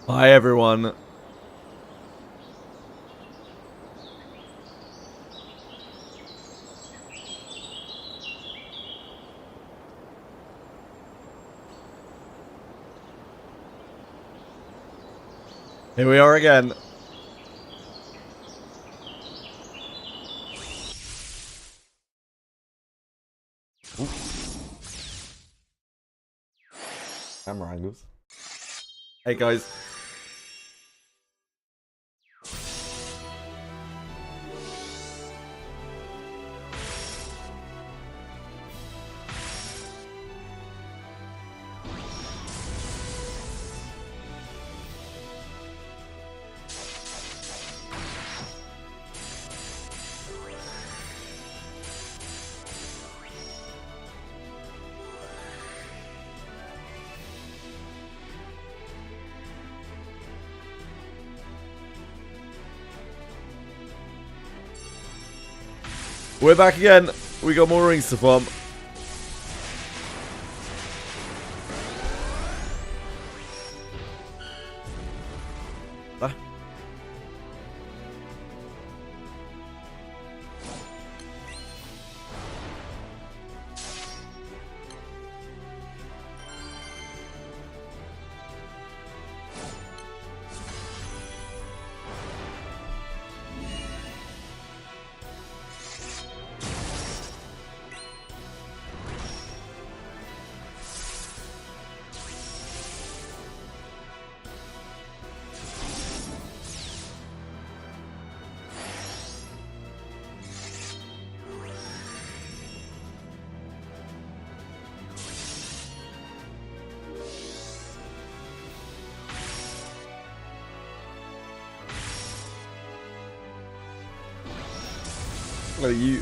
Hi, everyone. Here we are again. Camera angles. Hey, guys. We're back again. We got more rings to farm. Ah. What are you?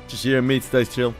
Just you and me today, chill.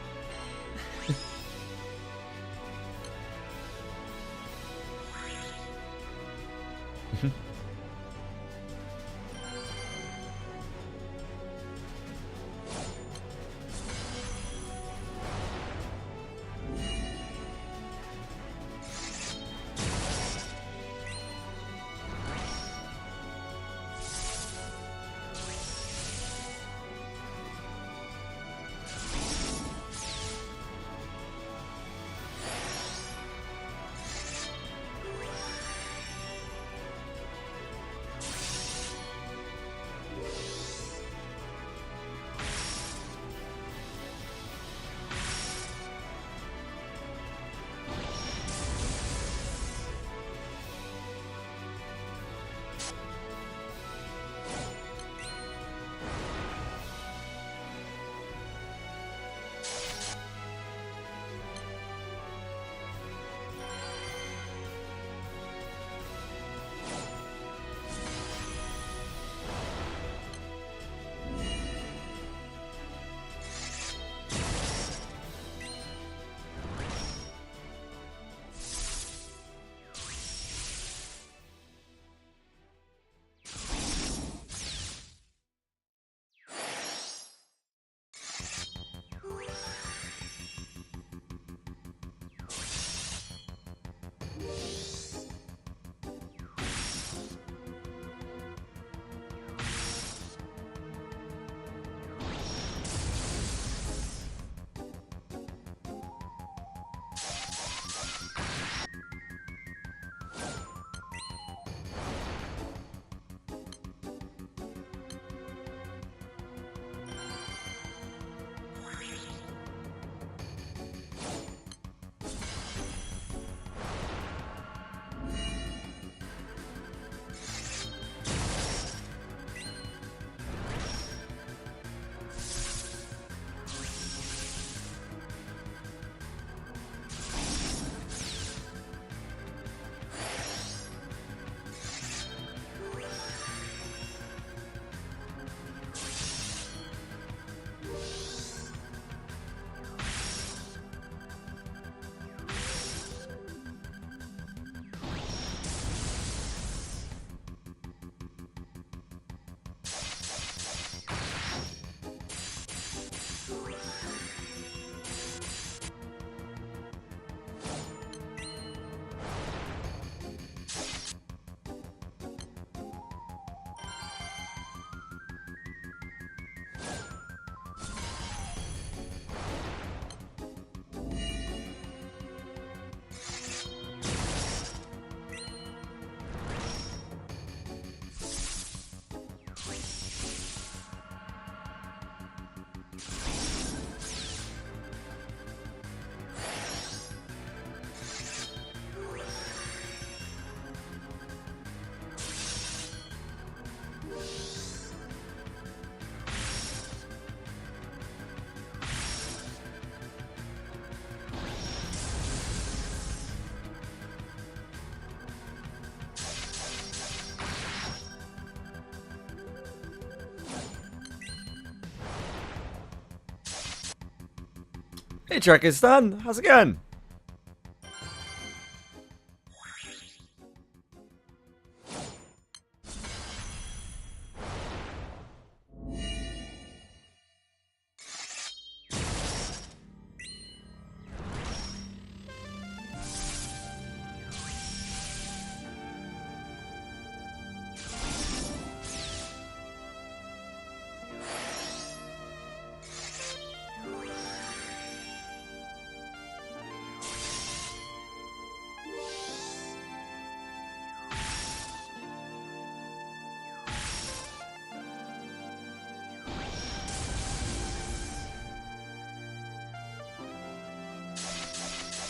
Hey Trekistan, how's it going?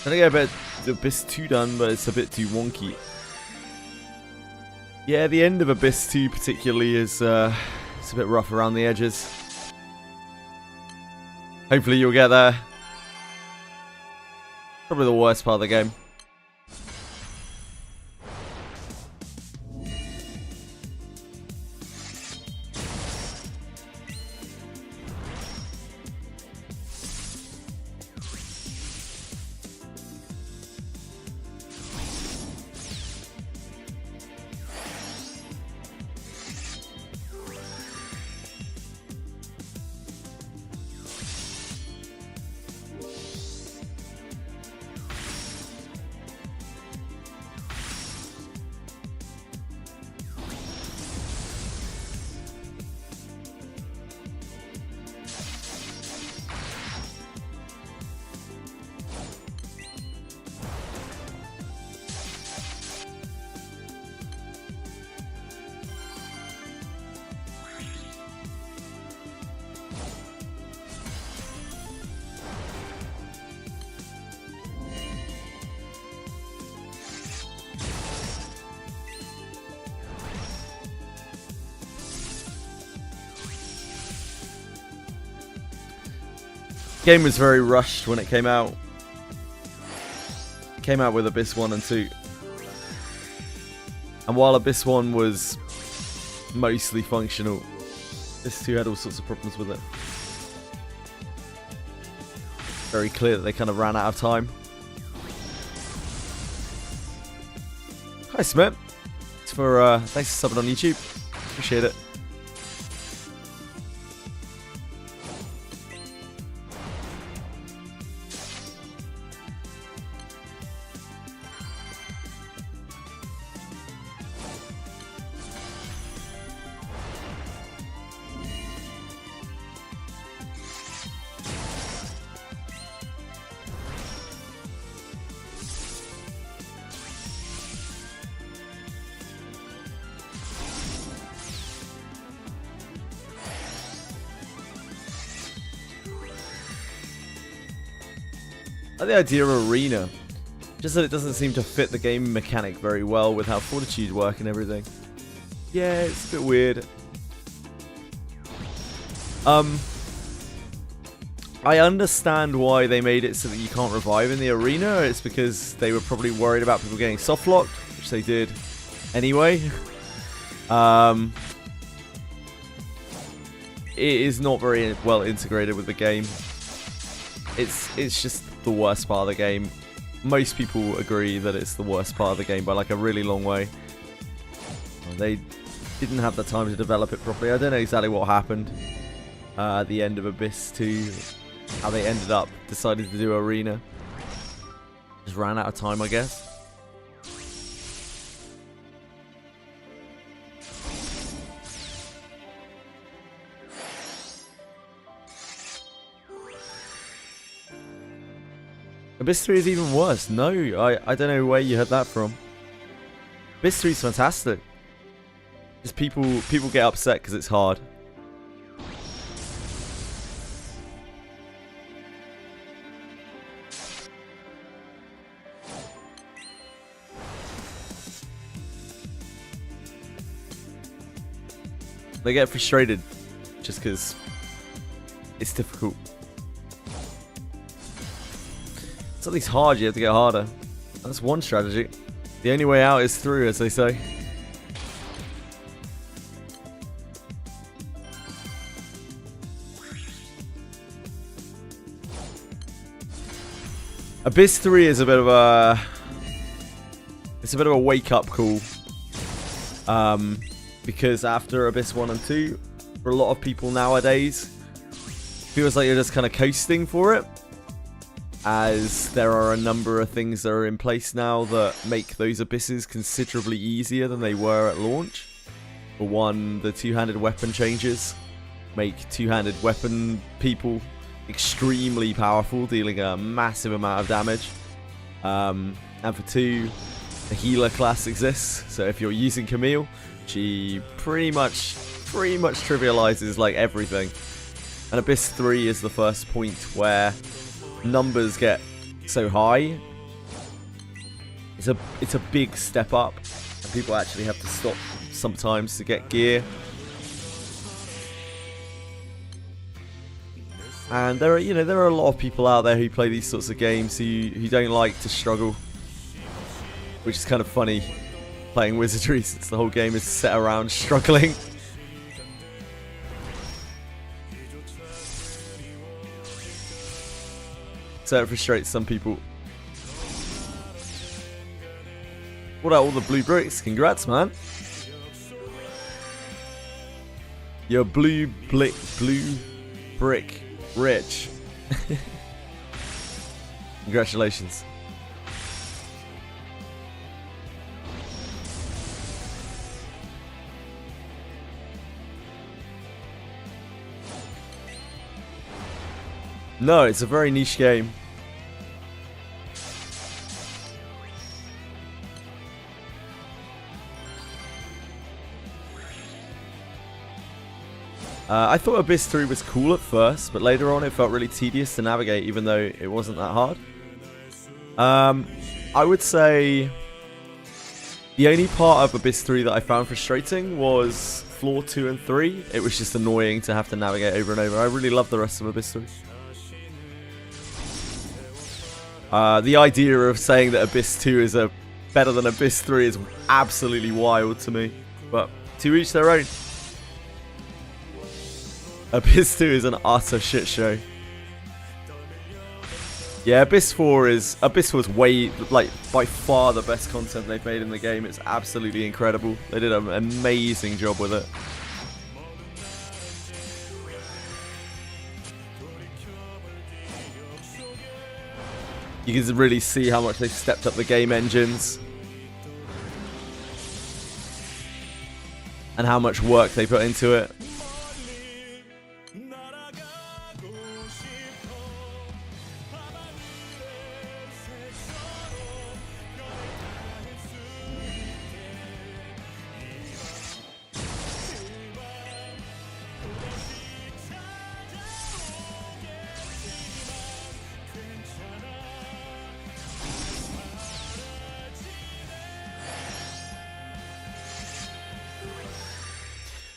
I think I bet the Abyss 2 done, but it's a bit too wonky. Yeah, the end of Abyss 2 particularly is it's a bit rough around the edges. Hopefully you'll get there. Probably the worst part of the game. Game was very rushed when it came out. It came out with Abyss 1 and 2. And while Abyss 1 was mostly functional, Abyss 2 had all sorts of problems with it. Very clear that they kind of ran out of time. Hi Smith. Thanks for subbing on YouTube. Appreciate it. I like the idea of arena, just that it doesn't seem to fit the game mechanic very well with how fortitude work and everything. Yeah, it's a bit weird. I understand why they made it so that you can't revive in the arena. It's because they were probably worried about people getting soft locked, which they did anyway. It is not very well integrated with the game. It's just the worst part of the game. Most people agree that it's the worst part of the game by like a really long way. They didn't have the time to develop it properly. I don't know exactly what happened at the end of Abyss 2. How they ended up deciding to do arena. Just ran out of time, I guess. Abyss 3 is even worse. No, I don't know where you heard that from. Abyss 3 is fantastic. Just people get upset because it's hard. They get frustrated just because it's difficult. Something's hard, you have to get harder. That's one strategy. The only way out is through, as they say. Abyss 3 is a bit of a... It's a bit of a wake-up call. Because after Abyss 1 and 2, for a lot of people nowadays, feels like you're just kind of coasting for it. As there are a number of things that are in place now that make those abysses considerably easier than they were at launch. For one, the two-handed weapon changes make two-handed weapon people extremely powerful, dealing a massive amount of damage. And for two, the healer class exists. So if you're using Camille, she pretty much trivializes like everything. And Abyss 3 is the first point where numbers get so high. It's a big step up, and people actually have to stop sometimes to get gear. And there are a lot of people out there who play these sorts of games who don't like to struggle, which is kind of funny playing Wizardry since the whole game is set around struggling. So it frustrates some people. What about all the blue bricks? Congrats, man. You're blue brick rich. Congratulations. No, it's a very niche game. I thought Abyss 3 was cool at first, but later on it felt really tedious to navigate, even though it wasn't that hard. I would say the only part of Abyss 3 that I found frustrating was floor 2 and 3. It was just annoying to have to navigate over and over. I really love the rest of Abyss 3. The idea of saying that Abyss 2 is better than Abyss 3 is absolutely wild to me. But to each their own. Abyss 2 is an utter shit show. Yeah, Abyss 4 is way, like, by far the best content they've made in the game. It's absolutely incredible. They did an amazing job with it. You can really see how much they've stepped up the game engines. And how much work they put into it.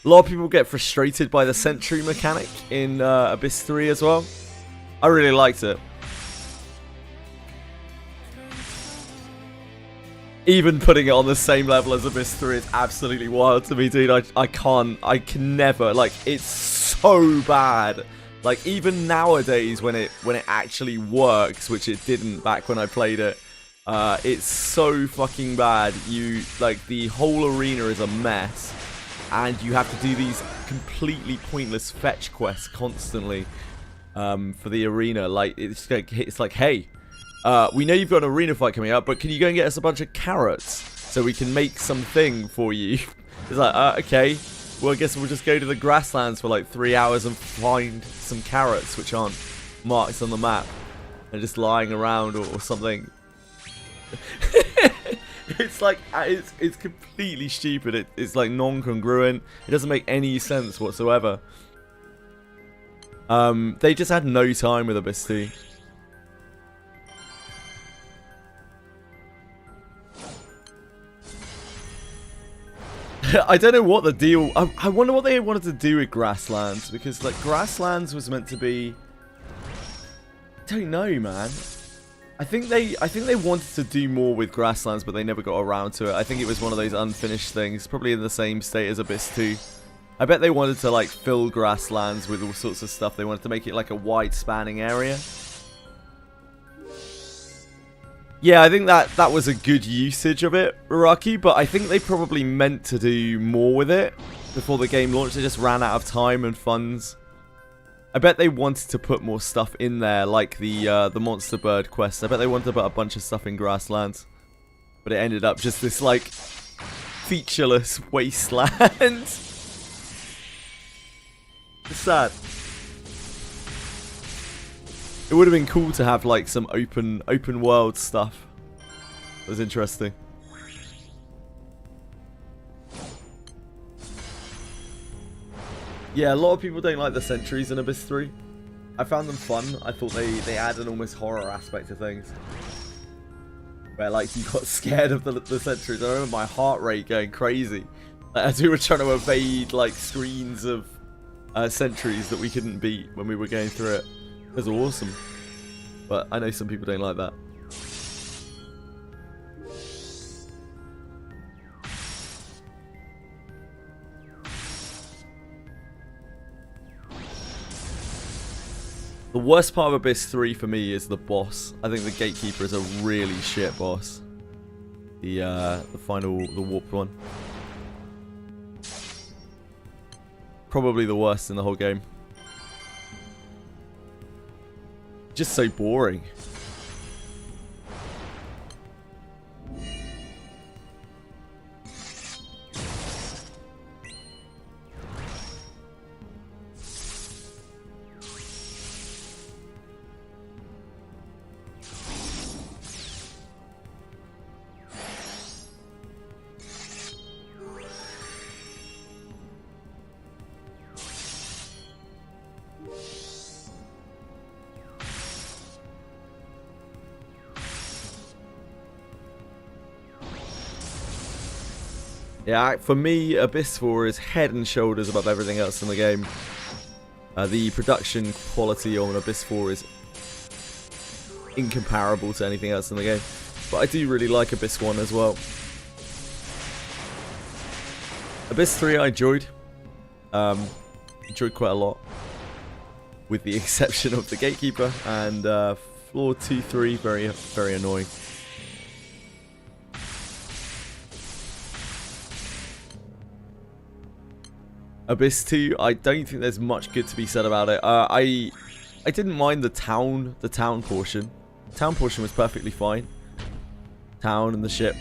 A lot of people get frustrated by the sentry mechanic in Abyss 3 as well. I really liked it. Even putting it on the same level as Abyss 3 is absolutely wild to me, dude. I can never, like, it's so bad. Like, even nowadays when it actually works, which it didn't back when I played it, it's so fucking bad. Like, the whole arena is a mess. And you have to do these completely pointless fetch quests constantly for the arena. Like, it's like, hey, we know you've got an arena fight coming up, but can you go and get us a bunch of carrots so we can make something for you? It's like, okay, well, I guess we'll just go to the grasslands for like 3 hours and find some carrots which aren't marked on the map and just lying around or something. It's like, it's completely stupid. It's like non-congruent. It doesn't make any sense whatsoever. They just had no time with Abyss 2. I don't know what the deal... I wonder what they wanted to do with Grasslands, because like Grasslands was meant to be... I don't know, man. I think they wanted to do more with Grasslands, but they never got around to it. I think it was one of those unfinished things, probably in the same state as Abyss 2. I bet they wanted to like fill Grasslands with all sorts of stuff. They wanted to make it like a wide spanning area. Yeah, I think that was a good usage of it, Raraki, but I think they probably meant to do more with it before the game launched. They just ran out of time and funds. I bet they wanted to put more stuff in there, like the Monster Bird quest. I bet they wanted to put a bunch of stuff in Grasslands, but it ended up just this, like, featureless wasteland. It's sad. It would have been cool to have, like, some open world stuff. It was interesting. Yeah, a lot of people don't like the sentries in Abyss 3. I found them fun. I thought they add an almost horror aspect to things. Where, like, you got scared of the sentries. I remember my heart rate going crazy. Like, as we were trying to evade, like, screens of sentries that we couldn't beat when we were going through it. It was awesome. But I know some people don't like that. The worst part of Abyss 3 for me is the boss. I think the Gatekeeper is a really shit boss. The warped one. Probably the worst in the whole game. Just so boring. Yeah, for me, Abyss 4 is head and shoulders above everything else in the game. The production quality on Abyss 4 is incomparable to anything else in the game. But I do really like Abyss 1 as well. Abyss 3 I enjoyed. Enjoyed quite a lot. With the exception of the Gatekeeper. And floor 2, 3, very, very annoying. Abyss 2, I don't think there's much good to be said about it. I didn't mind the town portion. The town portion was perfectly fine. Town and the ship.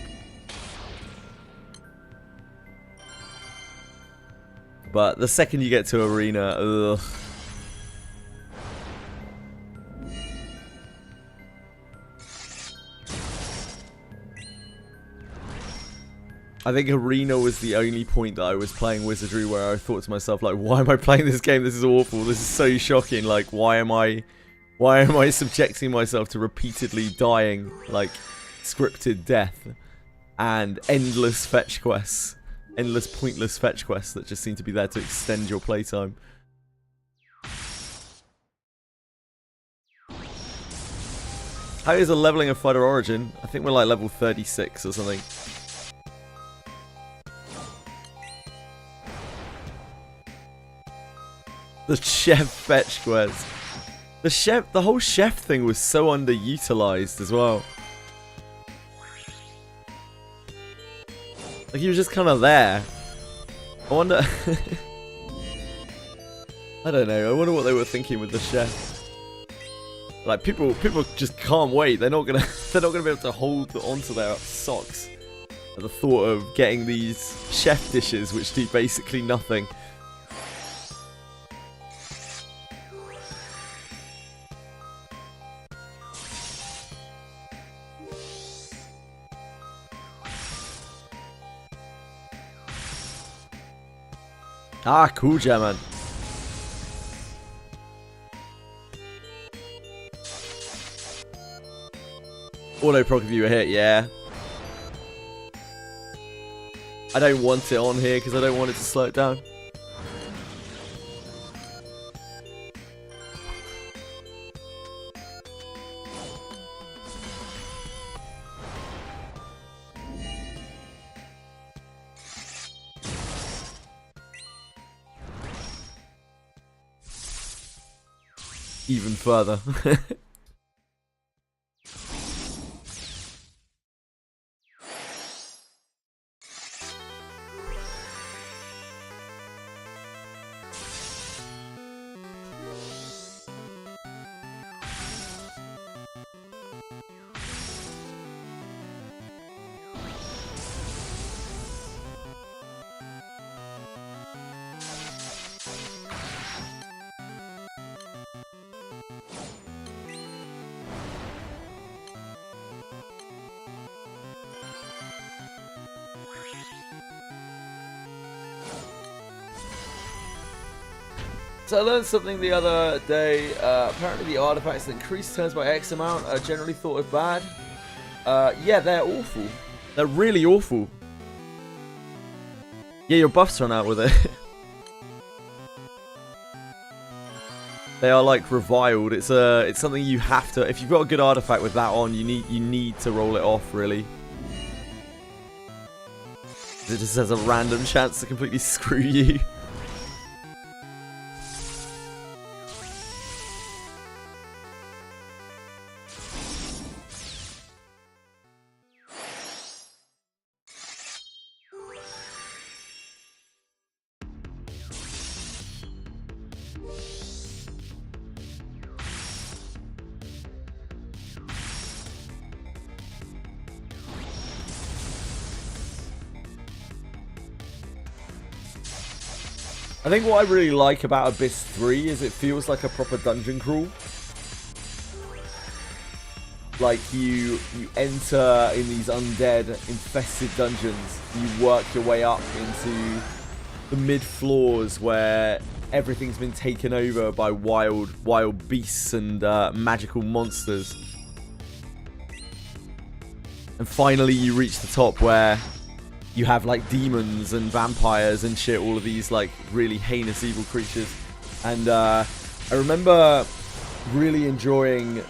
But the second you get to arena, ugh. I think Arena was the only point that I was playing Wizardry where I thought to myself, like, why am I playing this game? This is awful. This is so shocking. Like, why am I subjecting myself to repeatedly dying, like, scripted death and endless fetch quests, endless pointless fetch quests that just seem to be there to extend your playtime. How is the leveling of Fighter Origin? I think we're like level 36 or something. The chef fetch quest. The whole chef thing was so underutilized as well. Like, he was just kind of there. I wonder. I don't know. I wonder what they were thinking with the chef. Like, people just can't wait. They're not gonna be able to hold onto their socks at the thought of getting these chef dishes, which do basically nothing. Ah, cool, German. Auto proc if you were hit, yeah. I don't want it on here because I don't want it to slow it down. Even further. So I learned something the other day. Apparently the artifacts that increase turns by X amount are generally thought of bad. Yeah, they're awful. They're really awful. Yeah, your buffs run out with it. They are like reviled. It's something you have to. If you've got a good artifact with that on, you need to roll it off really. It just has a random chance to completely screw you. I think what I really like about Abyss 3 is it feels like a proper dungeon crawl. Like you enter in these undead infested dungeons, you work your way up into the mid floors where everything's been taken over by wild beasts and magical monsters. And finally you reach the top where you have like demons and vampires and shit, all of these like really heinous evil creatures. And I remember really enjoying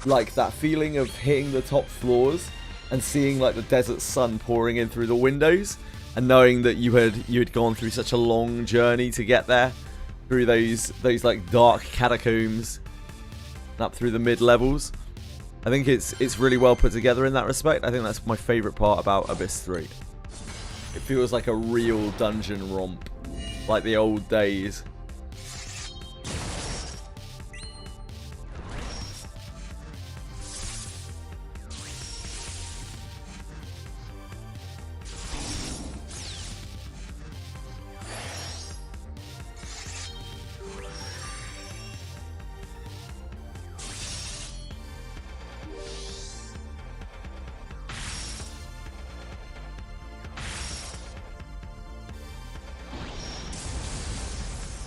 like that feeling of hitting the top floors and seeing like the desert sun pouring in through the windows, and knowing that you had gone through such a long journey to get there, through those like dark catacombs and up through the mid levels. I think it's really well put together in that respect. I think that's my favorite part about Abyss 3. It feels like a real dungeon romp, like the old days.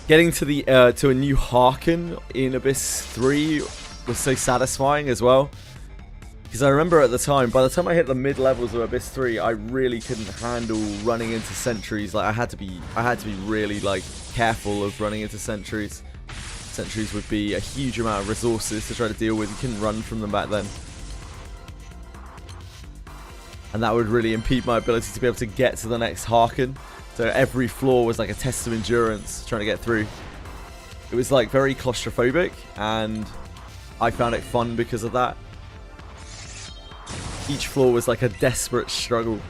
Getting to the to a new Harken in Abyss 3 was so satisfying as well. Because I remember at the time, by the time I hit the mid levels of Abyss 3, I really couldn't handle running into sentries. Like I had to be really like careful of running into sentries. Sentries would be a huge amount of resources to try to deal with. You couldn't run from them back then. And that would really impede my ability to be able to get to the next Harken. So every floor was like a test of endurance trying to get through. It was like very claustrophobic, and I found it fun because of that. Each floor was like a desperate struggle.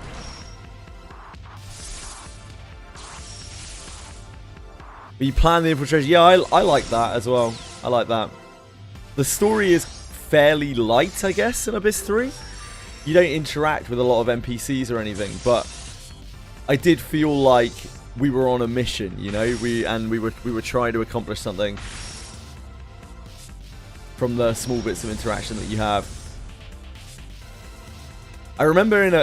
But you plan the infiltration. Yeah, I like that as well. I like that. The story is fairly light, I guess, in Abyss 3. You don't interact with a lot of NPCs or anything, but I did feel like we were on a mission, you know, we were trying to accomplish something from the small bits of interaction that you have. I remember in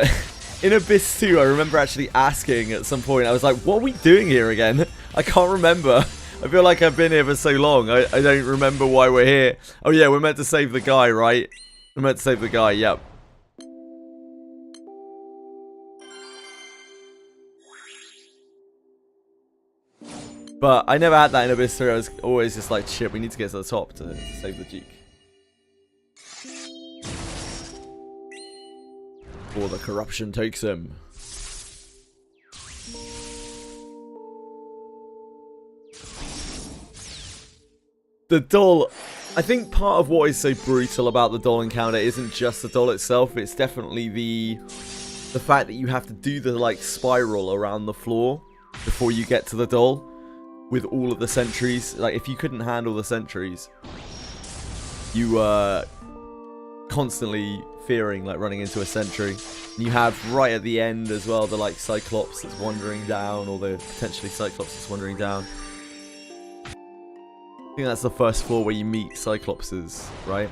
Abyss 2, I remember actually asking at some point, I was like, what are we doing here again? I can't remember. I feel like I've been here for so long. I don't remember why we're here. Oh yeah, we're meant to save the guy, right? We're meant to save the guy, yep. But I never had that in Abyss 3. I was always just like, shit, we need to get to the top to save the Duke. Or the corruption takes him. The doll, I think part of what is so brutal about the doll encounter isn't just the doll itself, it's definitely the fact that you have to do the like spiral around the floor before you get to the doll. With all of the sentries, like if you couldn't handle the sentries, you were constantly fearing like running into a sentry. And you have right at the end as well the like Cyclops that's wandering down, or the potentially Cyclops that's wandering down. I think that's the first floor where you meet Cyclopses, right?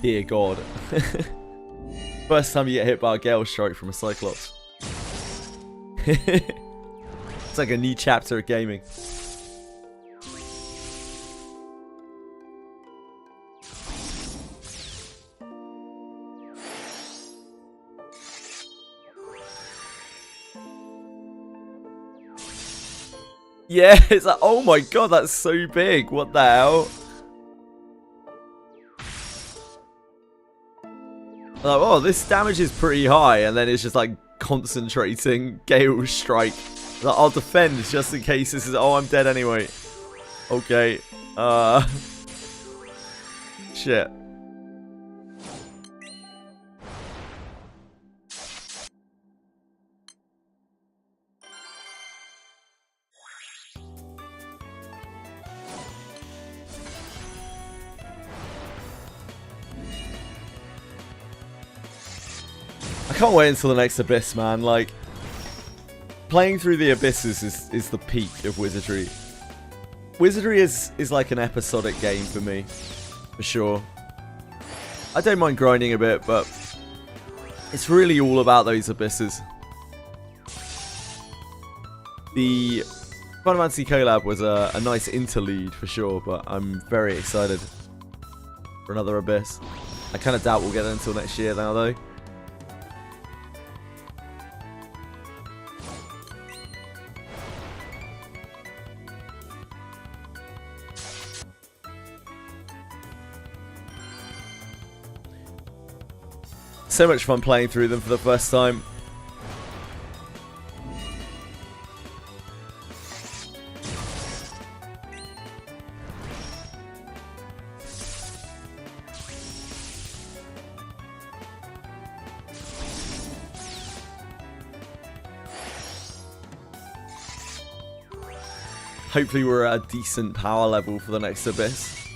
Dear God. First time you get hit by a Gale Strike from a Cyclops. It's like a new chapter of gaming. Yeah, it's like, oh my god, that's so big. What the hell? Like, oh, this damage is pretty high, and then it's just like concentrating Gale Strike. Like, I'll defend just in case this is. Oh, I'm dead anyway. Okay. Shit. I can't wait until the next Abyss, man. Like, playing through the Abysses is the peak of Wizardry. Wizardry is like an episodic game for me, for sure. I don't mind grinding a bit, but it's really all about those Abysses. The Final Fantasy collab was a nice interlude for sure, but I'm very excited for another Abyss. I kind of doubt we'll get it until next year now, though. So much fun playing through them for the first time. Hopefully we're at a decent power level for the next Abyss.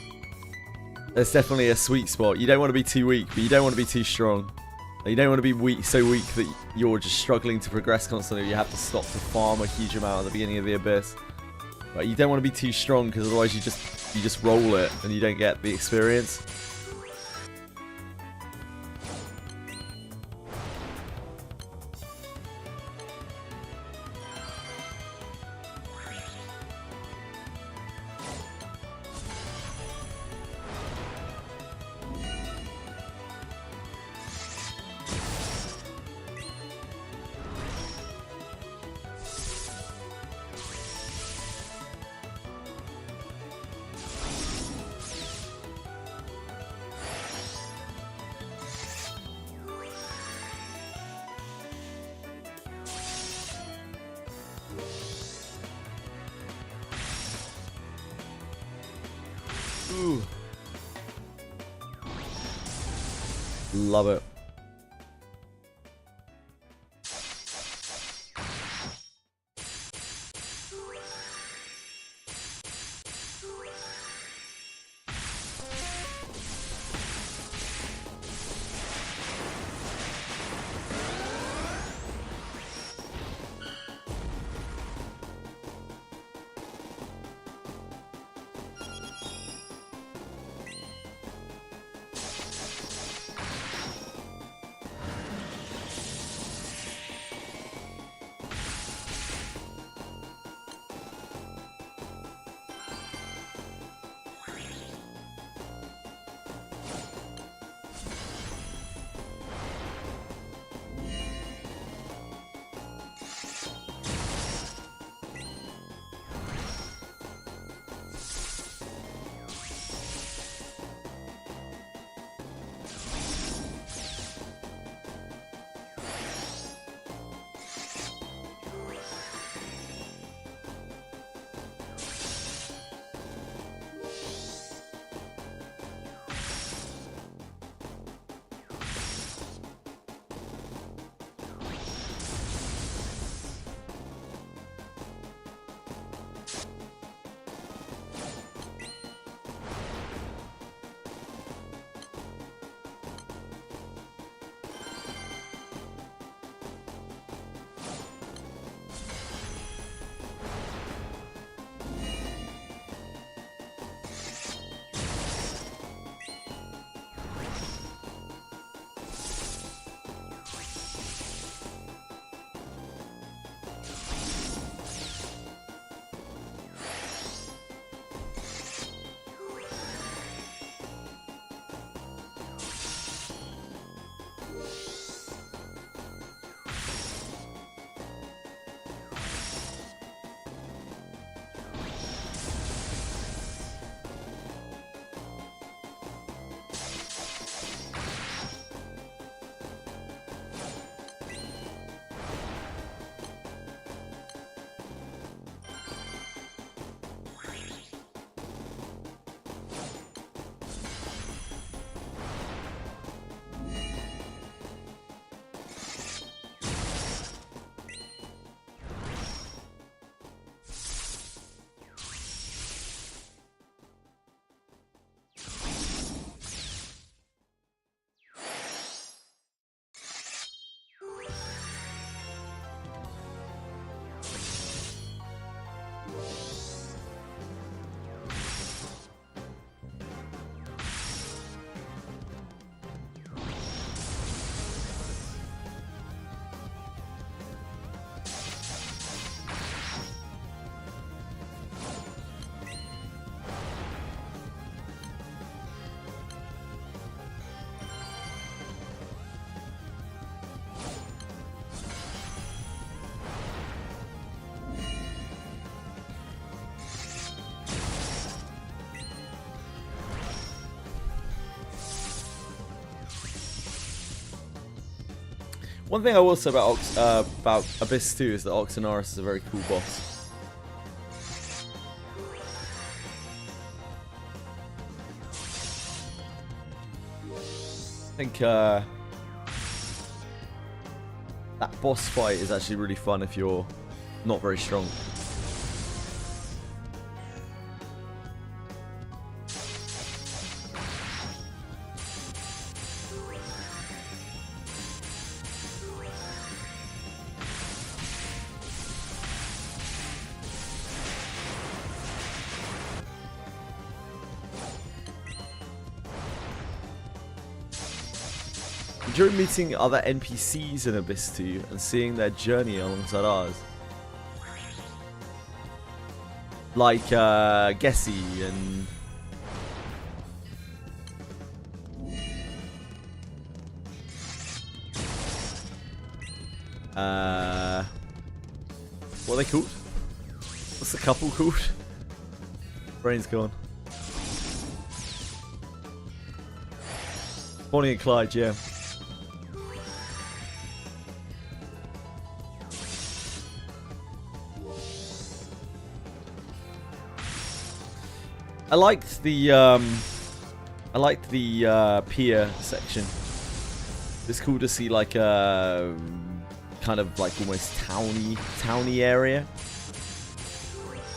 There's definitely a sweet spot. You don't want to be too weak, but you don't want to be too strong. You don't want to be weak, so weak that you're just struggling to progress constantly. You have to stop to farm a huge amount at the beginning of the Abyss. But you don't want to be too strong, because otherwise you just roll it and you don't get the experience. Ooh. Love it. One thing I will say about Abyss 2 is that Oxynoris is a very cool boss. I think that boss fight is actually really fun if you're not very strong. During meeting other NPCs in Abyss 2 and seeing their journey alongside ours. Like Gessie and what are they called? What's the couple called? Brain's gone. Bonnie and Clyde, yeah. I liked the pier section. It's cool to see like a kind of like almost towny area.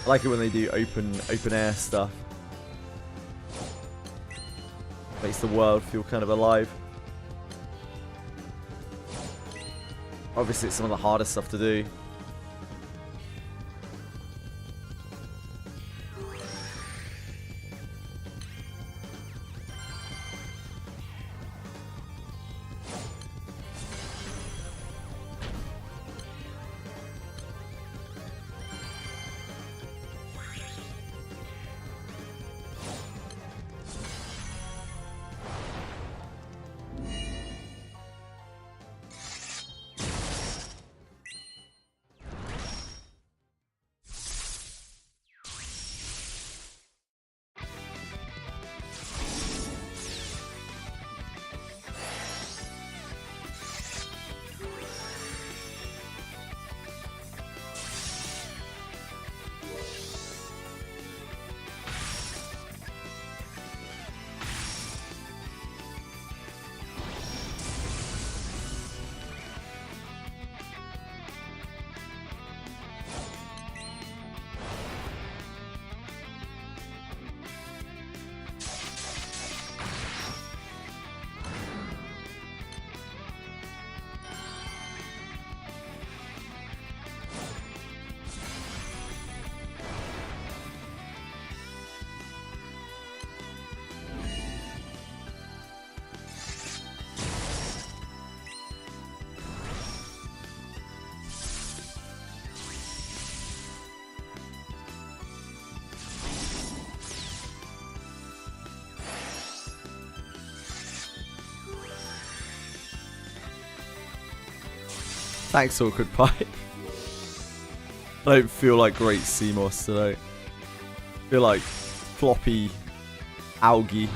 I like it when they do open air stuff. Makes the world feel kind of alive. Obviously, it's some of the hardest stuff to do. Thanks, Awkward Pie. I don't feel like great CMOS today. I feel like floppy algae.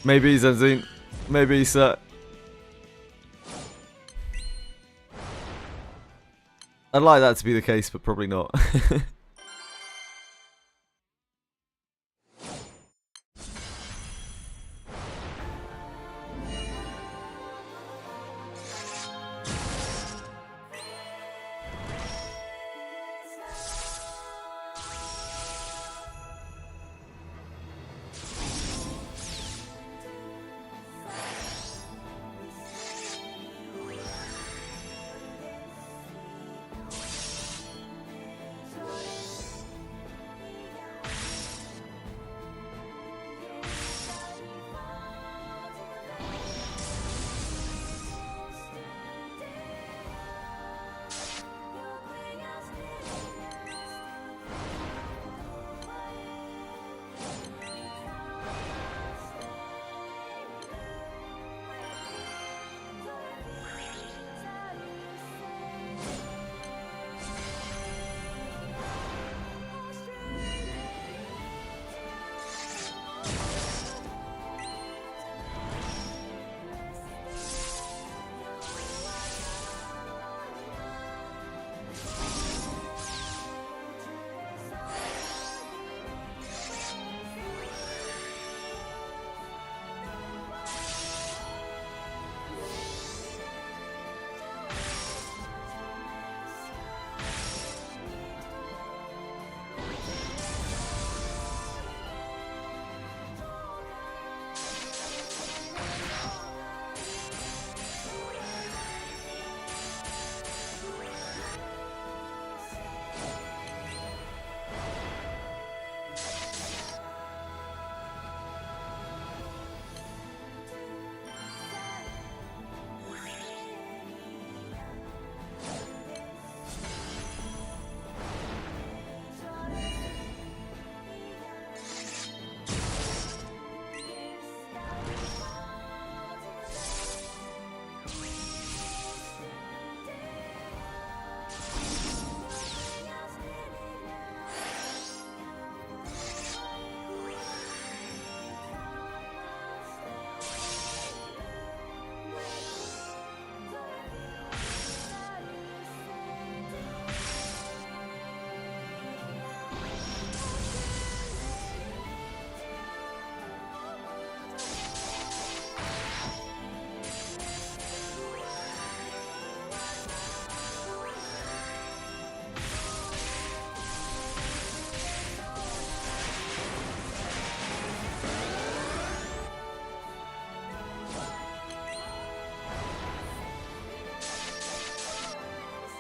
Maybe, Zenzine. Maybe, sir. I'd like that to be the case, but probably not.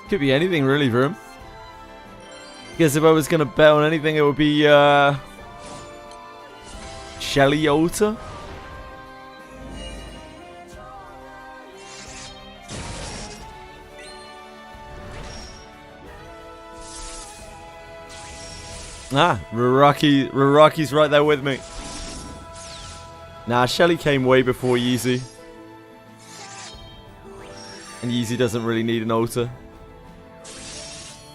Could be anything really for him. Guess if I was gonna bet on anything, it would be Shelly Alter. Raraki's right there with me. Nah, Shelly came way before Yeezy. And Yeezy doesn't really need an altar.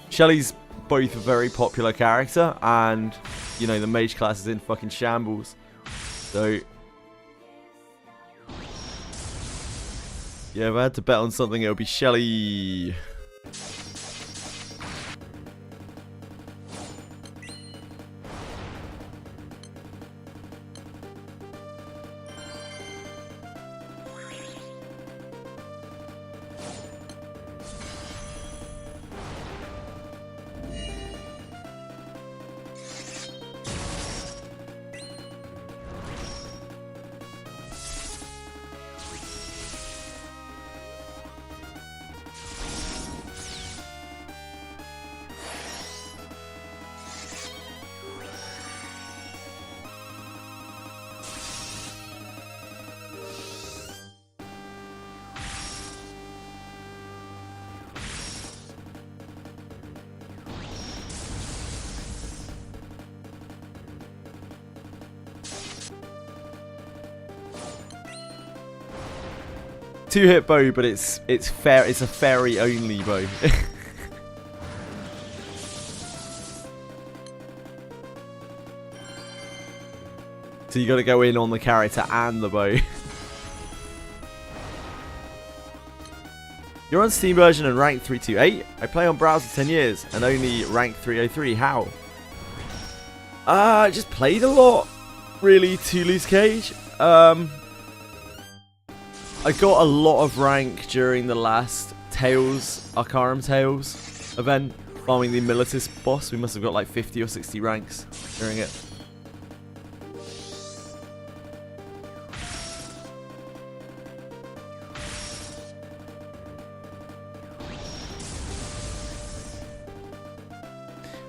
Shelly's both a very popular character, and, you know, the mage class is in fucking shambles. So, yeah, if I had to bet on something, it would be Shelly. Two-hit bow, but it's fair. It's a fairy only bow. So you got to go in on the character and the bow. You're on Steam version and rank 328. I play on browser 10 years and only rank 303. How? I just played a lot, really, to Loose Cage. I got a lot of rank during the last Arcarum Tales event, farming the Militis boss. We must have got like 50 or 60 ranks during it.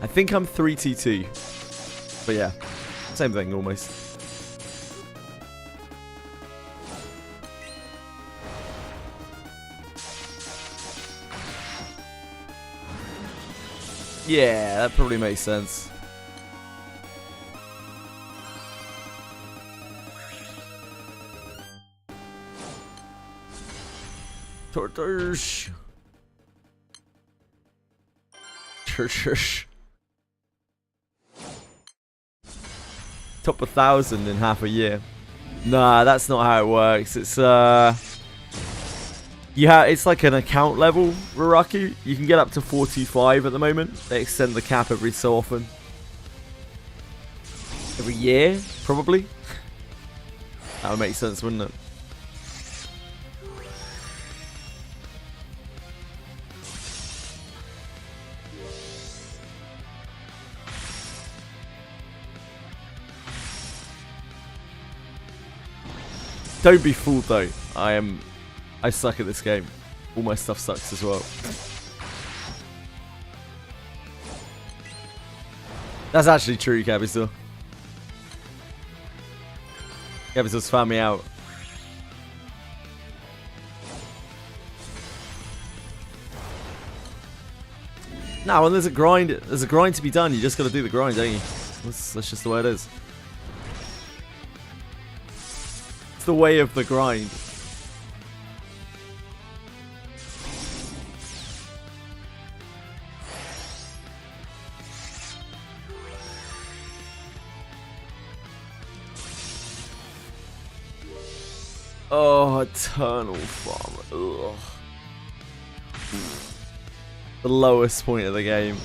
I think I'm 3T2. But yeah, same thing almost. Yeah, that probably makes sense. Tortoise. Top 1,000 in half a year. Nah, that's not how it works. It's it's like an account level, Raraku. You can get up to 425 at the moment. They extend the cap every so often. Every year, probably. That would make sense, wouldn't it? Don't be fooled though. I suck at this game. All my stuff sucks as well. That's actually true, Cabistor. Cabistor's found me out. Now, when there's a grind to be done. You just got to do the grind, don't you? That's just the way it is. It's the way of the grind. Oh, Eternal Farmer. Ugh. The lowest point of the game.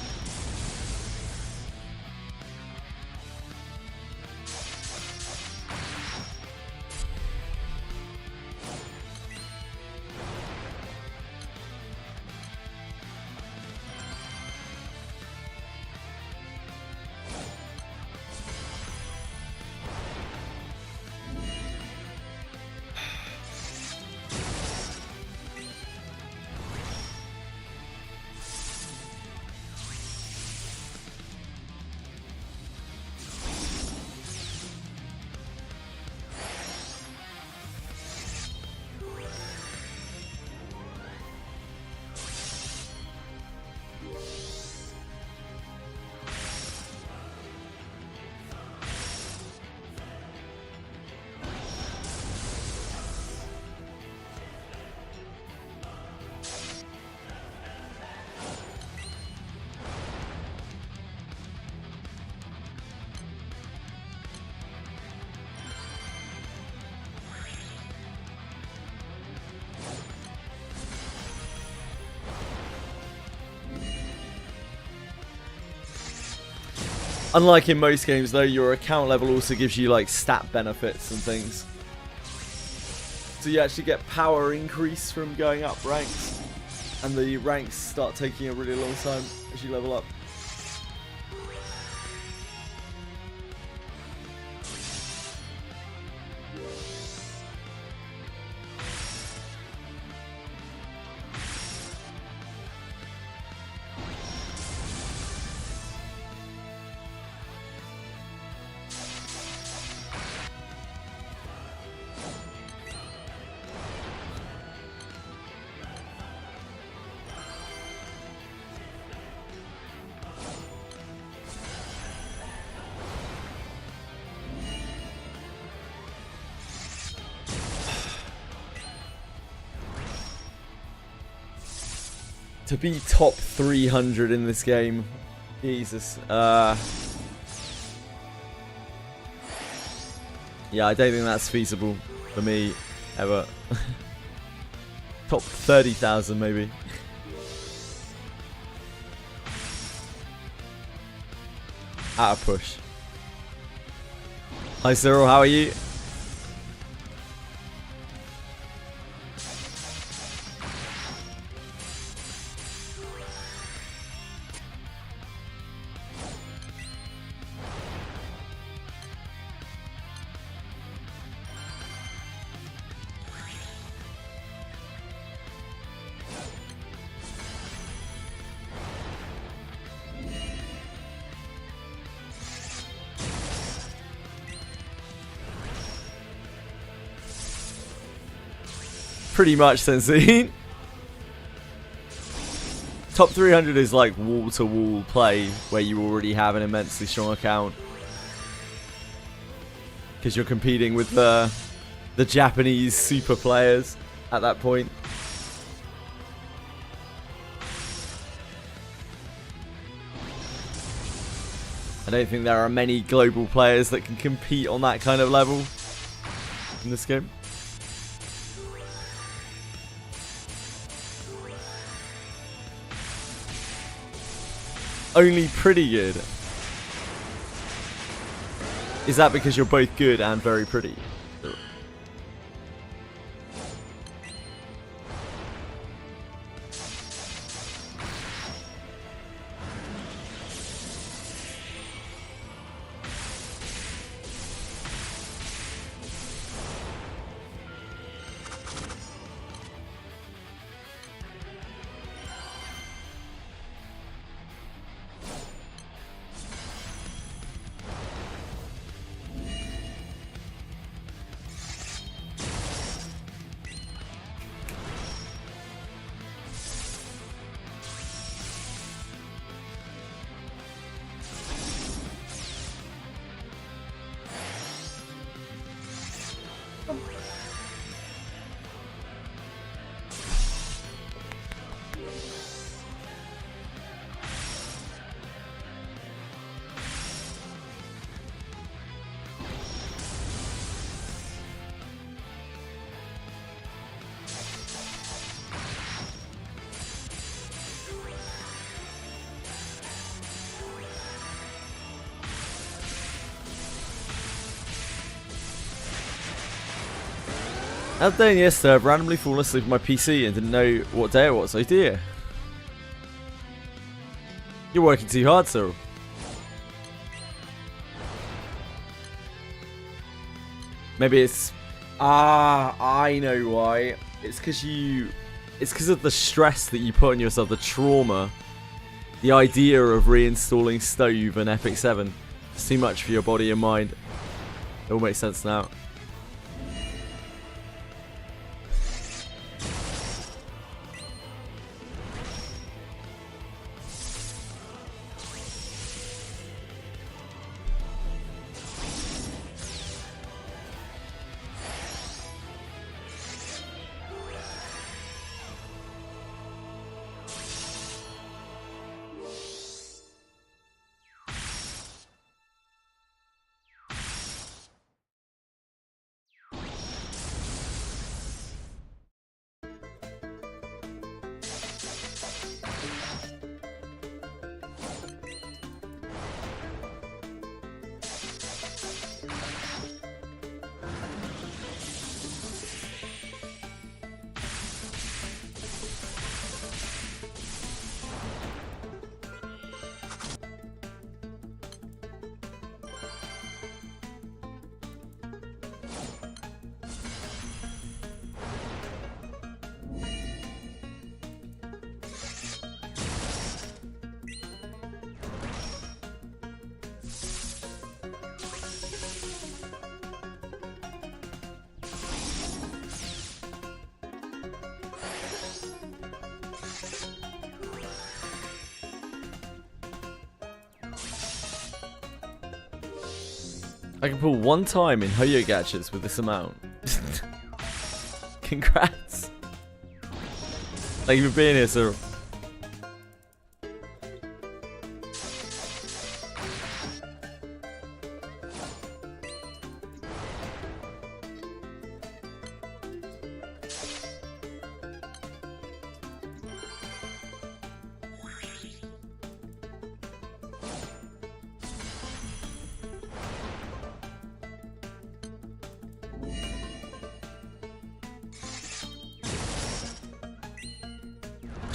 Unlike in most games though, your account level also gives you like stat benefits and things. So you actually get power increase from going up ranks. And the ranks start taking a really long time as you level up. To be top 300 in this game, Jesus. Yeah, I don't think that's feasible for me ever. Top 30,000 maybe. At a push. Hi Cyril, how are you? Pretty much, Sensei. Top 300 is like wall-to-wall play where you already have an immensely strong account. Because you're competing with the Japanese super players at that point. I don't think there are many global players that can compete on that kind of level in this game. Only pretty good. Is that because you're both good and very pretty? I was doing yesterday, I've randomly fallen asleep on my PC and didn't know what day it was. Oh dear. You're working too hard, Cyril. Maybe it's... I know why. It's because of the stress that you put on yourself, the trauma. The idea of reinstalling Stove and Epic 7. It's too much for your body and mind. It all makes sense now. I can pull one time in Hoyo gadgets with this amount. Congrats. Thank you for being here, Cyril.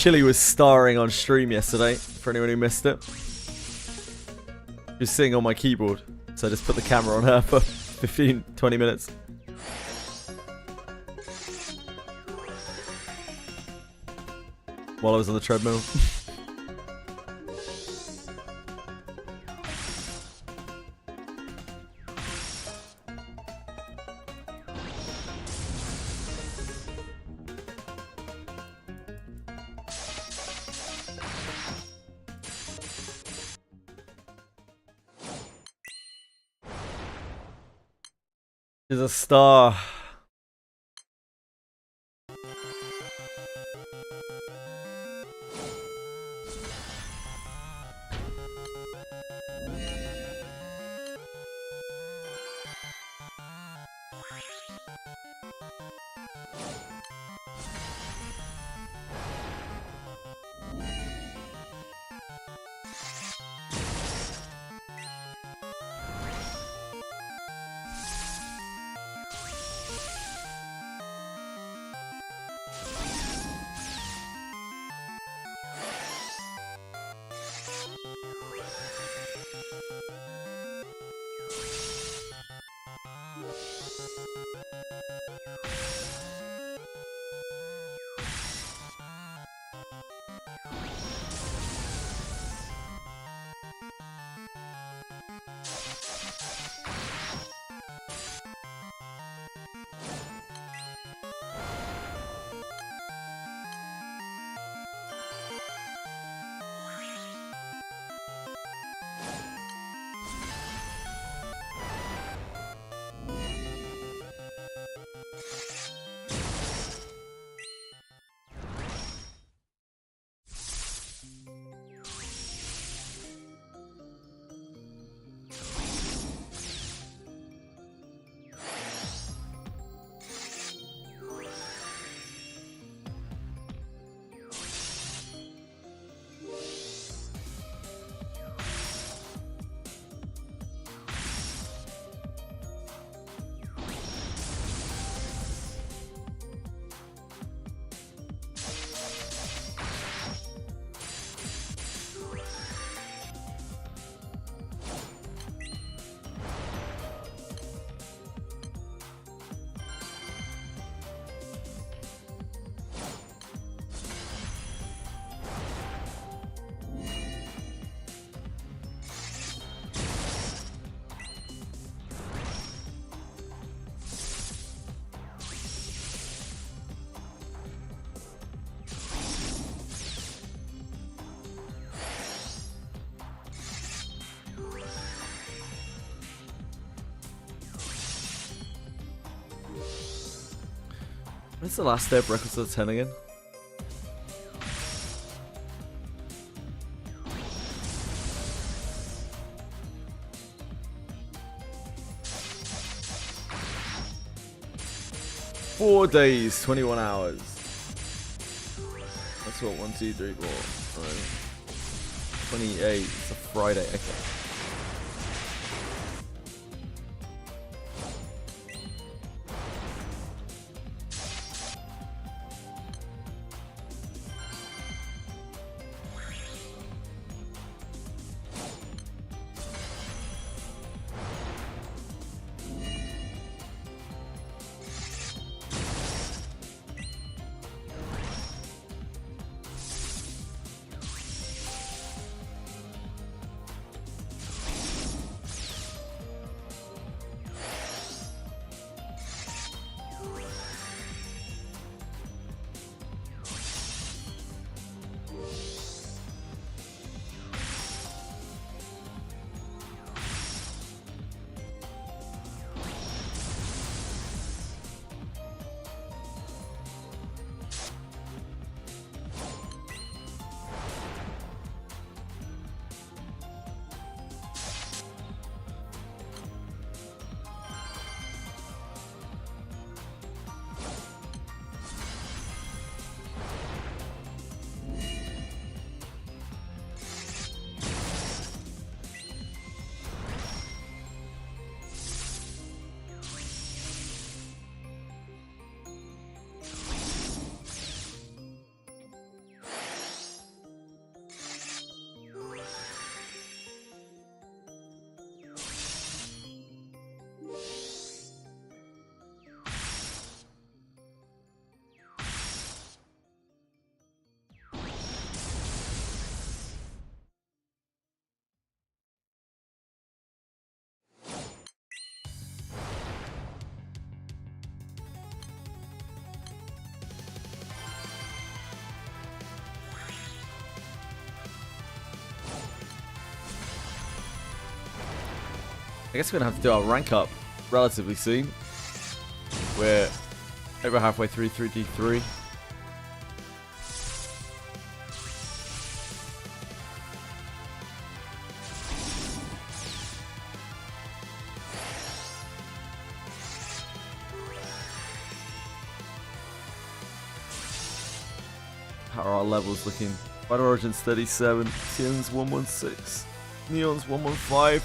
Chili was starring on stream yesterday, for anyone who missed it. She was sitting on my keyboard, so I just put the camera on her for 15, 20 minutes. While I was on the treadmill. She's a star. When's the last day of Records of the 10 again? Four days, 21 hours. That's what, 1, 2, 3, 4, 28. It's a Friday, okay. I guess we're going to have to do our rank up relatively soon. We're over halfway through 3D3. How are our levels looking? Final Origin's 37, Tion's 116, Neon's 115.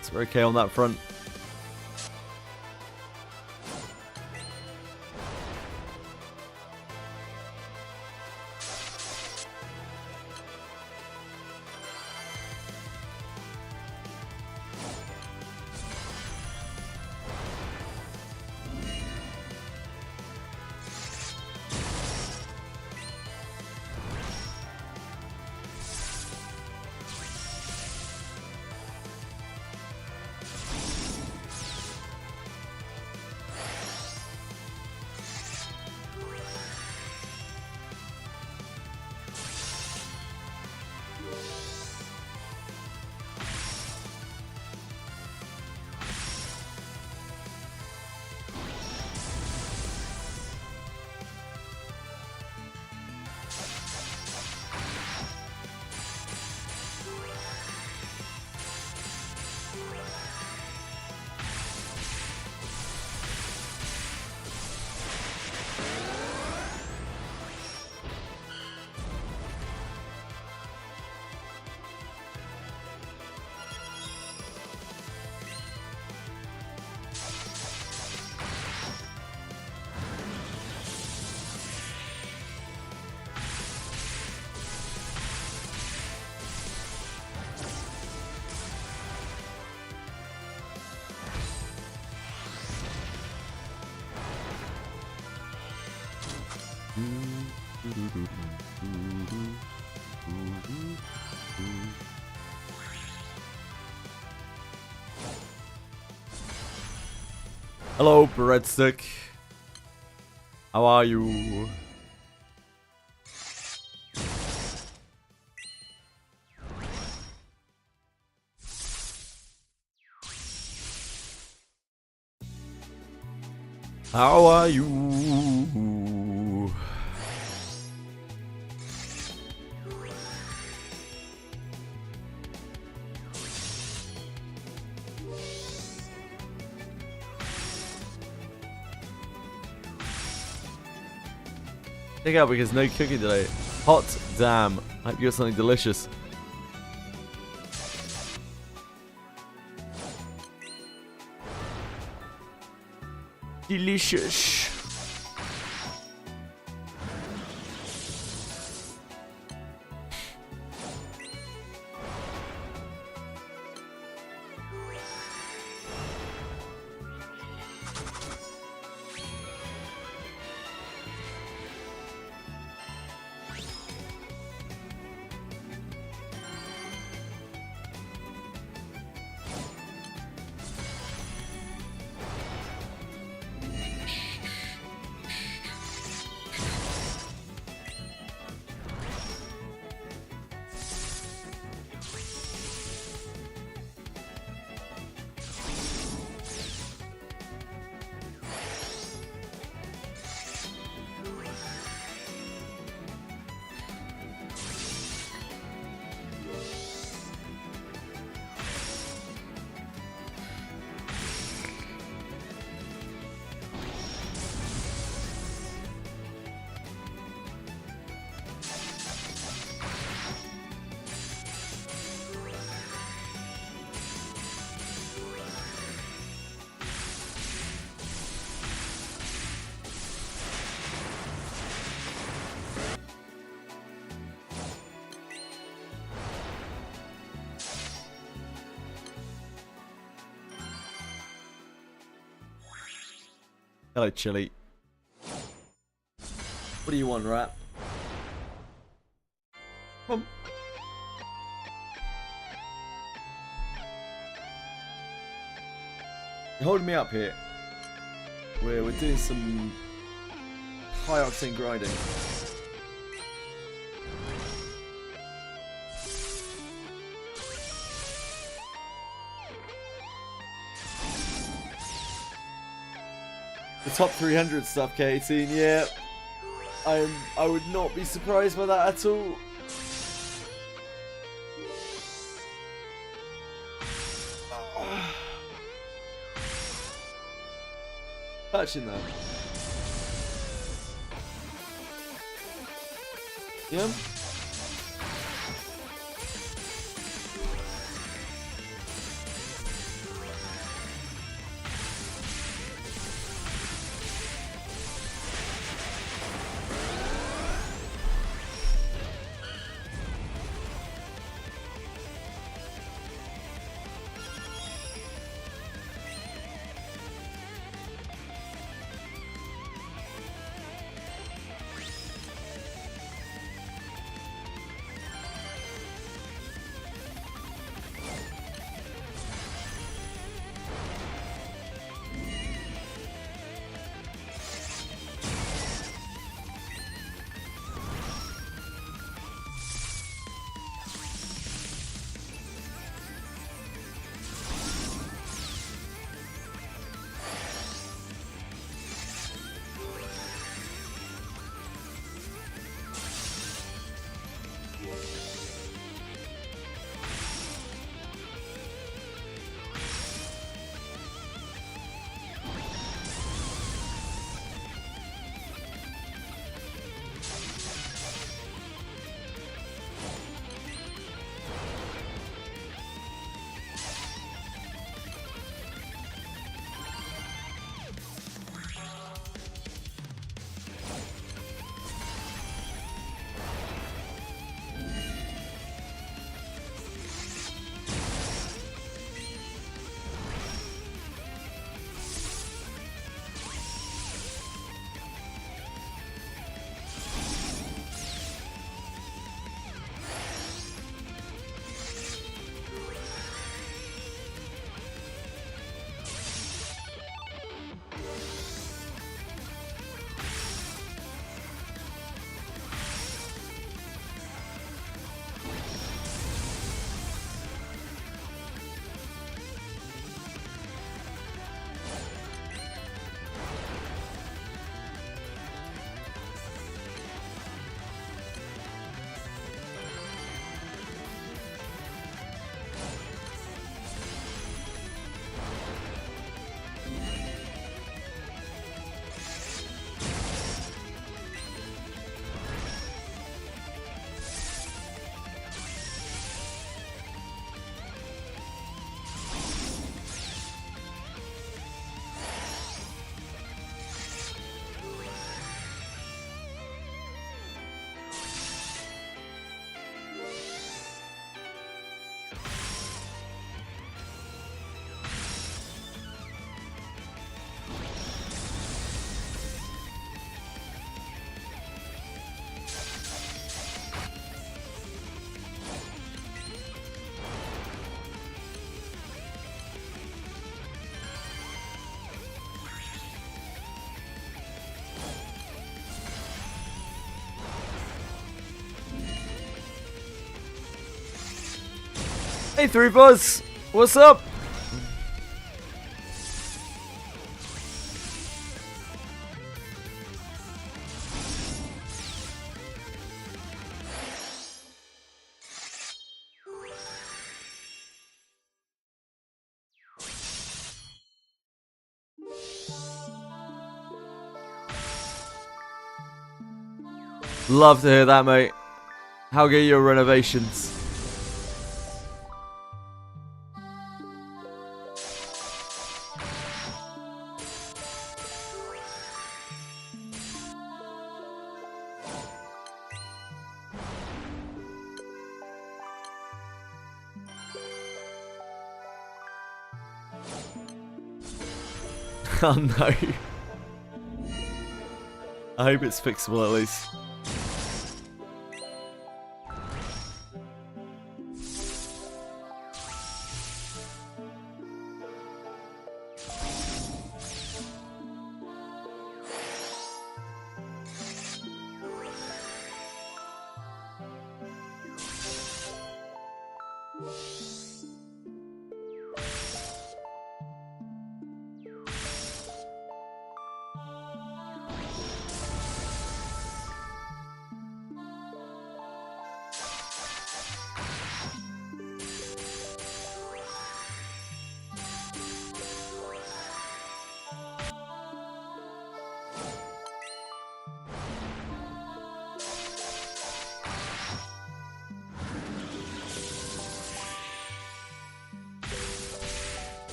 So we're okay on that front. Hello, Breadstick. How are you? How are you? Check out because no cooking today. Hot damn. I hope you got something delicious. Delicious. Hello, Chili. What do you want, rat? Come. You're holding me up here. We're doing some high octane grinding. top 300 stuff, K18. Yeah, I would not be surprised by that at all. Touching that. Yeah. Hey, Three Buzz, what's up? Love to hear that, mate. How go your renovations? Oh no. I hope it's fixable at least.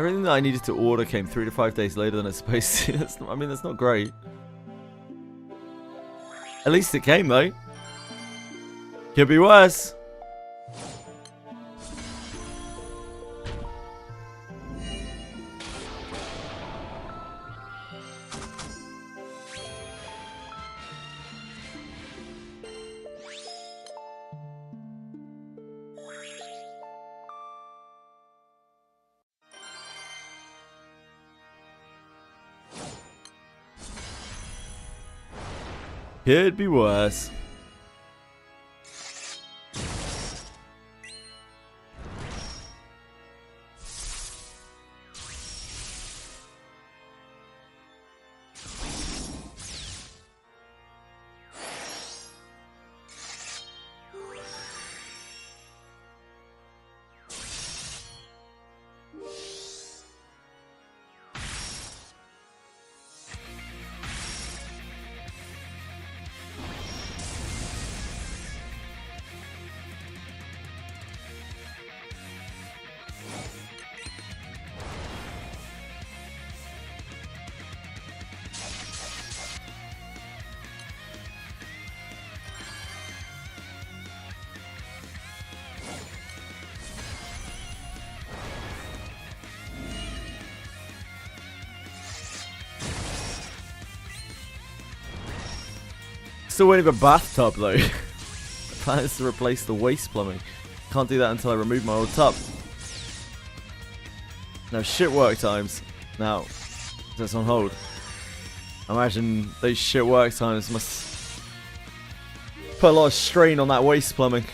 Everything that I needed to order came 3 to 5 days later than it's supposed to. I mean, that's not great. At least it came, though. Could be worse. Could be worse. Still waiting for bathtub though. The plan is to replace the waste plumbing. Can't do that until I remove my old tub. Now shit work times. Now, that's on hold. I imagine those shit work times must put a lot of strain on that waste plumbing.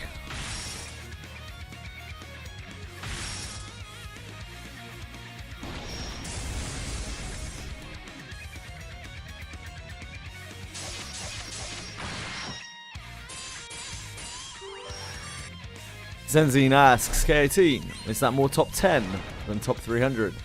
Zenzine asks, KAT, is that more top 10 than top 300?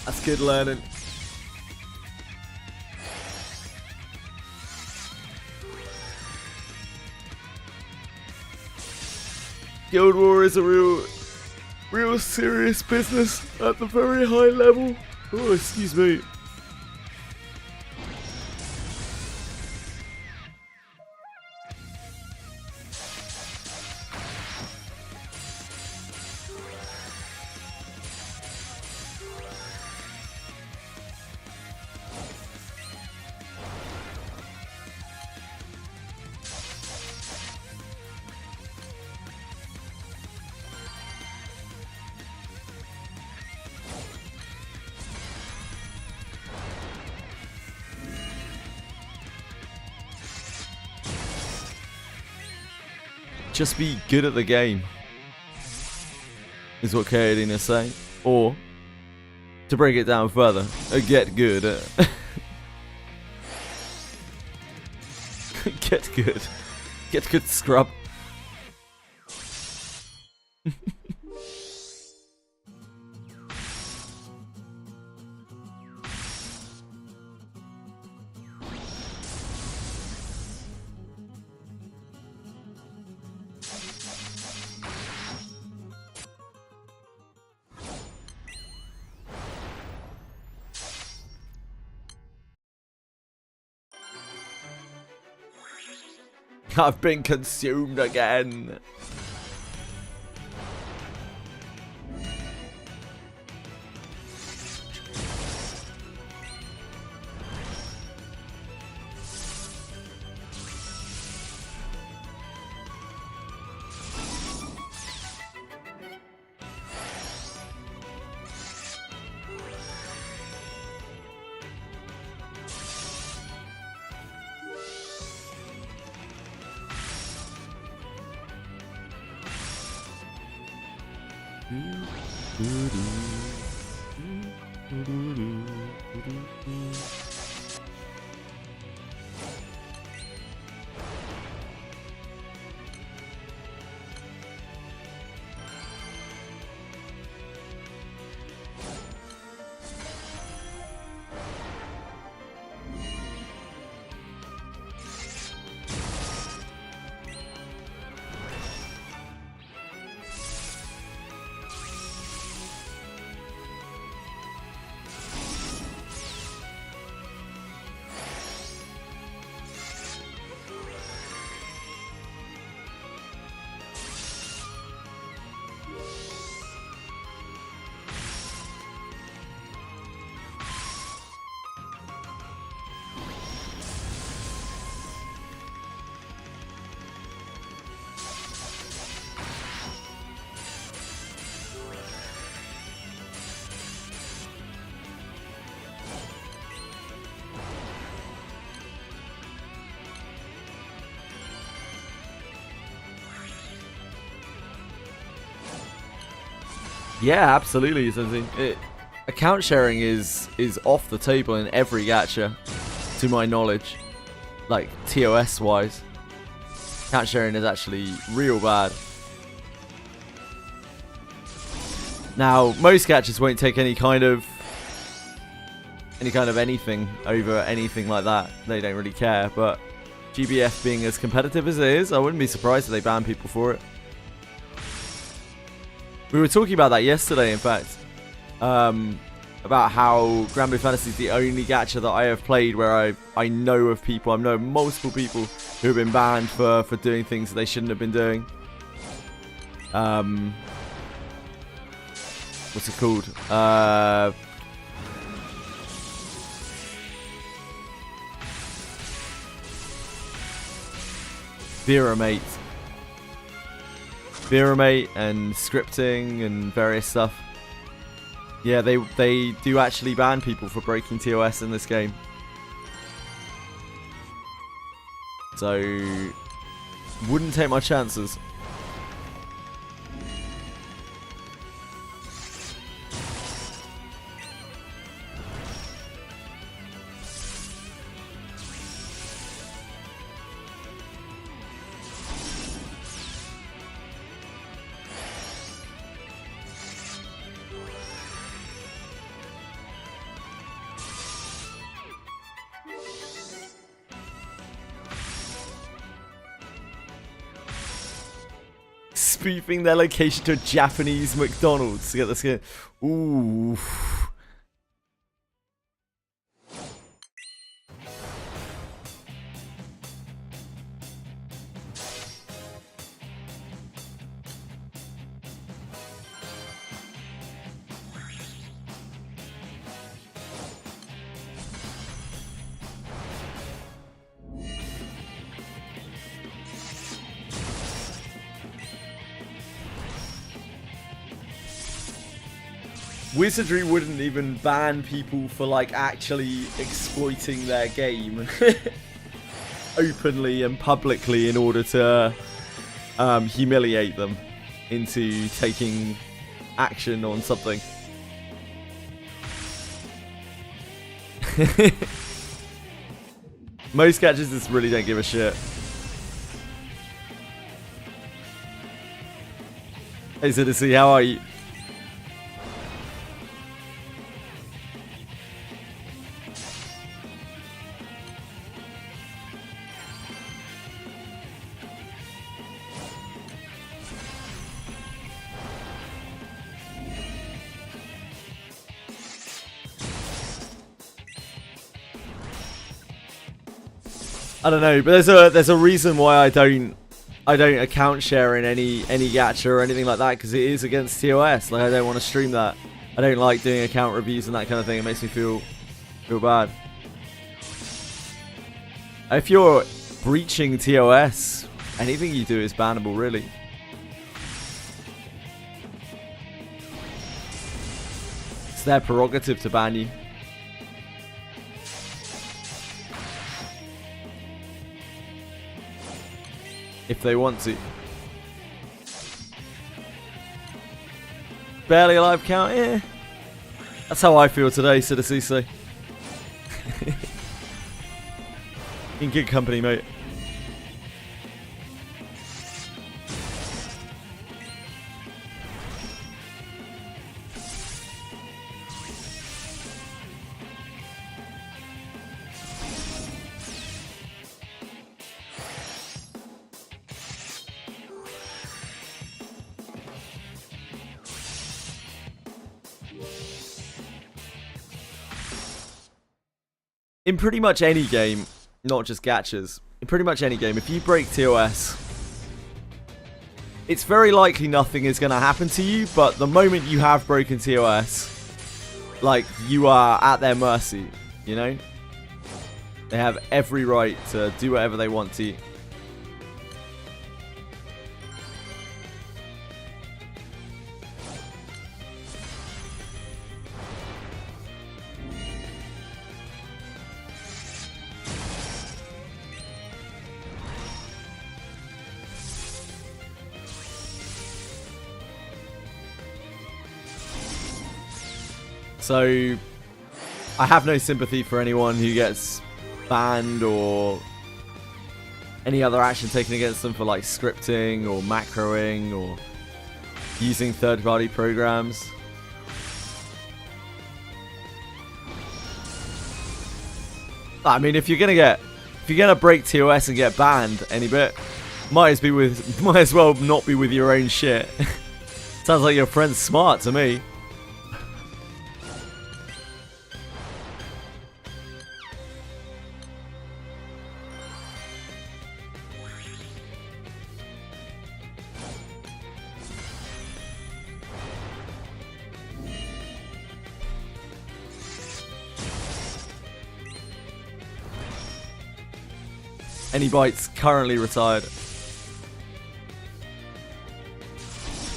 That's good learning. Guild War is a real serious business at the very high level. Oh, excuse me. Just be good at the game, is what Kaedin is saying. Or, to break it down further, get good at. Get good. Get good, scrub. I've been consumed again. Yeah, absolutely. Account sharing is off the table in every gacha, to my knowledge. Like TOS wise, account sharing is actually real bad. Now, most gachas won't take any kind of anything over anything like that. They don't really care. But GBF being as competitive as it is, I wouldn't be surprised if they ban people for it. We were talking about that yesterday, in fact, about how GRANBLUE Fantasy is the only gacha that I have played where I know of people, I know of multiple people who have been banned for doing things that they shouldn't have been doing. What's it called? Veramate and scripting and various stuff. Yeah, they do actually ban people for breaking TOS in this game. So, wouldn't take my chances. Spoofing their location to a Japanese McDonald's to get the skin. Ooh. Wizardry wouldn't even ban people for like actually exploiting their game openly and publicly in order to humiliate them into taking action on something. Most catchers just really don't give a shit. Hey Citizen, how are you? I don't know, but there's a reason why I don't account share in any gacha or anything like that, because it is against TOS. Like, I don't want to stream that. I don't like doing account reviews and that kind of thing. It makes me feel bad. If you're breaching TOS, anything you do is bannable, really. It's their prerogative to ban you. If they want to. Barely alive count, yeah. That's how I feel today, Citacise. In good company, mate. In pretty much any game, not just gachas, in pretty much any game, if you break TOS, it's very likely nothing is going to happen to you, but the moment you have broken TOS, like, you are at their mercy, you know? They have every right to do whatever they want to you. So, I have no sympathy for anyone who gets banned or any other action taken against them for like scripting or macroing or using third-party programs. I mean, if you're gonna break TOS and get banned any bit, might as well not be with your own shit. Sounds like your friend's smart to me. Any bites currently retired.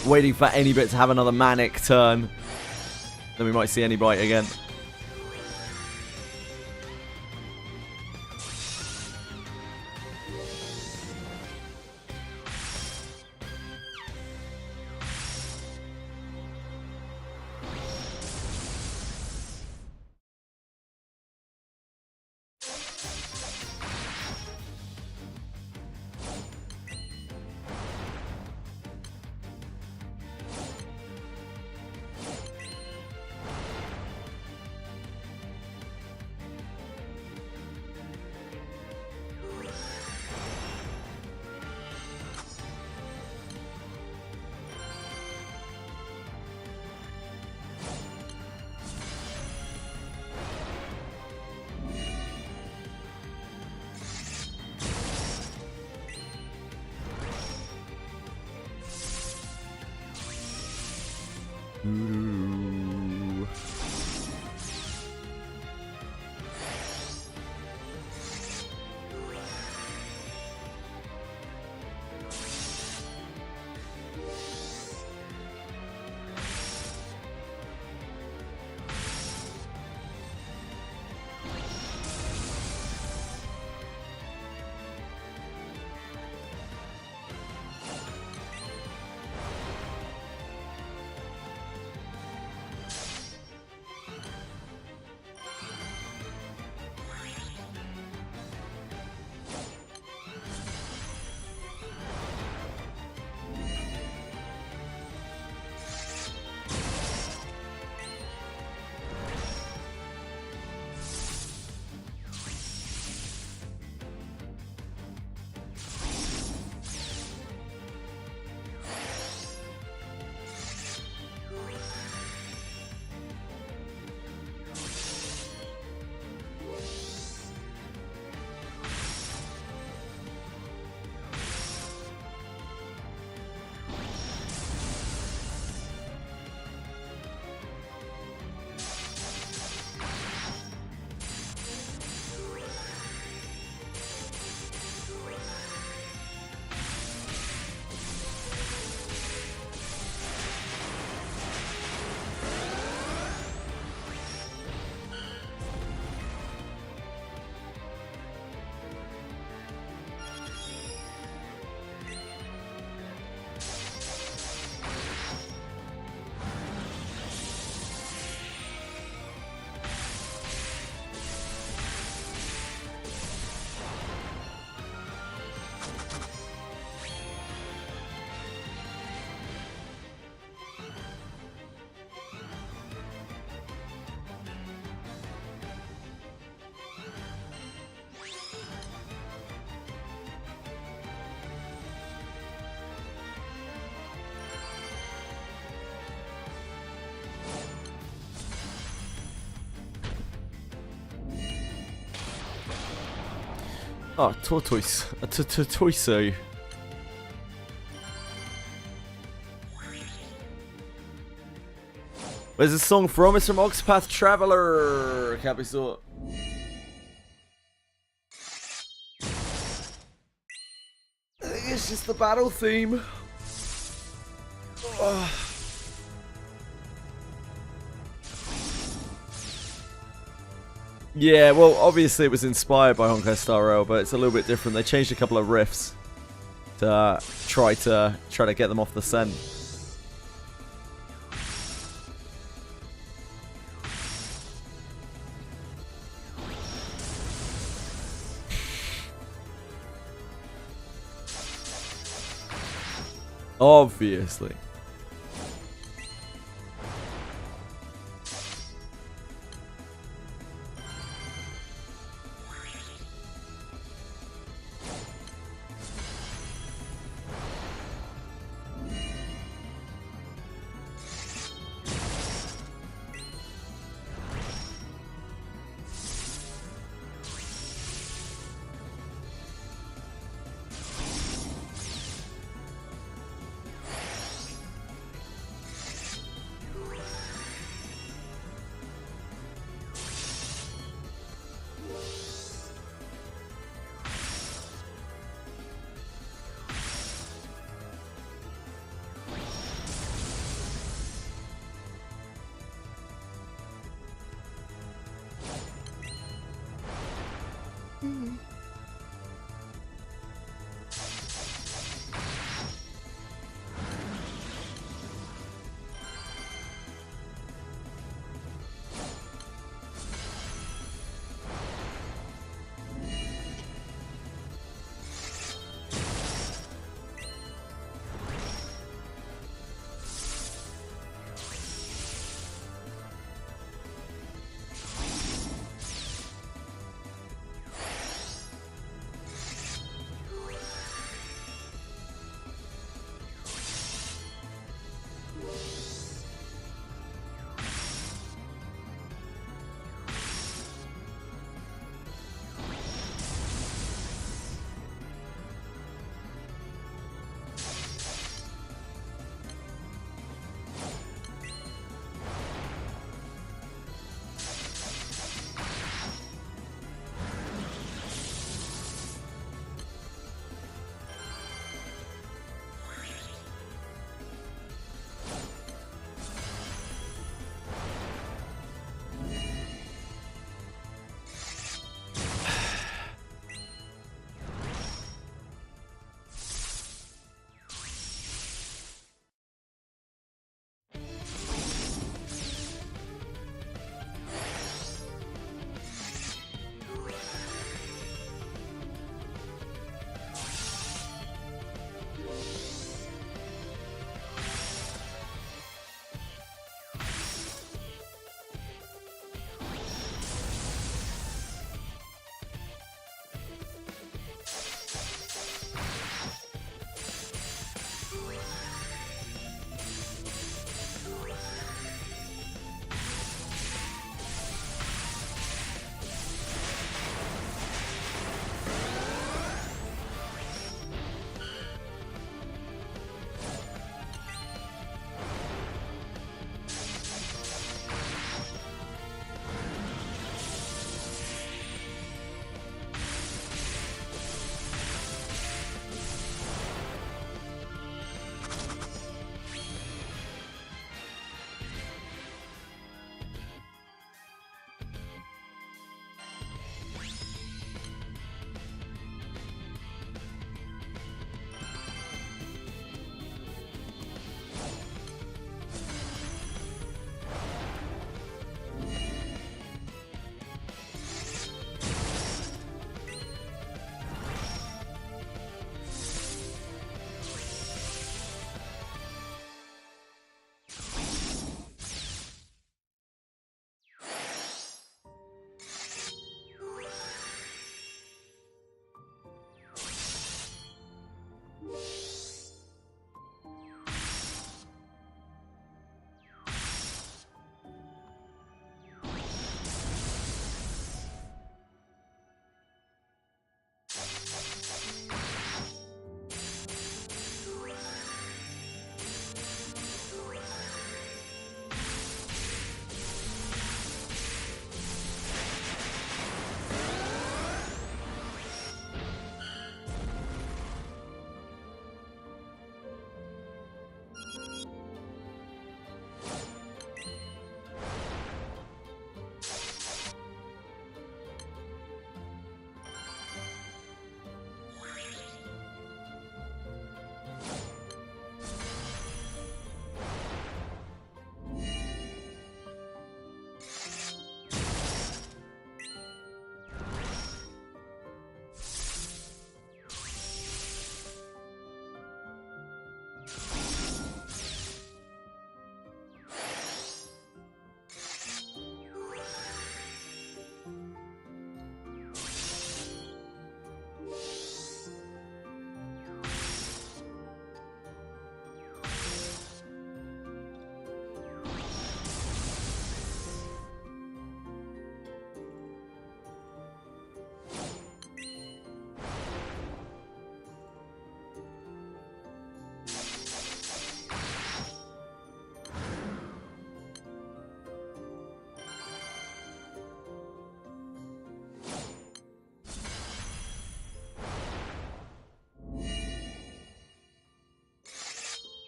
Waiting for any bit to have another manic turn. Then we might see any bite again. Ooh. Oh, tortoise. A tortoiso. Where's this song from? It's from Oxpath Traveler. Can't be sort. I think it's just the battle theme. Oh. Yeah, well, obviously it was inspired by Honkai Star Rail, but it's a little bit different. They changed a couple of riffs to try to get them off the scent. Obviously.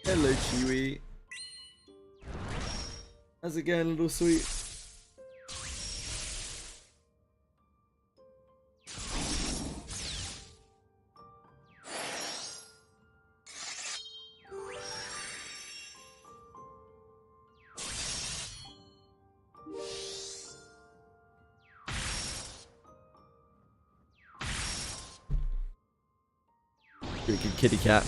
Hello, Chewie. How's it going, little sweet? You're a good kitty cat.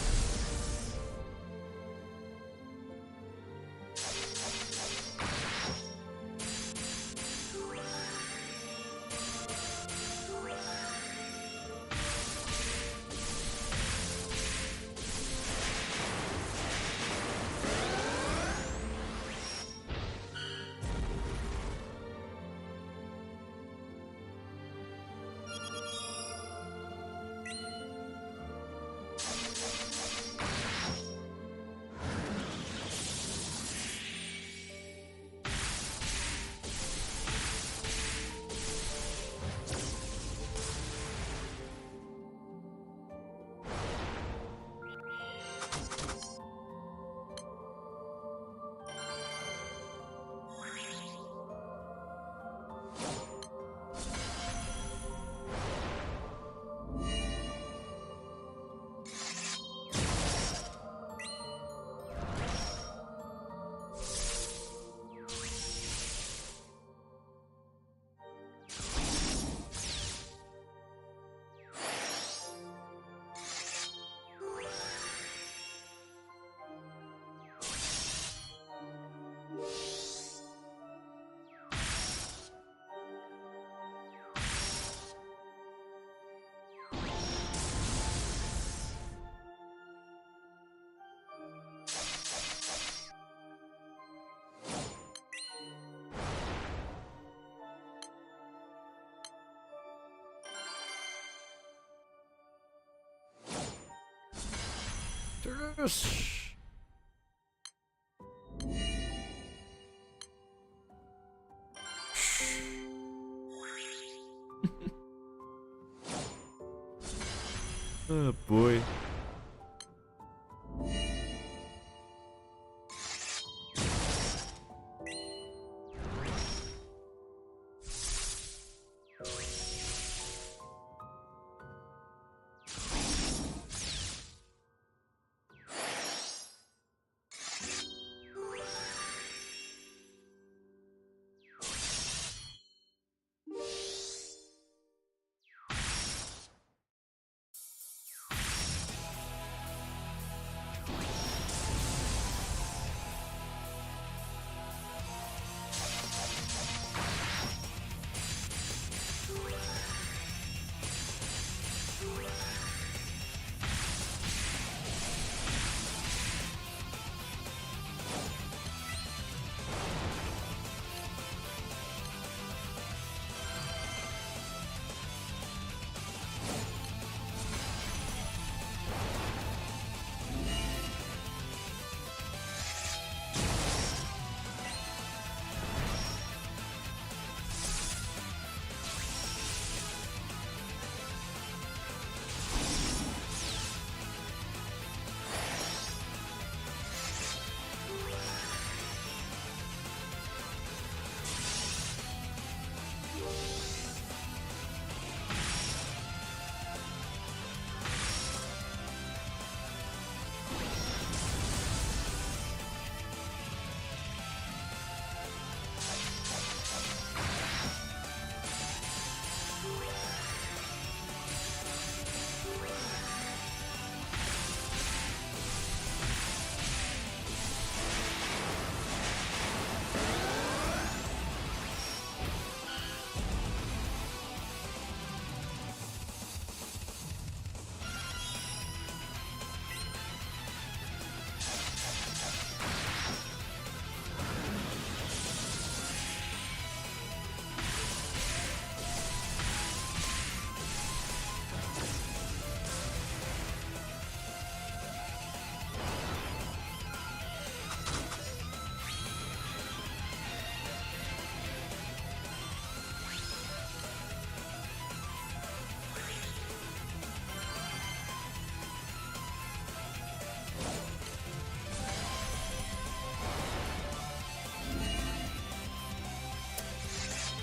Yes. Oh boy.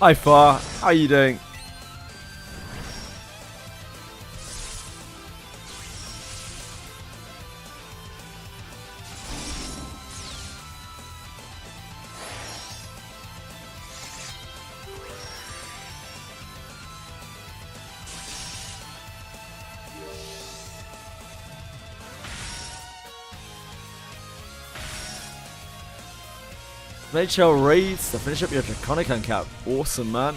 Hi Far, how you doing? NHL raids to finish up your Draconic uncap. Awesome, man.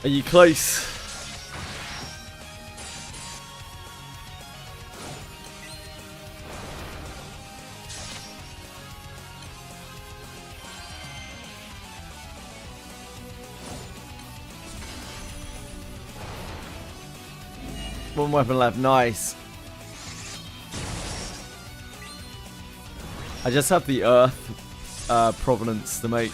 Are you close? One weapon left. Nice. I just have the Earth provenance to make.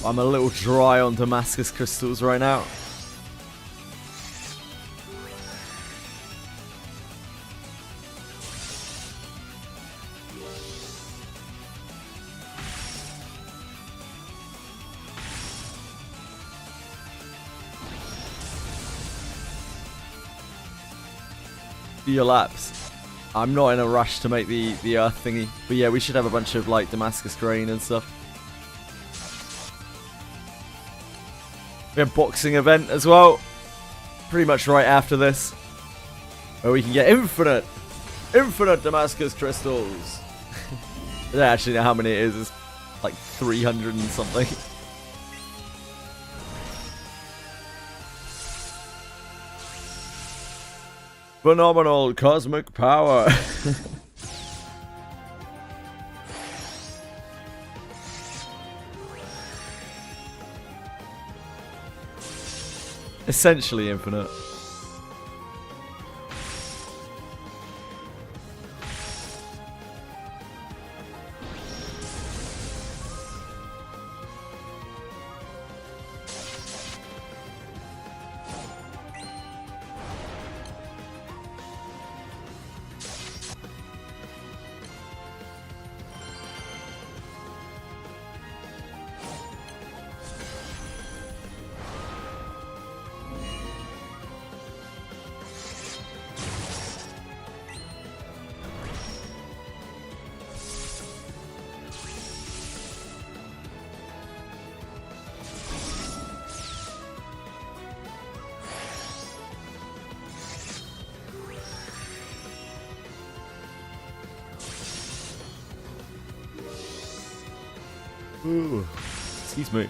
I'm a little dry on Damascus crystals right now. Do your laps. I'm not in a rush to make the Earth thingy, but yeah, we should have a bunch of like Damascus grain and stuff. We have a boxing event as well, pretty much right after this, where we can get infinite Damascus crystals. I don't actually know how many it is. It's like 300 and something. Phenomenal cosmic power. Essentially infinite. Ooh, excuse me.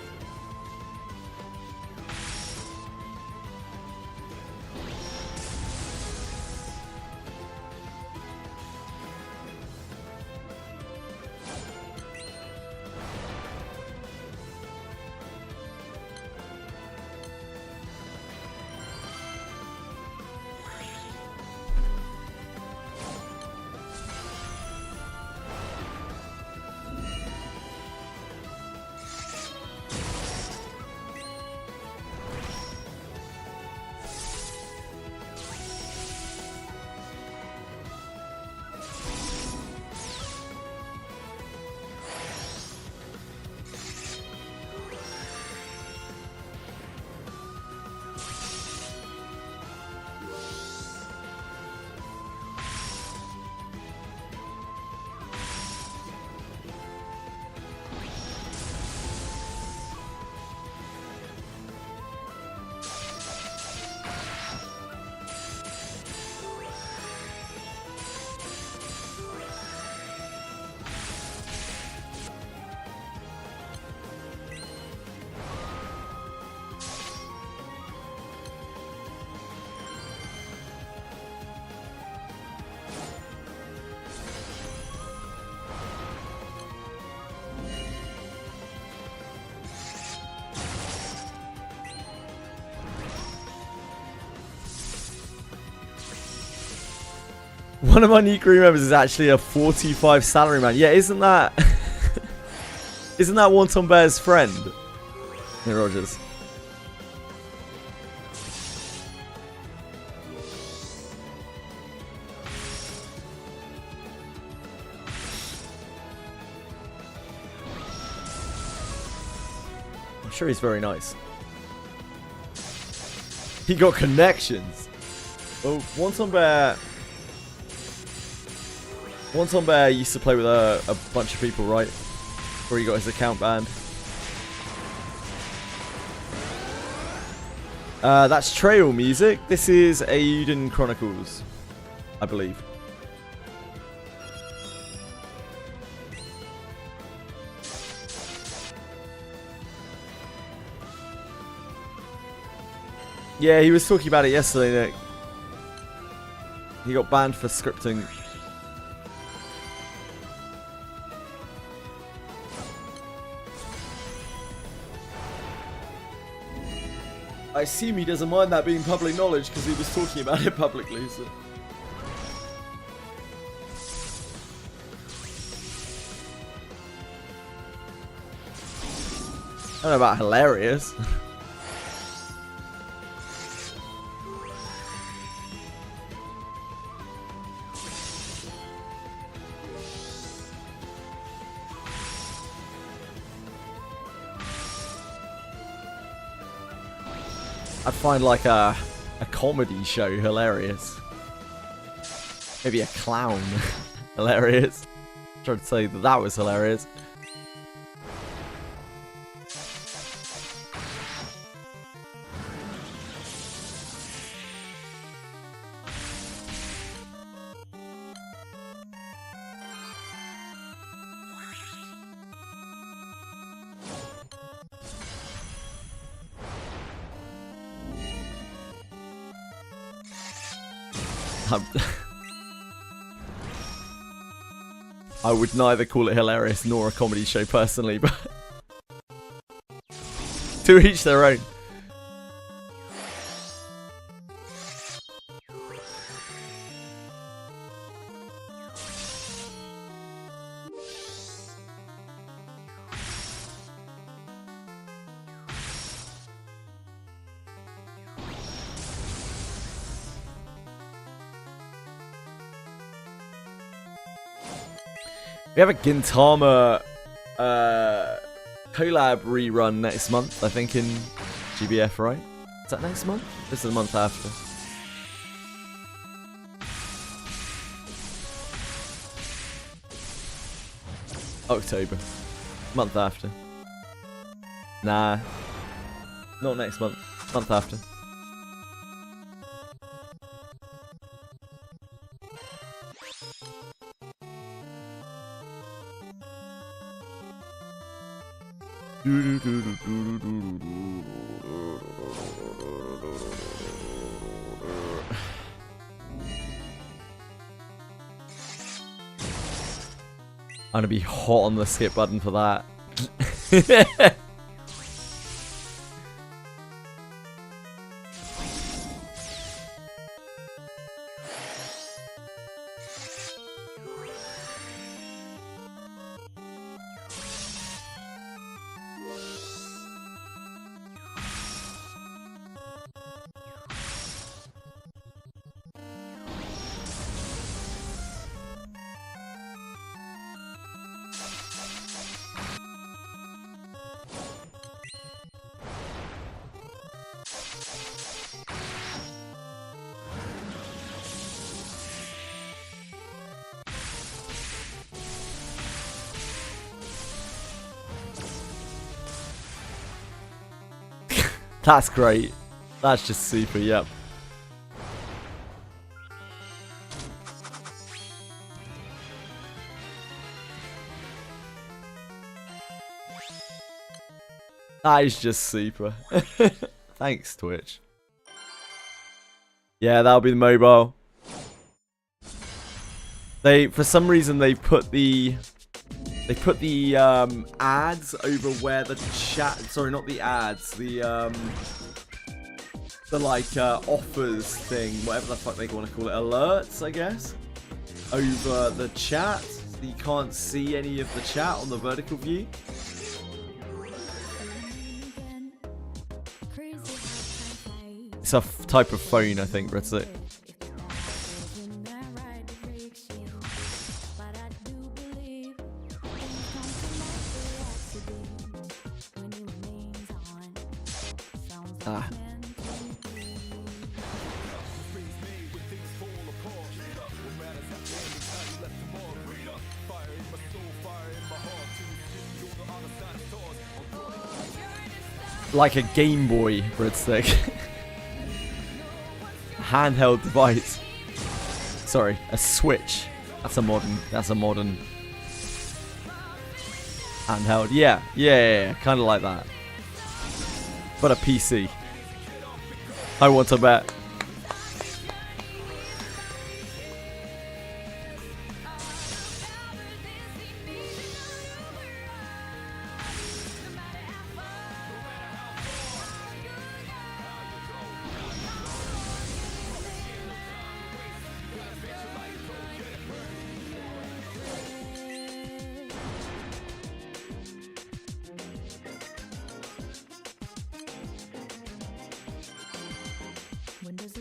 One of my new crew members is actually a 45 salaryman. Yeah, isn't that isn't that Wonton Bear's friend? Hey, Rogers. I'm sure he's very nice. He got connections. Well, Wonton Bear used to play with a bunch of people, right? Before he got his account banned. That's trail music. This is Auden Chronicles, I believe. Yeah, he was talking about it yesterday, Nick. He got banned for scripting. I assume he doesn't mind that being public knowledge because he was talking about it publicly. So. I don't know about hilarious. I'd find like a comedy show hilarious. Maybe a clown hilarious. I'm trying to say that was hilarious. I would neither call it hilarious nor a comedy show personally, but to each their own. We have a Gintama collab rerun next month, I think, in GBF, right? Is that next month? This is the month after. October. Month after. Nah. Not next month. Month after. I'm gonna be hot on the skip button for that. That's great. That's just super, yep. That is just super. Thanks, Twitch. Yeah, that'll be the mobile. For some reason, they put the ads over where the chat. Sorry, not the ads. The like offers thing, whatever the fuck they want to call it, alerts, I guess, over the chat. So you can't see any of the chat on the vertical view. It's a type of phone, I think, that's it. Ah. Like a Game Boy breadstick. Handheld device. Sorry, a Switch. That's a modern handheld. Yeah. Kind of like that. But a PC. I want to bet.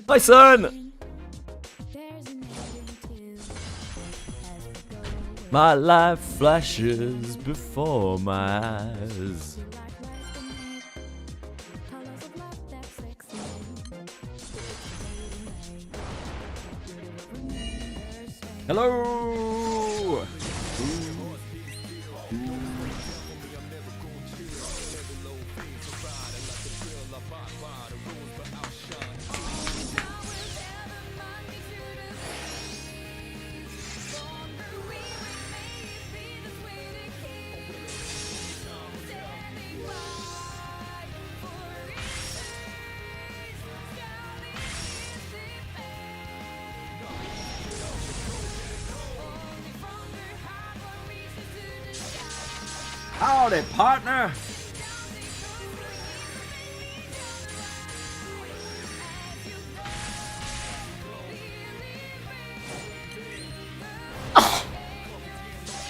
My son! My life flashes before my eyes. Hello! Howdy, partner!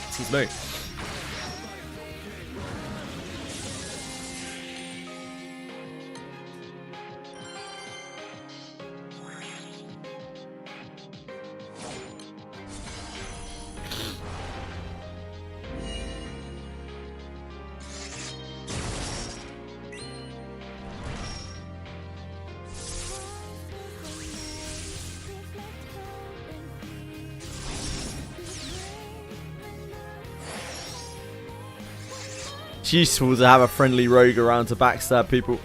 Excuse me. It's useful to have a friendly rogue around to backstab people.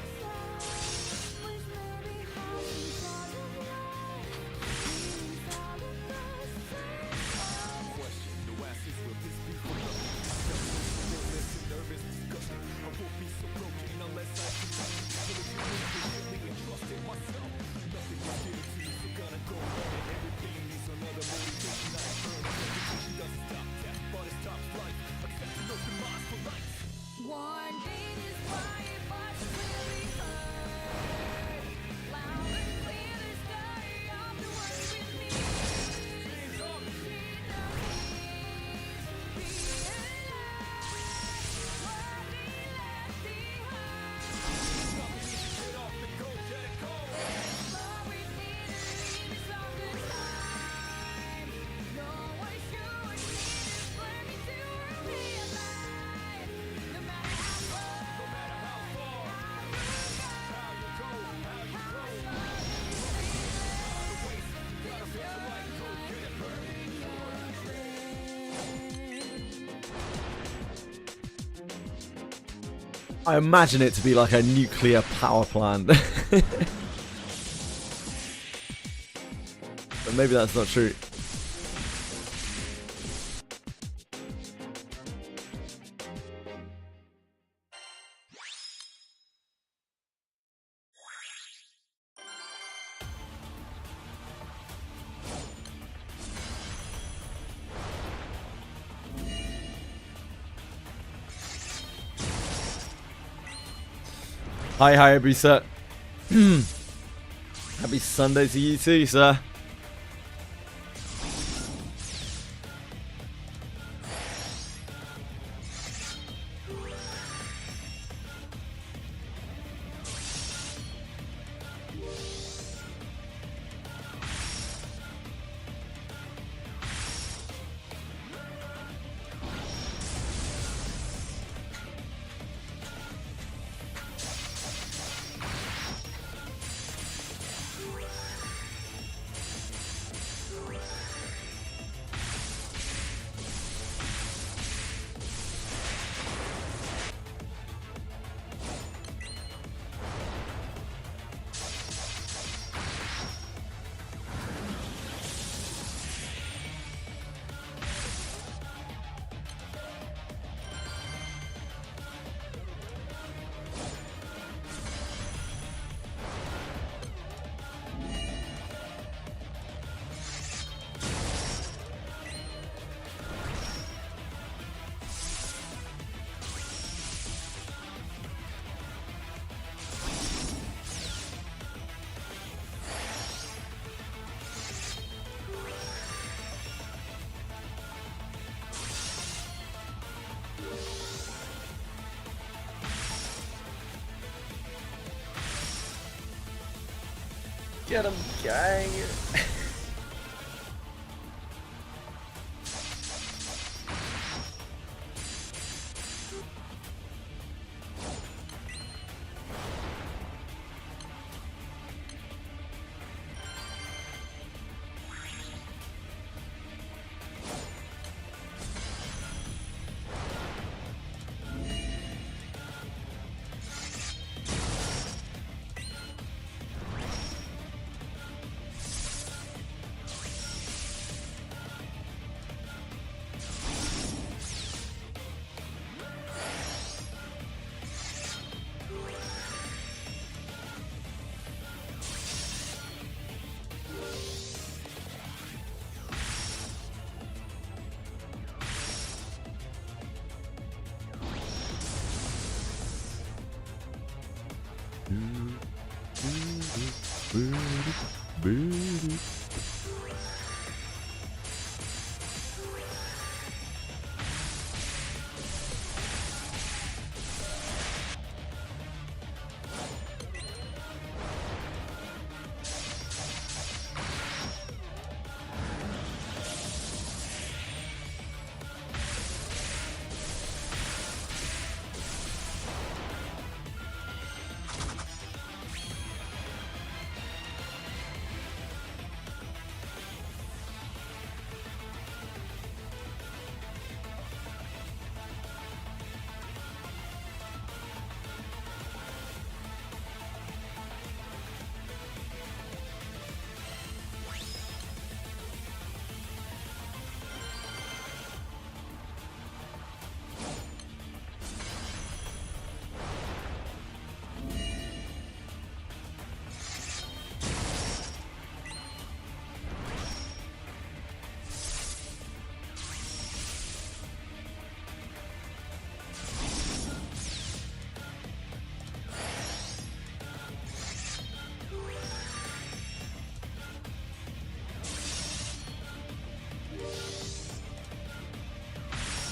I imagine it to be like a nuclear power plant. But maybe that's not true. Hi, Hayabusa. Happy Sunday to you too, sir. Get him, gang!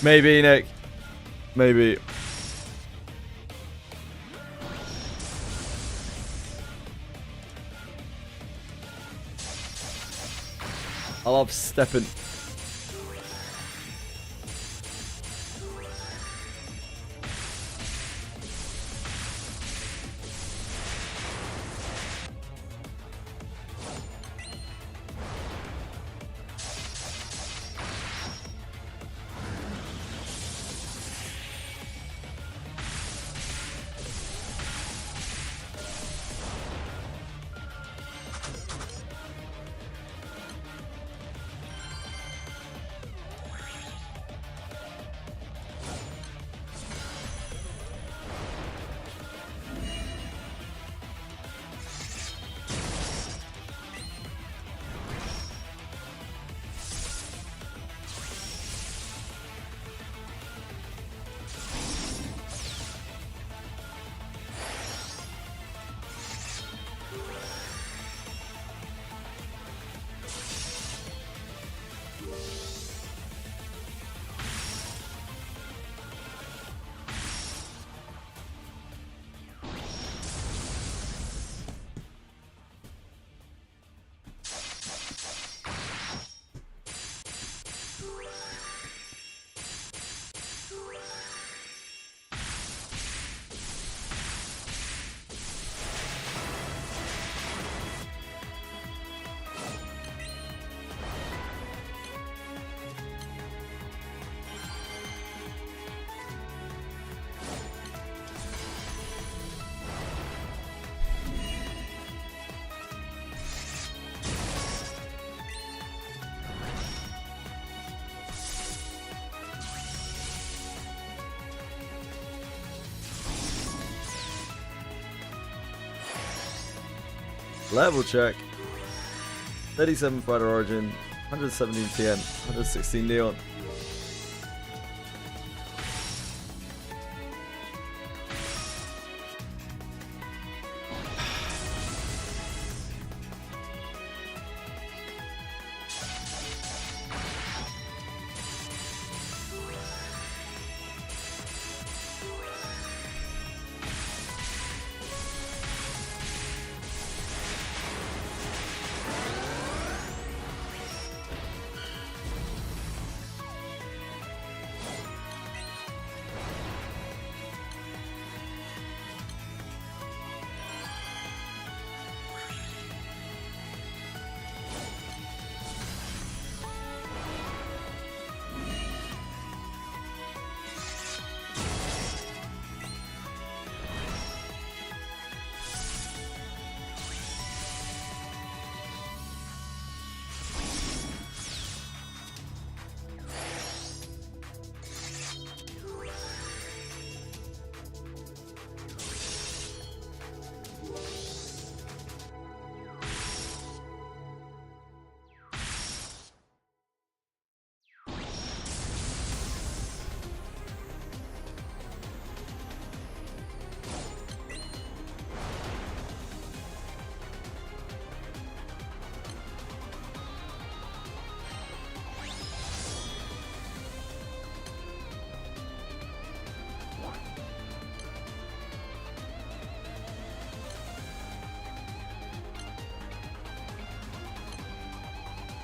Maybe, Nick. Maybe. I love stepping. Level check. 37 Fighter Origin, 117 TN, 116 Neon.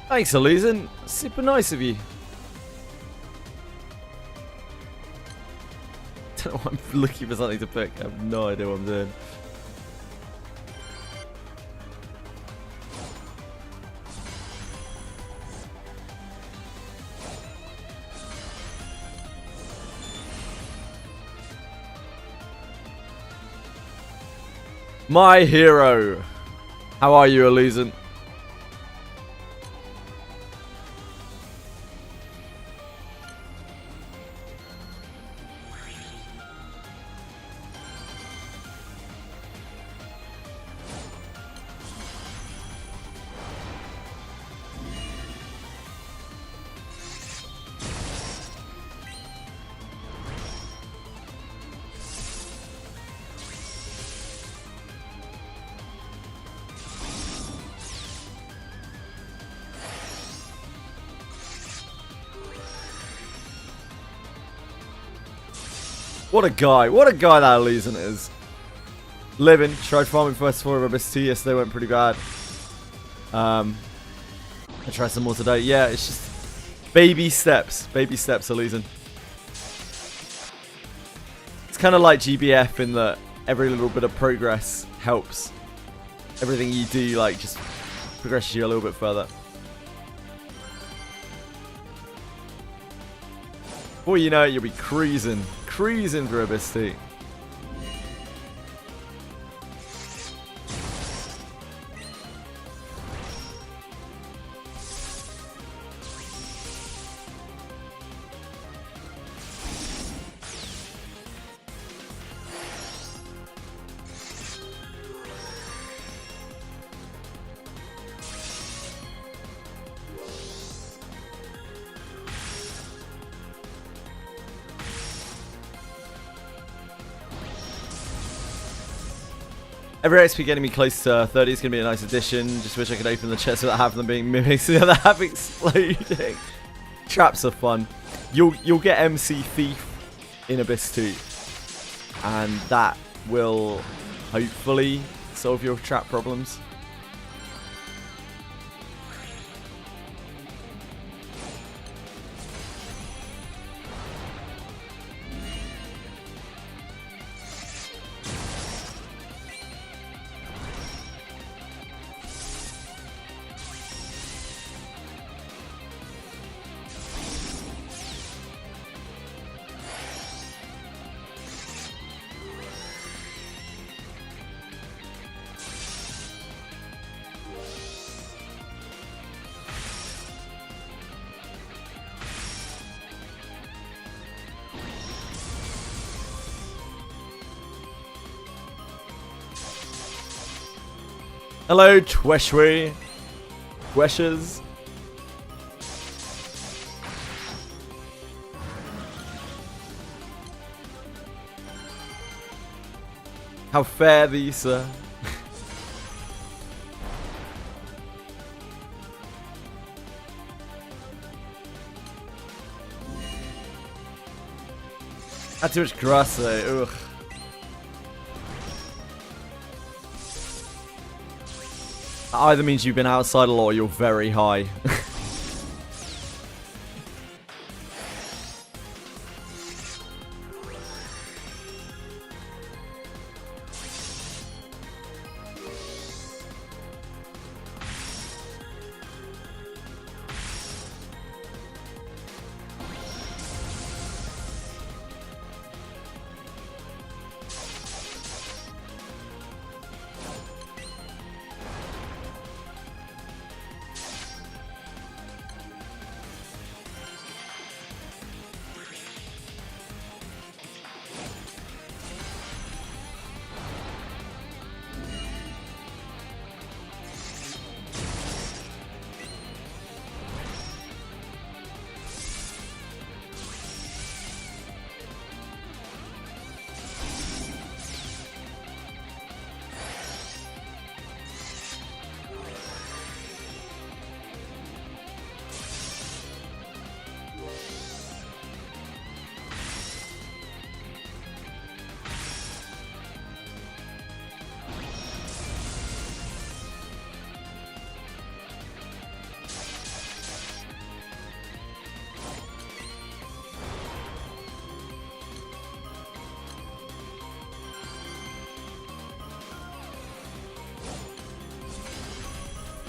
Thanks, Illusion. Super nice of you. Don't know why I'm looking for something to pick. I have no idea what I'm doing. My hero. How are you, Illusion? What a guy. What a guy that Illusion is. Living. Tried farming first 4 of Abyss 2 yesterday. Went pretty bad. I tried some more today. Yeah, it's just baby steps. Baby steps, Illusion. It's kind of like GBF in that every little bit of progress helps. Everything you do, like, just progresses you a little bit further. Before you know it, you'll be cruising through Abyss 2. Every XP getting me close to 30 is going to be a nice addition. Just wish I could open the chest without half of them being mimics and the other half exploding. Traps are fun. You'll get MC Thief in Abyss 2. And that will hopefully solve your trap problems. Hello, Tweshwe. Tweshes. How fare thee, sir? Had too much grass, ugh. That either means you've been outside a lot or you're very high.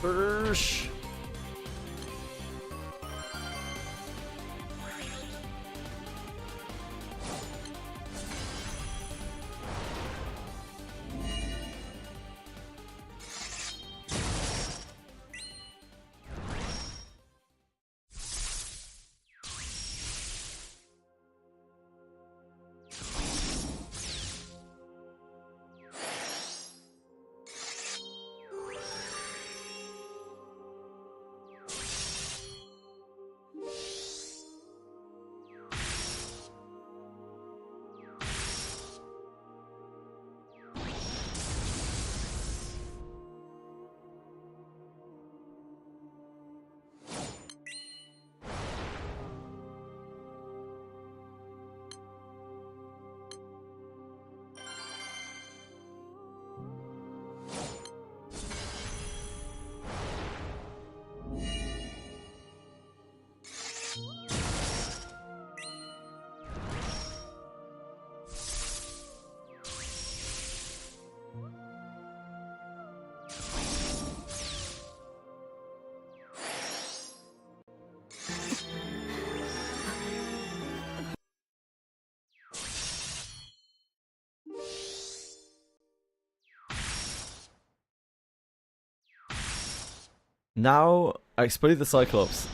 Bursh. Now I exploded the Cyclops.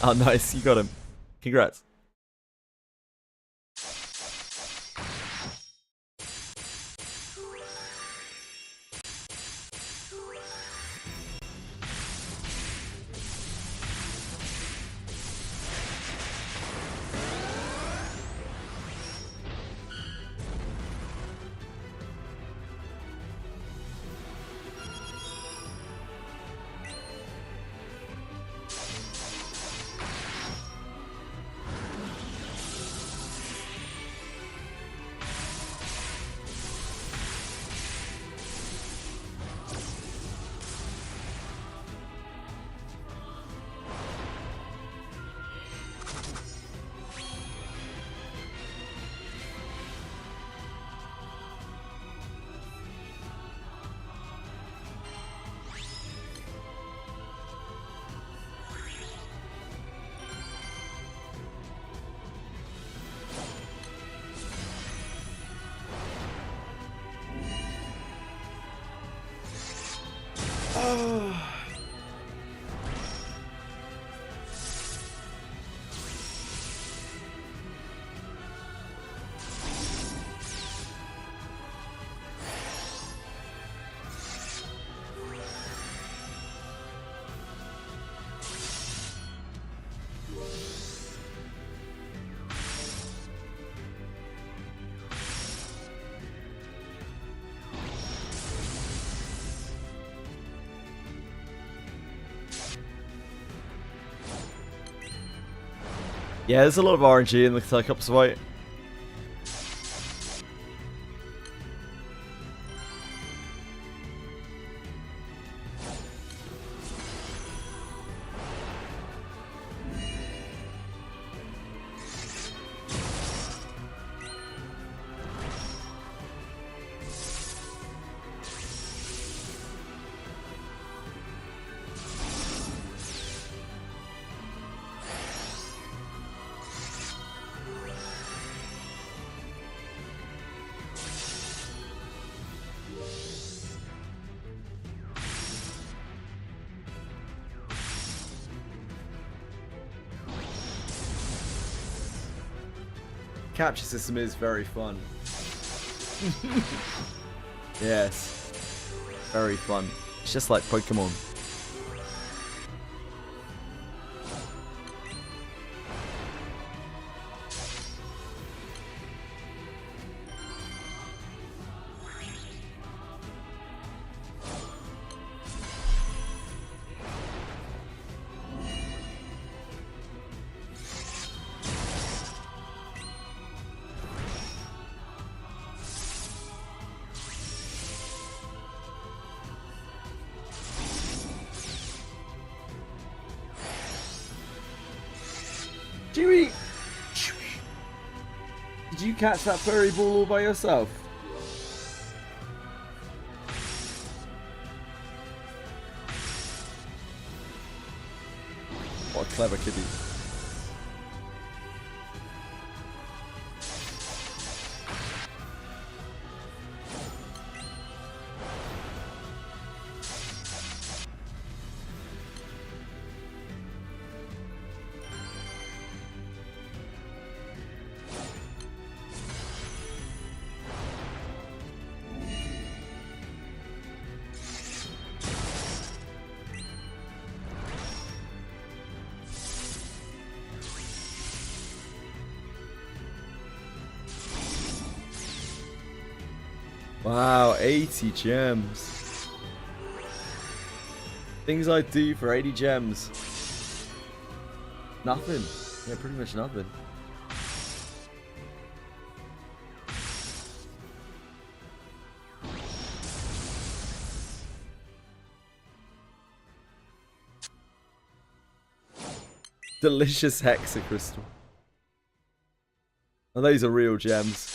Oh, nice, you got him. Congrats. Yeah, there's a lot of RNG in the Cyclops fight. Capture system is very fun. Yes. Very fun. It's just like Pokemon. Chewie! Did you catch that furry ball all by yourself? What a clever kiddie. Wow, 80 gems. Things I do for 80 gems. Nothing. Yeah, pretty much nothing. Delicious hexacrystal. And those are real gems.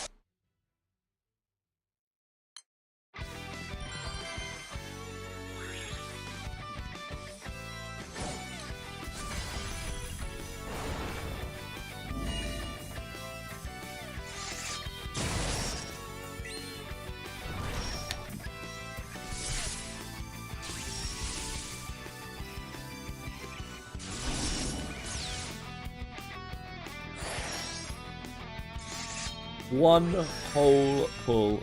One whole pull.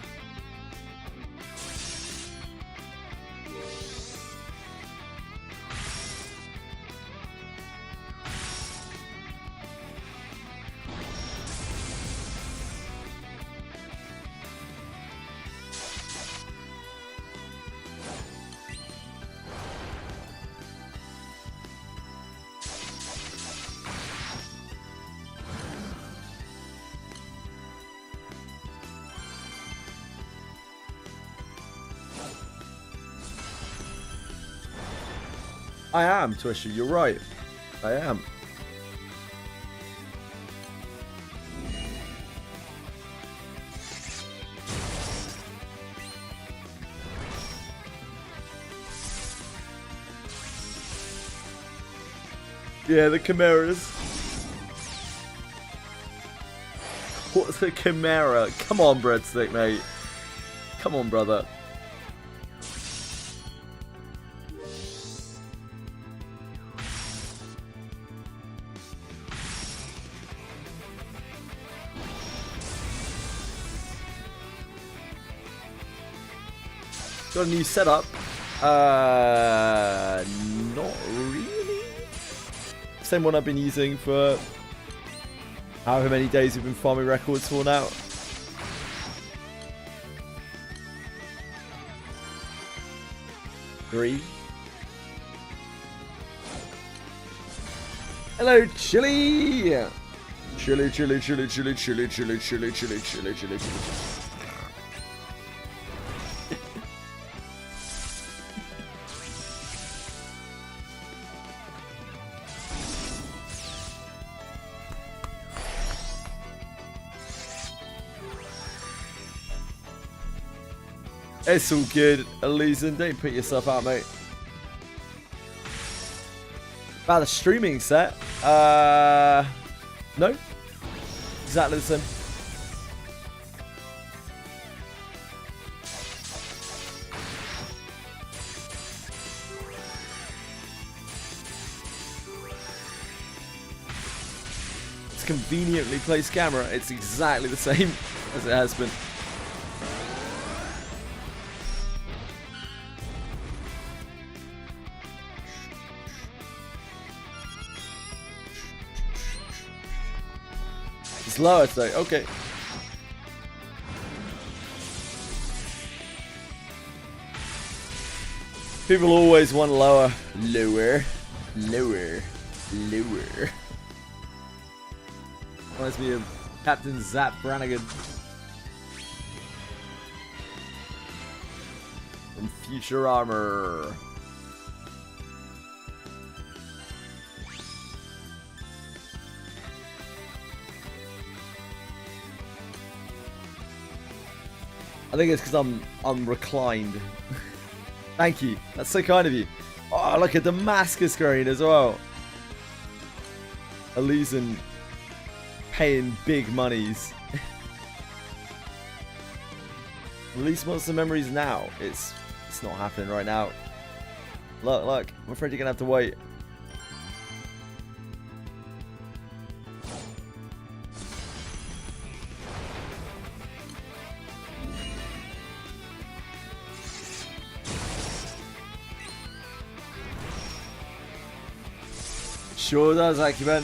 I am, Twisher, you're right. I am. Yeah, the chimeras. What's a chimera? Come on, breadstick, mate. Come on, brother. Got a new setup. Not really. Same one I've been using for however many days we've been farming records for now. Three. Hello, Chili. Chili, chili, chili, chili, chili, chili, chili, chili, chili, chili, chili. It's all good, Elysian. Don't put yourself out, mate. About the streaming set, no, exactly the same. It's conveniently placed camera. It's exactly the same as it has been. It's lower today, okay. People always want lower. Lower. Lower. Lower. Reminds me of Captain Zap Brannigan from Futurama. I think it's because I'm reclined. Thank you. That's so kind of you. Oh, look at Damascus green as well. are losing, paying big monies. Release Monster Memories now. It's not happening right now. Look, I'm afraid you're gonna have to wait. Sure does, Akiben.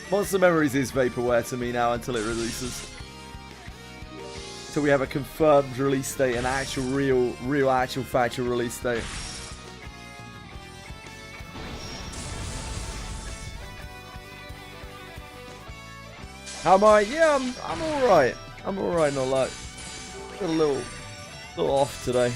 Monster Memories is vaporware to me now until it releases. Till we have a confirmed release date, an actual, real, actual, factual release date. How am I? Yeah, I'm all right. I'm all right, not like a little off today.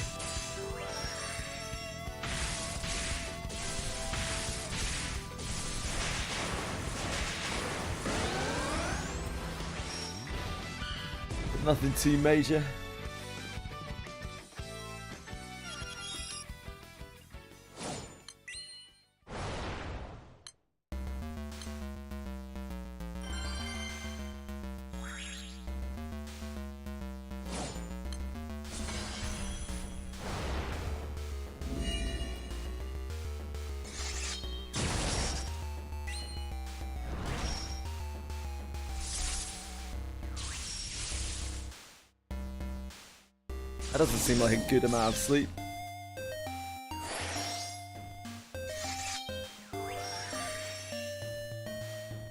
Nothing too major. That doesn't seem like a good amount of sleep.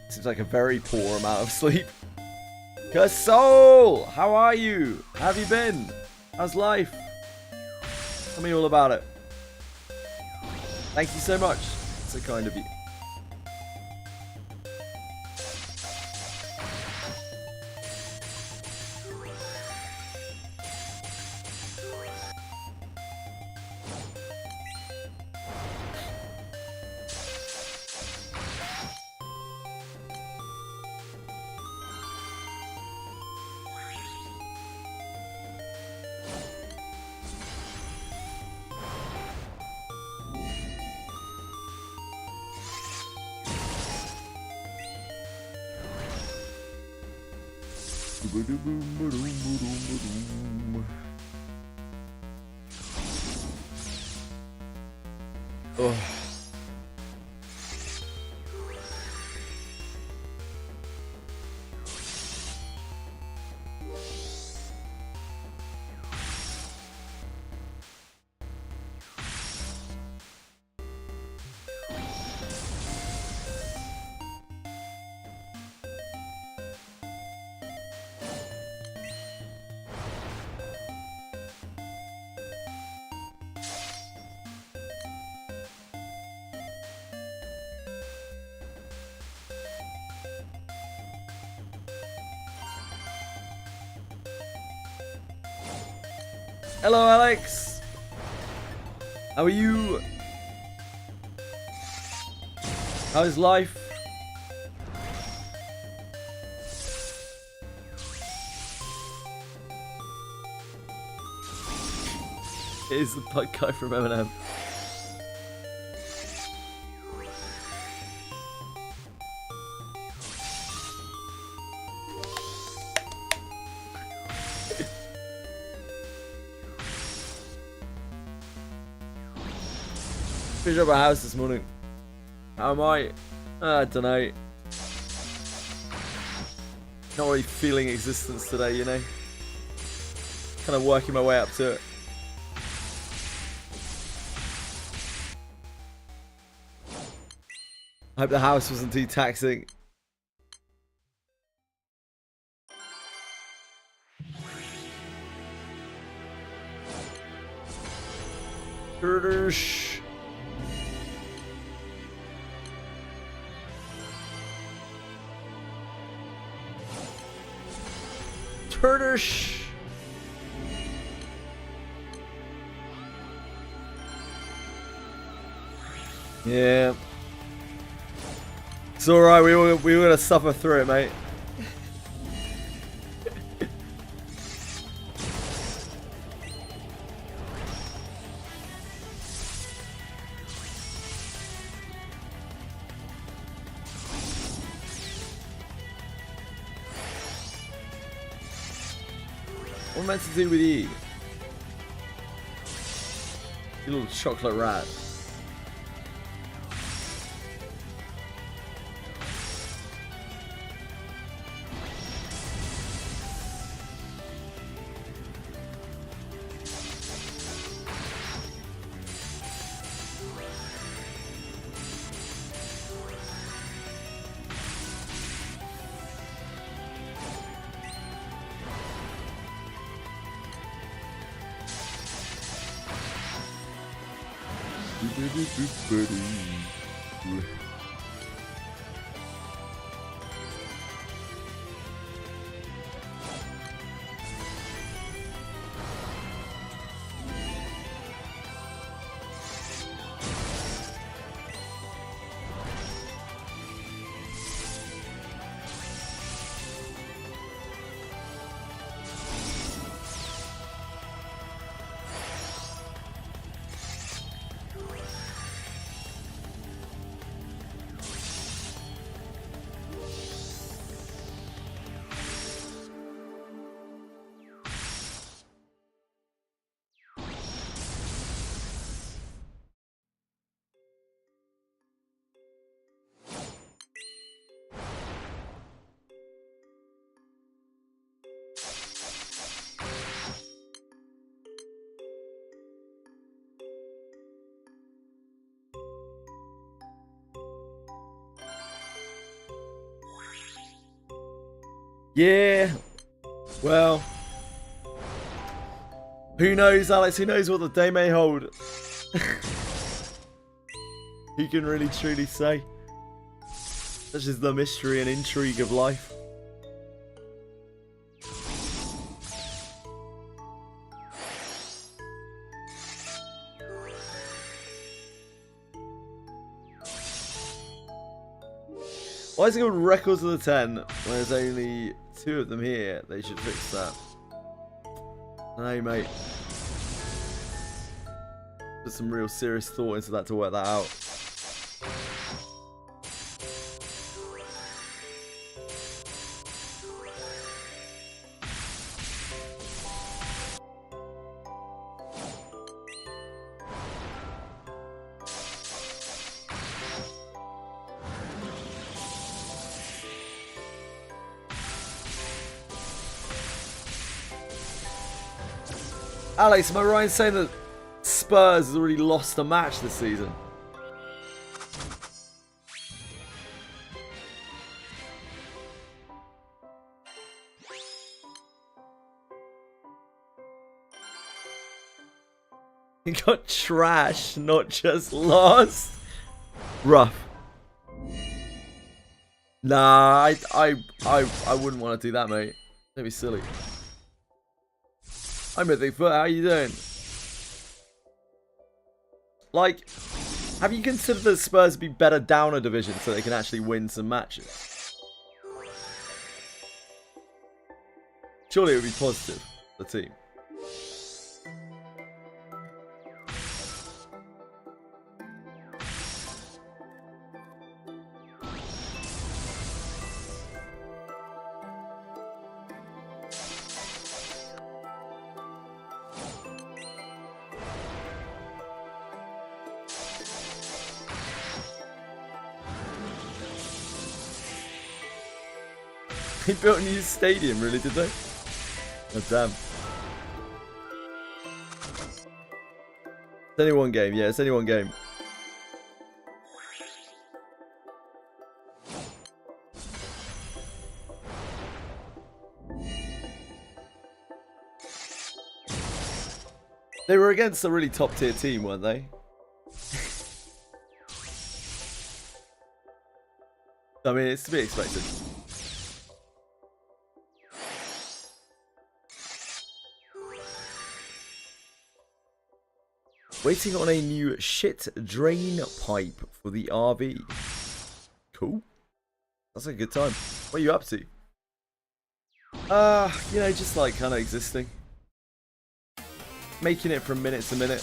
Seems like a very poor amount of sleep. Kasol! How are you? How have you been? How's life? Tell me all about it. Thank you so much. So kind of you. Oh. Hello, Alex. How are you? How is life? It is the bug guy from Eminem. Finished up our house this morning. How am I? I don't know. Not really feeling existence today, you know. Kind of working my way up to it. I hope the house wasn't too taxing. Turdish. Yeah. It's alright, we were gonna suffer through it, mate. What am I meant to do with you? You little chocolate rat. Yeah, well, who knows, Alex? Who knows what the day may hold? Who can really truly say? Such is the mystery and intrigue of life. Why is it called Records of the 10 when there's only 2 of them here? They should fix that. No, mate. Put some real serious thought into that to work that out. Alex, am I right in saying that Spurs has already lost a match this season? He got trash, not just lost. Rough. Nah, I wouldn't want to do that, mate. That'd be silly. Hi, Mythicfoot, how you doing? Like, have you considered that Spurs be better down a division so they can actually win some matches? Surely it would be positive, the team. They built a new stadium, really, did they? Oh, damn. It's only one game, yeah, it's only one game. They were against a really top tier team, weren't they? I mean, it's to be expected. Waiting on a new shit drain pipe for the RV. Cool. That's a good time. What are you up to? You know, just like kind of existing. Making it from minute to minute.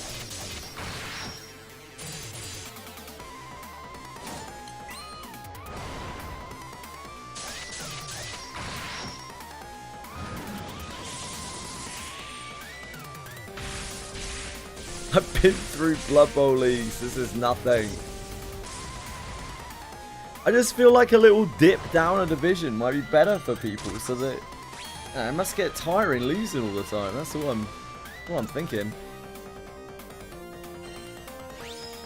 I've been through Blood Bowl leagues. This is nothing. I just feel like a little dip down a division might be better for people, so that it must get tiring losing all the time. That's all I'm thinking.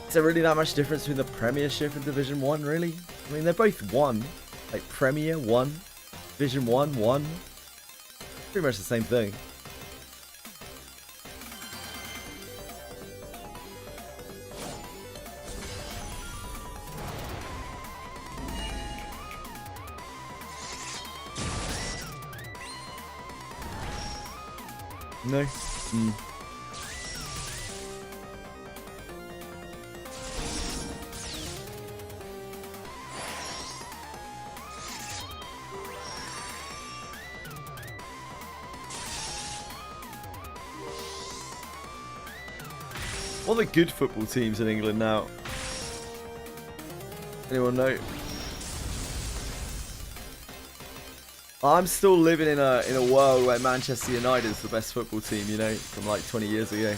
Is there really that much difference between the Premiership and Division 1, really? I mean, they're both 1. Like, Premier 1, Division 1, 1. Pretty much the same thing. No. What are the good football teams in England now? Anyone know? I'm still living in a world where Manchester United is the best football team, you know, from like 20 years ago.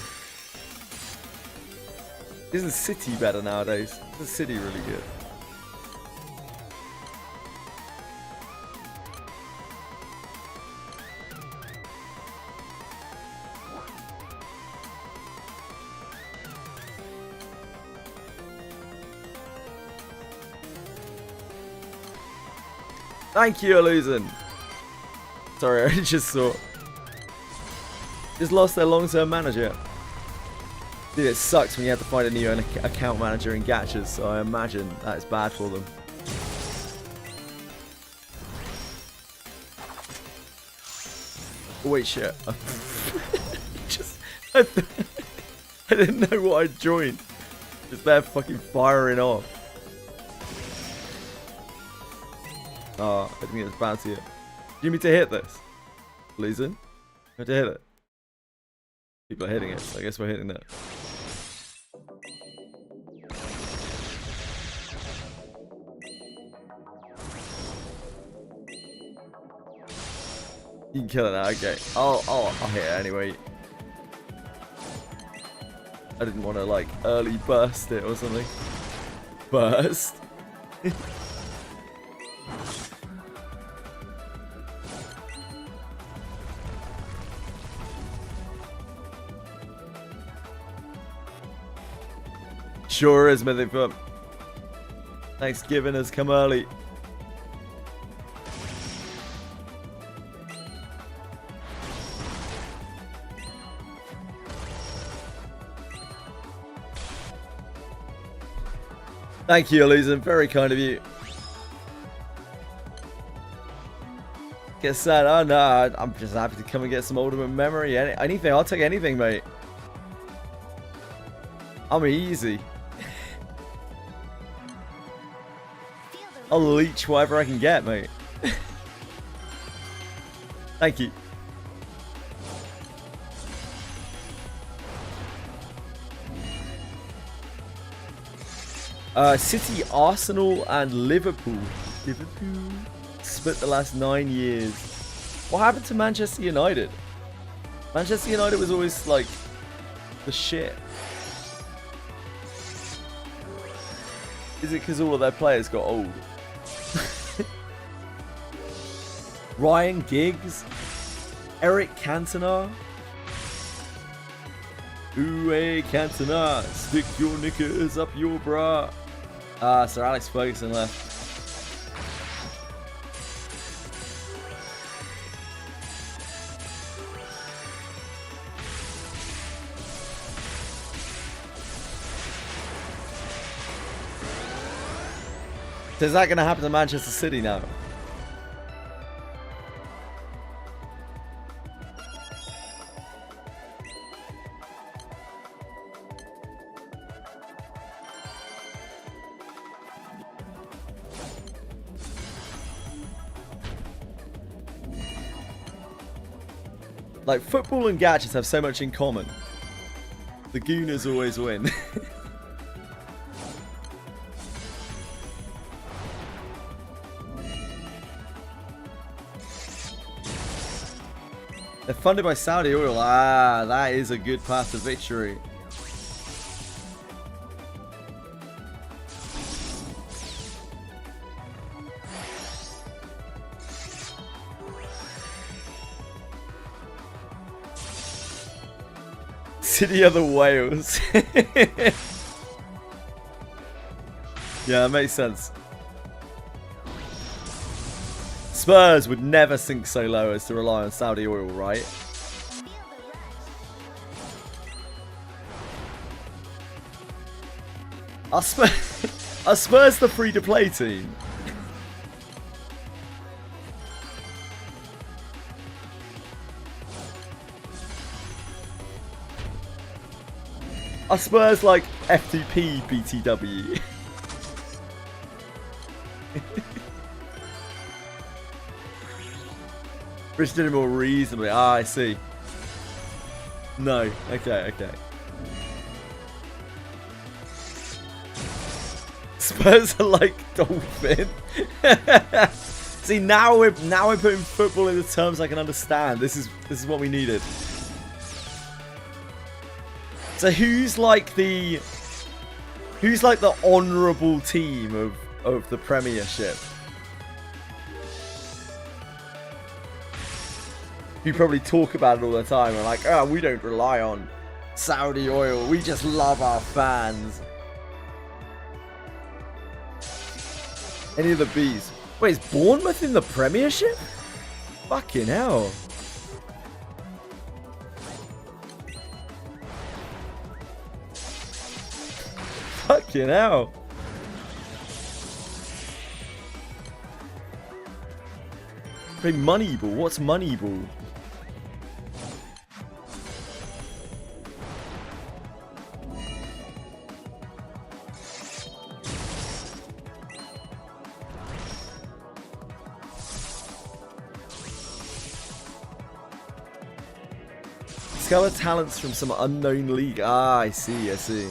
Isn't City better nowadays? Isn't City really good? Thank you, losing. Sorry, I just saw. Just lost their long-term manager. Dude, it sucks when you have to find a new account manager in Gachas, so I imagine that is bad for them. Oh, wait, shit. I didn't know what I joined. Just there fucking firing off. Oh, I didn't get this bouncy yet. Do you need me to hit this? Losing? I have to hit it. People are hitting it, so I guess we're hitting it. You can kill it now, okay. I'll hit it anyway. I didn't want to like early burst it or something. Burst? Sure is, Mythic. Thanksgiving has come early. Thank you, Elisa. Very kind of you. Get sad. Oh no, I'm just happy to come and get some ultimate memory. Anything, I'll take anything, mate. I'm easy. I'll leech whatever I can get, mate. Thank you. City, Arsenal, and Liverpool. Liverpool split the last 9 years. What happened to Manchester United? Manchester United was always like the shit. Is it because all of their players got old? Ryan Giggs, Eric Cantona. Ooh, Cantona, stick your knickers up your bra. Sir Alex Ferguson left. So is that going to happen to Manchester City now? Like, football and gadgets have so much in common. The Gooners always win. They're funded by Saudi oil. Ah, that is a good path to victory. City of the Whales. Yeah, that makes sense. Spurs would never sink so low as to rely on Saudi oil, right? Are Spurs the free-to-play team? Are Spurs like FTP BTW? Rich did it more reasonably. Ah, I see. No. Okay, okay. Spurs are like Dolphin. See, now we're putting football in the terms I can understand. This is what we needed. So who's like the honourable team of the Premiership? You probably talk about it all the time. We're like, oh, we don't rely on Saudi oil. We just love our fans. Any of the Bs? Wait, is Bournemouth in the Premiership? Fucking hell. Fucking hell. Hey, Moneyball. What's Moneyball? Discover talents from some unknown league. Ah, I see, I see.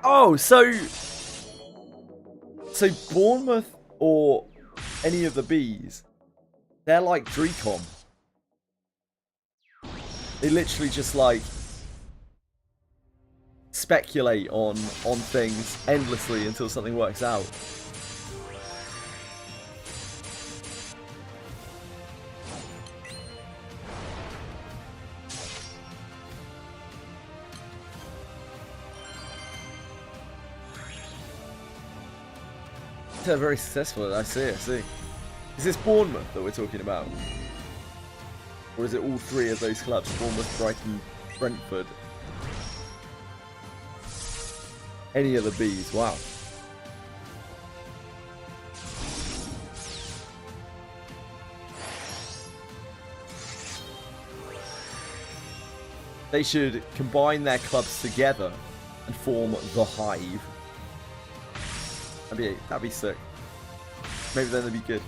Oh, so Bournemouth or any of the Bs, they're like Drecom. They literally just like speculate on things endlessly until something works out. They're very successful. I see, I see. Is this Bournemouth that we're talking about? Or is it all three of those clubs? Bournemouth, Brighton, Brentford? Any of the Bs? Wow. They should combine their clubs together and form the Hive. That'd be sick. Maybe then they'd be good.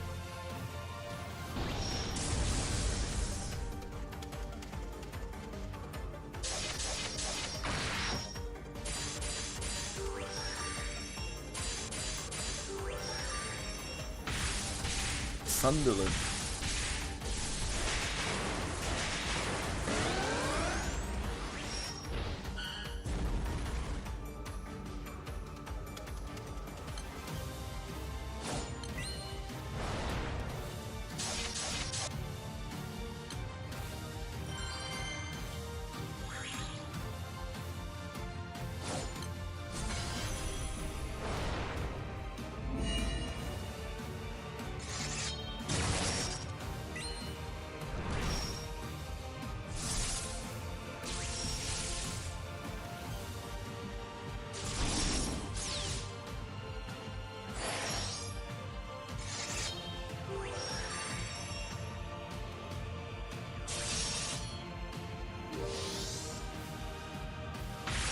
Sunderland.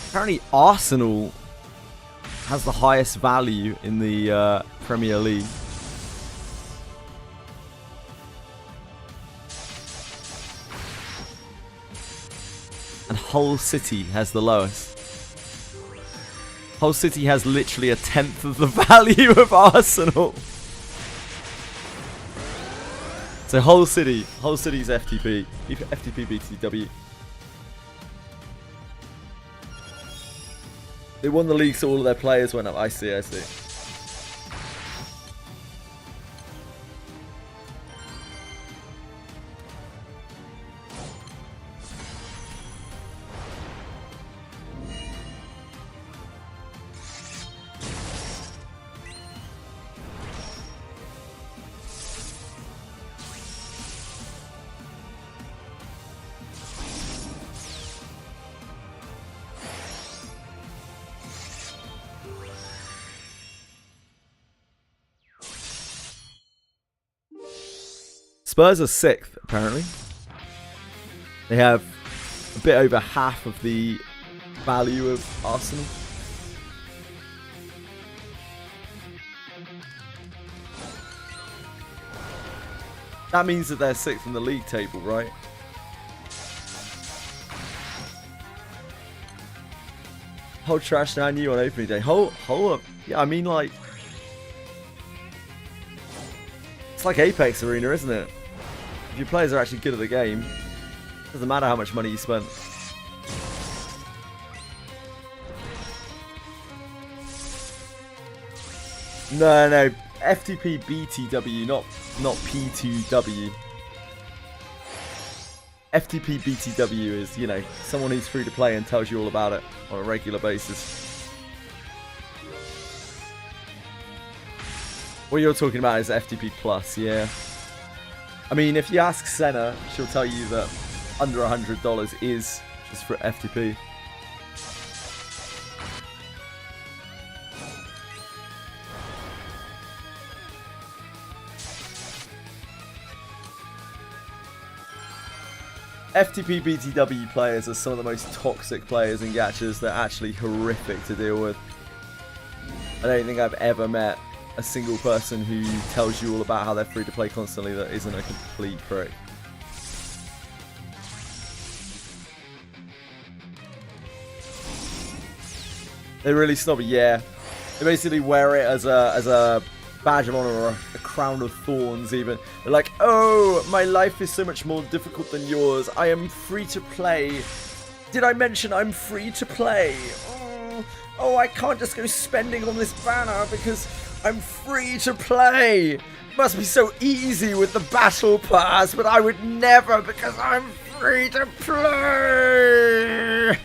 Apparently Arsenal has the highest value in the Premier League. And Hull City has the lowest. Hull City has literally 1/10 of the value of Arsenal. So Hull City's FTP BTW. They won the league, so all of their players went up. I see, I see. Spurs are 6th, apparently. They have a bit over half of the value of Arsenal. That means that they're 6th in the league table, right? Whole trash now new on opening day. Hold up. Yeah, I mean, like, it's like Apex Arena, isn't it? If your players are actually good at the game, it doesn't matter how much money you spent. No, FTP BTW, not P2W. FTP BTW is, you know, someone who's free to play and tells you all about it on a regular basis. What you're talking about is FTP Plus, yeah. I mean, if you ask Senna, she'll tell you that under $100 is just for FTP. FTP BTW players are some of the most toxic players in gachas. They're actually horrific to deal with. I don't think I've ever met a single person who tells you all about how they're free to play constantly that isn't a complete prick. They really snobby, yeah. They basically wear it as a badge of honor or a crown of thorns even. They're like, oh, my life is so much more difficult than yours. I am free to play. Did I mention I'm free to play? Oh, I can't just go spending on this banner because I'm free to play. Must be so easy with the battle pass, but I would never because I'm free to play.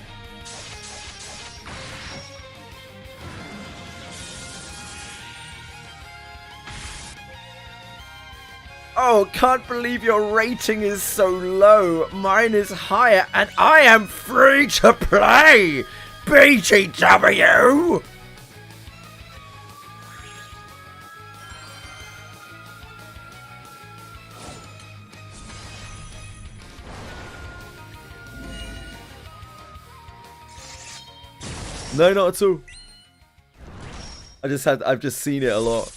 Oh, can't believe your rating is so low. Mine is higher and I am free to play. BTW! No, not at all. I've just seen it a lot.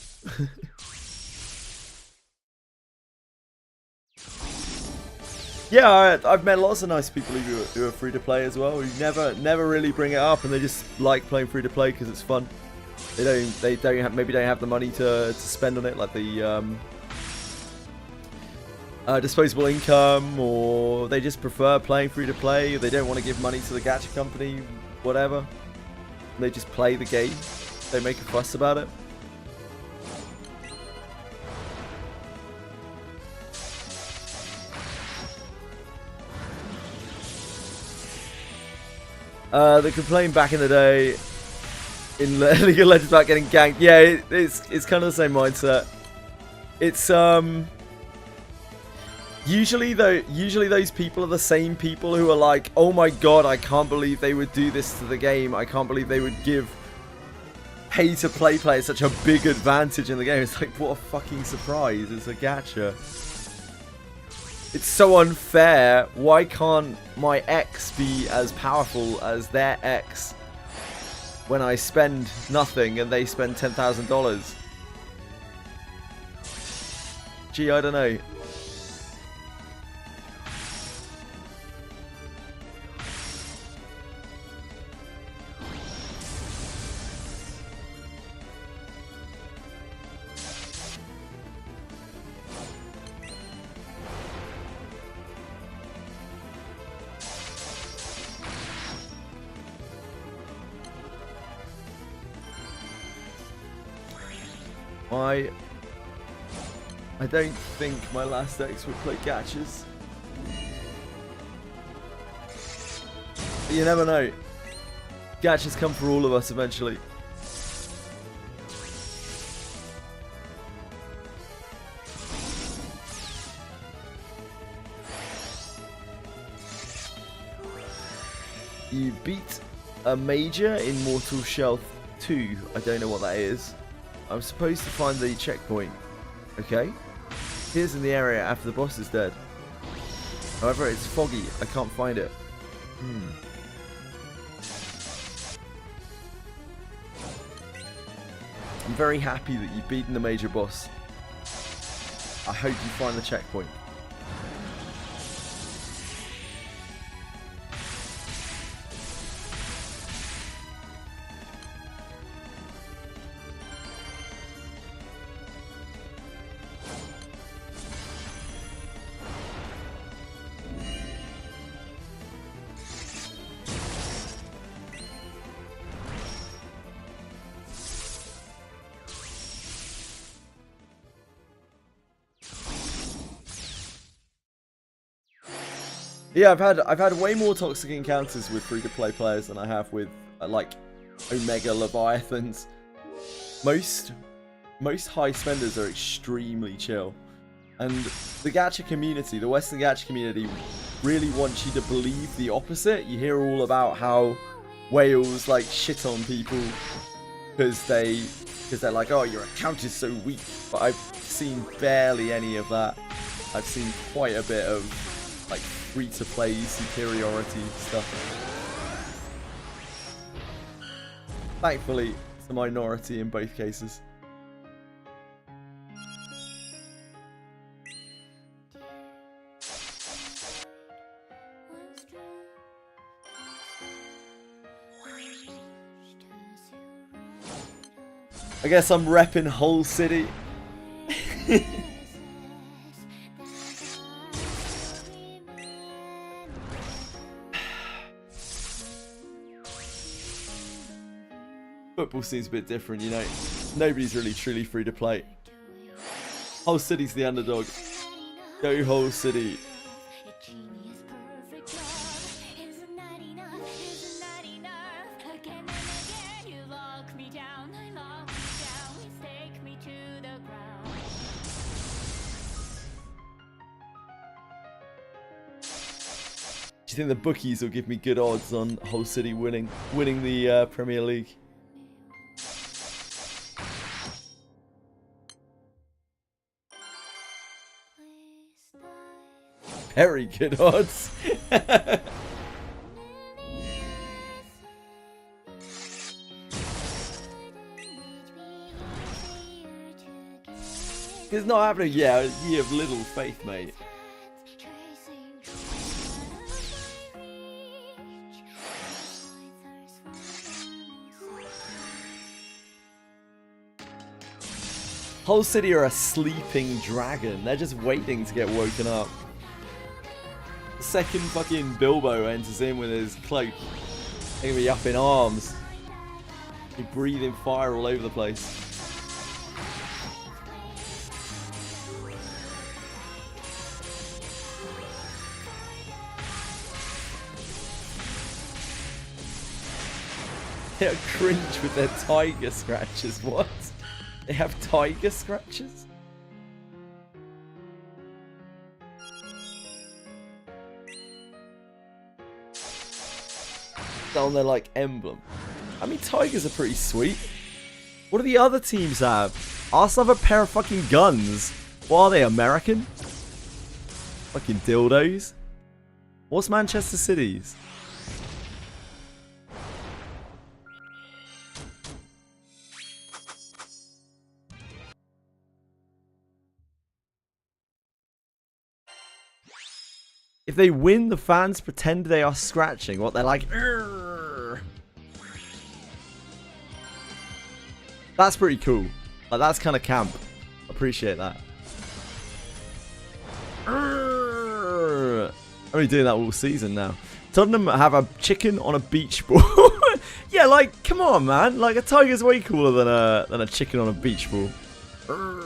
Yeah, I've met lots of nice people who are free to play as well. Who never really bring it up, and they just like playing free to play because it's fun. They don't have the money to spend on it, like the disposable income, or they just prefer playing free to play. They don't want to give money to the gacha company, whatever. They just play the game. They make a fuss about it. They complained back in the day in League of Legends about getting ganked. Yeah, it's kind of the same mindset. It's usually those people are the same people who are like, oh my god, I can't believe they would do this to the game. I can't believe they would give pay to play players such a big advantage in the game. It's like, what a fucking surprise. It's a gacha. It's so unfair. Why can't my X be as powerful as their X when I spend nothing and they spend $10,000? Gee, I don't know. I don't think my last X would play gachas. But you never know. Gachas come for all of us eventually. You beat a major in Mortal Shell 2. I don't know what that is. I'm supposed to find the checkpoint. Okay. Appears in the area after the boss is dead. However, it's foggy. I can't find it. I'm very happy that you've beaten the major boss. I hope you find the checkpoint. Yeah, I've had way more toxic encounters with free-to-play players than I have with like Omega Leviathans. Most high spenders are extremely chill, and the gacha community, the Western gacha community, really wants you to believe the opposite. You hear all about how whales like shit on people because they're like, oh, your account is so weak. But I've seen barely any of that. I've seen quite a bit of like free-to-play superiority stuff. Thankfully, it's a minority in both cases. I guess I'm repping Whole City. Football seems a bit different, you know. Nobody's really truly free to play. Whole City's the underdog. Go Whole City. Do you think the bookies will give me good odds on Whole City winning the Premier League? Very good odds. It's not happening. Yeah, you have little faith, mate. Whole City are a sleeping dragon. They're just waiting to get woken up. The second fucking Bilbo enters in with his cloak, they're gonna be up in arms. Be breathing fire all over the place. They're cringe with their tiger scratches. What? They have tiger scratches? On their like emblem. I mean, tigers are pretty sweet. What do the other teams have? Arsenal have a pair of fucking guns. What are they, American? Fucking dildos. What's Manchester City's? If they win, the fans pretend they are scratching. What, they're like, "Urgh." That's pretty cool. Like, that's kind of camp. Appreciate that. Urgh. I'm only doing that all season now. Tottenham have a chicken on a beach ball. Yeah, like, come on, man. Like, a tiger's way cooler than a chicken on a beach ball. Urgh.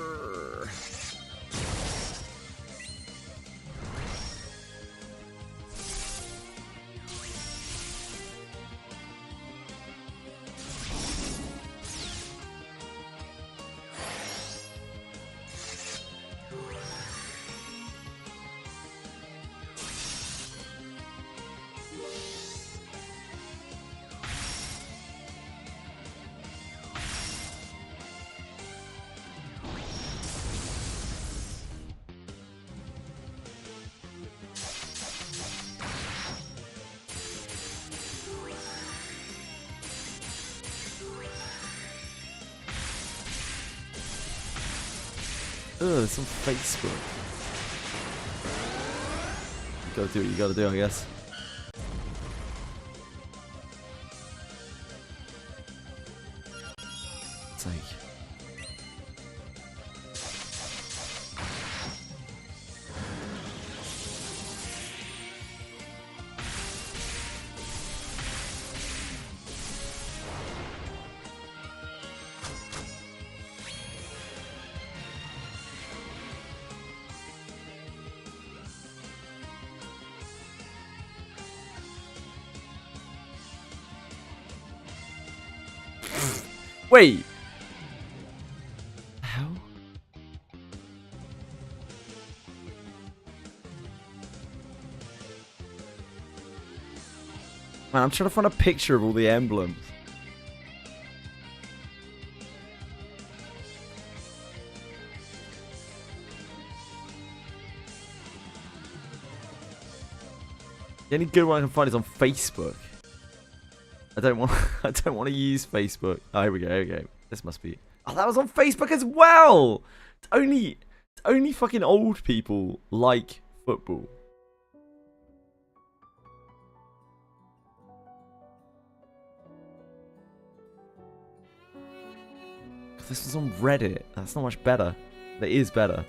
Ugh, it's on Facebook. You gotta do what you gotta do, I guess. Take. Wait. How? Man, I'm trying to find a picture of all the emblems. The only good one I can find is on Facebook. I don't want to use Facebook. Oh, here we go. Here we go. This must be. Oh, that was on Facebook as well. It's only fucking old people like football. This was on Reddit. That's not much better. That is better.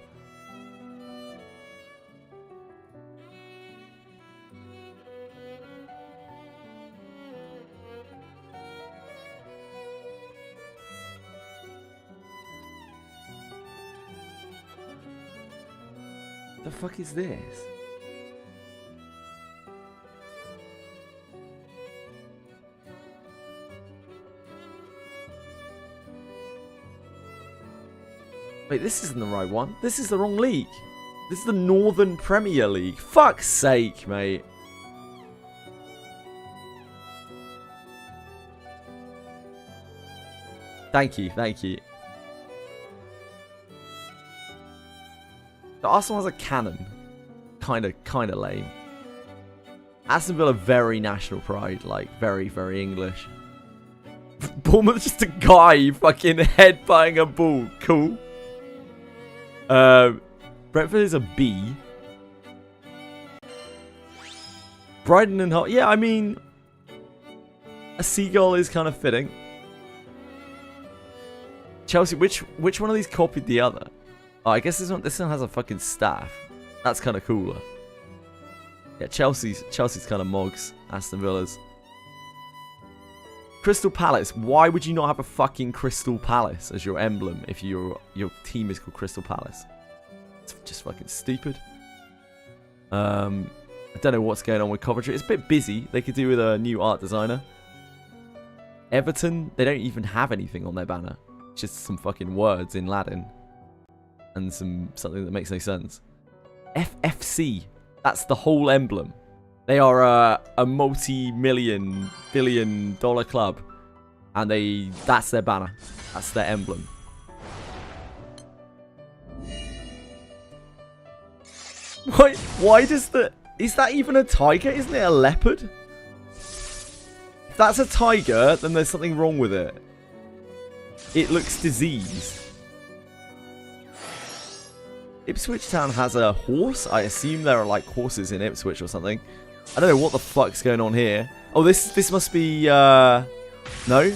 The fuck is this? Wait, this isn't the right one. This is the wrong league. This is the Northern Premier League. Fuck's sake, mate. Thank you, thank you. The Arsenal has a cannon. Kinda lame. Aston Villa, very national pride. Like, very, very English. Bournemouth, just a guy fucking headbutting a ball. Cool. Brentford is a B. Brighton and Hull. Yeah, I mean, a seagull is kind of fitting. Chelsea, which one of these copied the other? Oh, I guess this one has a fucking staff. That's kind of cooler. Yeah, Chelsea's kind of mogs. Aston Villa's. Crystal Palace. Why would you not have a fucking Crystal Palace as your emblem if your team is called Crystal Palace? It's just fucking stupid. I don't know what's going on with Coventry. It's a bit busy. They could do with a new art designer. Everton, they don't even have anything on their banner. It's just some fucking words in Latin. And something that makes no sense. FFC. That's the whole emblem. They are a multi-million, billion-dollar club. And that's their banner. That's their emblem. Why does the... Is that even a tiger? Isn't it a leopard? If that's a tiger, then there's something wrong with it. It looks diseased. Ipswich Town has a horse. I assume there are like horses in Ipswich or something. I don't know what the fuck's going on here. Oh, this must be no?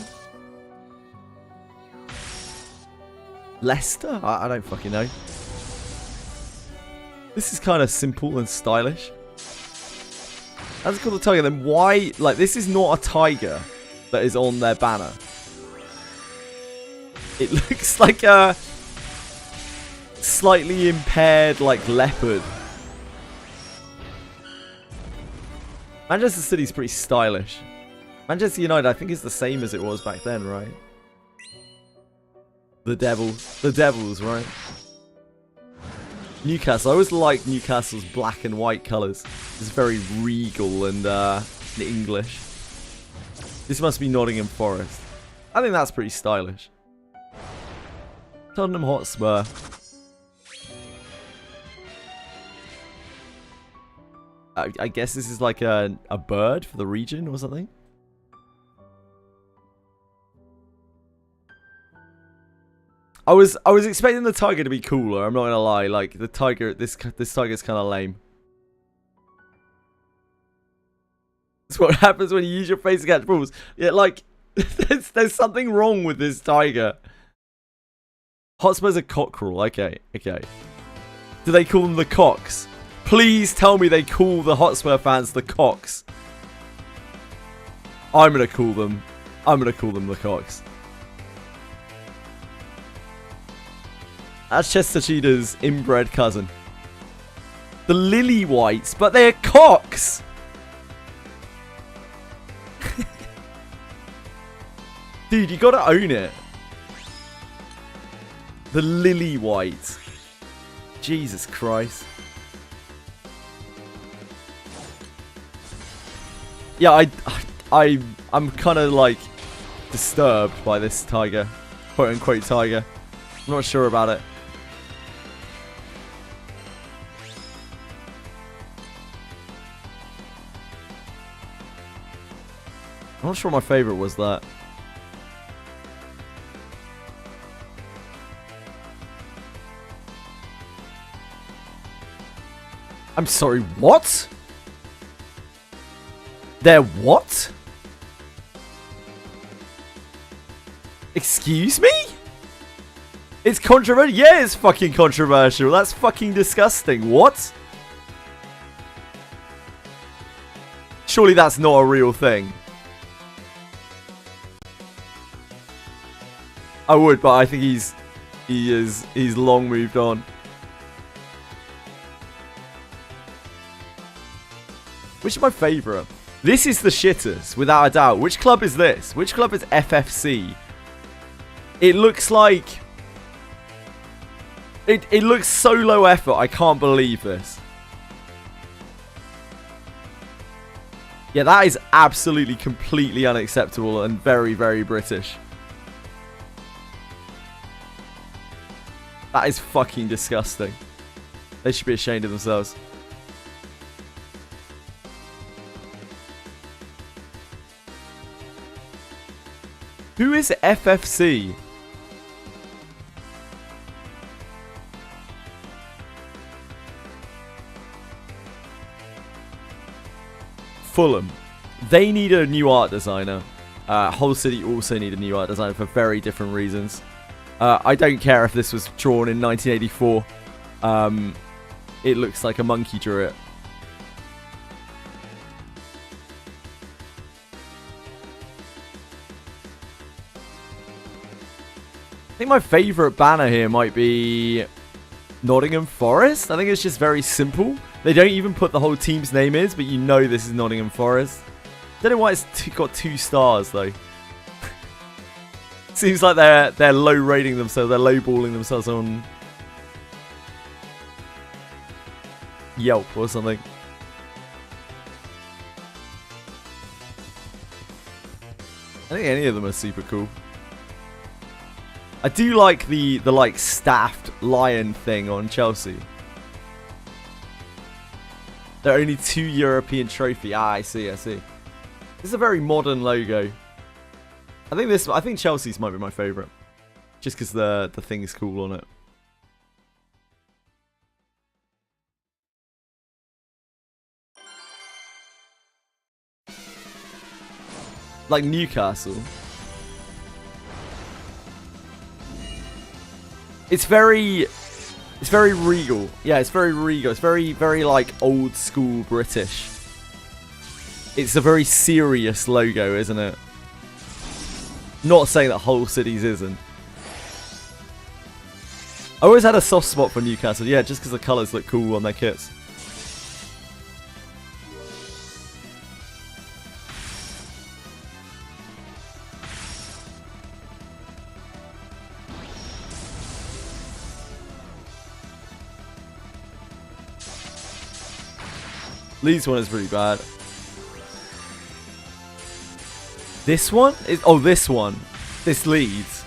Leicester? I don't fucking know. This is kind of simple and stylish. That's called a tiger. Then why? Like, this is not a tiger that is on their banner. It looks like a slightly impaired, like, leopard. Manchester City's pretty stylish. Manchester United, I think, is the same as it was back then, right? The Devils. The Devils, right? Newcastle. I always like Newcastle's black and white colours. It's very regal and English. This must be Nottingham Forest. I think that's pretty stylish. Tottenham Hotspur. I guess this is like a bird for the region or something. I was expecting the tiger to be cooler. I'm not gonna lie. Like the tiger, this tiger's kind of lame. That's what happens when you use your face to catch balls. Yeah, like there's something wrong with this tiger. Hotspur's a cockerel. Okay, okay. Do they call them the cocks? Please tell me they call the Hotspur fans the cocks. I'm gonna call them the cocks. That's Chester Cheetah's inbred cousin. The lily whites, but they're cocks. Dude, you gotta own it. The lily white. Jesus Christ. Yeah, I'm kind of like disturbed by this tiger, quote unquote tiger. I'm not sure about it. I'm not sure my favorite was that. I'm sorry, what? They're what? Excuse me? It's controversial. Yeah, it's fucking controversial. That's fucking disgusting. What? Surely that's not a real thing. I would, but I think he's long moved on. Which is my favourite? This is the shitters, without a doubt. Which club is this? Which club is FFC? It looks like... It looks so low effort, I can't believe this. Yeah, that is absolutely, completely unacceptable and very, very British. That is fucking disgusting. They should be ashamed of themselves. Who is FFC? Fulham. They need a new art designer. Hull City also need a new art designer for very different reasons. I don't care if this was drawn in 1984. It looks like a monkey drew it. I think my favourite banner here might be Nottingham Forest. I think it's just very simple. They don't even put the whole team's name in, but you know this is Nottingham Forest. Don't know why it's got 2 stars though. Seems like they're low rating themselves. They're lowballing themselves on Yelp or something. I think any of them are super cool. I do like the like staffed lion thing on Chelsea. They're only 2 European trophy. Ah, I see, I see. This is a very modern logo. I think Chelsea's might be my favourite. Just because the thing is cool on it. Like Newcastle. It's very regal. Yeah, it's very regal. It's very like old school British. It's a very serious logo, isn't it? Not saying that Hull City's isn't. I always had a soft spot for Newcastle. Yeah, just because the colours look cool on their kits. Leeds one is pretty bad. This one? Oh, this one. This Leeds.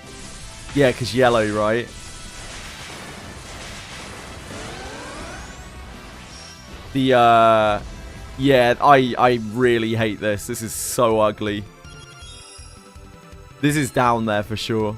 Yeah, because yellow, right? The, yeah, I really hate this. This is so ugly. This is down there for sure.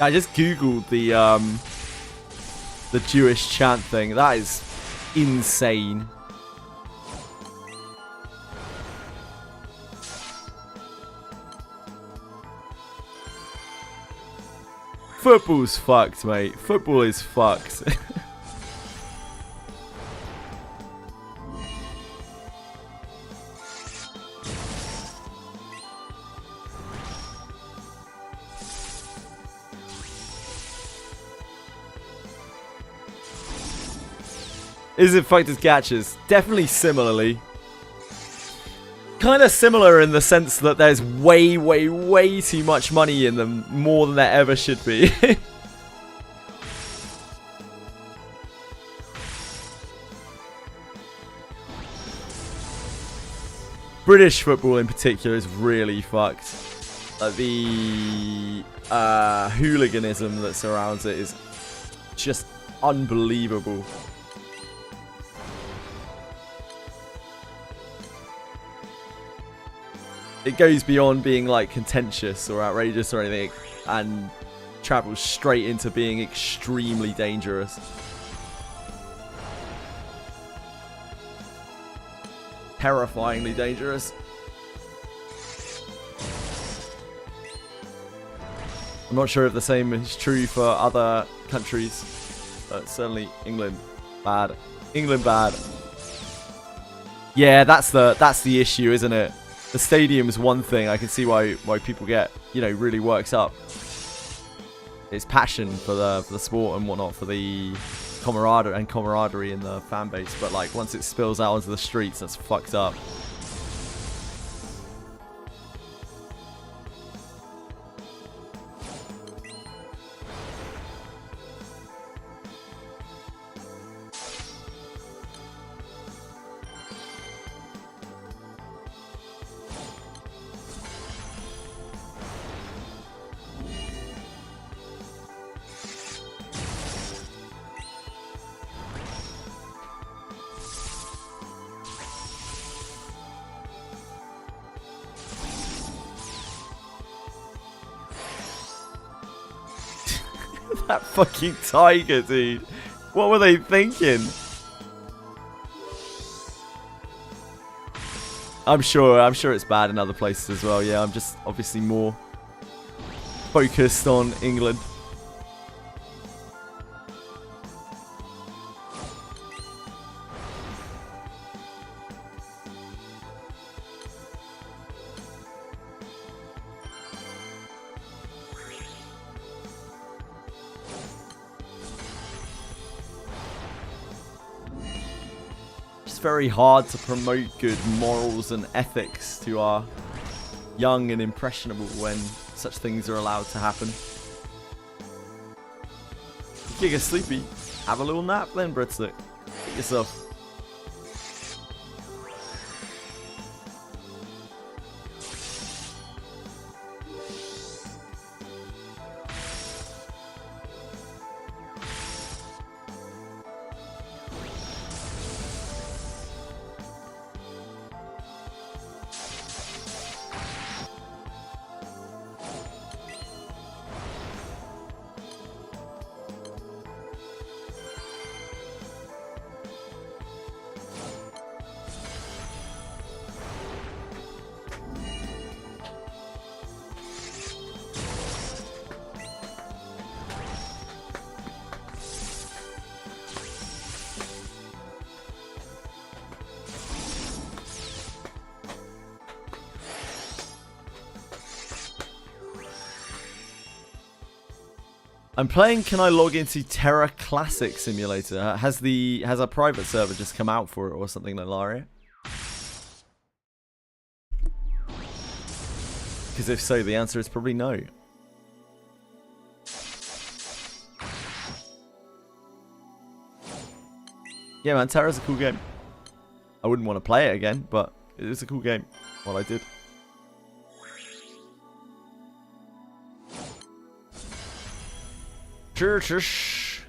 I just googled the Jewish chant thing. That is insane. Football's fucked, mate. Football is fucked. Is it fucked as catches? Definitely similarly. Kind of similar in the sense that there's way, way, way too much money in them. More than there ever should be. British football in particular is really fucked. The hooliganism that surrounds it is just unbelievable. It goes beyond being like contentious or outrageous or anything and travels straight into being extremely dangerous. Terrifyingly dangerous. I'm not sure if the same is true for other countries, but certainly England, bad. England, bad. Yeah, that's the issue, isn't it? The stadium's one thing. I can see why people get, you know, really worked up. It's passion for the sport and whatnot, for the camaraderie in the fan base. But like once it spills out onto the streets, that's fucked up. That fucking tiger, dude. What were they thinking? I'm sure it's bad in other places as well. Yeah, I'm just obviously more focused on England. Very hard to promote good morals and ethics to our young and impressionable when such things are allowed to happen. If you get sleepy, have a little nap then, Britstick. Get yourself. I'm playing. Can I log into Terra Classic Simulator? Has a private server just come out for it or something like Laria? Because if so, the answer is probably no. Yeah, man, Terra's a cool game. I wouldn't want to play it again, but it is a cool game. Well, I did. Shush.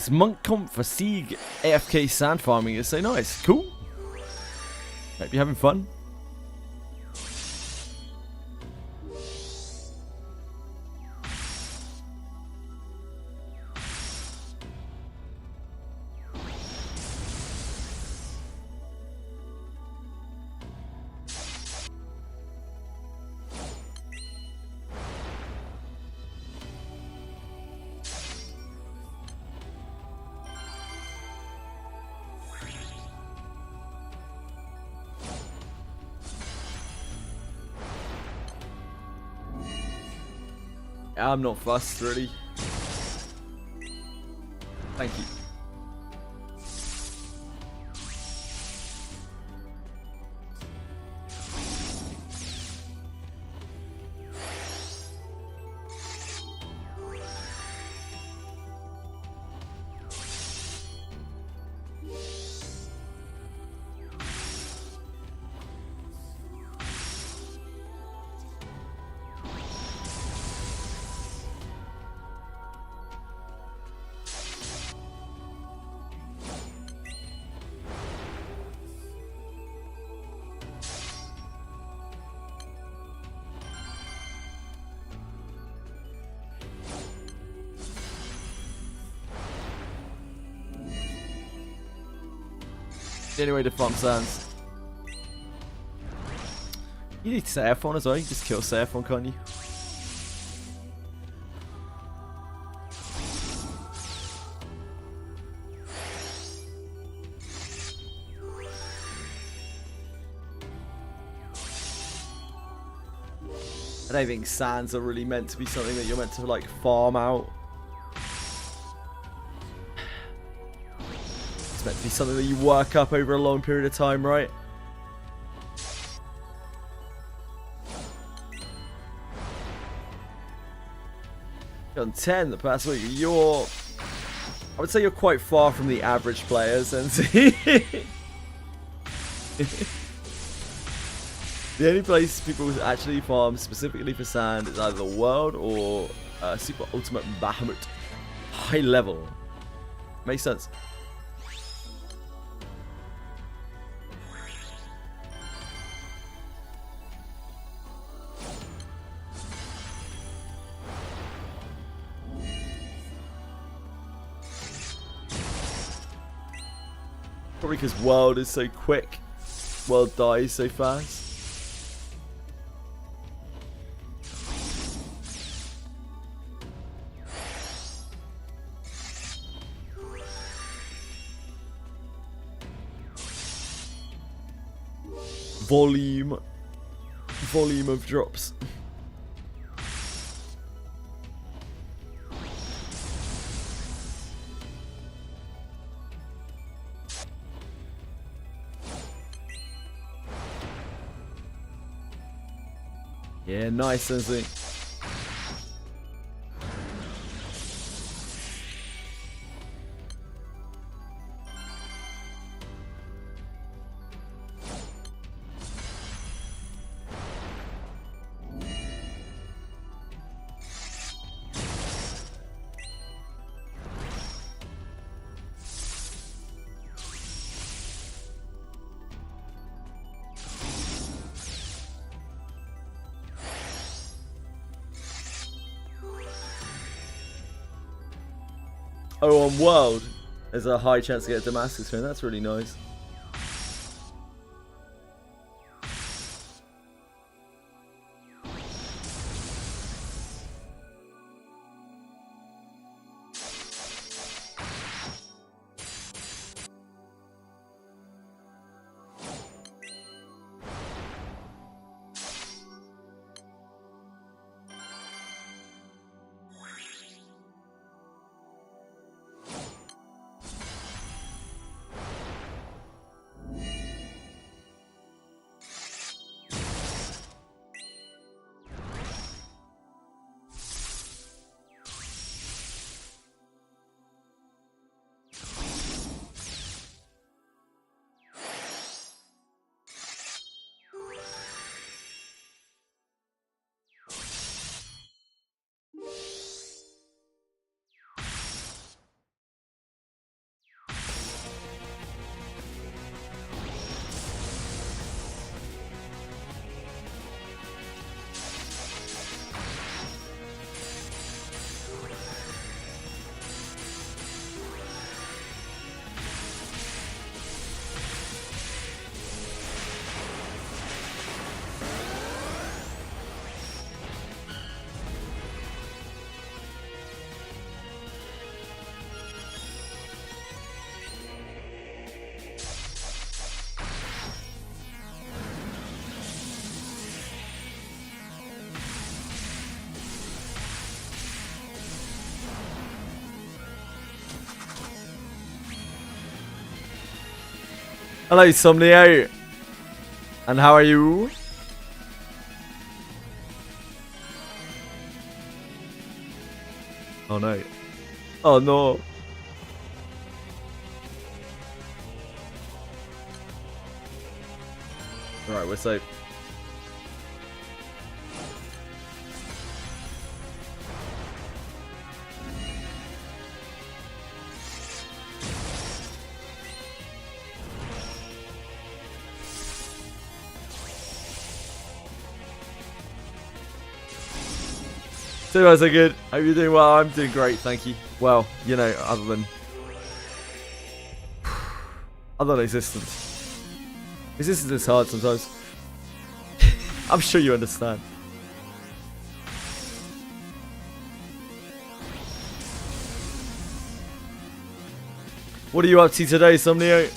This monk comp for Sieg AFK sand farming is so nice. Cool. Hope you're having fun. I'm not fussed, really. Thank you. The only way to farm sands. You need Seraphon as well. You can just kill Seraphon, can't you? I don't think sands are really meant to be something that you're meant to like farm out. It's meant to be something that you work up over a long period of time, right? On 10, the past week, I would say you're quite far from the average players, and the only place people actually farm specifically for sand is either the world or Super Ultimate Bahamut high level. Makes sense. Probably because world is so quick. World dies so fast. Volume of drops. Yeah, nice, Sensei. Oh, on world, there's a high chance to get a Damascus win. That's really nice. Hello, Somnio. And how are you? Oh no. Oh no. Alright, we're safe. So guys, are good. Hope you're doing well. I'm doing great, thank you. Well, you know, other than existence. Existence is hard sometimes. I'm sure you understand. What are you up to today, Somnio?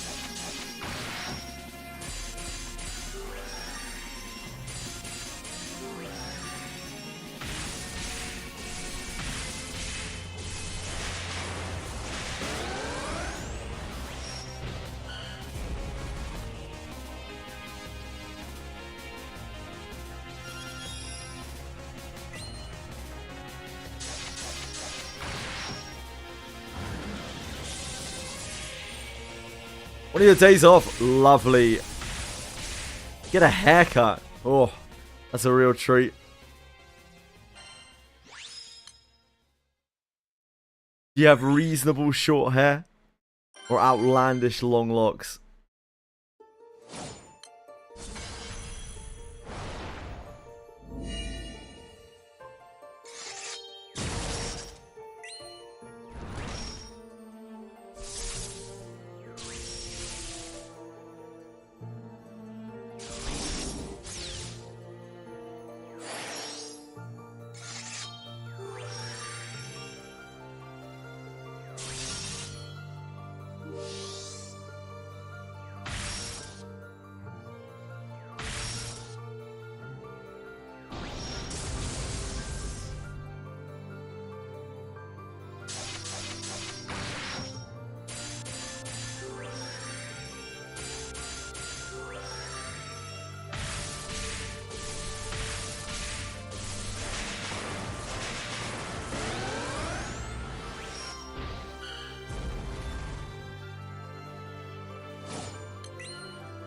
One of your days off? Lovely. Get a haircut. Oh, that's a real treat. Do you have reasonable short hair? Or outlandish long locks?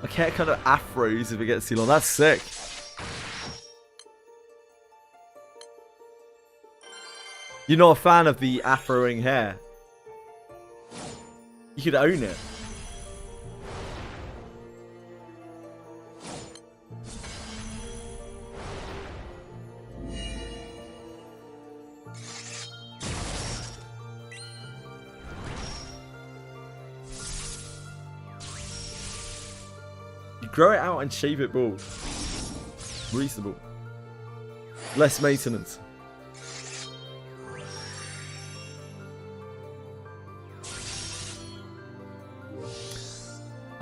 My cat kind of afros if it gets too long. That's sick. You're not a fan of the afroing hair? You could own it. Grow it out and shave it bald. Reasonable. Less maintenance.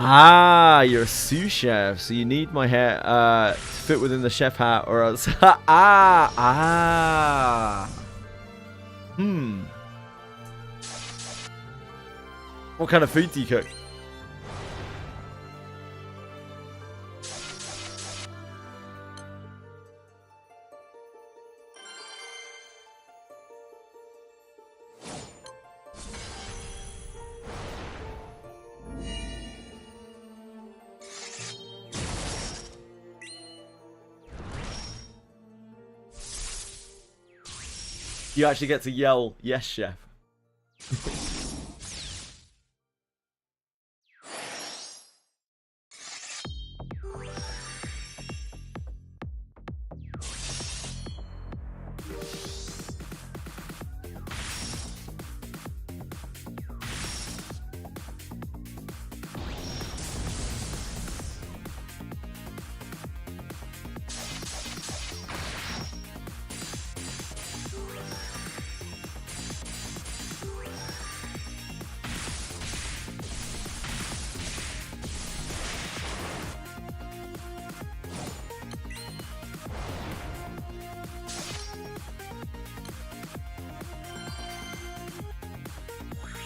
Ah, you're a sous chef, so you need my hair to fit within the chef hat, or else. What kind of food do you cook? You actually get to yell, "Yes, chef."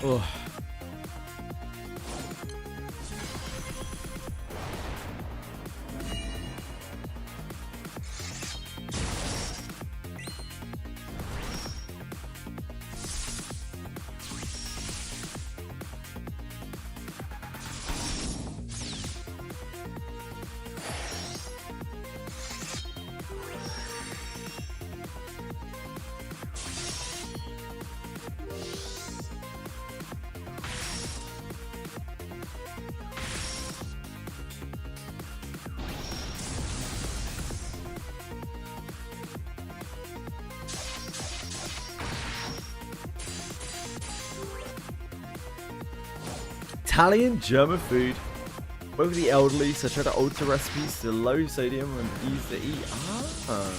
Oh. Italian, German food. Both the elderly, so try to alter recipes to low sodium and easy to eat. Ah.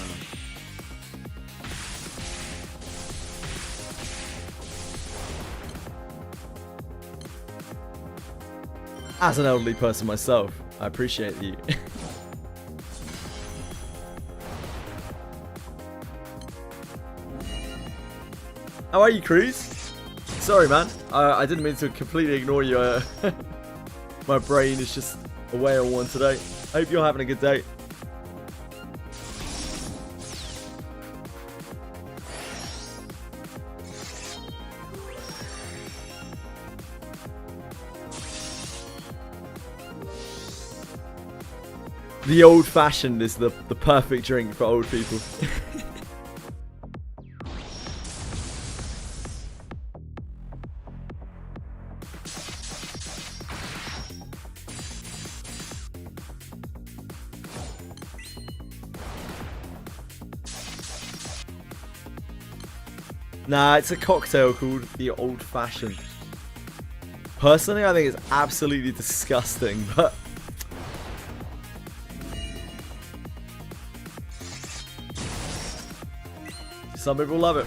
As an elderly person myself, I appreciate you. How are you, Cruz? Sorry, man. I didn't mean to completely ignore you. My brain is just away on one today. I hope you're having a good day. The old-fashioned is the perfect drink for old people. Nah, it's a cocktail called the old-fashioned. Personally, I think it's absolutely disgusting, but... some people love it.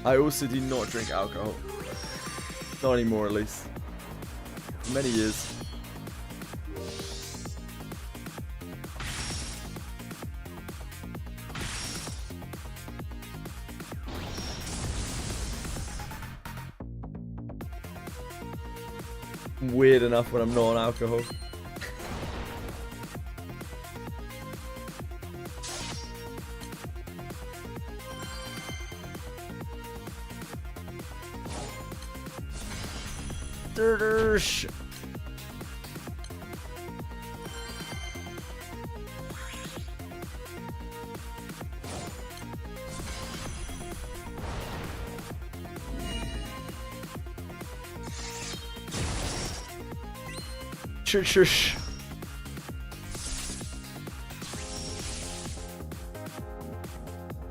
I also do not drink alcohol. Not anymore, at least. For many years. Weird enough when I'm not on alcohol. Shush.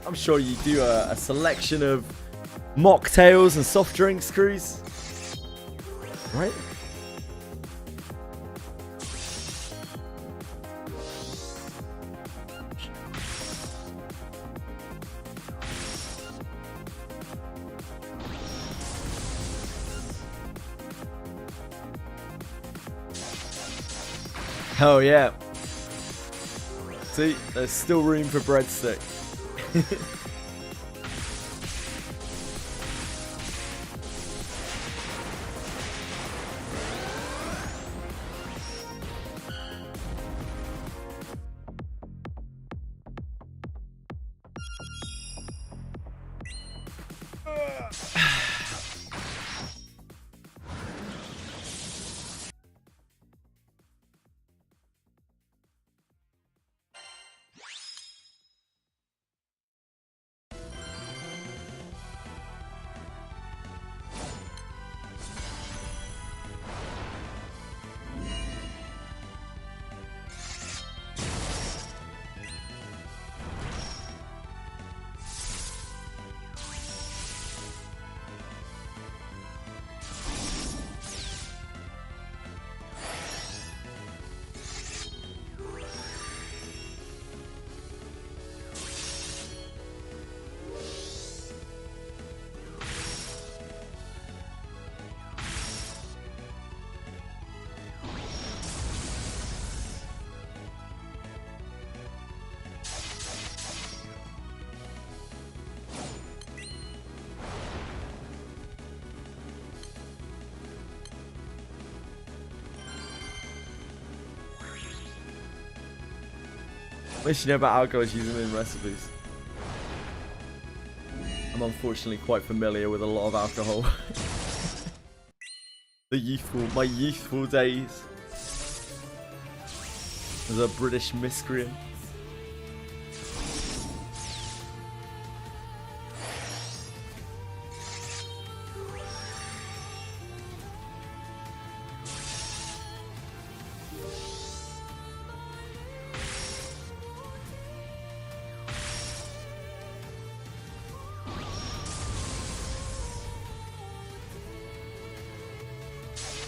I'm sure you do a selection of mocktails and soft drinks, Cruz. Right? Oh yeah. See, there's still room for breadstick. What should you know about alcohol is using in recipes? I'm unfortunately quite familiar with a lot of alcohol. My youthful days as a British miscreant.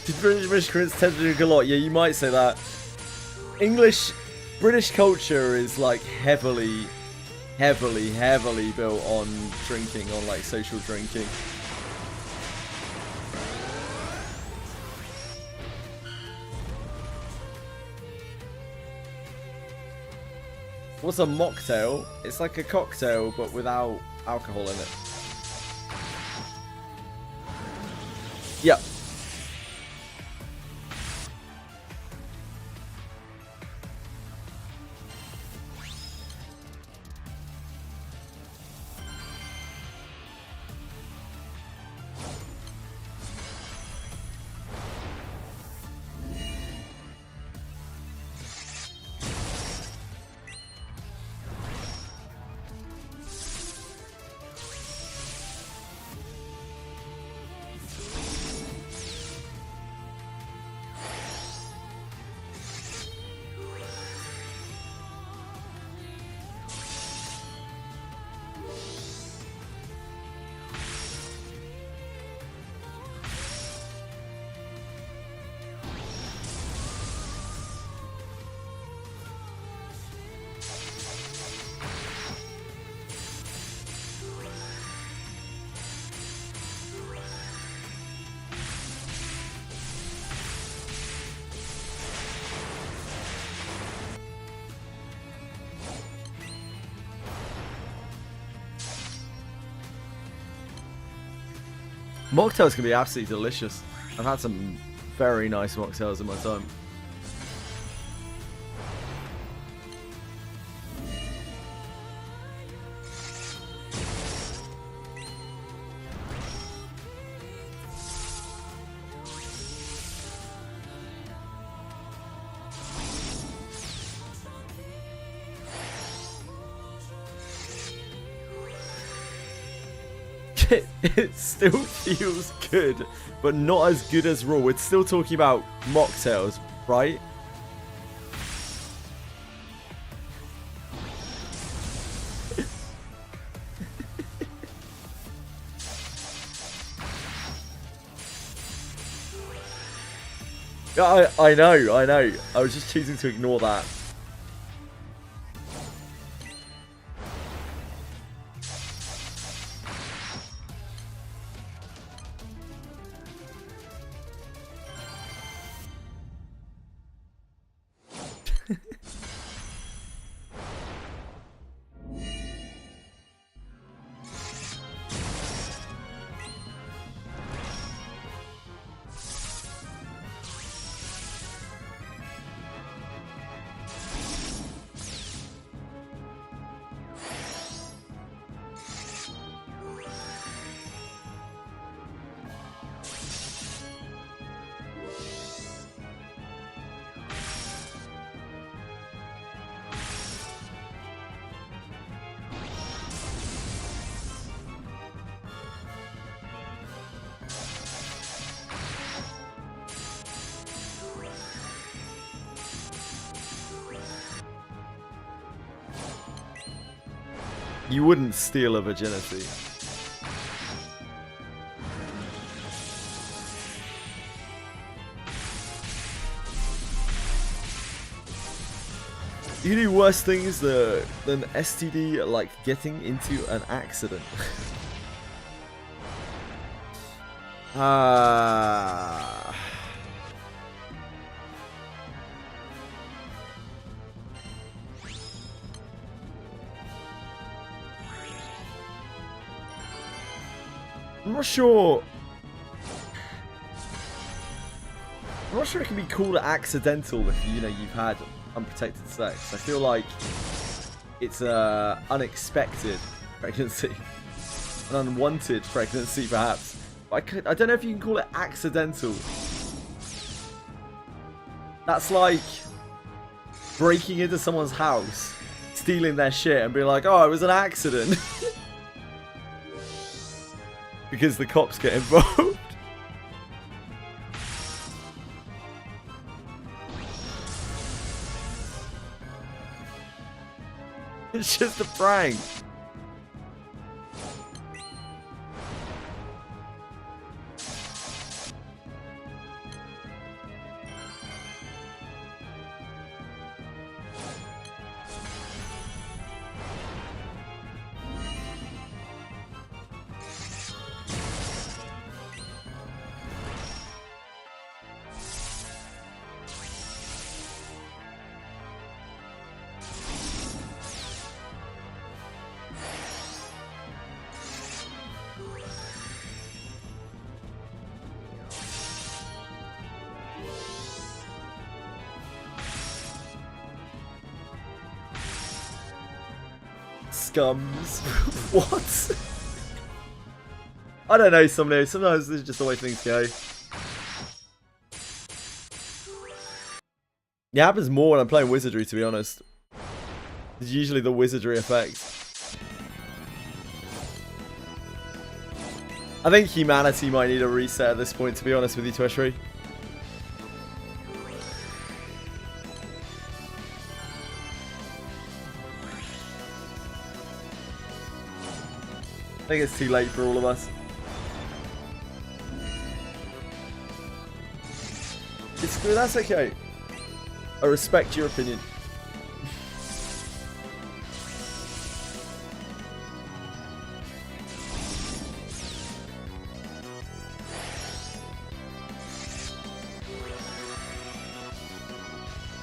Did British Brits tend to drink a lot? Yeah, you might say that. British culture is like heavily built on drinking, on like social drinking. What's a mocktail? It's like a cocktail, but without alcohol in it. Yep. Mocktails can be absolutely delicious. I've had some very nice mocktails in my time. It still feels good, but not as good as raw. We're still talking about mocktails, right? I know. I was just choosing to ignore that. You wouldn't steal a virginity. You do worse things than STD, like getting into an accident. I'm not sure it can be called accidental if you've had unprotected sex. I feel like it's a unexpected pregnancy, an unwanted pregnancy perhaps. I don't know if you can call it accidental. That's like breaking into someone's house, stealing their shit and being like, oh, it was an accident. Because the cops get involved. It's just a prank. scums. What? I don't know, sometimes this is just the way things go. It happens more when I'm playing Wizardry, to be honest. It's usually the Wizardry effect. I think humanity might need a reset at this point, to be honest with you, Twishry. I think it's too late for all of us. That's okay. I respect your opinion.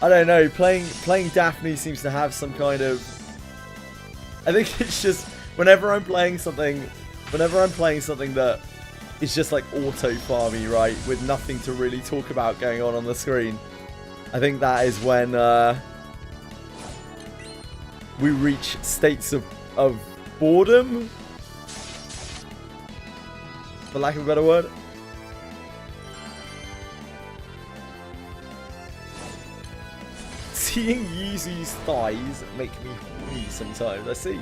I don't know. Playing Daphne seems to have some kind of. I think it's just whenever I'm playing something that is just like auto farmy, right, with nothing to really talk about going on the screen. I think that is when we reach states of boredom, for lack of a better word. Seeing Yuzu's thighs make me horny sometimes. I see.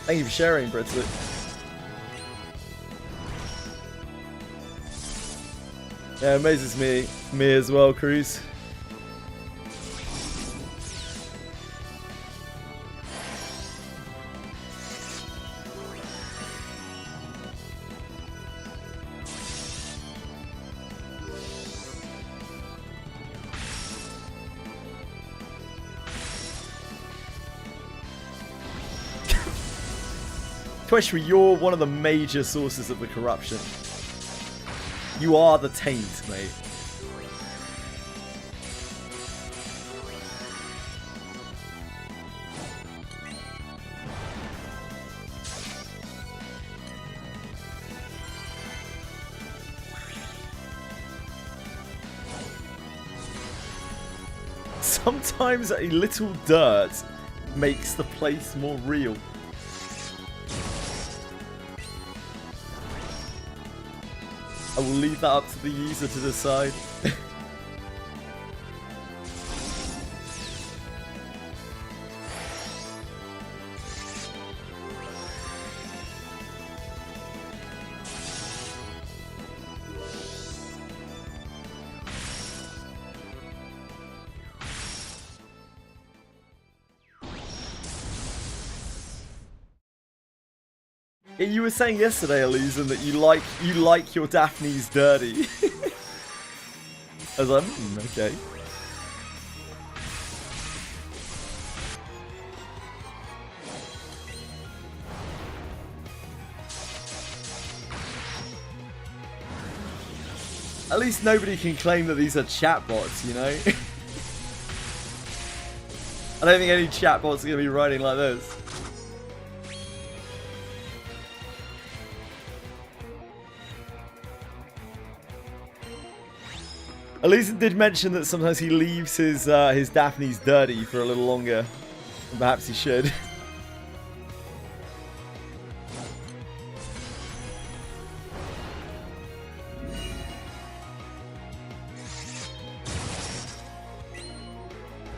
Thank you for sharing, Britsley. Yeah, it amazes me as well, Cruz. Twishry, you're one of the major sources of the corruption. You are the taint, mate. Sometimes a little dirt makes the place more real. I will leave that up to the user to decide. Yeah, you were saying yesterday, Elysian, that you like your Daphne's dirty. I was like, okay. At least nobody can claim that these are chatbots, you know? I don't think any chatbots are going to be writing like this. Elysian did mention that sometimes he leaves his Daphne's dirty for a little longer. And perhaps he should.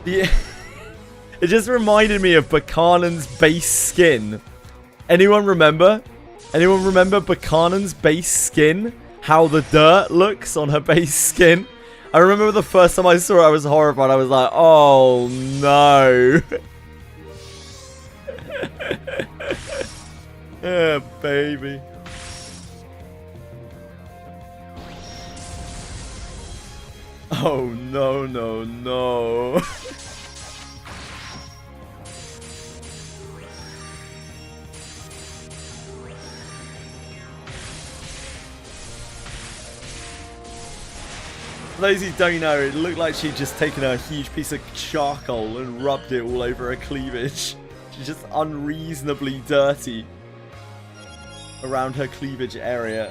Yeah. It just reminded me of Buchanan's base skin. Anyone remember? Anyone remember Buchanan's base skin? How the dirt looks on her base skin? I remember the first time I saw it, I was horrified. I was like, oh no. Yeah, baby. Oh no, no, no. For those who don't know, it looked like she'd just taken a huge piece of charcoal and rubbed it all over her cleavage. She's just unreasonably dirty around her cleavage area.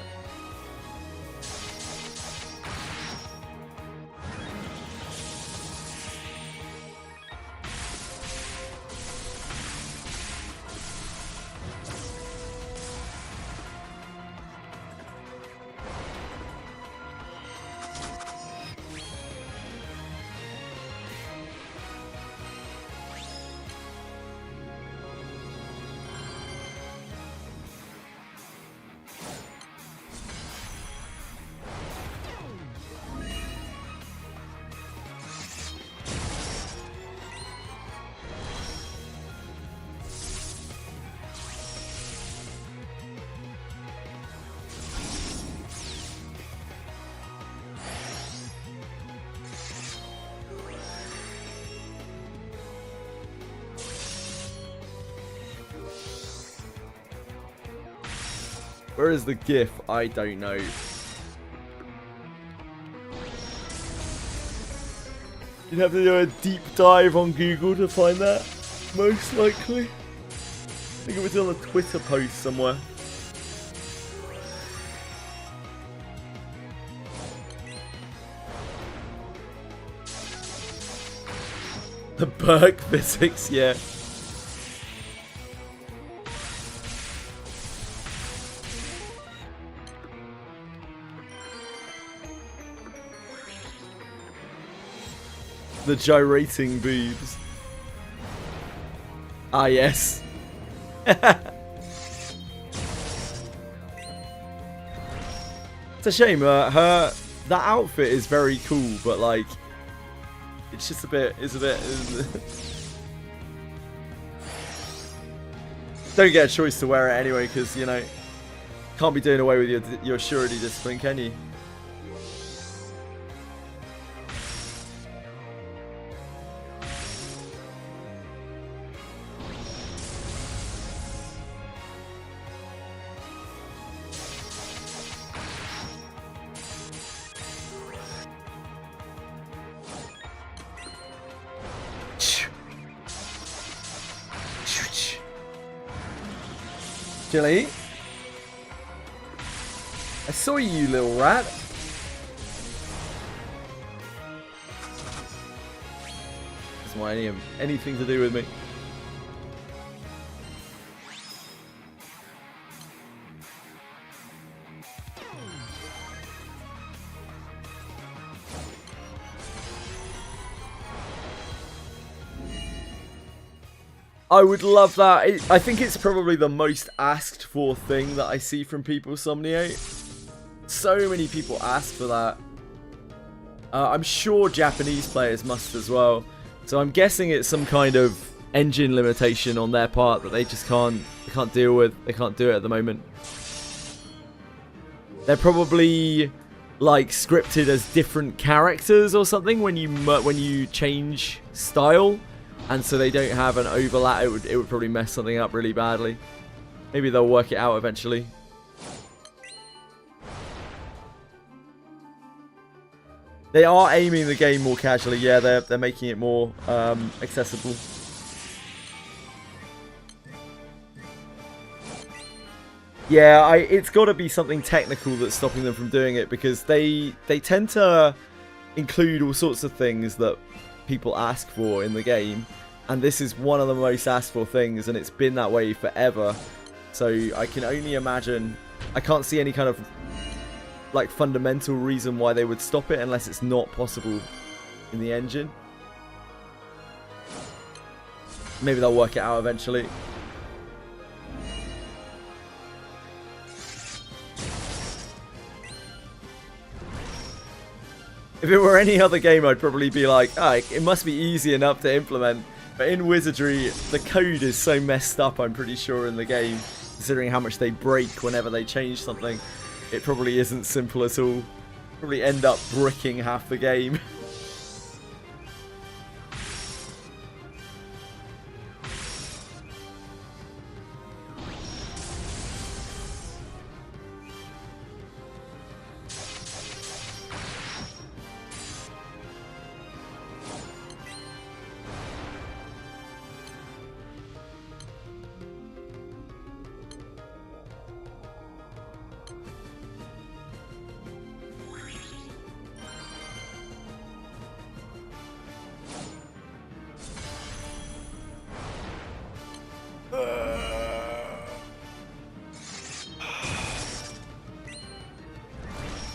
Where is the GIF? I don't know. You'd have to do a deep dive on Google to find that, most likely. I think it was on a Twitter post somewhere. The Berg physics, yeah. The gyrating boobs. Ah, yes. It's a shame. That outfit is very cool, but like, it's just a bit. Don't get a choice to wear it anyway, because you know, can't be doing away with your surety discipline, can you? Chili, I saw you, little rat. Doesn't want anything to do with me. I would love that. I think it's probably the most asked for thing that I see from people, Somniate. So many people ask for that. I'm sure Japanese players must as well. So I'm guessing it's some kind of engine limitation on their part that they just can't deal with. They can't do it at the moment. They're probably like scripted as different characters or something when you change style. And so they don't have an overlap. It would probably mess something up really badly. Maybe they'll work it out eventually. They are aiming the game more casually. Yeah, they're making it more accessible. Yeah, it's got to be something technical that's stopping them from doing it, because they tend to include all sorts of things that people ask for in the game, and this is one of the most asked for things, and it's been that way forever. So I can only imagine, I can't see any kind of like fundamental reason why they would stop it unless it's not possible in the engine. Maybe they'll work it out eventually. If it were any other game, I'd probably be like, oh, it must be easy enough to implement. But in Wizardry, the code is so messed up, I'm pretty sure, in the game. Considering how much they break whenever they change something. It probably isn't simple at all. Probably end up bricking half the game.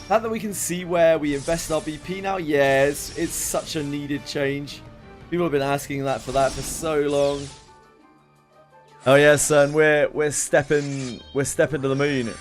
Now that we can see where we invest our BP now, yeah, it's such a needed change. People have been asking for that for so long. Oh yeah, son, we're stepping to the moon.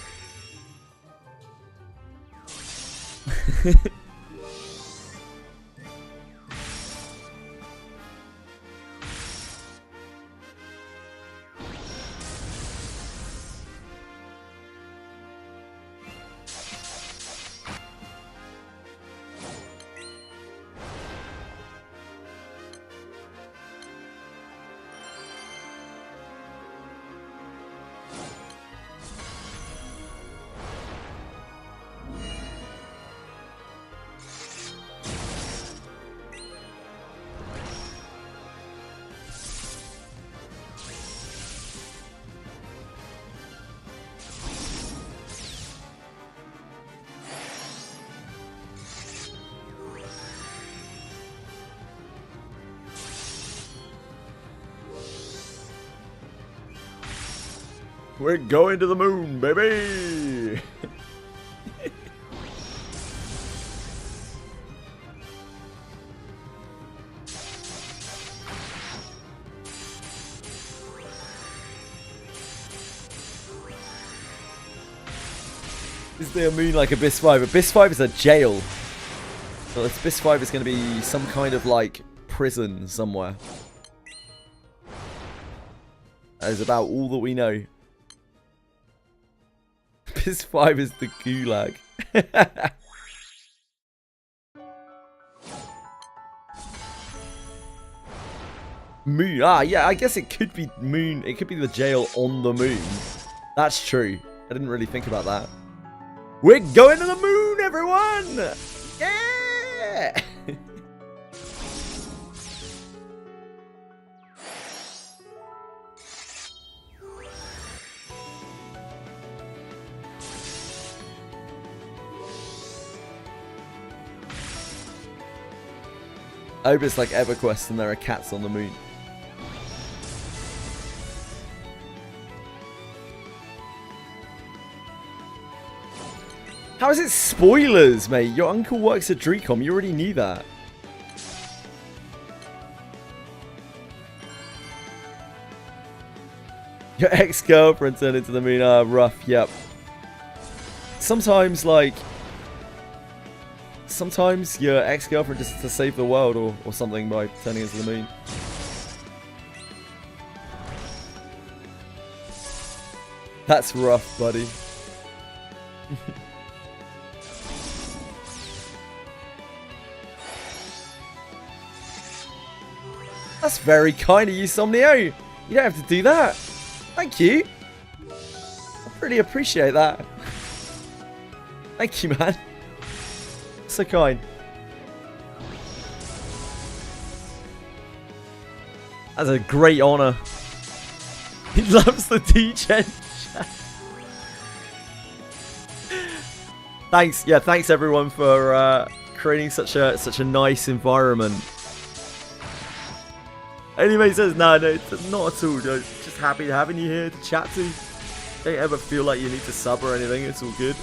We're going to the moon, baby! Is there a moon like Abyss 5? Abyss 5 is a jail. So Abyss 5 is going to be some kind of like prison somewhere. That is about all that we know. Abyss 5 is the gulag. Moon. Ah, yeah, I guess it could be moon. It could be the jail on the moon. That's true. I didn't really think about that. We're going to the moon, everyone! Yeah! I hope it's like EverQuest and there are cats on the moon. How is it spoilers, mate? Your uncle works at Dreecom. You already knew that. Your ex-girlfriend turned into the moon. Rough. Yep. Sometimes, like... Sometimes your ex-girlfriend just has to save the world or something by turning into the moon. That's rough, buddy. That's very kind of you, Somnio. You don't have to do that. Thank you. I really appreciate that. Thank you, man. So kind. That's a great honor. He loves the DJ. Thanks. Yeah, thanks everyone for creating such a nice environment. Anyway, he says, no, it's not at all. Just happy having you here to chat to. Don't ever feel like you need to sub or anything. It's all good.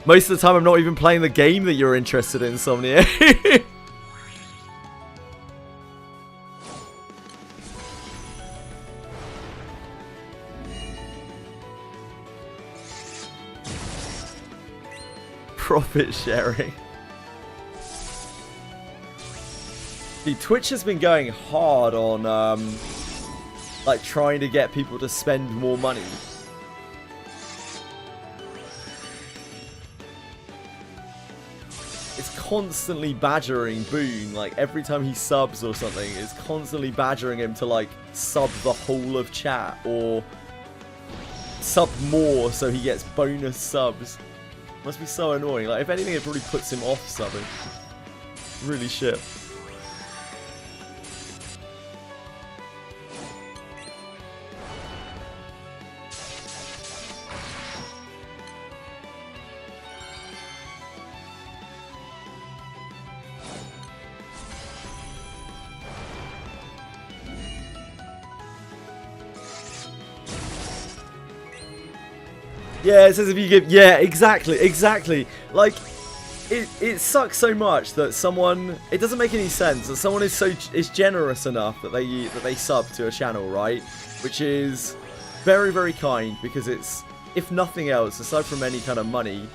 Most of the time, I'm not even playing the game that you're interested in, Somnia. Profit sharing. Dude, Twitch has been going hard on, like, trying to get people to spend more money. It's constantly badgering Boone, like, every time he subs or something, it's constantly badgering him to, like, sub the whole of chat, or sub more so he gets bonus subs. Must be so annoying. Like, if anything, it probably puts him off subbing. Really shit. Yeah, it says if you give... Yeah, exactly. Like, it sucks so much that someone... It doesn't make any sense that someone is generous enough that they sub to a channel, right? Which is very, very kind, because it's, if nothing else, aside from any kind of money,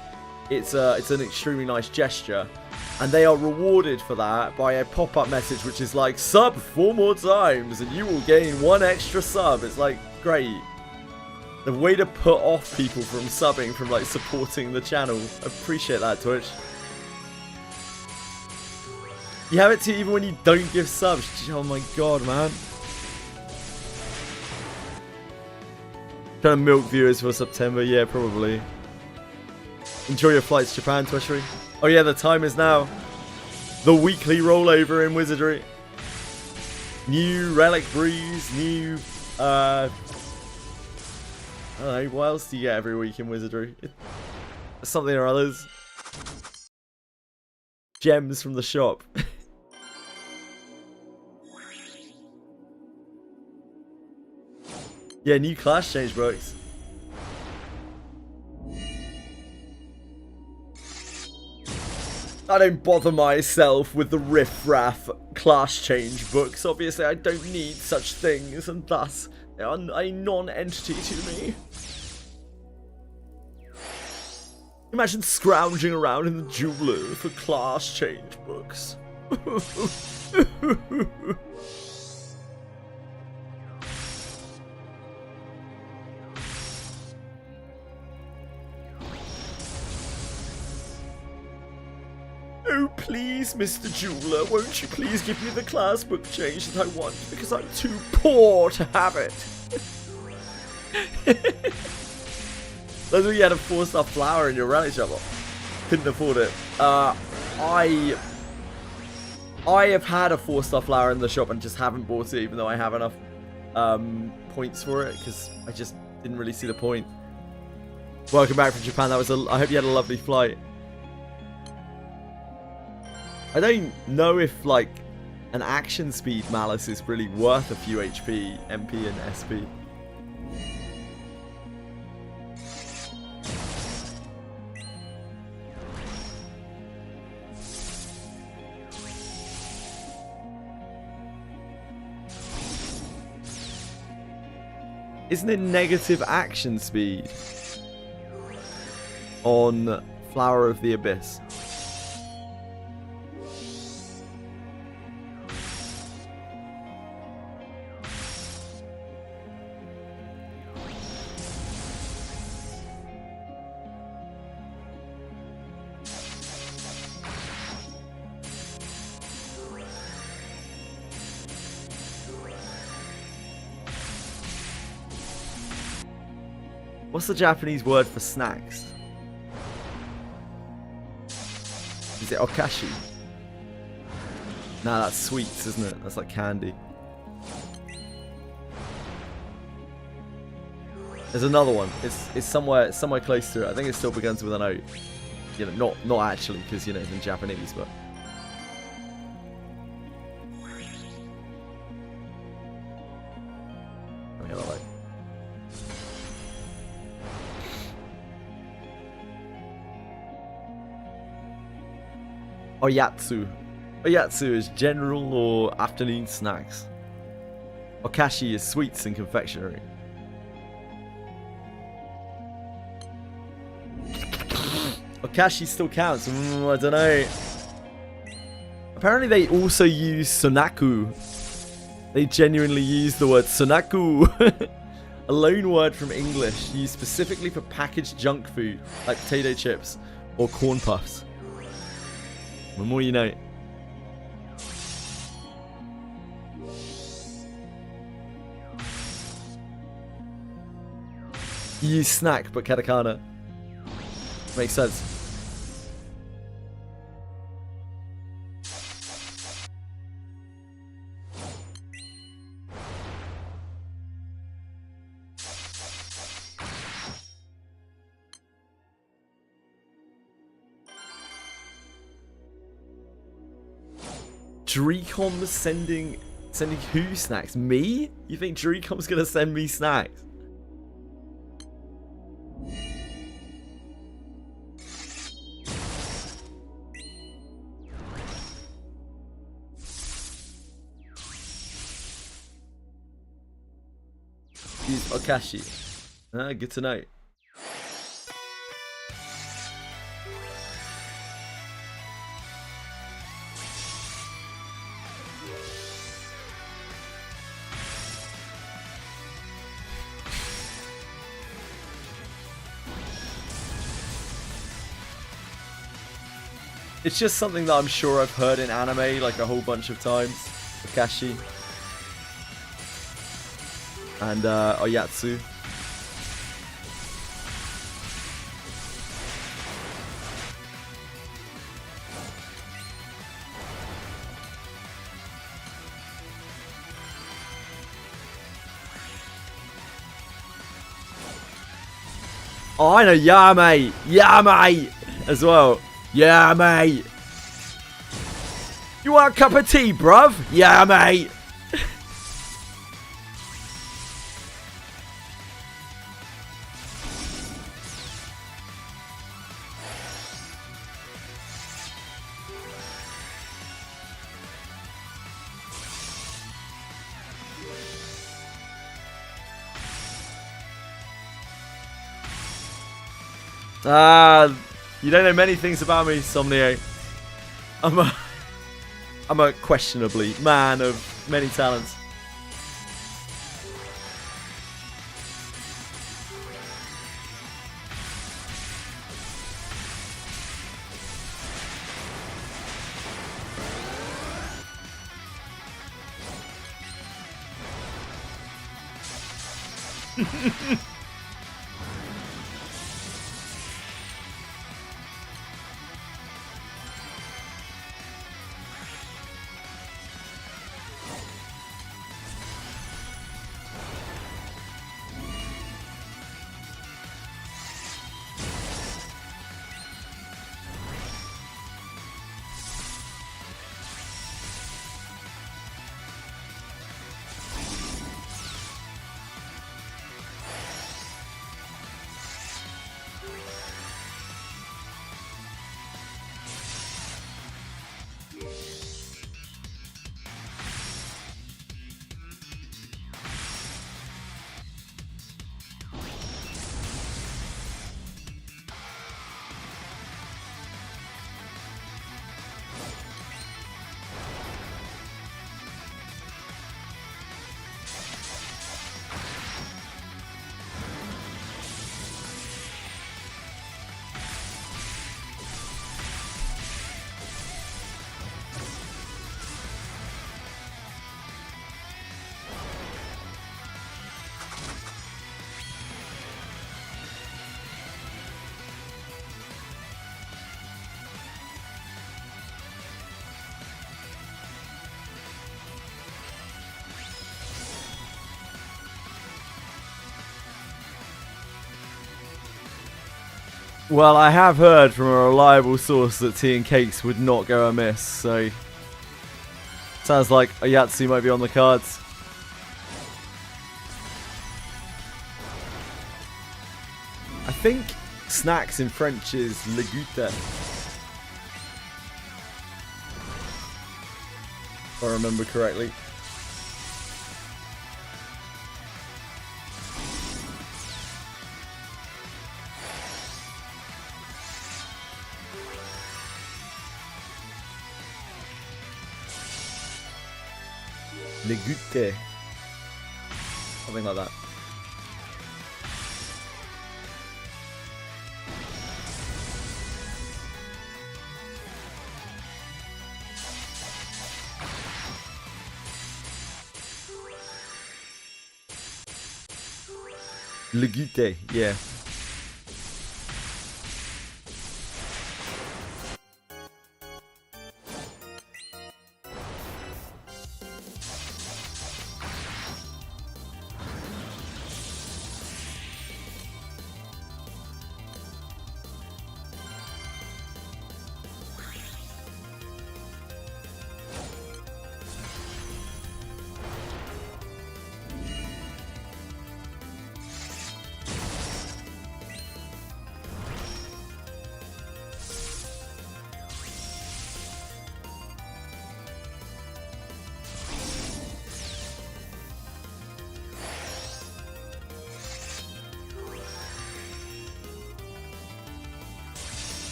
it's an extremely nice gesture. And they are rewarded for that by a pop-up message which is like, sub 4 more times and you will gain 1 extra sub. It's like, great. The way to put off people from subbing, from like supporting the channel. I appreciate that, Twitch. You have it too even when you don't give subs. Oh my god, man. Trying to milk viewers for September, yeah, probably. Enjoy your flights to Japan, Twitchery. Oh yeah, the time is now. The weekly rollover in Wizardry. New Relic Breeze, new I don't know, what else do you get every week in Wizardry? Something or others. Gems from the shop. Yeah, new class change books. I don't bother myself with the riff-raff class change books. Obviously, I don't need such things, and thus they are a non-entity to me. Imagine scrounging around in the jeweler for class change books. Oh, please, Mr. Jeweler, won't you please give me the class book change that I want, because I'm too poor to have it. That's when you had a 4-star flower in your relic shop. Couldn't afford it. I have had a 4-star flower in the shop and just haven't bought it, even though I have enough points for it, because I just didn't really see the point. Welcome back from Japan. I hope you had a lovely flight. I don't know if, like, an action speed malice is really worth a few HP, MP, and SP. Isn't it negative action speed on Flower of the Abyss? What's the Japanese word for snacks? Is it okashi? Nah, that's sweets, isn't it? That's like candy. There's another one. It's somewhere close to it. I think it still begins with an O. You know, not actually, because you know it's in Japanese, but. Oyatsu. Oyatsu is general or afternoon snacks. Okashi is sweets and confectionery. Okashi still counts. I don't know. Apparently they also use sonaku. They genuinely use the word sonaku. A loan word from English used specifically for packaged junk food like potato chips or corn puffs. The more you know. You use snack, but katakana. Makes sense. Dreecom sending who snacks? Me? You think Dreecom's gonna send me snacks? Use Okashi. Good to know. It's just something that I'm sure I've heard in anime like a whole bunch of times. Okashi. And Oyatsu. Oh, I know, yeah, mate. Yeah, mate. As well. Yeah, mate. You want a cup of tea, bruv? Yeah, mate. Ah, you don't know many things about me, Somnio. I'm a questionably man of many talents. Well, I have heard from a reliable source that tea and cakes would not go amiss, so sounds like a Yahtzee might be on the cards. I think snacks in French is le goûter, if I remember correctly. Le goûter. Something like that. Le goûter, yeah.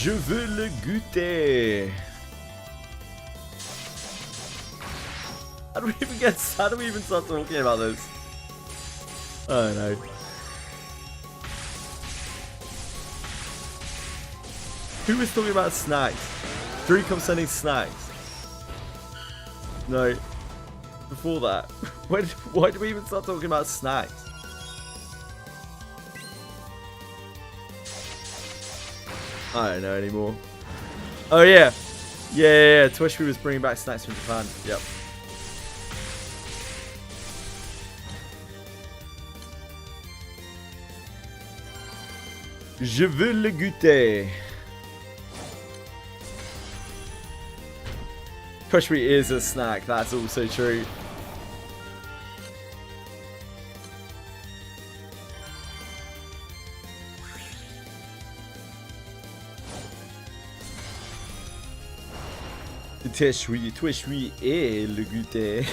Je veux le goûter. How do we even start talking about this? I don't know. Who was talking about snacks? Dreecom sending snacks. No. Before that. Why did we even start talking about snacks? I don't know anymore. Oh yeah. Yeah. Twishby was bringing back snacks from Japan. Yep. Je veux le goûter. Twishby is a snack. That's also true. T'es choui, toi choui et le goûter.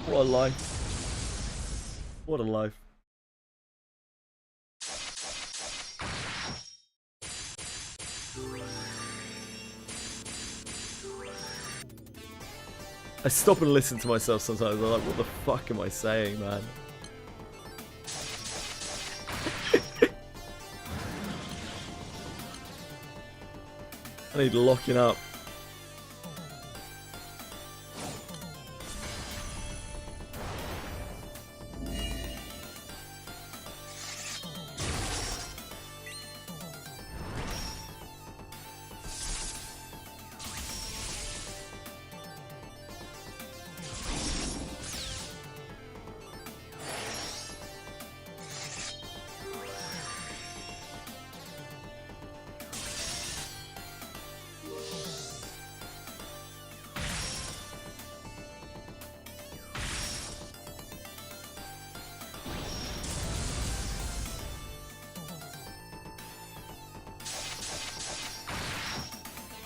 What a life. What a life. I stop and listen to myself sometimes. I'm like, what the fuck am I saying, man? I need locking up.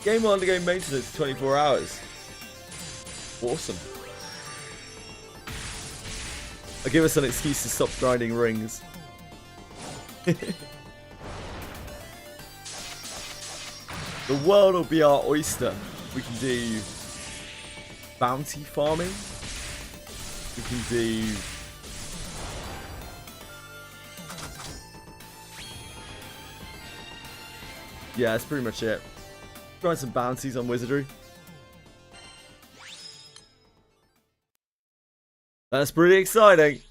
Game will undergo maintenance 24 hours. Awesome. I'll give us an excuse to stop grinding rings. The world will be our oyster. We can do bounty farming. We can do yeah, that's pretty much it. Try some bounties on wizardry. That's pretty exciting.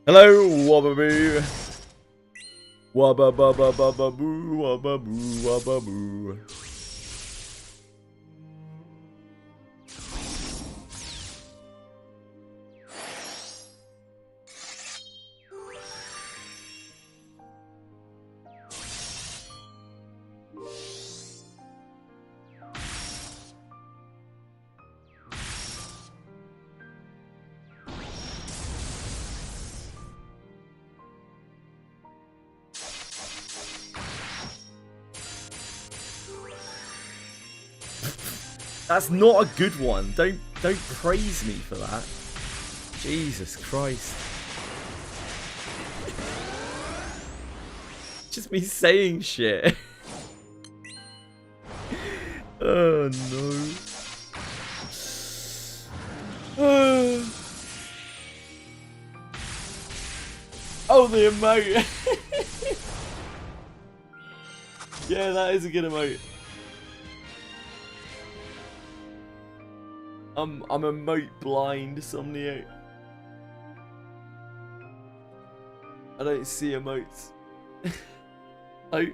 Hello, Wababoo. Wabababababoo, wababoo, wababoo. That's not a good one. Don't praise me for that. Jesus Christ. Just me saying shit. Oh no. Oh, the emote. Yeah, that is a good emote. I'm emote blind, Somnio. I don't see emotes. Oh.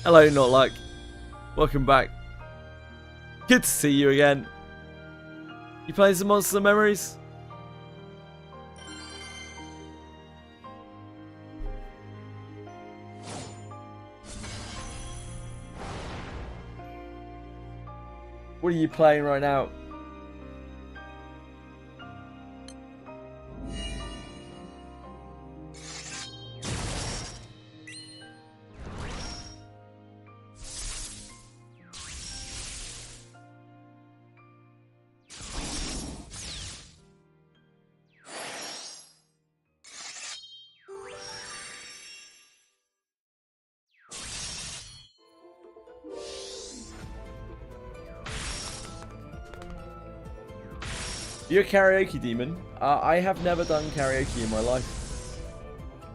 Hello, Not Luck. Welcome back. Good to see you again. You playing some Monster Memories? What are you playing right now? You're a karaoke demon. I have never done karaoke in my life.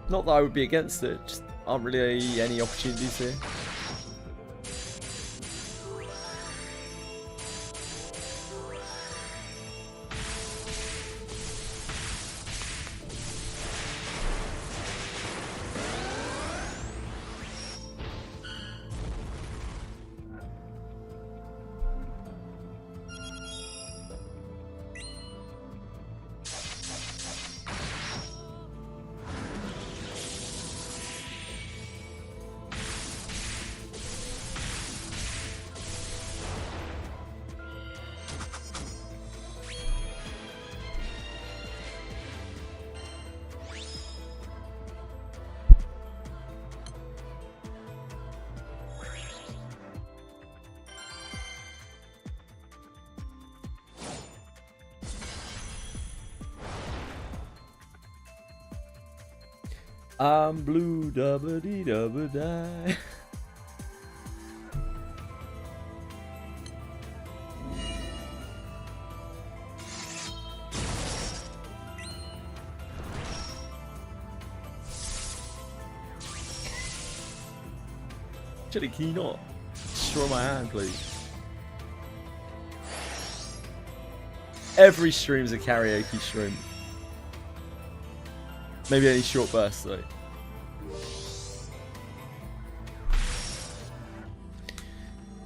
Not that I would be against it, just aren't really any opportunities here. I'm blue, double dee double die. Actually, can you not destroy my hand, please? Every stream's a karaoke stream. Maybe any short bursts though.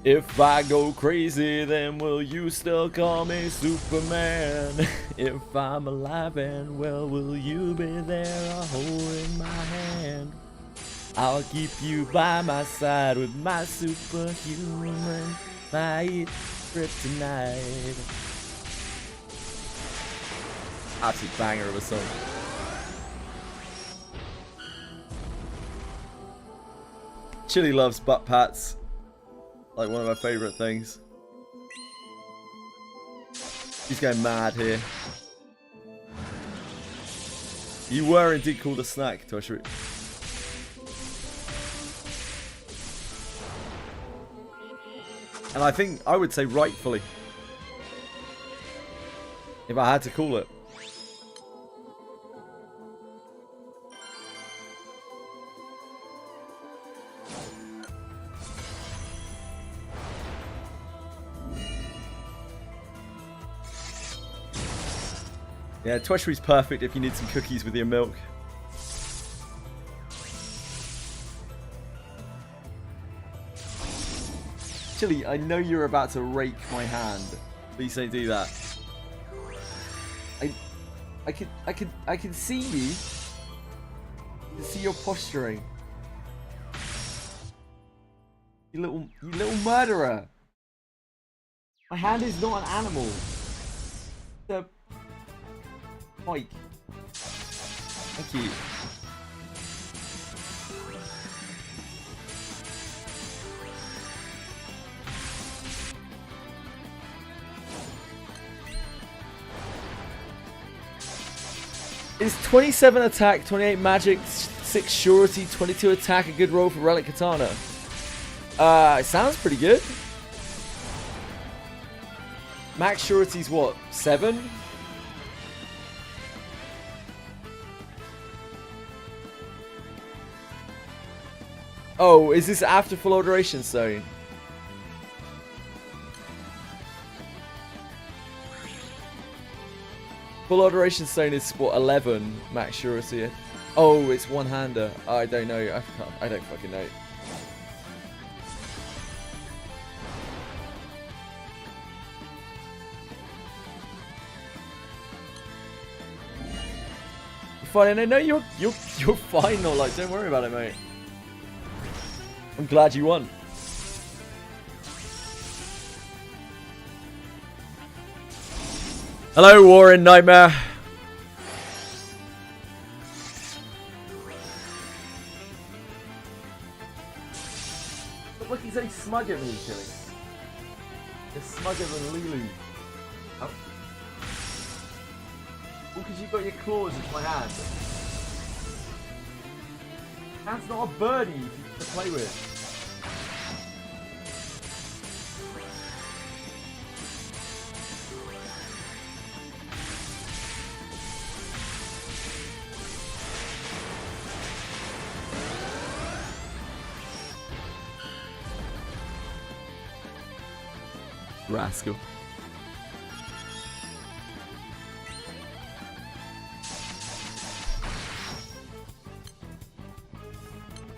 If I go crazy, then will you still call me Superman? If I'm alive and well, will you be there holding my hand? I'll keep you by my side with my superhuman might kryptonite. Absolute banger of a song. Chili loves butt pats. Like one of my favourite things. He's going mad here. You were indeed called a snack, Toshri. And I think I would say rightfully. If I had to call it. Yeah, Tweshry's perfect if you need some cookies with your milk. Chili, I know you're about to rake my hand. Please don't do that. I can see you. I can see your posturing. You little murderer. My hand is not an animal. It's a Mike. Thank you. Is 27 attack, 28 magic, 6 surety, 22 attack a good roll for Relic Katana? It sounds pretty good. Max surety's what? 7? Oh, is this after full alteration stone? Full alteration stone is what, 11 max surety. Oh, it's one-hander. I don't know. I don't fucking know. Fine. No, you're fine. Not like, don't worry about it, mate. I'm glad you won. Hello, Warren Nightmare. Look, he's so smug at me, Chili. He's smugger than Lulu. Oh. Well, because you've got your claws into my hand. Hand's not a birdie to play with. Rascal.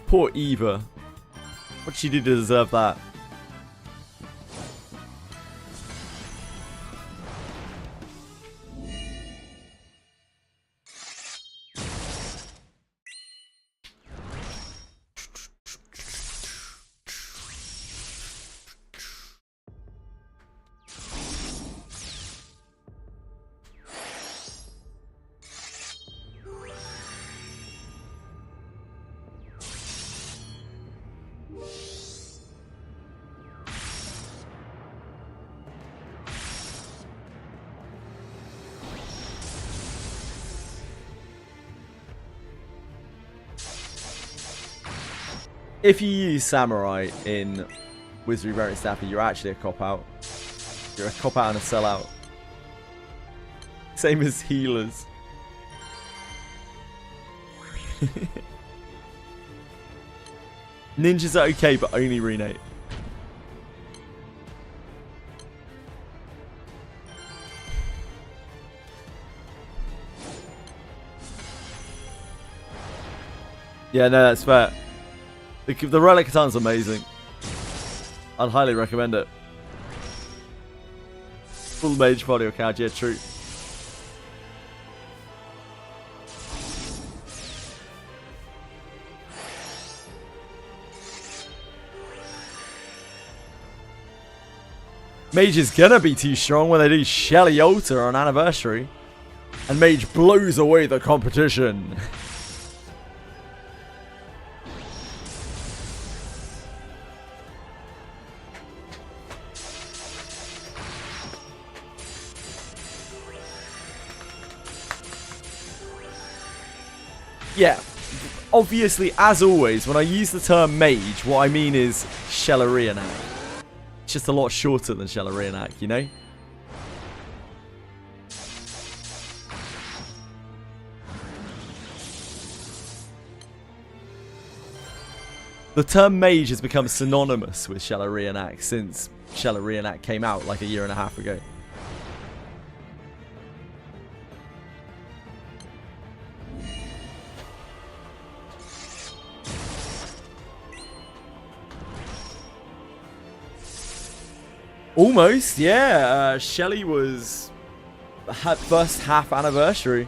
Poor Eva. What'd she do to deserve that? If you use Samurai in Wizardry Variant Staffy, you're actually a cop-out. You're a cop-out and a sellout. Same as healers. Ninjas are okay, but only Renate. Yeah, no, that's fair. The Relic Katana's amazing. I'd highly recommend it. Full mage body or couch, yeah, true. Mage is gonna be too strong when they do Shelly Alter on Anniversary. And Mage blows away the competition. Yeah, obviously, as always, when I use the term mage, what I mean is Shellarianak. It's just a lot shorter than Shellarianak, you know? The term mage has become synonymous with Shellarianak since Shellarianak came out like a year and a half ago. Almost, yeah. Shelly was first half anniversary.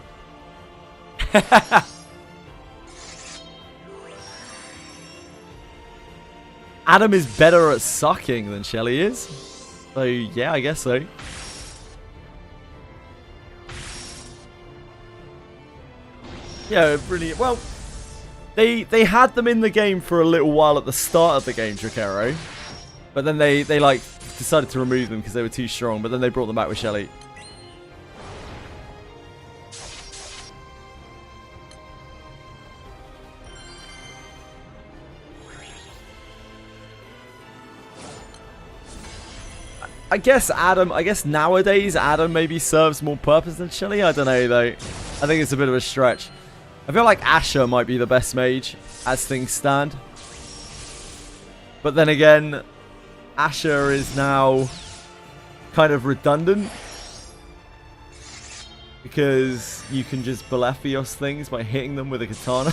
Adam is better at sucking than Shelly is. So, yeah, I guess so. Yeah, really. Well, they had them in the game for a little while at the start of the game, Drakero. But then they like decided to remove them because they were too strong. But then they brought them back with Shelly. I guess nowadays Adam maybe serves more purpose than Shelly. I don't know though. I think it's a bit of a stretch. I feel like Asher might be the best mage as things stand. But then again, Asher is now kind of redundant. Because you can just Balefios things by hitting them with a katana.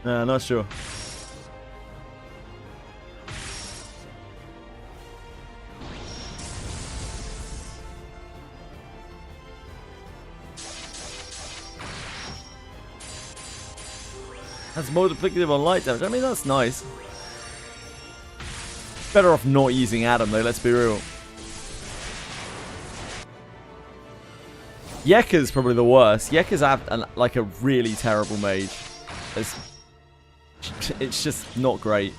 Nah, not sure. Has multiplicative on light damage. I mean, that's nice. Better off not using Adam, though, let's be real. Yekka's probably the worst. Yekka's like a really terrible mage. It's just not great.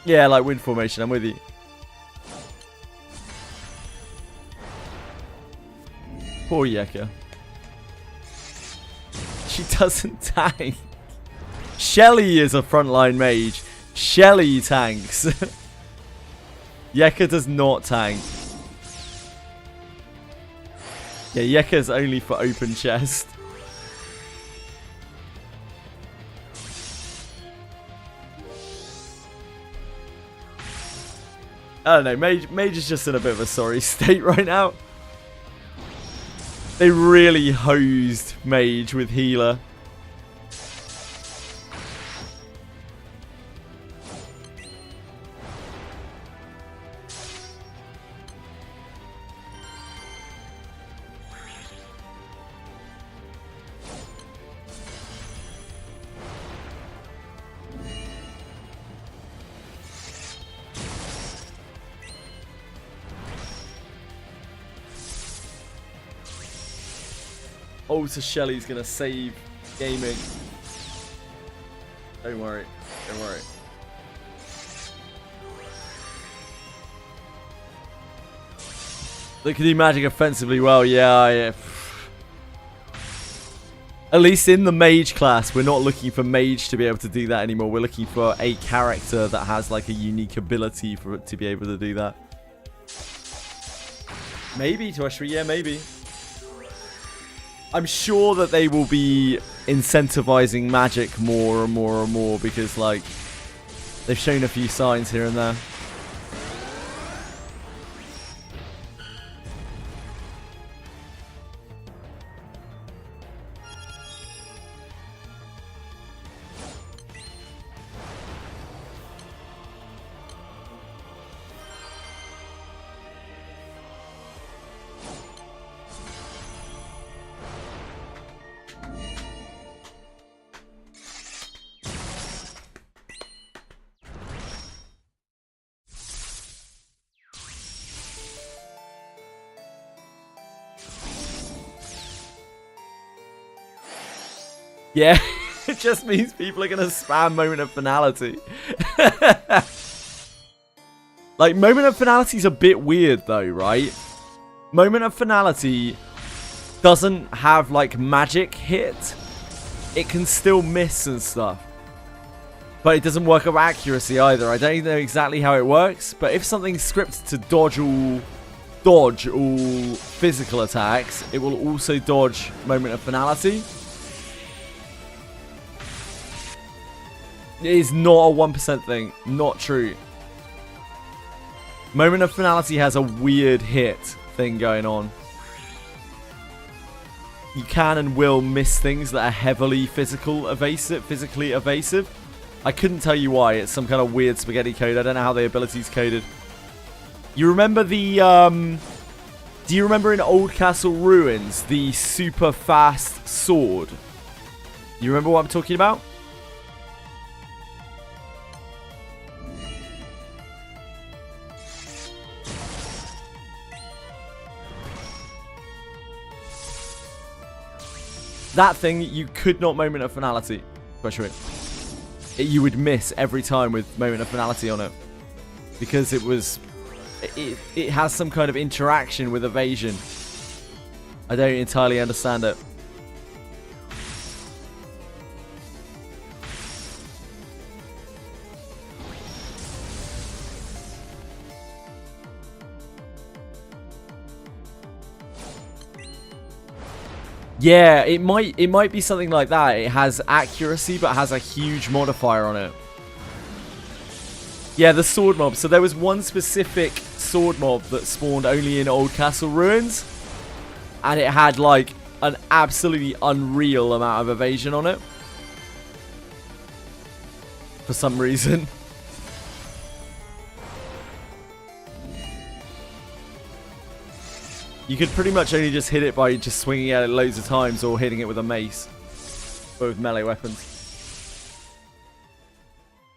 Yeah, like wind formation, I'm with you. Poor Yekka. She doesn't tank. Shelly is a frontline mage. Shelly tanks. Yekka does not tank. Yeah, Yekka's only for open chest. I don't know. Mage is just in a bit of a sorry state right now. They really hosed Mage with healer. Oh, so Shelly's gonna save gaming. Don't worry. Don't worry. They can do magic offensively well. Yeah. At least in the mage class, we're not looking for mage to be able to do that anymore. We're looking for a character that has like a unique ability for it to be able to do that. Maybe, Toshri. Yeah, maybe. I'm sure that they will be incentivizing magic more and more and more because, like, they've shown a few signs here and there. Yeah, it just means people are going to spam Moment of Finality. Like, Moment of Finality is a bit weird though, right? Moment of Finality doesn't have, like, magic hit. It can still miss and stuff. But it doesn't work with accuracy either. I don't know exactly how it works. But if something's scripted to dodge all physical attacks, it will also dodge Moment of Finality. It is not a 1% thing. Not true. Moment of Finality has a weird hit thing going on. You can and will miss things that are heavily physically evasive. I couldn't tell you why. It's some kind of weird spaghetti code. I don't know how the ability's coded. You remember the... do you remember in Old Castle Ruins, the super fast sword? You remember what I'm talking about? That thing, you could not Moment of Finality. You would miss every time with Moment of Finality on it. Because it was... It has some kind of interaction with evasion. I don't entirely understand it. Yeah, it might be something like that. It has accuracy, but has a huge modifier on it. Yeah, the sword mob. So there was one specific sword mob that spawned only in Old Castle Ruins. And it had, like, an absolutely unreal amount of evasion on it. For some reason. You could pretty much only just hit it by just swinging at it loads of times or hitting it with a mace. Or with melee weapons.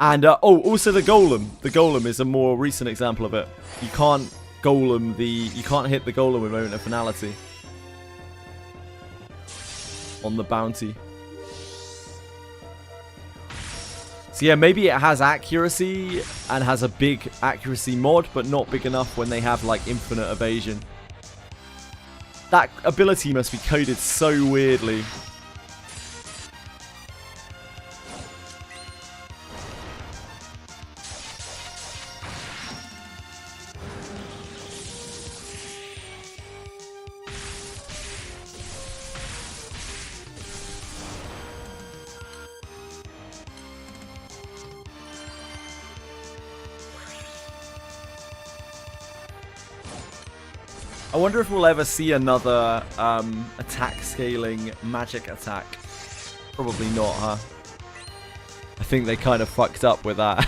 And, also the golem. The golem is a more recent example of it. You can't you can't hit the golem with Moment of Finality. On the bounty. So yeah, maybe it has accuracy and has a big accuracy mod, but not big enough when they have, like, infinite evasion. That ability must be coded so weirdly. I wonder if we'll ever see another attack scaling magic attack. Probably not, huh? I think they kind of fucked up with that.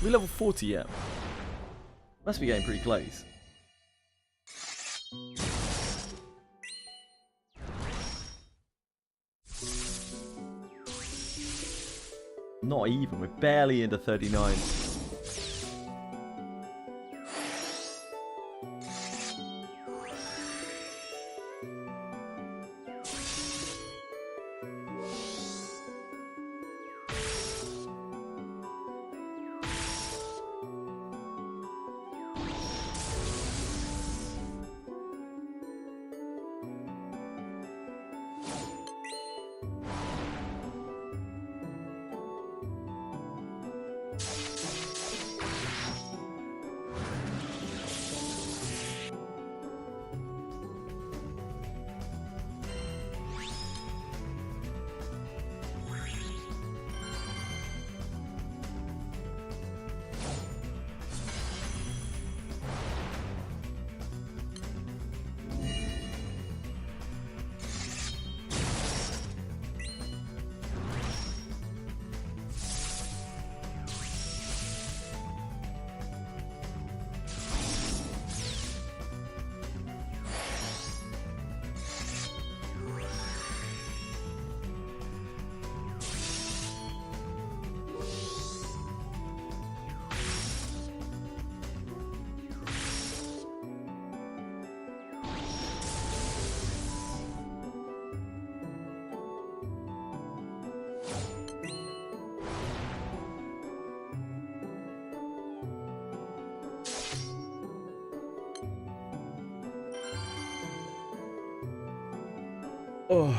We level 40 yet? Must be getting pretty close. Not even, we're barely into 39. Oh.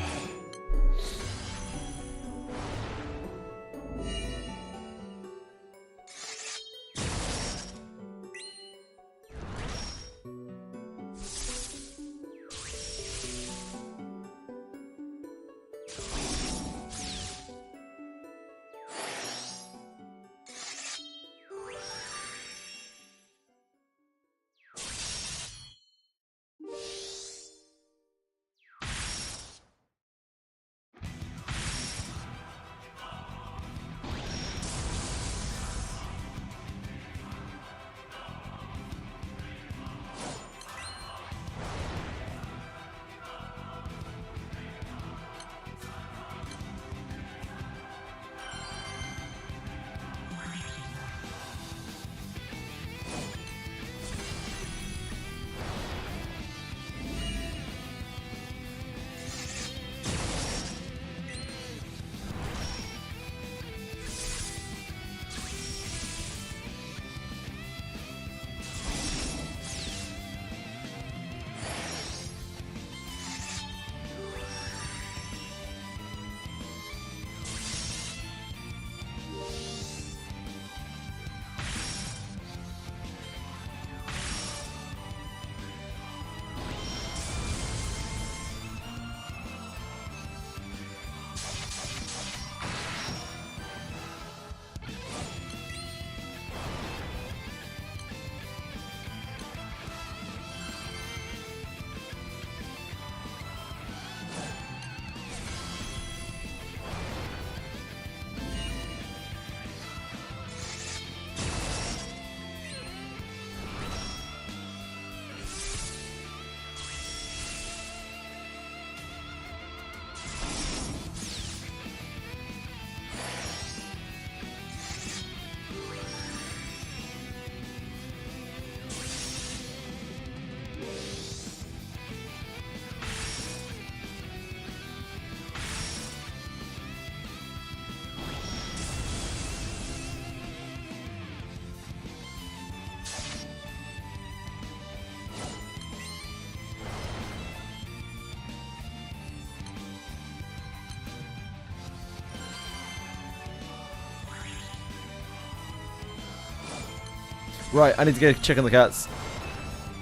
Right, I need to go check on the cats.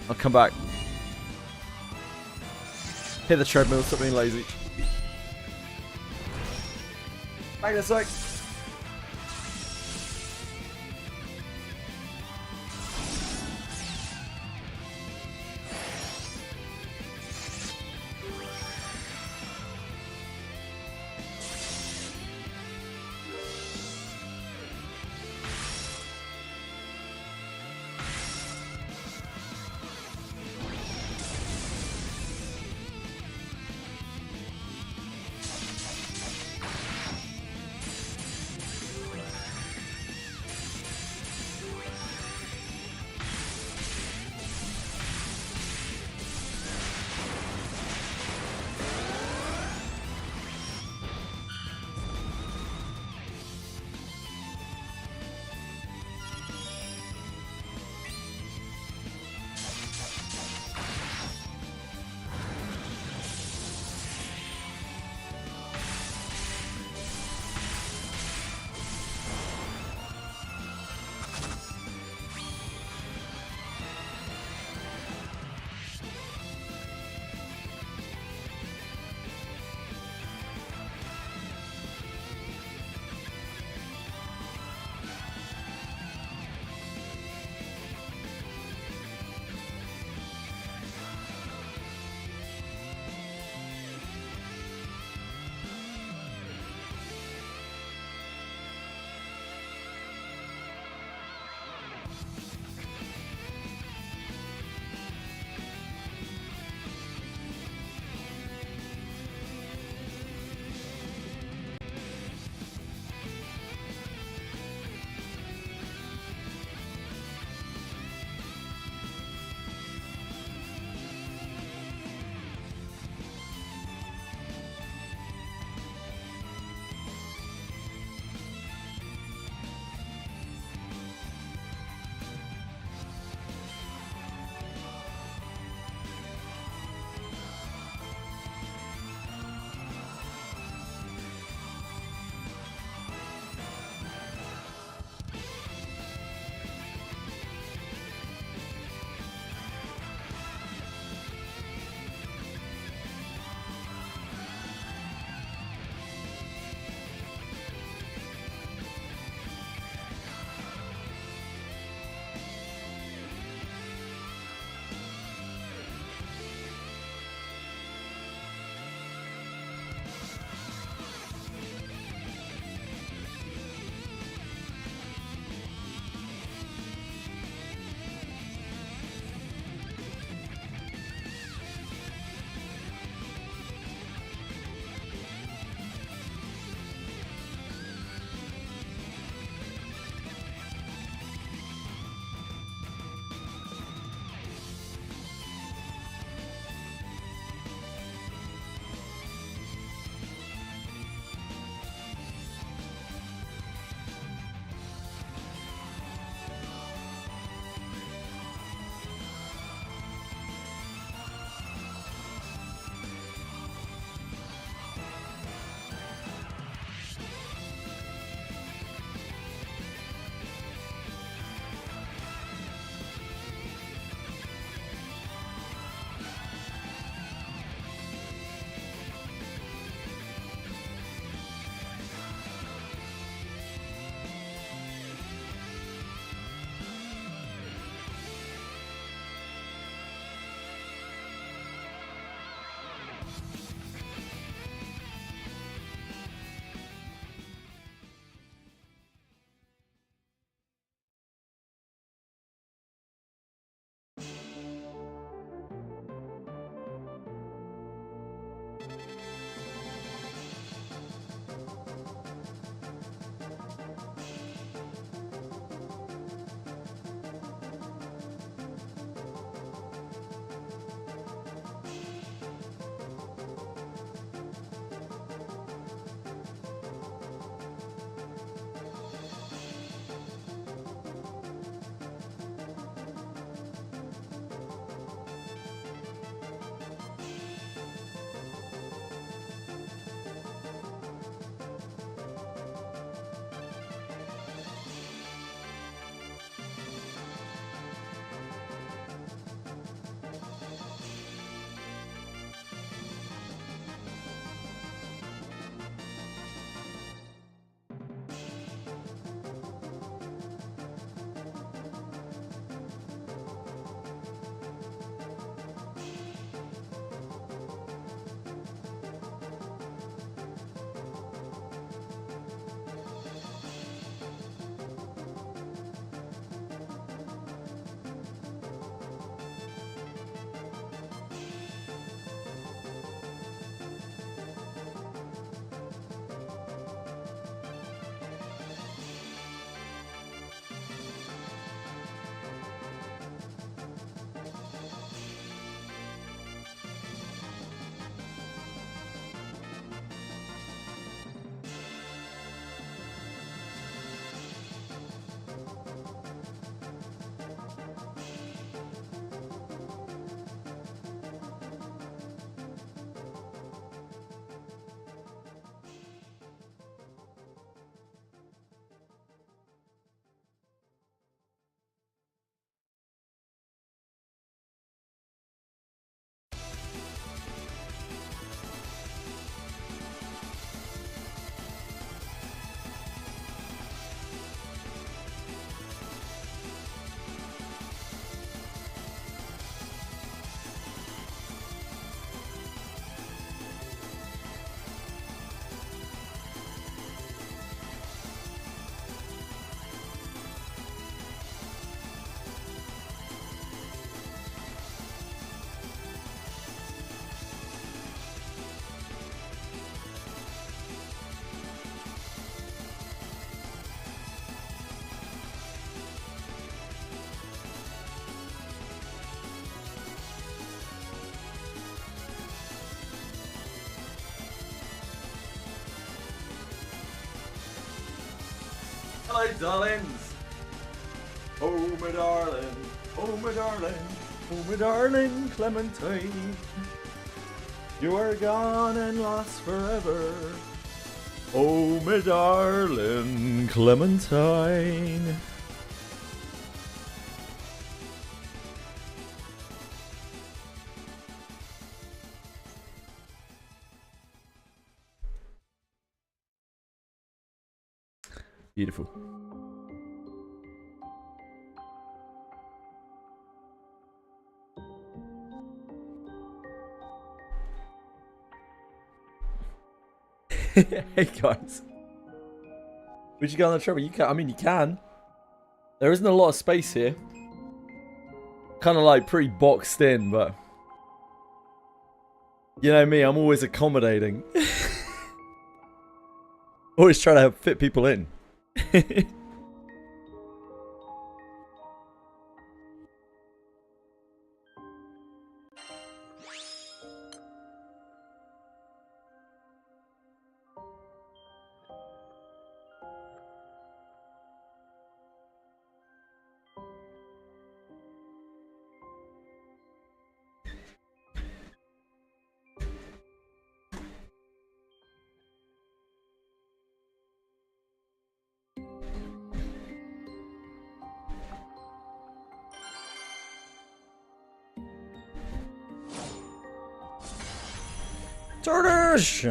I'll come back. Hit the treadmill, stop being lazy. Back in a sec. Hello, darlings. Oh, my darling. Oh, my darling. Oh, my darling Clementine. You are gone and lost forever. Oh, my darling Clementine. Beautiful. Hey guys, would you go on the treadmill? You can. I mean, you can. There isn't a lot of space here. Kind of like pretty boxed in, but you know me, I'm always accommodating. Always trying to fit people in. Turdish!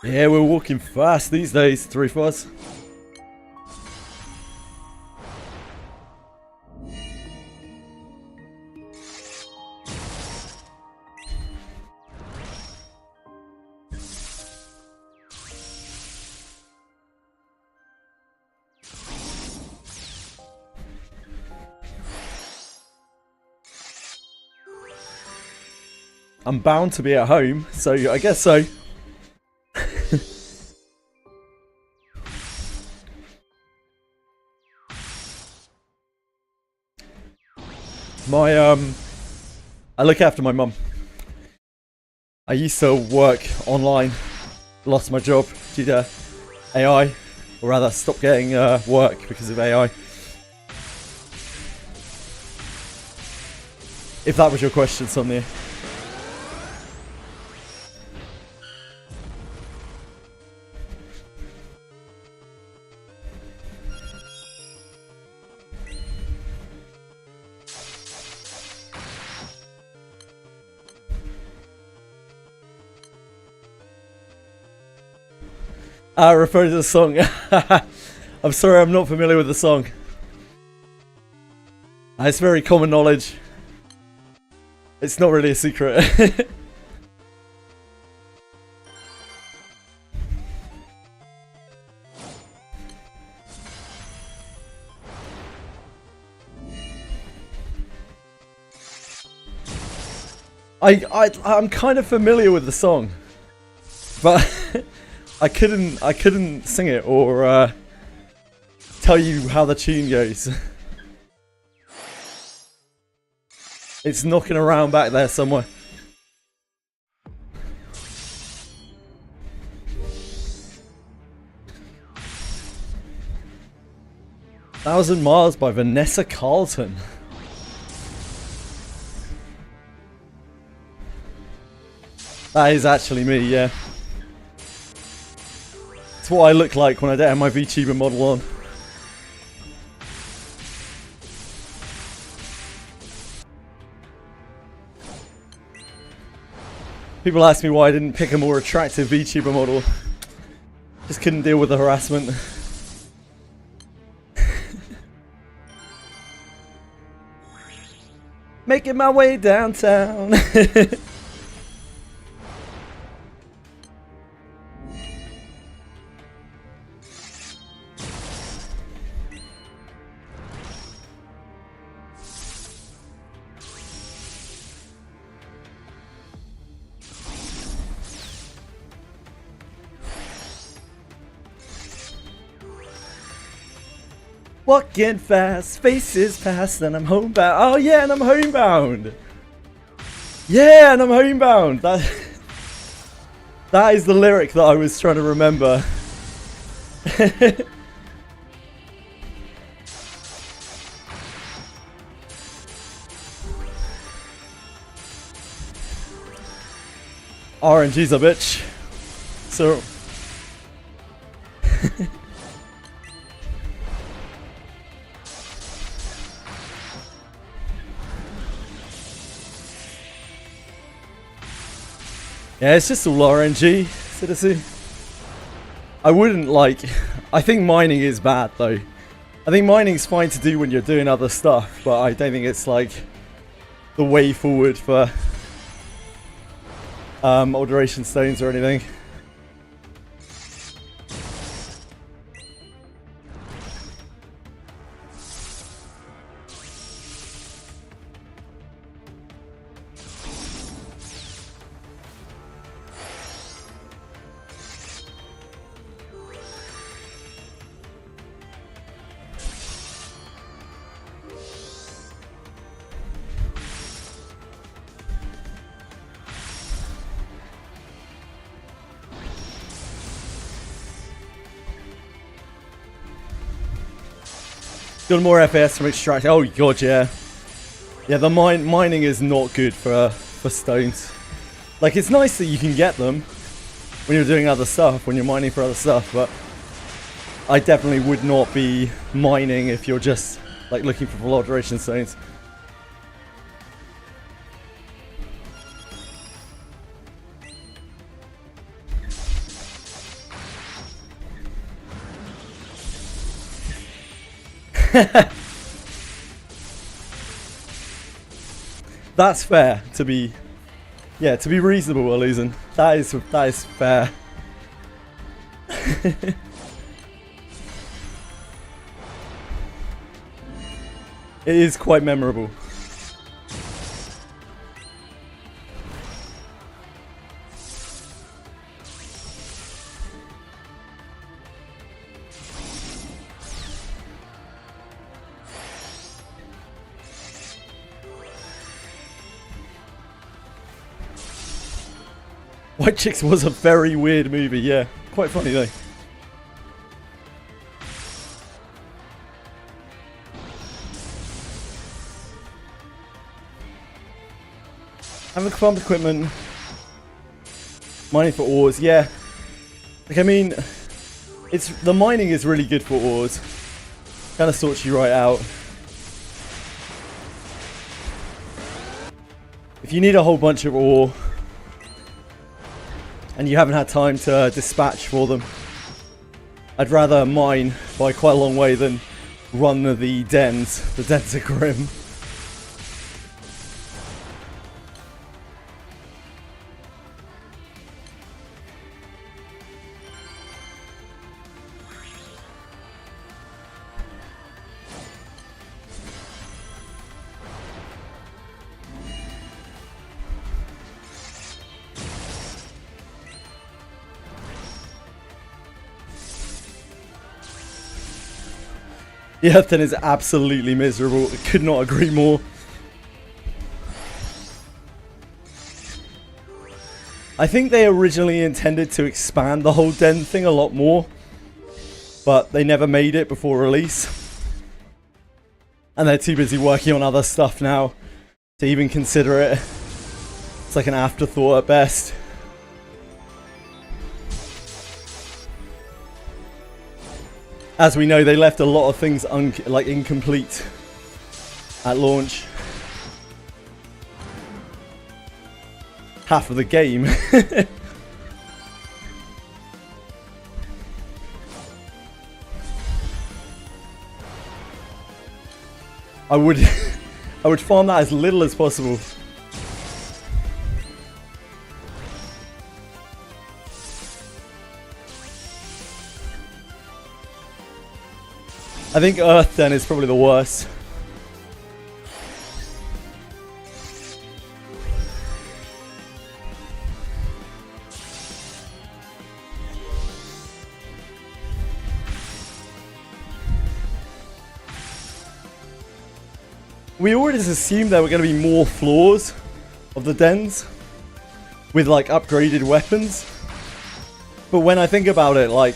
Yeah, we're walking fast these days, three of us. I'm bound to be at home, so I guess so. I look after my mum. I used to work online, lost my job due to AI, or rather stopped getting work because of AI. If that was your question, Somnia. Referring to the song. I'm sorry, I'm not familiar with the song. It's very common knowledge. It's not really a secret. I'm kind of familiar with the song, but I couldn't sing it or tell you how the tune goes. It's knocking around back there somewhere. "1,000 Miles" by Vanessa Carlton. That is actually me, yeah. It's what I look like when I don't have my VTuber model on. People ask me why I didn't pick a more attractive VTuber model. Just couldn't deal with the harassment. Making my way downtown. Walking fast, faces past, and I'm homebound. Oh yeah, and I'm homebound. Yeah, and I'm homebound. That is the lyric that I was trying to remember. RNG's a bitch. So. Yeah, it's just all RNG, Citizen. I wouldn't like... I think mining is bad, though. I think mining's fine to do when you're doing other stuff, but I don't think it's, like, the way forward for alteration stones or anything. Got more FPS from extraction. Oh god, yeah. Yeah, the mining is not good for stones. Like, it's nice that you can get them when you're doing other stuff, when you're mining for other stuff, but I definitely would not be mining if you're just like looking for full alteration stones. That's fair to be, yeah, to be reasonable while losing. That is fair. It is quite memorable. White Chicks was a very weird movie, yeah. Quite funny though. Having farm equipment. Mining for ores, yeah. Like, I mean, the mining is really good for ores. Kind of sorts you right out. If you need a whole bunch of ore, and you haven't had time to dispatch for them, I'd rather mine by quite a long way than run the dens. The dens are grim. The Earth Den is absolutely miserable. I could not agree more. I think they originally intended to expand the whole den thing a lot more, but they never made it before release. And they're too busy working on other stuff now to even consider it. It's like an afterthought at best. As we know, they left a lot of things incomplete at launch. Half of the game. I would farm that as little as possible. I think Earth Den is probably the worst. we already assumed there were going to be more floors of the dens with like upgraded weapons. But when I think about it, like,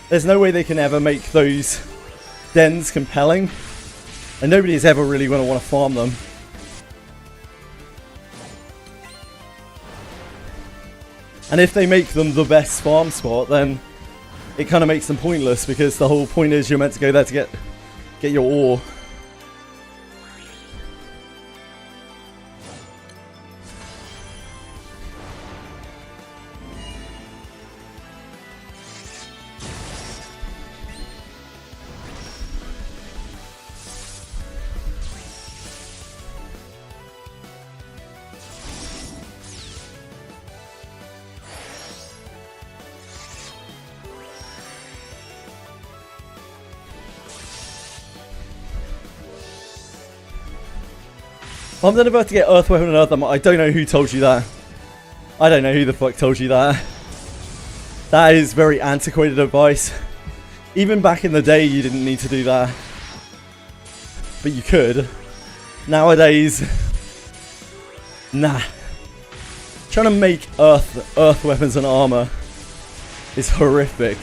there's no way they can ever make those dens compelling. And nobody is ever really going to want to farm them. And if they make them the best farm spot, then it kind of makes them pointless, because the whole point is you're meant to go there to get your ore. I'm then about to get Earth Weapon and Earth Armor. I don't know who told you that. I don't know who the fuck told you that. That is very antiquated advice. Even back in the day, you didn't need to do that. But you could. Nowadays, nah. Trying to make Earth Weapons and Armor is horrific.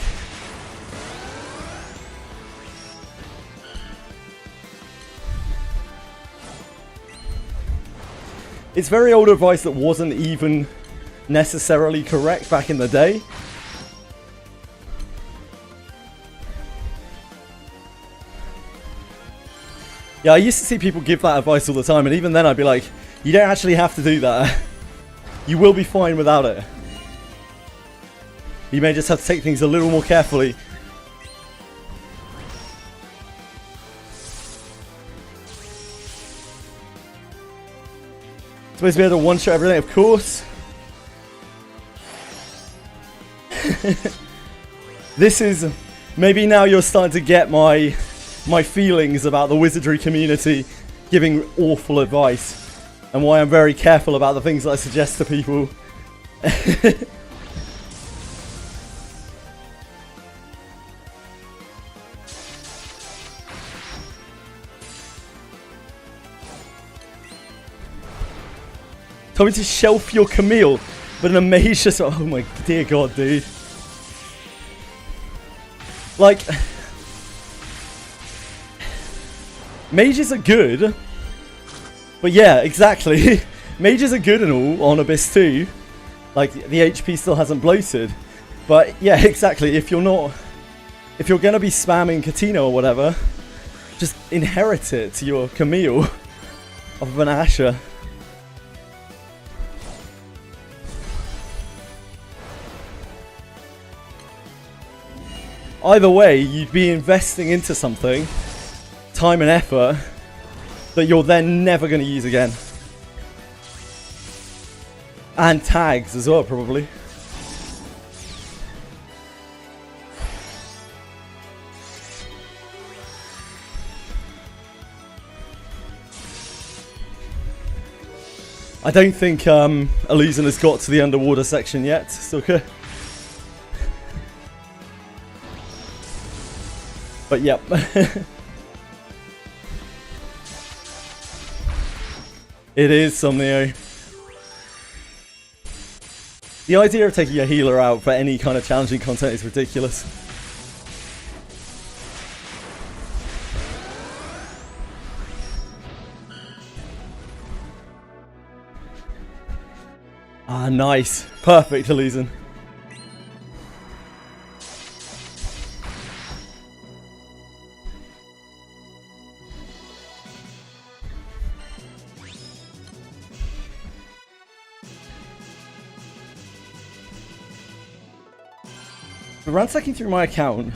It's very old advice that wasn't even necessarily correct back in the day. Yeah, I used to see people give that advice all the time, and even then I'd be like, you don't actually have to do that. You will be fine without it. You may just have to take things a little more carefully. Supposed to be able to one-shot everything, of course. This is... Maybe now you're starting to get my feelings about the wizardry community giving awful advice. And why I'm very careful about the things that I suggest to people. Told me to shelf your Camille, but a mage just... Oh my dear god, dude. Like... Mages are good. But yeah, exactly. Mages are good and all on Abyss 2. Like, the HP still hasn't bloated. But yeah, exactly. If you're not... If you're going to be spamming Katina or whatever, just inherit it to your Camille of an Asher. Either way, you'd be investing into something, time and effort, that you're then never going to use again. And tags as well, probably. I don't think Elysian has got to the underwater section yet, Stalker. But yep. It is Somnio. The idea of taking a healer out for any kind of challenging content is ridiculous. Ah, nice. Perfect, Elysian. Ransacking through my account,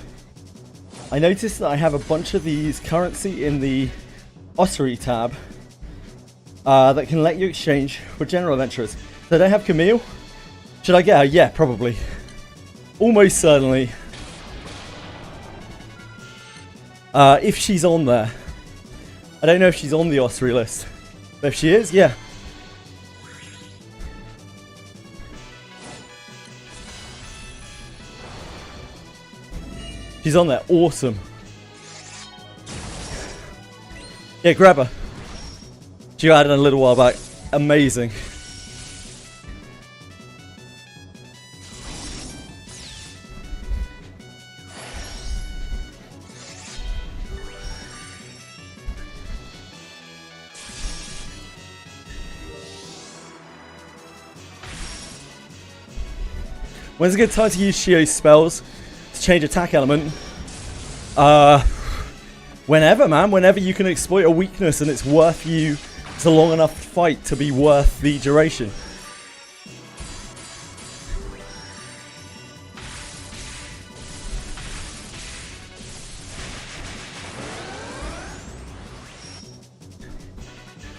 I noticed that I have a bunch of these currency in the Ossuary tab that can let you exchange for general adventurers. So I don't have Camille. Should I get her? Yeah, probably. Almost certainly. If she's on there. I don't know if she's on the Ossuary list. But if she is, yeah. She's on there. Awesome. Yeah, grab her. She added a little while back. Amazing. When's a good time to use Shio's spells to change attack element? Whenever, man. Whenever you can exploit a weakness and it's worth you. It's a long enough fight to be worth the duration.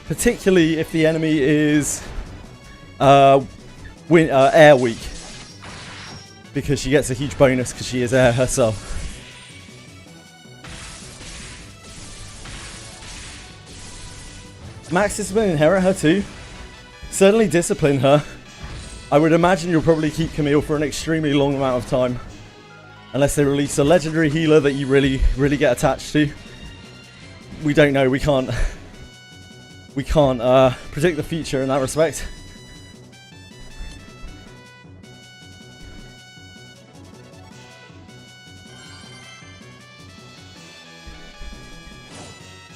Particularly if the enemy is air weak. Because she gets a huge bonus because she is air herself. Max Discipline inherit her too? Certainly discipline her. I would imagine you'll probably keep Camille for an extremely long amount of time. Unless they release a legendary healer that you really get attached to. We don't know, we can't predict the future in that respect.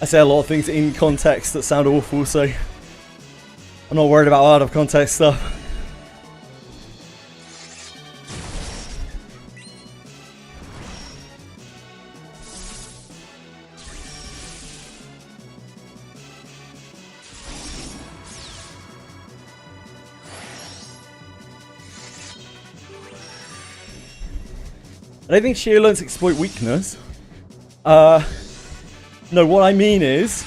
I say a lot of things in context that sound awful, so I'm not worried about out of context stuff. I don't think Shio learns to exploit weakness. No, what I mean is,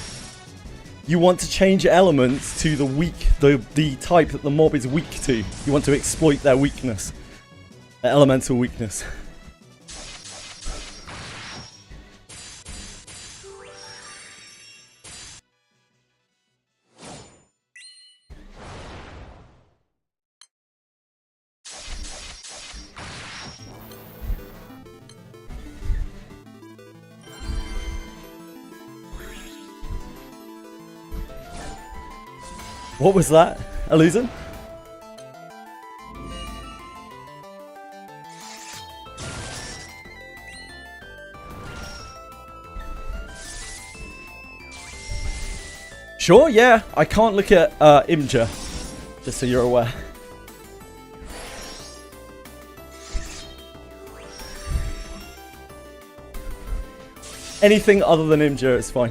you want to change elements to the type that the mob is weak to. You want to exploit their weakness, their elemental weakness. What was that? Illusion? Sure, yeah. I can't look at Imgur, just so you're aware. Anything other than Imgur is fine.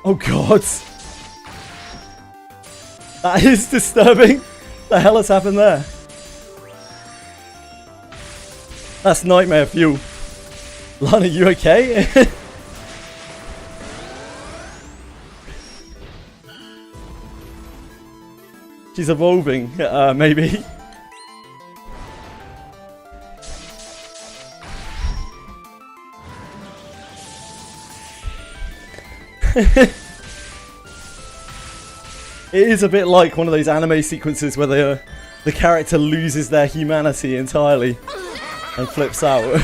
Oh god. That is disturbing. The hell has happened there? That's nightmare fuel. Lana, you okay? She's evolving, maybe. It is a bit like one of those anime sequences where the character loses their humanity entirely and flips out.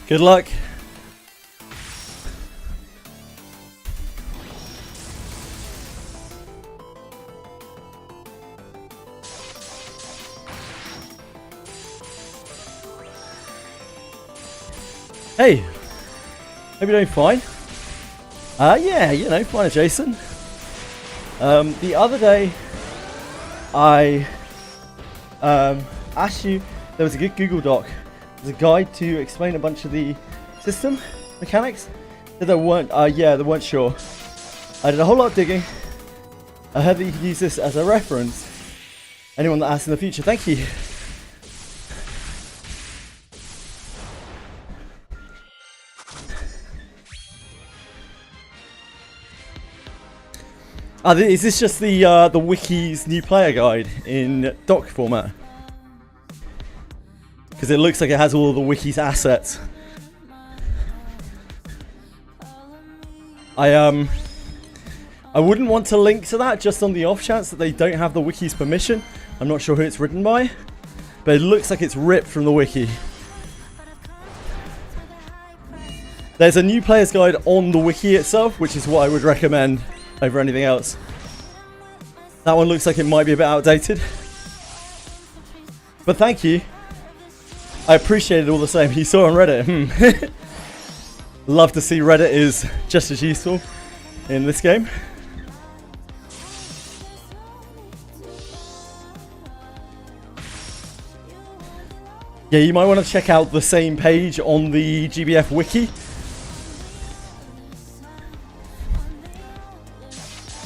Good luck. Hey, hope you're doing fine. Yeah, you know, fine, Jason. The other day, I asked you, there was a good Google Doc. There's a guide to explain a bunch of the system mechanics. They weren't, they weren't sure. I did a whole lot of digging. I heard that you could use this as a reference. Anyone that asks in the future, thank you. Is this just the wiki's new player guide in doc format? Because it looks like it has all of the wiki's assets. I wouldn't want to link to that just on the off chance that they don't have the wiki's permission. I'm not sure who it's written by, but it looks like it's ripped from the wiki. There's a new player's guide on the wiki itself, which is what I would recommend over anything else. That one looks like it might be a bit outdated. But thank you. I appreciate it all the same. You saw on Reddit. Love to see Reddit is just as useful in this game. Yeah, you might want to check out the same page on the GBF wiki.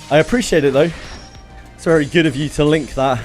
I appreciate it though. It's very good of you to link that.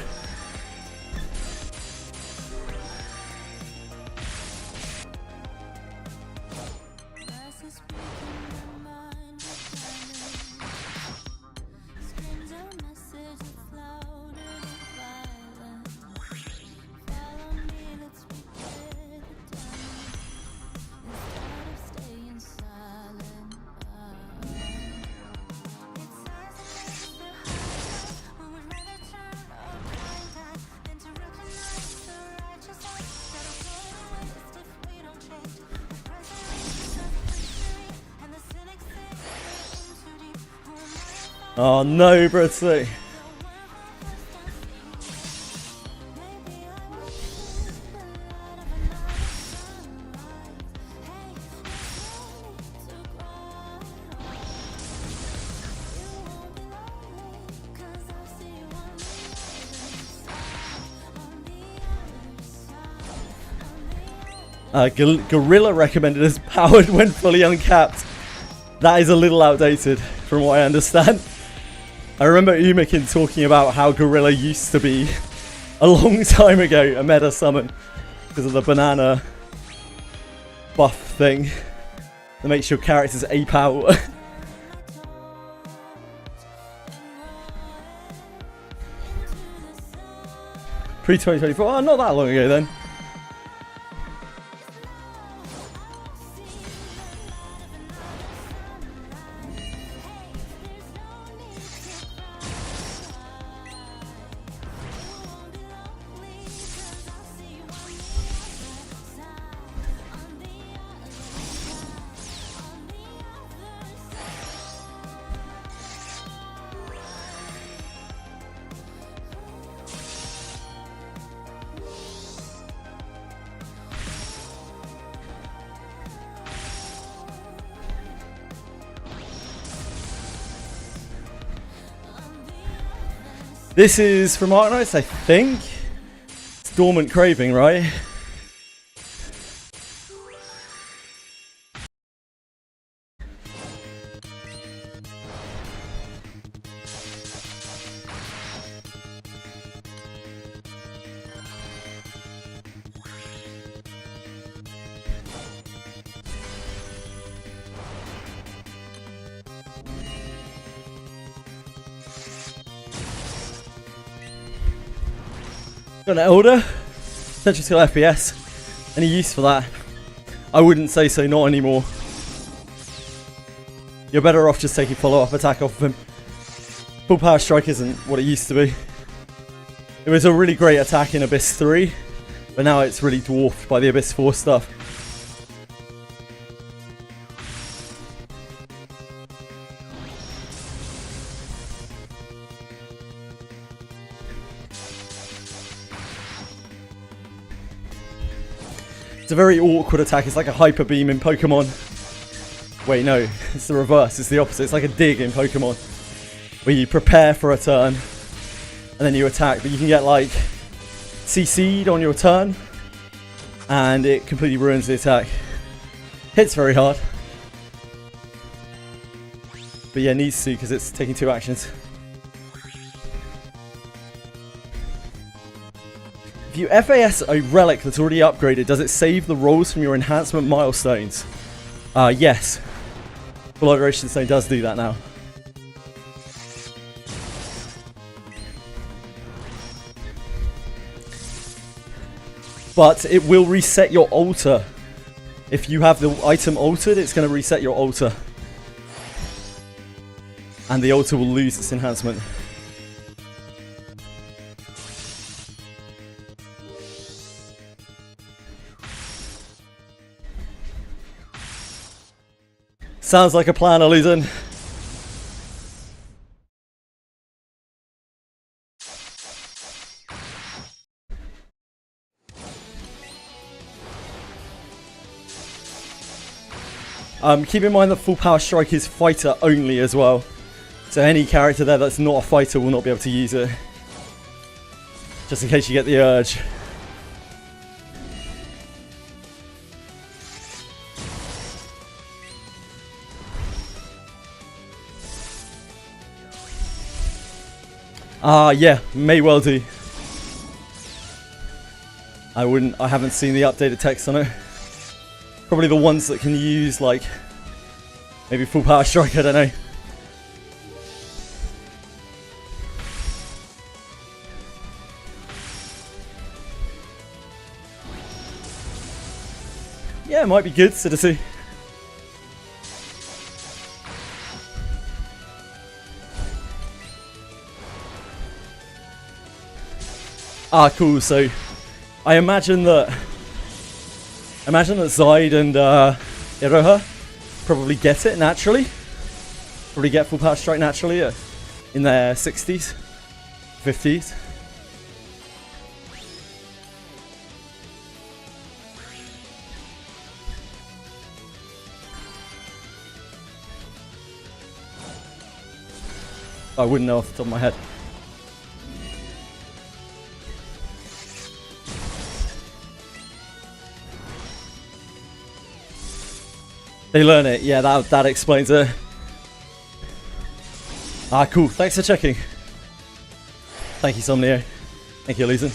Oh no, Britzy. Gorilla recommended as powered when fully uncapped. That is a little outdated from what I understand. I remember Umikin talking about how Gorilla used to be a long time ago a meta summon because of the banana buff thing that makes your characters ape out. Pre-2024, oh, not that long ago then. This is from Arknights, I think. It's Dormant Craving, right? Got an Elder, Central Skill FPS. Any use for that? I wouldn't say so, not anymore. You're better off just taking follow-up attack off of him. Full power strike isn't what it used to be. It was a really great attack in Abyss 3, but now it's really dwarfed by the Abyss 4 stuff. It's a very awkward attack. It's like a hyper beam in Pokemon. Wait, no, it's the reverse. It's the opposite. It's like a dig in Pokemon, where you prepare for a turn and then you attack, but you can get like CC'd on your turn and it completely ruins the attack. Hits very hard, but yeah, needs to because it's taking 2 actions. If you FAS a relic that's already upgraded, does it save the rolls from your enhancement milestones? Yes. Blood Iteration Stone does do that now. But it will reset your altar. If you have the item altered, it's going to reset your altar. And the altar will lose its enhancement. Sounds like a plan, Elysian. Keep in mind that Full Power Strike is fighter only as well. So any character there that's not a fighter will not be able to use it. Just in case you get the urge. Yeah, may well do. I haven't seen the updated text on it. Probably the ones that can use, like, maybe Full Power Strike, I don't know. Yeah, it might be good, so to see. Cool, so I imagine that Zide and Iroha probably get it naturally. Probably get Full Power Strike naturally in their 60s, 50s. I wouldn't know off the top of my head. They learn it, yeah, that explains it. Cool, thanks for checking. Thank you, Somnio. Thank you, Elysian.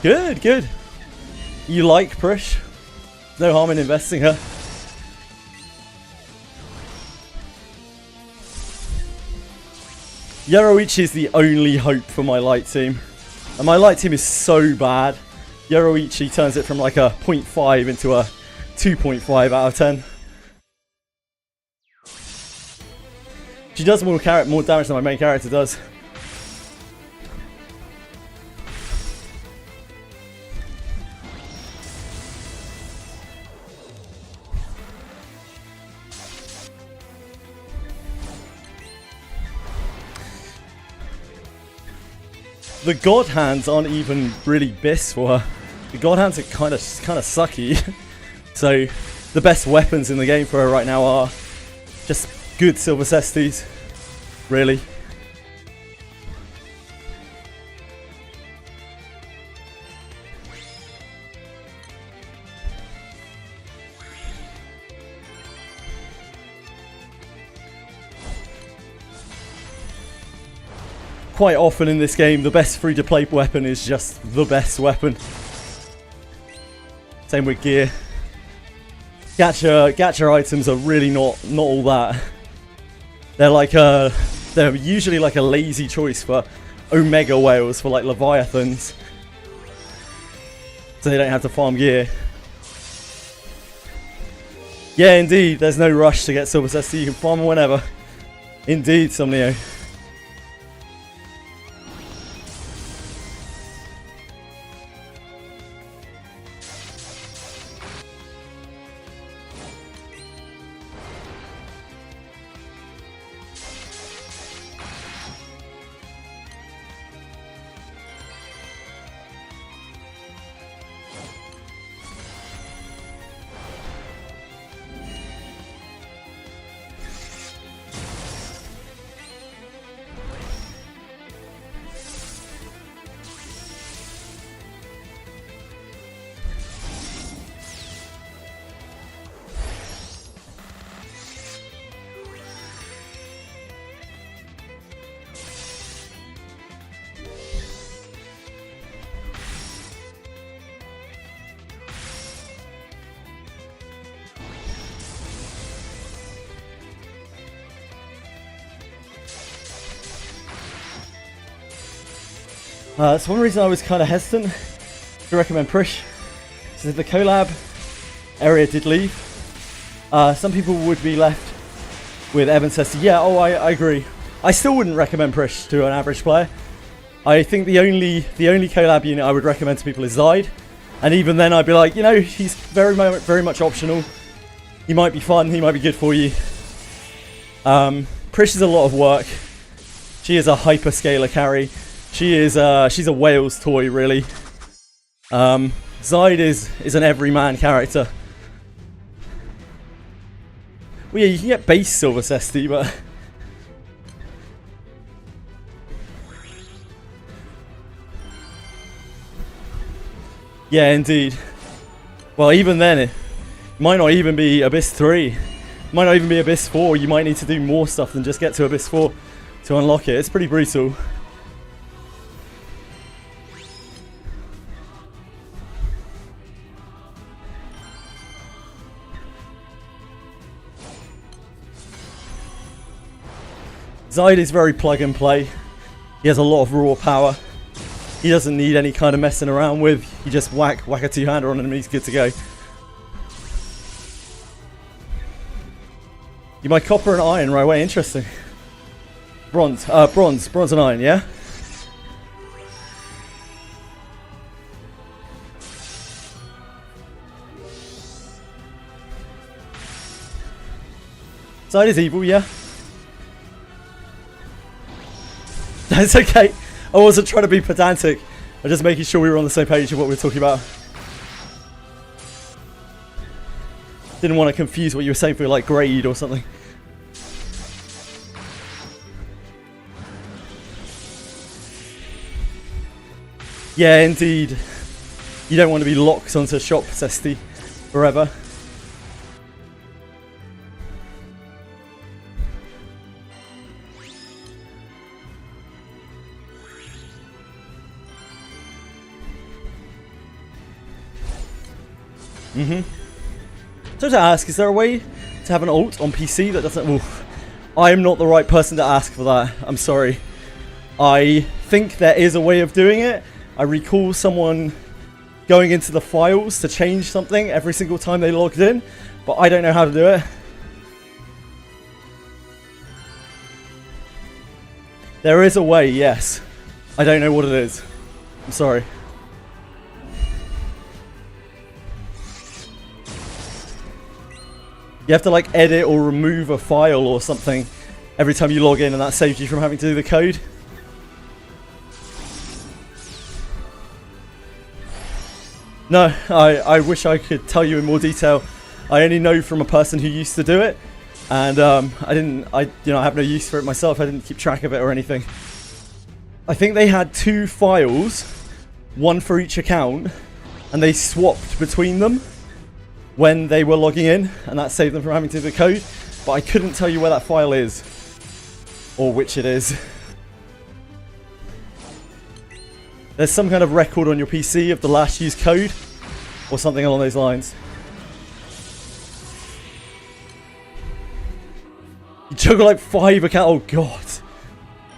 Good, good. You like Prish? No harm in investing her. Yoruichi is the only hope for my light team. And my light team is so bad. Yoruichi turns it from like a 0.5 into a 2.5 out of 10. She does more damage than my main character does. The God Hands aren't even really BIS for her. The God Hands are kind of sucky. So the best weapons in the game for her right now are just good Silver Cesties, really. Quite often in this game, the best free-to-play weapon is just the best weapon. Same with gear. Gacha items are really not all that. They're like they're usually like a lazy choice for Omega whales for like Leviathans, so they don't have to farm gear. Yeah, indeed, there's no rush to get Silver Cesty, you can farm them whenever. Indeed, Somnio. That's one reason I was kind of hesitant to recommend Prish. So the collab area did leave. Some people would be left with Evan Cesty. Yeah, I agree. I still wouldn't recommend Prish to an average player. I think the only collab unit I would recommend to people is Zide. And even then I'd be like, you know, he's very much optional. He might be fun, he might be good for you. Prish is a lot of work. She is a hyperscaler carry. She's a Wales toy, really. Zide is an everyman character. Well, yeah, you can get base Silver Cesty, but yeah, indeed. Well, even then, it might not even be Abyss 3. It might not even be Abyss 4. You might need to do more stuff than just get to Abyss 4 to unlock it. It's pretty brutal. Zide is very plug and play. He has a lot of raw power. He doesn't need any kind of messing around with. You just whack a two-hander on him and he's good to go. You might copper and iron right away. Interesting. Bronze and iron, yeah? Zide is evil, yeah? That's okay. I wasn't trying to be pedantic. I'm just making sure we were on the same page of what we were talking about. Didn't want to confuse what you were saying for like grade or something. Yeah, indeed. You don't want to be locked onto shop Cesty forever. So to ask, is there a way to have an ult on PC that doesn't... Oof, I am not the right person to ask for that. I'm sorry. I think there is a way of doing it. I recall someone going into the files to change something every single time they logged in, but I don't know how to do it. There is a way, yes. I don't know what it is. I'm sorry. You have to like edit or remove a file or something every time you log in, and that saves you from having to do the code. No, I wish I could tell you in more detail. I only know from a person who used to do it, and I have no use for it myself. I didn't keep track of it or anything. I think they had 2 files, one for each account, and they swapped between them when they were logging in, and that saved them from having to do the code, but I couldn't tell you where that file is or which it is. There's some kind of record on your PC of the last used code or something along those lines. You juggle like 5 accounts. Oh god.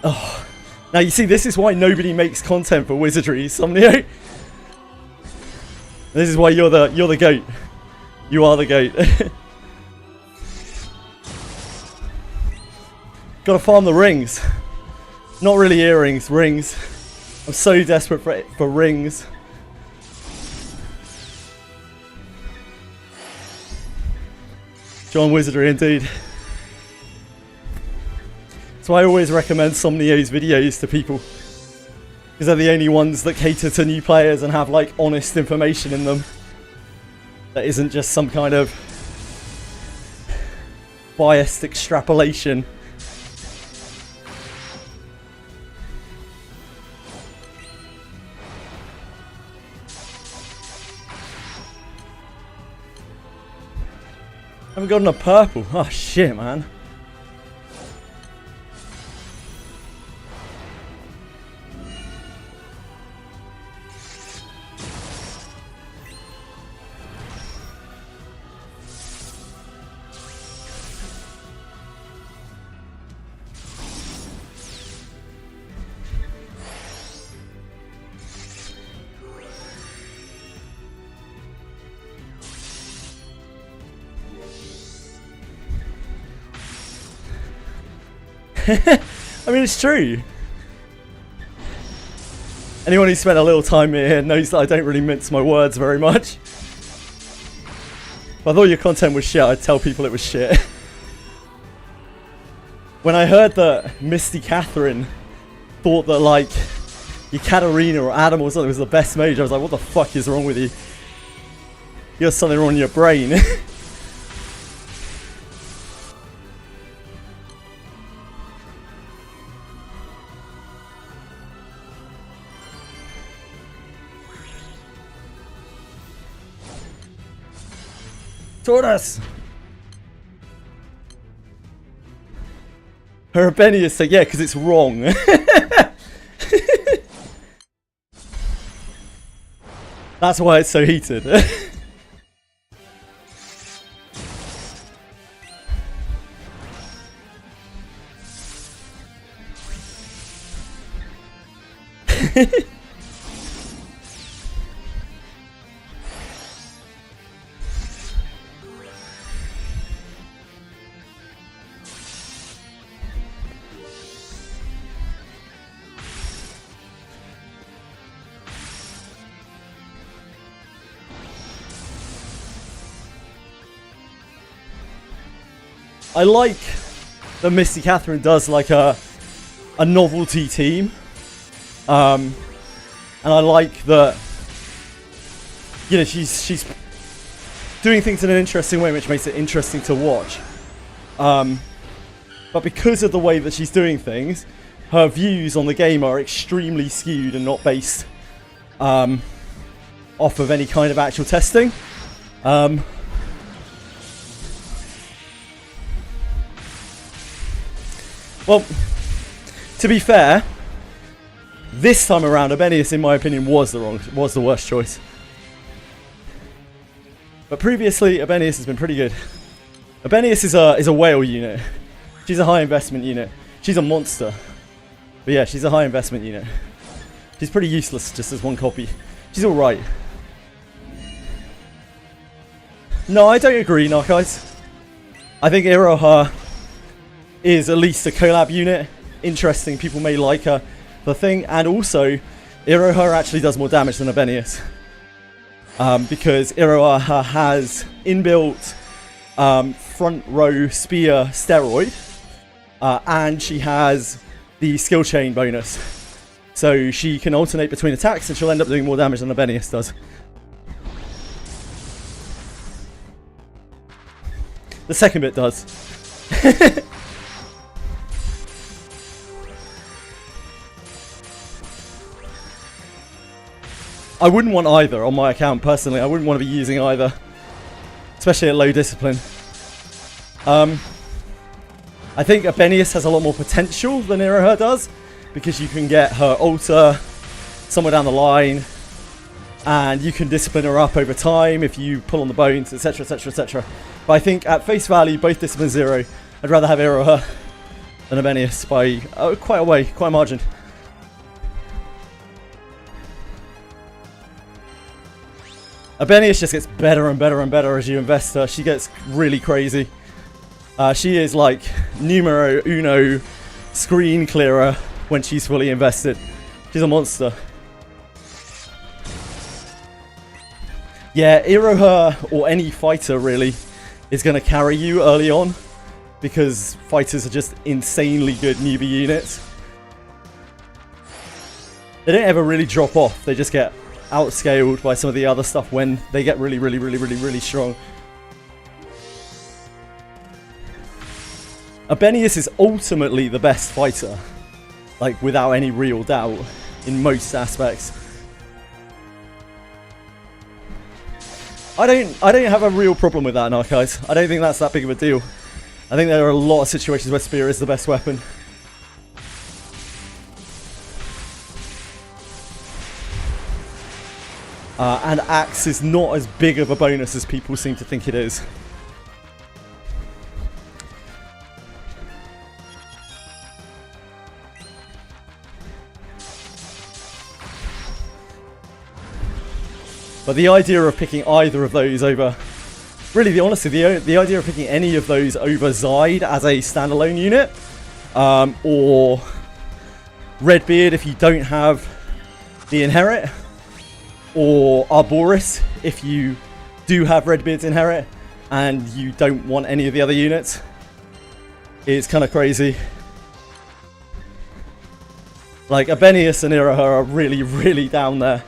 Oh, Now you see, this is why nobody makes content for Wizardry, Somnio. This is why you're the GOAT. You are the GOAT. Gotta farm the rings. Not really earrings, rings. I'm so desperate for rings. John Wizardry indeed. So I always recommend Somnio's videos to people, because they're the only ones that cater to new players and have like honest information in them. That isn't just some kind of biased extrapolation. Haven't gotten a purple. Oh shit, man. I mean, it's true. Anyone who spent a little time here knows that I don't really mince my words very much. If I thought your content was shit, I'd tell people it was shit. When I heard that Misty Catherine thought that, like, your Katarina or Adam or something was the best mage, I was like, what the fuck is wrong with you? You got something wrong in your brain. Tortoise! Her Abenius said, yeah, because it's wrong. That's why it's so heated. I like that Misty Catherine does like a novelty team, and I like that, you know, she's doing things in an interesting way, which makes it interesting to watch. But because of the way that she's doing things, her views on the game are extremely skewed and not based off of any kind of actual testing. Well, to be fair, this time around, Abenius, in my opinion, was the worst choice. But previously, Abenius has been pretty good. Abenius is a whale unit. She's a high investment unit. She's a monster. But yeah, she's a high investment unit. She's pretty useless just as one copy. She's alright. No, I don't agree, Narkite. I think Iroha is at least a collab unit. Interesting, people may like her, the thing, and also Iroha actually does more damage than Abenius, because Iroha has inbuilt front row spear steroid, and she has the skill chain bonus, so she can alternate between attacks and she'll end up doing more damage than Abenius does. The second bit does. I wouldn't want either on my account, personally. I wouldn't want to be using either, especially at low discipline. I think Abenius has a lot more potential than Iroha does, because you can get her altar somewhere down the line, and you can discipline her up over time if you pull on the bones, etc, etc, etc. But I think at face value, both discipline 0, I'd rather have Iroha than Abenius by quite a way, quite a margin. Abenius just gets better and better and better as you invest her. She gets really crazy. She is like numero uno screen clearer when she's fully invested. She's a monster. Yeah, Iroha, or any fighter really, is going to carry you early on, because fighters are just insanely good newbie units. They don't ever really drop off, they just get outscaled by some of the other stuff when they get really strong. Abenius is ultimately the best fighter, like without any real doubt, in most aspects. I don't have a real problem with that in Archives. I don't think that's that big of a deal. I think there are a lot of situations where Spear is the best weapon. And Axe is not as big of a bonus as people seem to think it is. But the idea of picking either of those over... Really, honestly, the idea of picking any of those over Zide as a standalone unit, or Redbeard if you don't have the Inherit, or Arboris if you do have Redbeard's Inherit and you don't want any of the other units, is kind of crazy. Like, Abenius and Iroha are really down there.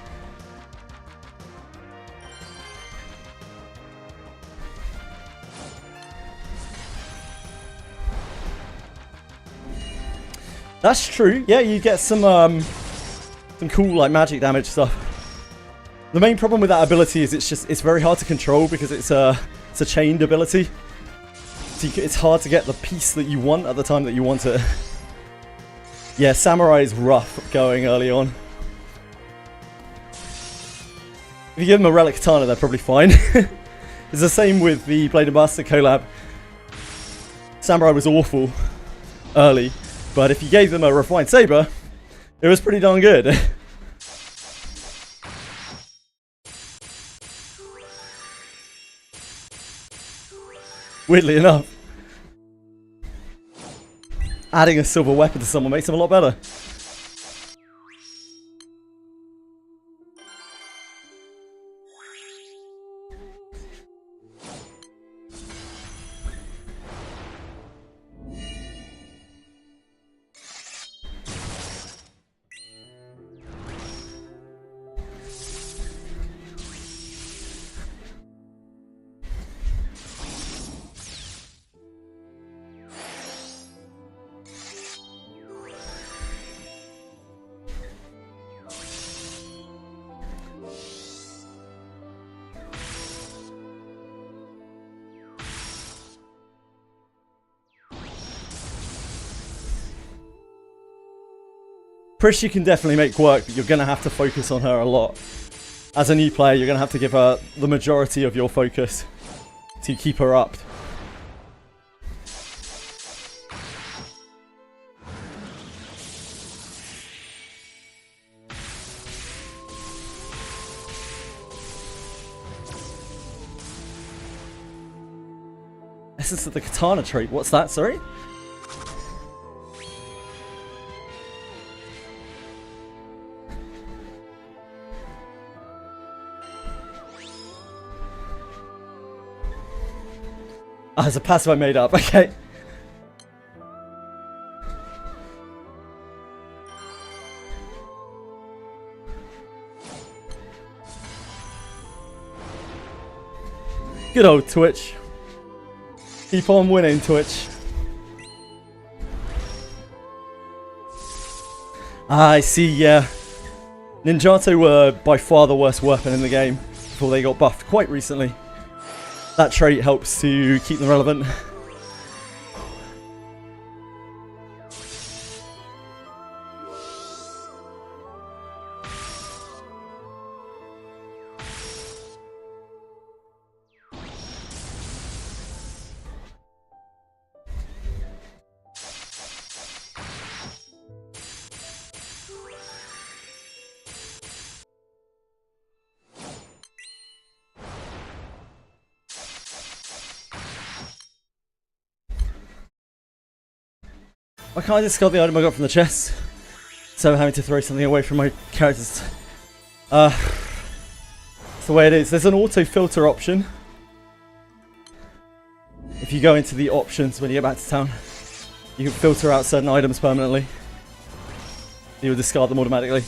That's true. Yeah, you get some cool like magic damage stuff. The main problem with that ability is it's very hard to control because it's a chained ability. So it's hard to get the piece that you want at the time that you want it. Yeah, Samurai is rough going early on. If you give them a Relic Katana, they're probably fine. It's the same with the Blade and Master collab. Samurai was awful early. But if you gave them a Refined Saber, it was pretty darn good. Weirdly enough, adding a silver weapon to someone makes them a lot better. Prish you can definitely make work, but you're going to have to focus on her a lot. As a new player, you're going to have to give her the majority of your focus to keep her up. Essence of the Katana trait, what's that, sorry? Oh, it's a passive I made up, okay. Good old Twitch. Keep on winning, Twitch. I see, yeah. Ninjato were by far the worst weapon in the game before they got buffed quite recently. That trait helps to keep them relevant. Why can't I discard the item I got from the chest? So I'm having to throw something away from my characters. It's the way it is. There's an auto filter option. If you go into the options when you get back to town, you can filter out certain items permanently. You'll discard them automatically.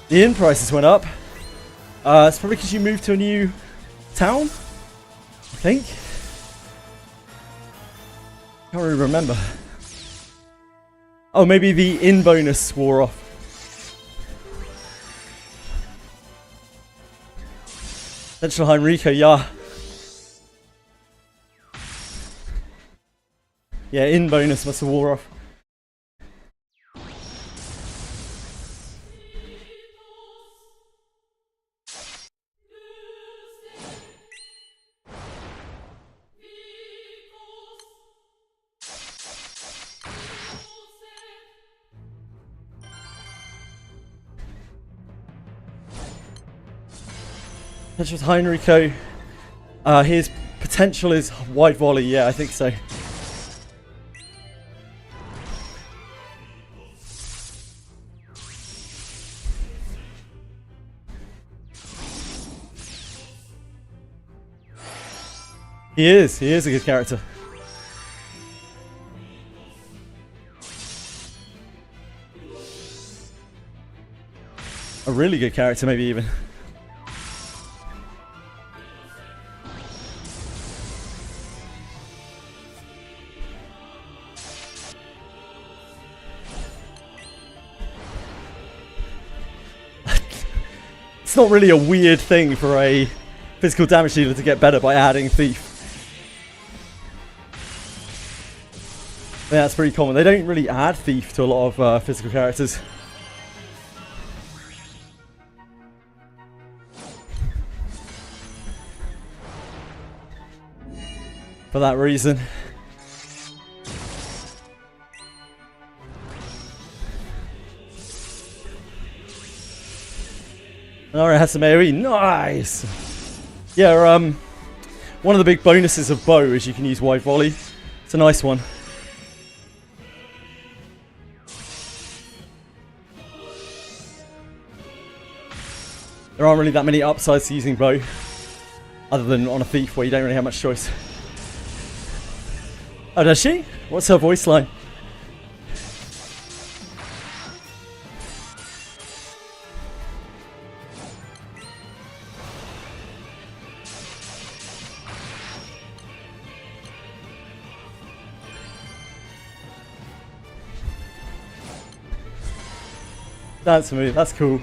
The inn prices went up. It's probably because you moved to a new town, I think. Can't really remember. Oh, maybe the inn bonus wore off. Central Heinrico, yeah. Yeah, inn bonus must have wore off. With Heinrico, his potential is wide volley. Yeah, I think so. He is a good character. A really good character, maybe even. It's not really a weird thing for a physical damage dealer to get better by adding Thief. Yeah, that's pretty common. They don't really add Thief to a lot of physical characters. For that reason. Alright, has some AoE. Nice! Yeah, one of the big bonuses of bow is you can use wide volley. It's a nice one. There aren't really that many upsides to using bow, other than on a thief where you don't really have much choice. Oh, does she? What's her voice line? That's smooth, that's cool.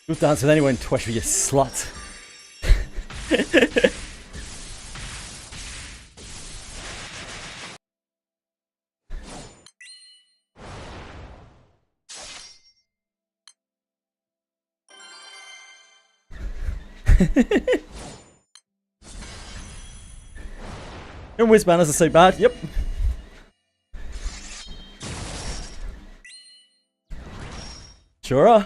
You'll dance with anyone, Twesher, you slut. Your whiz banners are so bad. Yep. Sure are.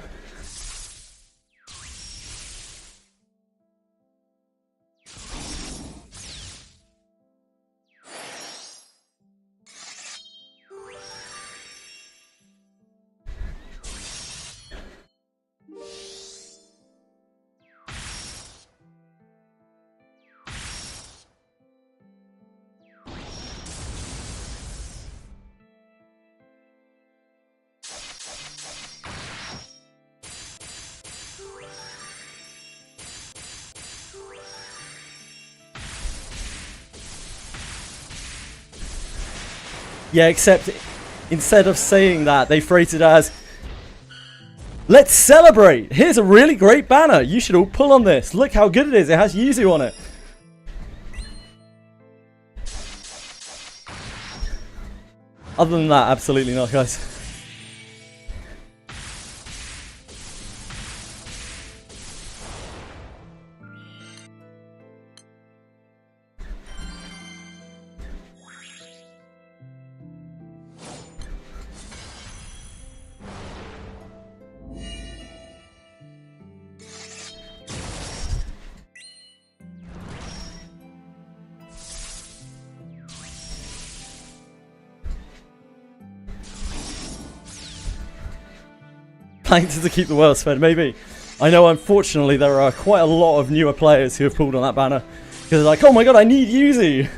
Yeah, except instead of saying that, they phrased it as, let's celebrate! Here's a really great banner! You should all pull on this! Look how good it is! It has Yuzu on it! Other than that, absolutely not, guys. To keep the world fed, maybe. I know, unfortunately, there are quite a lot of newer players who have pulled on that banner because they're like, oh my god, I need Yuzu,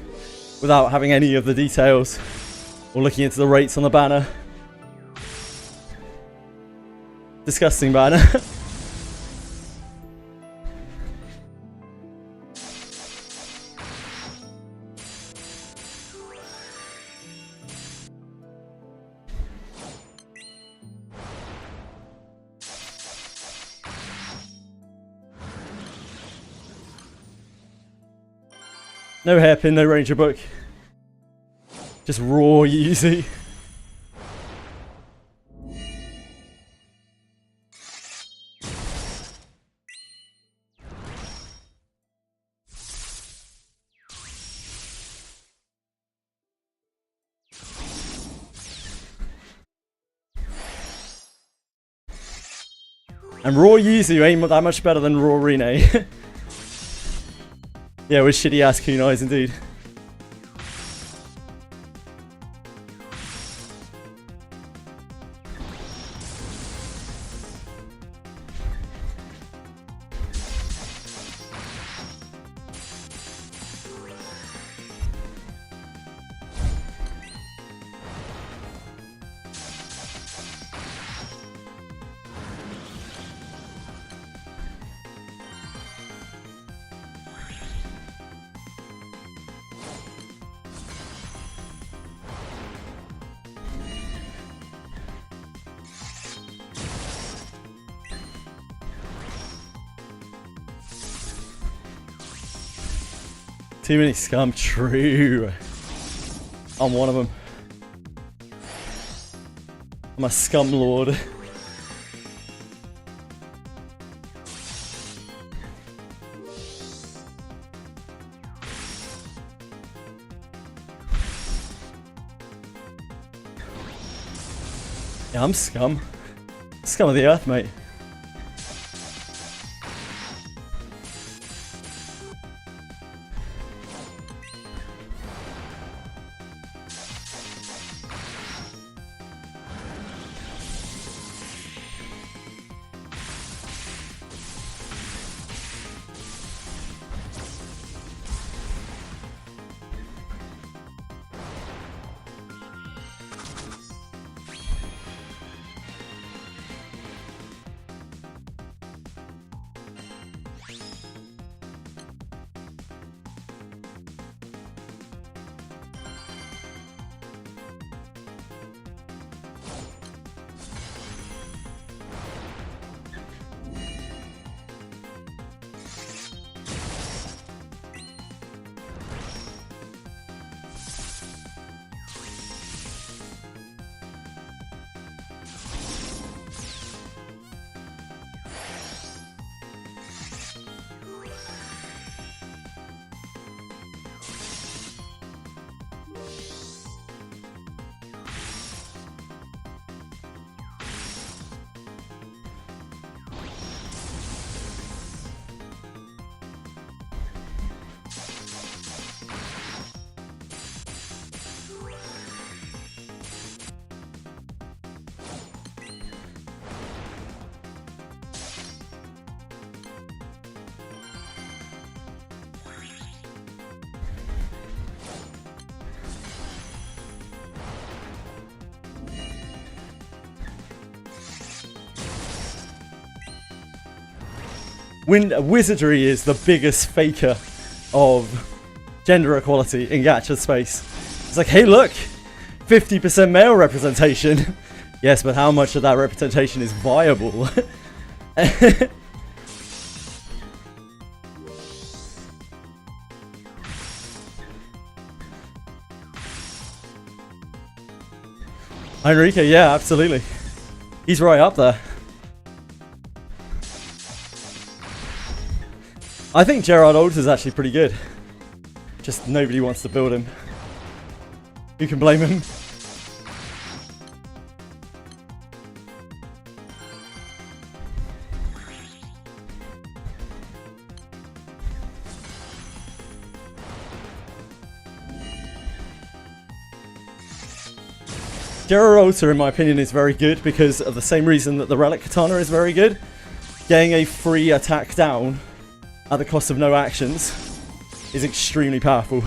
without having any of the details or looking into the rates on the banner. Disgusting banner. No hairpin, no ranger book. Just raw Yuzu. And raw Yuzu ain't that much better than raw Rene. Yeah, with shitty ass kunais indeed. Too many scum, true. I'm one of them. I'm a scum lord. Yeah, I'm scum. Scum of the earth, mate. Wizardry is the biggest faker of gender equality in gacha space. It's like, hey look, 50% male representation. Yes, but how much of that representation is viable? Enrique, yeah, absolutely. He's right up there. I think Gerard Olds is actually pretty good. Just nobody wants to build him. Who can blame him? Gerarota, in my opinion, is very good because of the same reason that the Relic Katana is very good. Getting a free attack down at the cost of no actions is extremely powerful.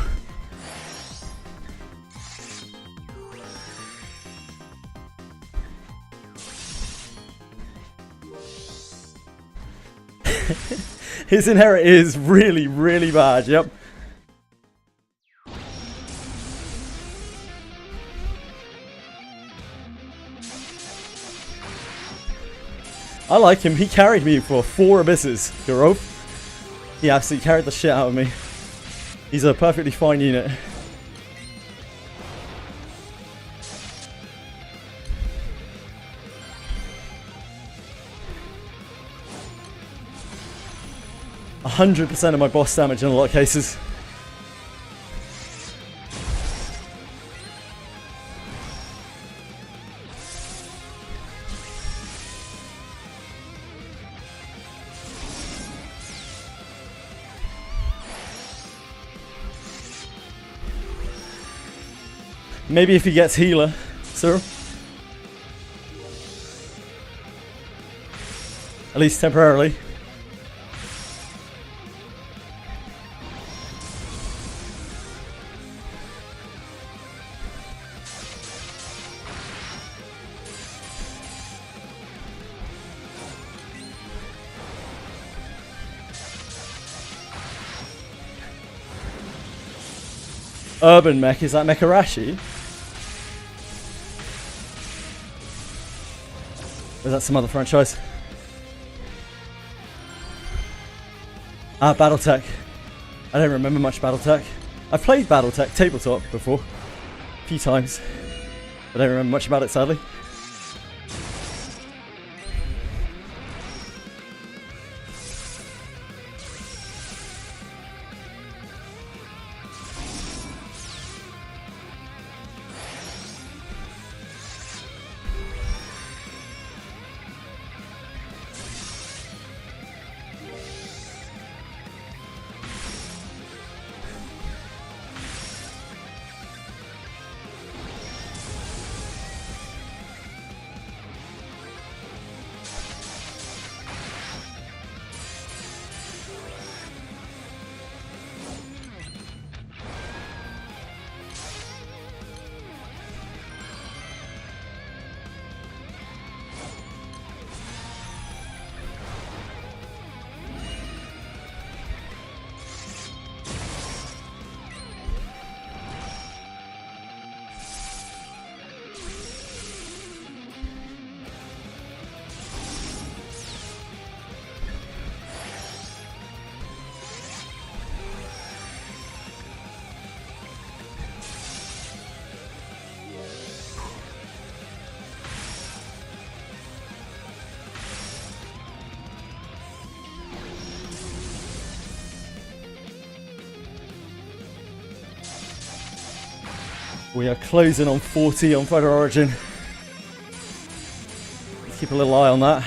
His inherit is really, really bad, yep. I like him. He carried me for 4 abysses, Guro. He absolutely carried the shit out of me. He's a perfectly fine unit. A 100% of my boss damage in a lot of cases. Maybe if he gets healer, sir. At least temporarily. Urban Mech, is that Mecharashi? Or is that some other franchise? Ah, Battletech. I don't remember much Battletech. I've played Battletech tabletop before. A few times. I don't remember much about it, sadly. We are closing on 40 on Photo Origin. Let's keep a little eye on that.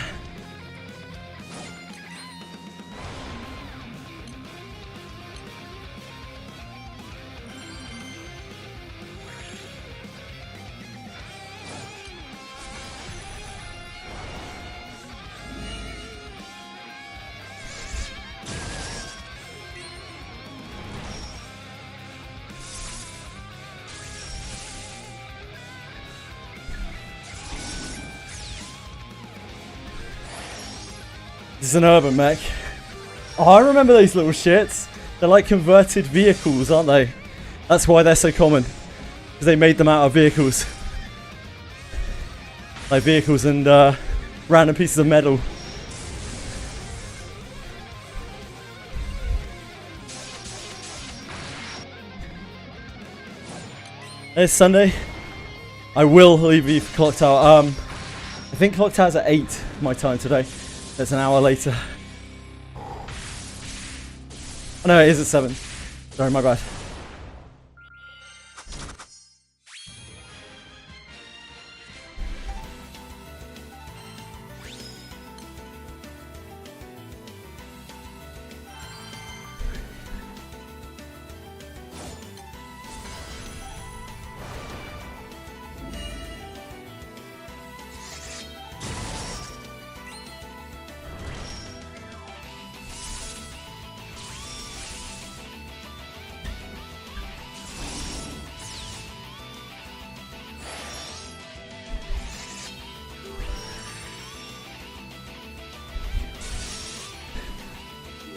This is an urban mech. Oh, I remember those little shits. They're like converted vehicles, aren't they? That's why they're so common. Because they made them out of vehicles. Like vehicles and random pieces of metal. It's Sunday. I will leave you for Clocktower. I think Clocktower's at 8 my time today. That's an hour later. Oh no, it is at 7. Sorry, my bad.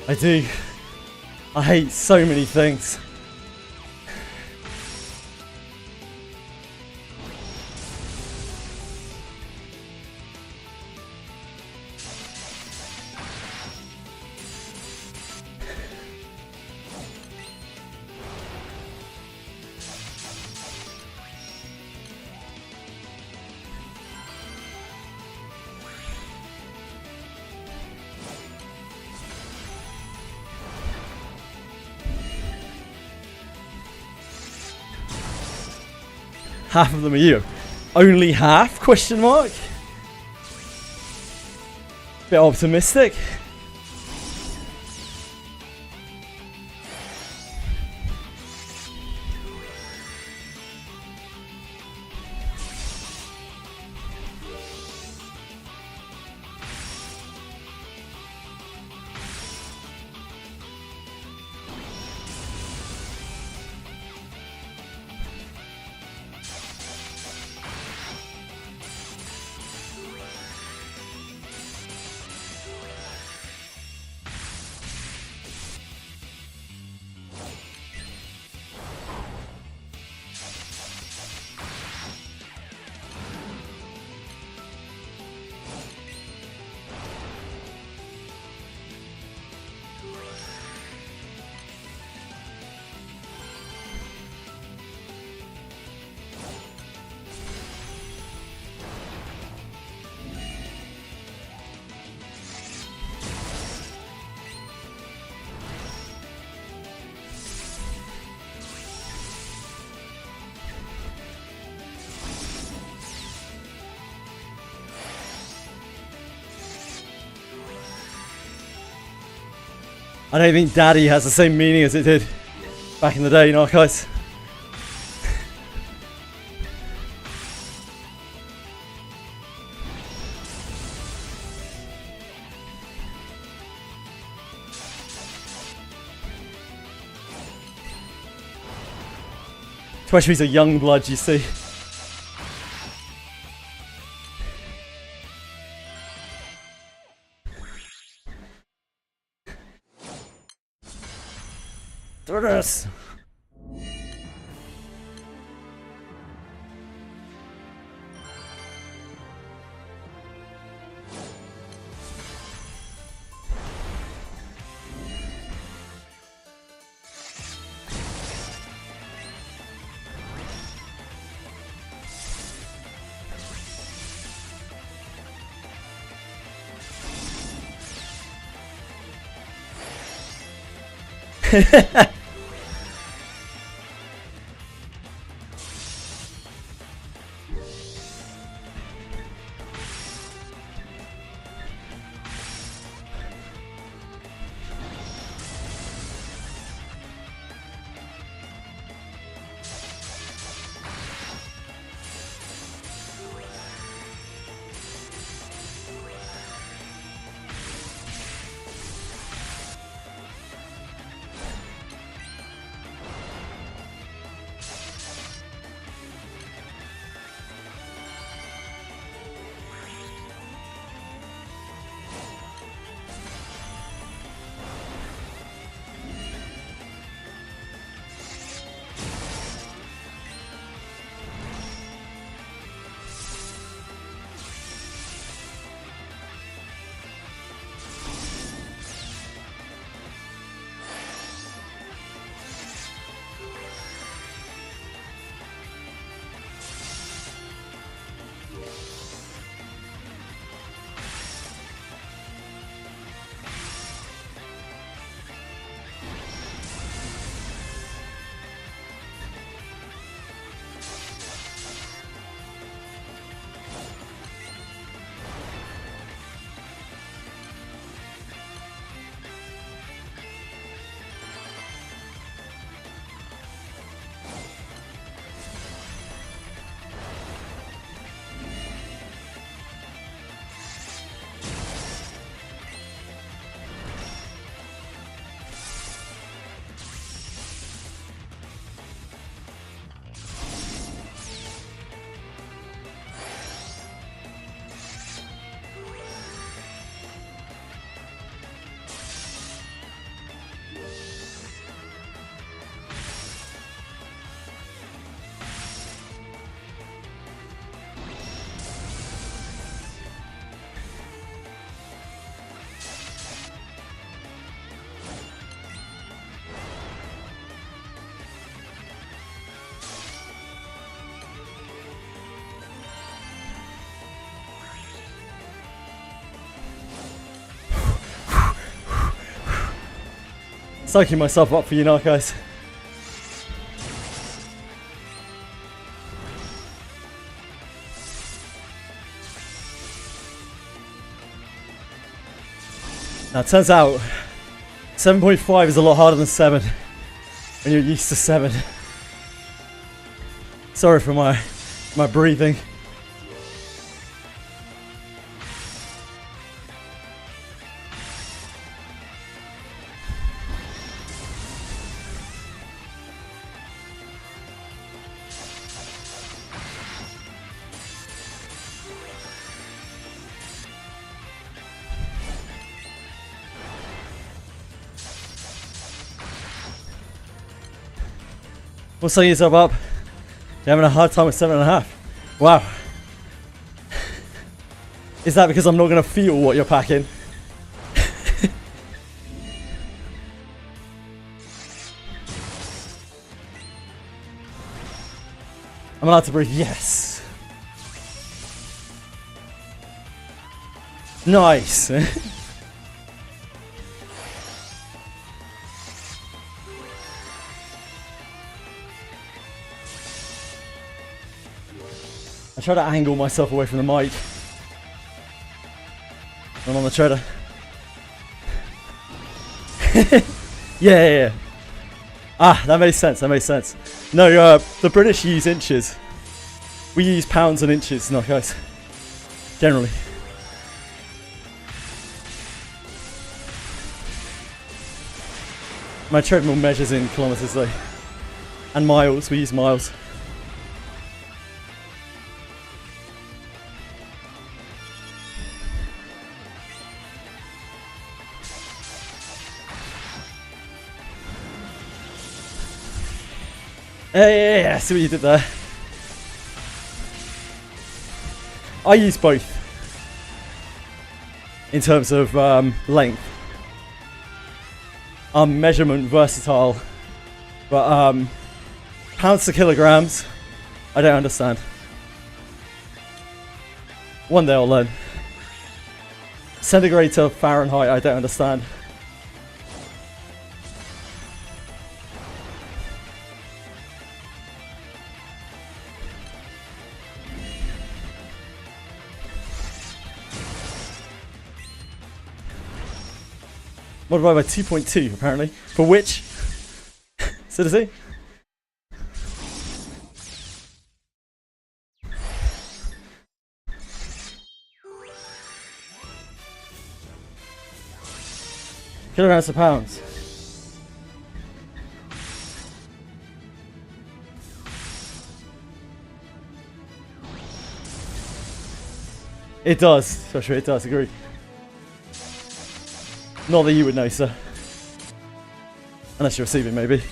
I do. I hate so many things. Half of them are you. Only half? Question mark? Bit optimistic. I don't think daddy has the same meaning as it did back in the day in archives. Especially if he's a young blood, you see. Do this. Psyching myself up for you now, guys. Now, it turns out 7.5 is a lot harder than 7 when you're used to 7. Sorry for my breathing. What's setting yourself up? You're having a hard time with 7.5. Wow. Is that because I'm not going to feel what you're packing? I'm allowed to breathe. Yes. Nice. I try to angle myself away from the mic. I'm on the treader. Yeah. Ah, that makes sense. No, the British use inches. We use pounds and inches, not guys. Generally. My treadmill measures in kilometers though. And miles, we use miles. Yeah, I see what you did there. I use both in terms of length. I'm measurement versatile, but pounds to kilograms, I don't understand. One day I'll learn. Centigrade to Fahrenheit, I don't understand. Multiplied by 2.2 apparently. For which? Citizen? Kilograms to pounds. It does, Joshua, it does, agree. Not that you would know, sir. Unless you're receiving, maybe.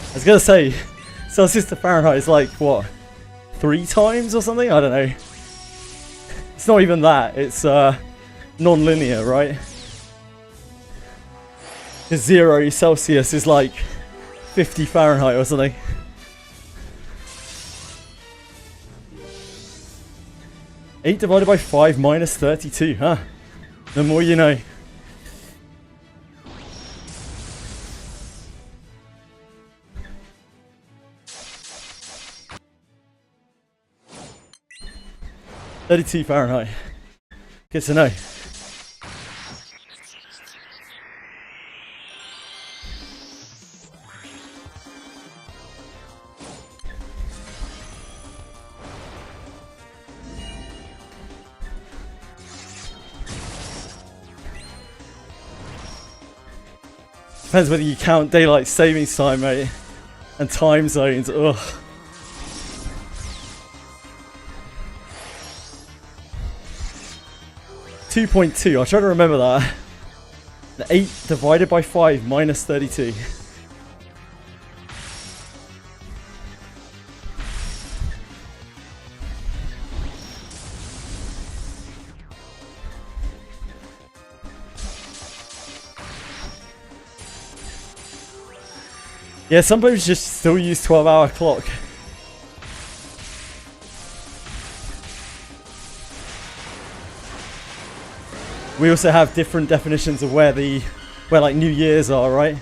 I was gonna say, Celsius to Fahrenheit is like, what? 3 times or something? I don't know. It's not even that. It's non-linear, right? 0 Celsius is like 50 Fahrenheit or something. Eight divided by 5 minus 32, huh? The more you know. .32 Fahrenheit. Good to know. Depends whether you count daylight savings time, mate, and time zones. Ugh. .2. I'll try to remember that. 8 divided by 5 minus 32. Yeah, some people just still use 12-hour clock. We also have different definitions of where like New Year's are, right?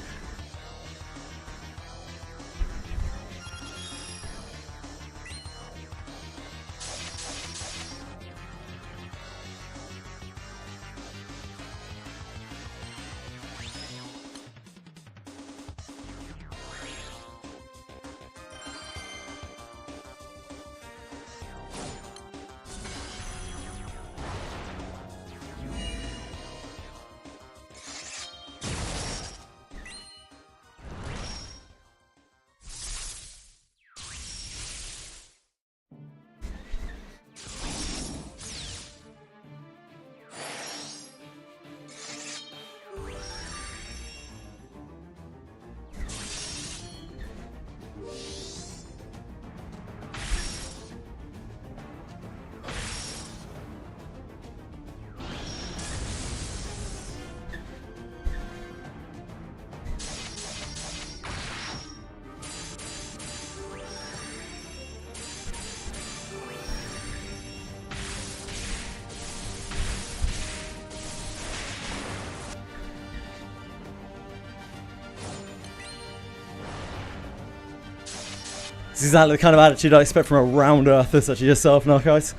This is exactly the kind of attitude I expect from a round earther such as yourself, Narcos.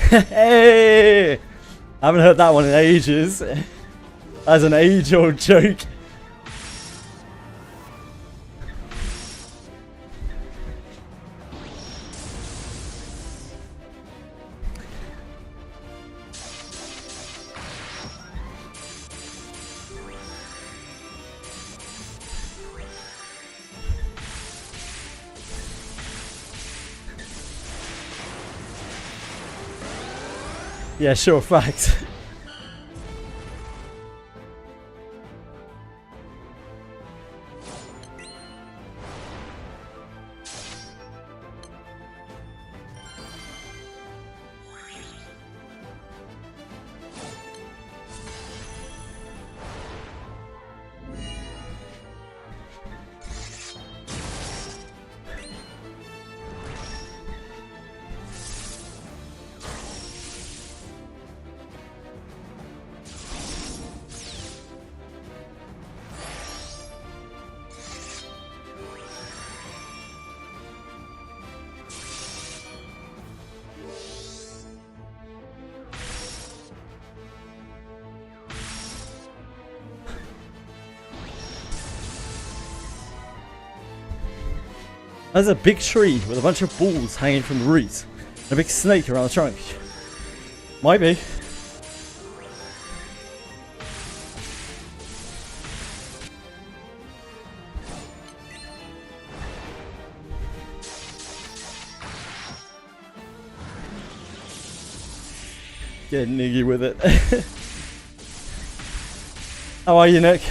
Hey! I haven't heard that one in ages. As an age-old joke. Yeah, sure, fact. There's a big tree with a bunch of balls hanging from the roots, and a big snake around the trunk. Might be. Get niggy with it. How are you, Nick?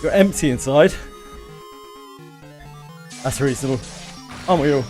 You're empty inside. That's reasonable. Aren't we all?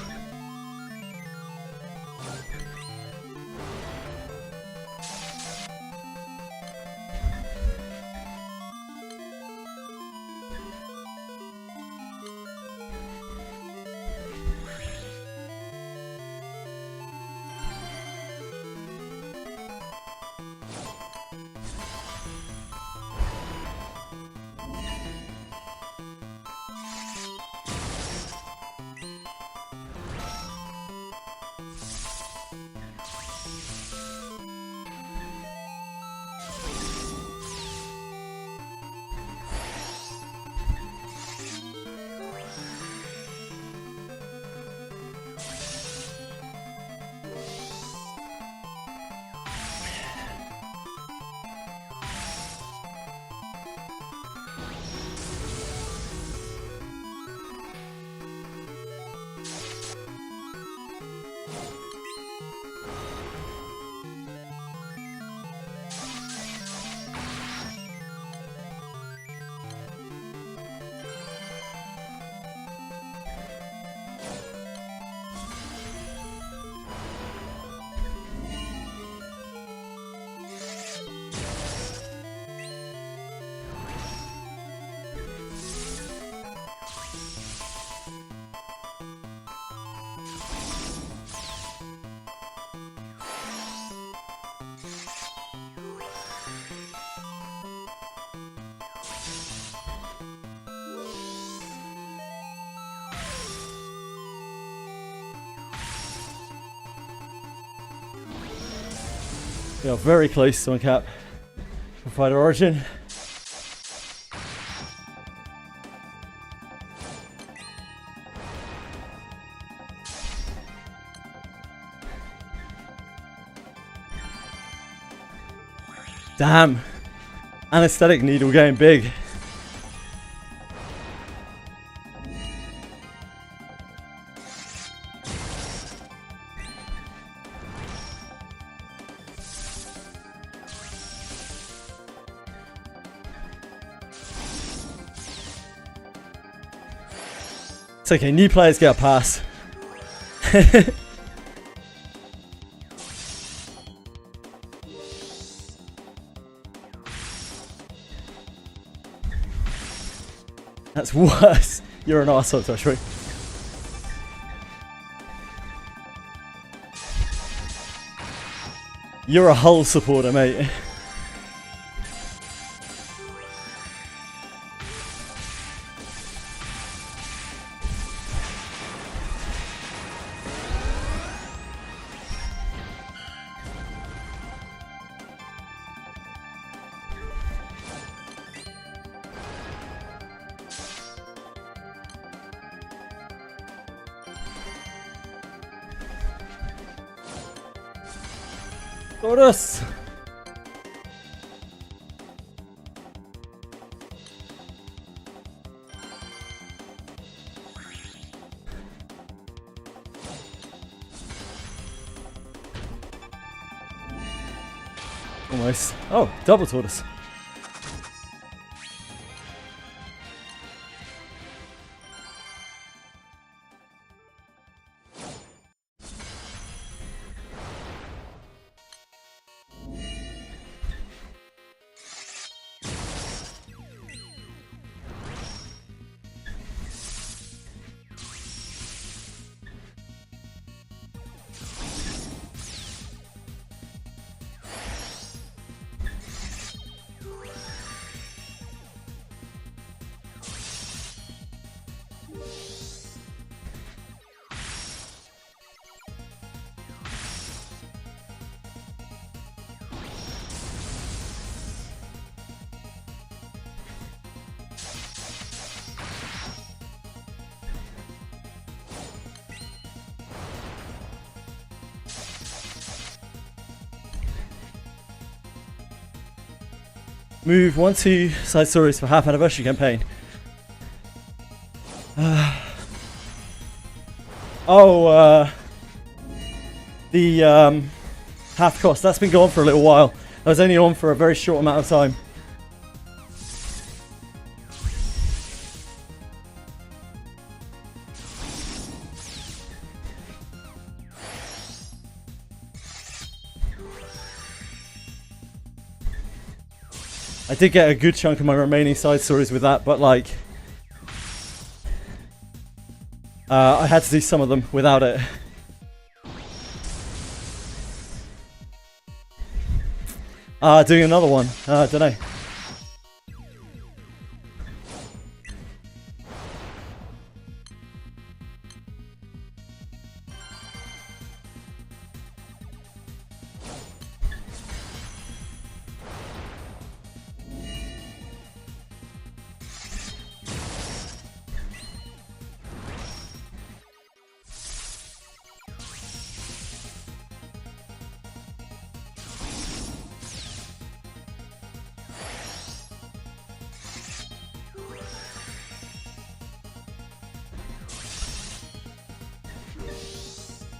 We are very close to uncap for Fighter Origin. Damn. Anesthetic needle going big. It's okay, new players get a pass. That's worse. You're an arsehole, Toshri. You're a Hull supporter, mate. Torus! Almost. Oh, double tortoise. Move 1-2 side stories for half anniversary campaign. The half cost, that's been going for a little while. That was only on for a very short amount of time. I did get a good chunk of my remaining side stories with that, but like I had to do some of them without it. Doing another one. I don't know.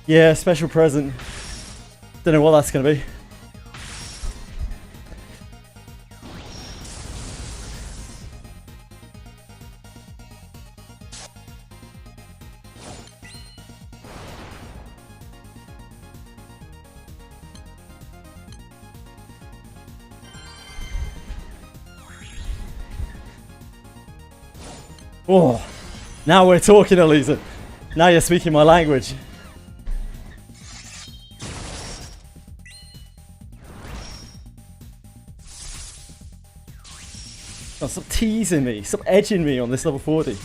Yeah, special present. Don't know what that's going to be. Oh, now we're talking, Elisa. Now you're speaking my language. Oh, stop teasing me. Stop edging me on this level 40.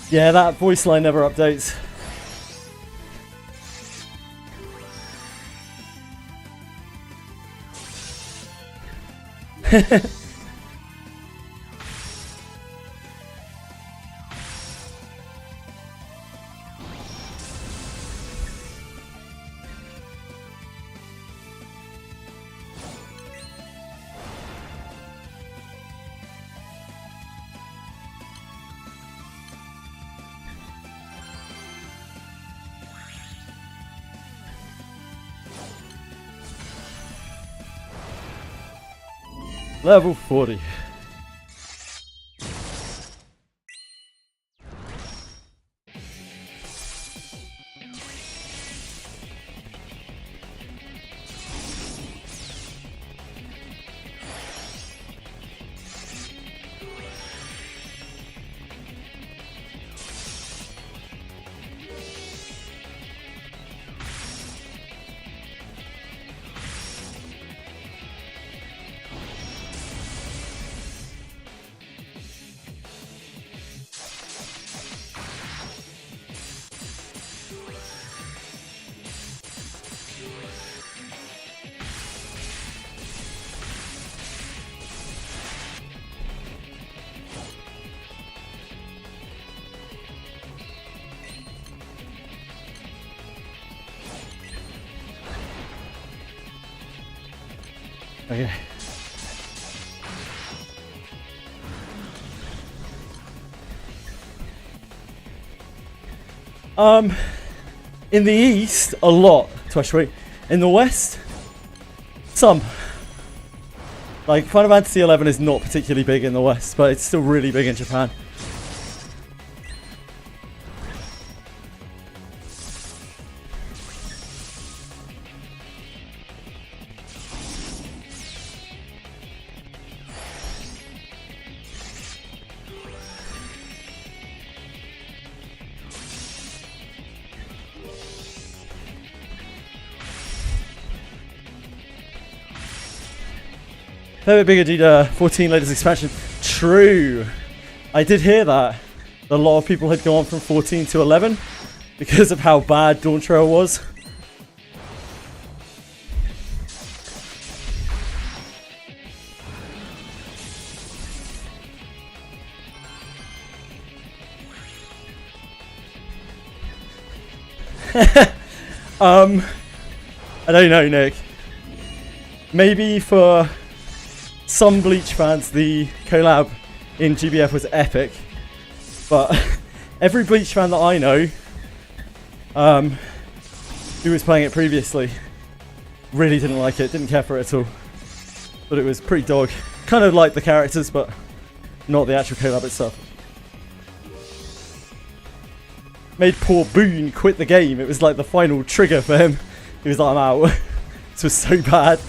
Yeah, that voice line never updates. Level 40. Okay. In the east, a lot, Twashway. In the west, some. Like, Final Fantasy 11 is not particularly big in the west, but it's still really big in Japan. A bit bigger due to 14 latest expansion. True. I did hear that. A lot of people had gone from 14 to 11 because of how bad Dawn Trail was. I don't know, Nick. Maybe for some Bleach fans, the collab in GBF was epic, but every Bleach fan that I know who was playing it previously really didn't like it, didn't care for it at all. But it was pretty dog. Kind of liked the characters, but not the actual collab itself. Made poor Boone quit the game. It was like the final trigger for him. He was like, I'm out. This was so bad.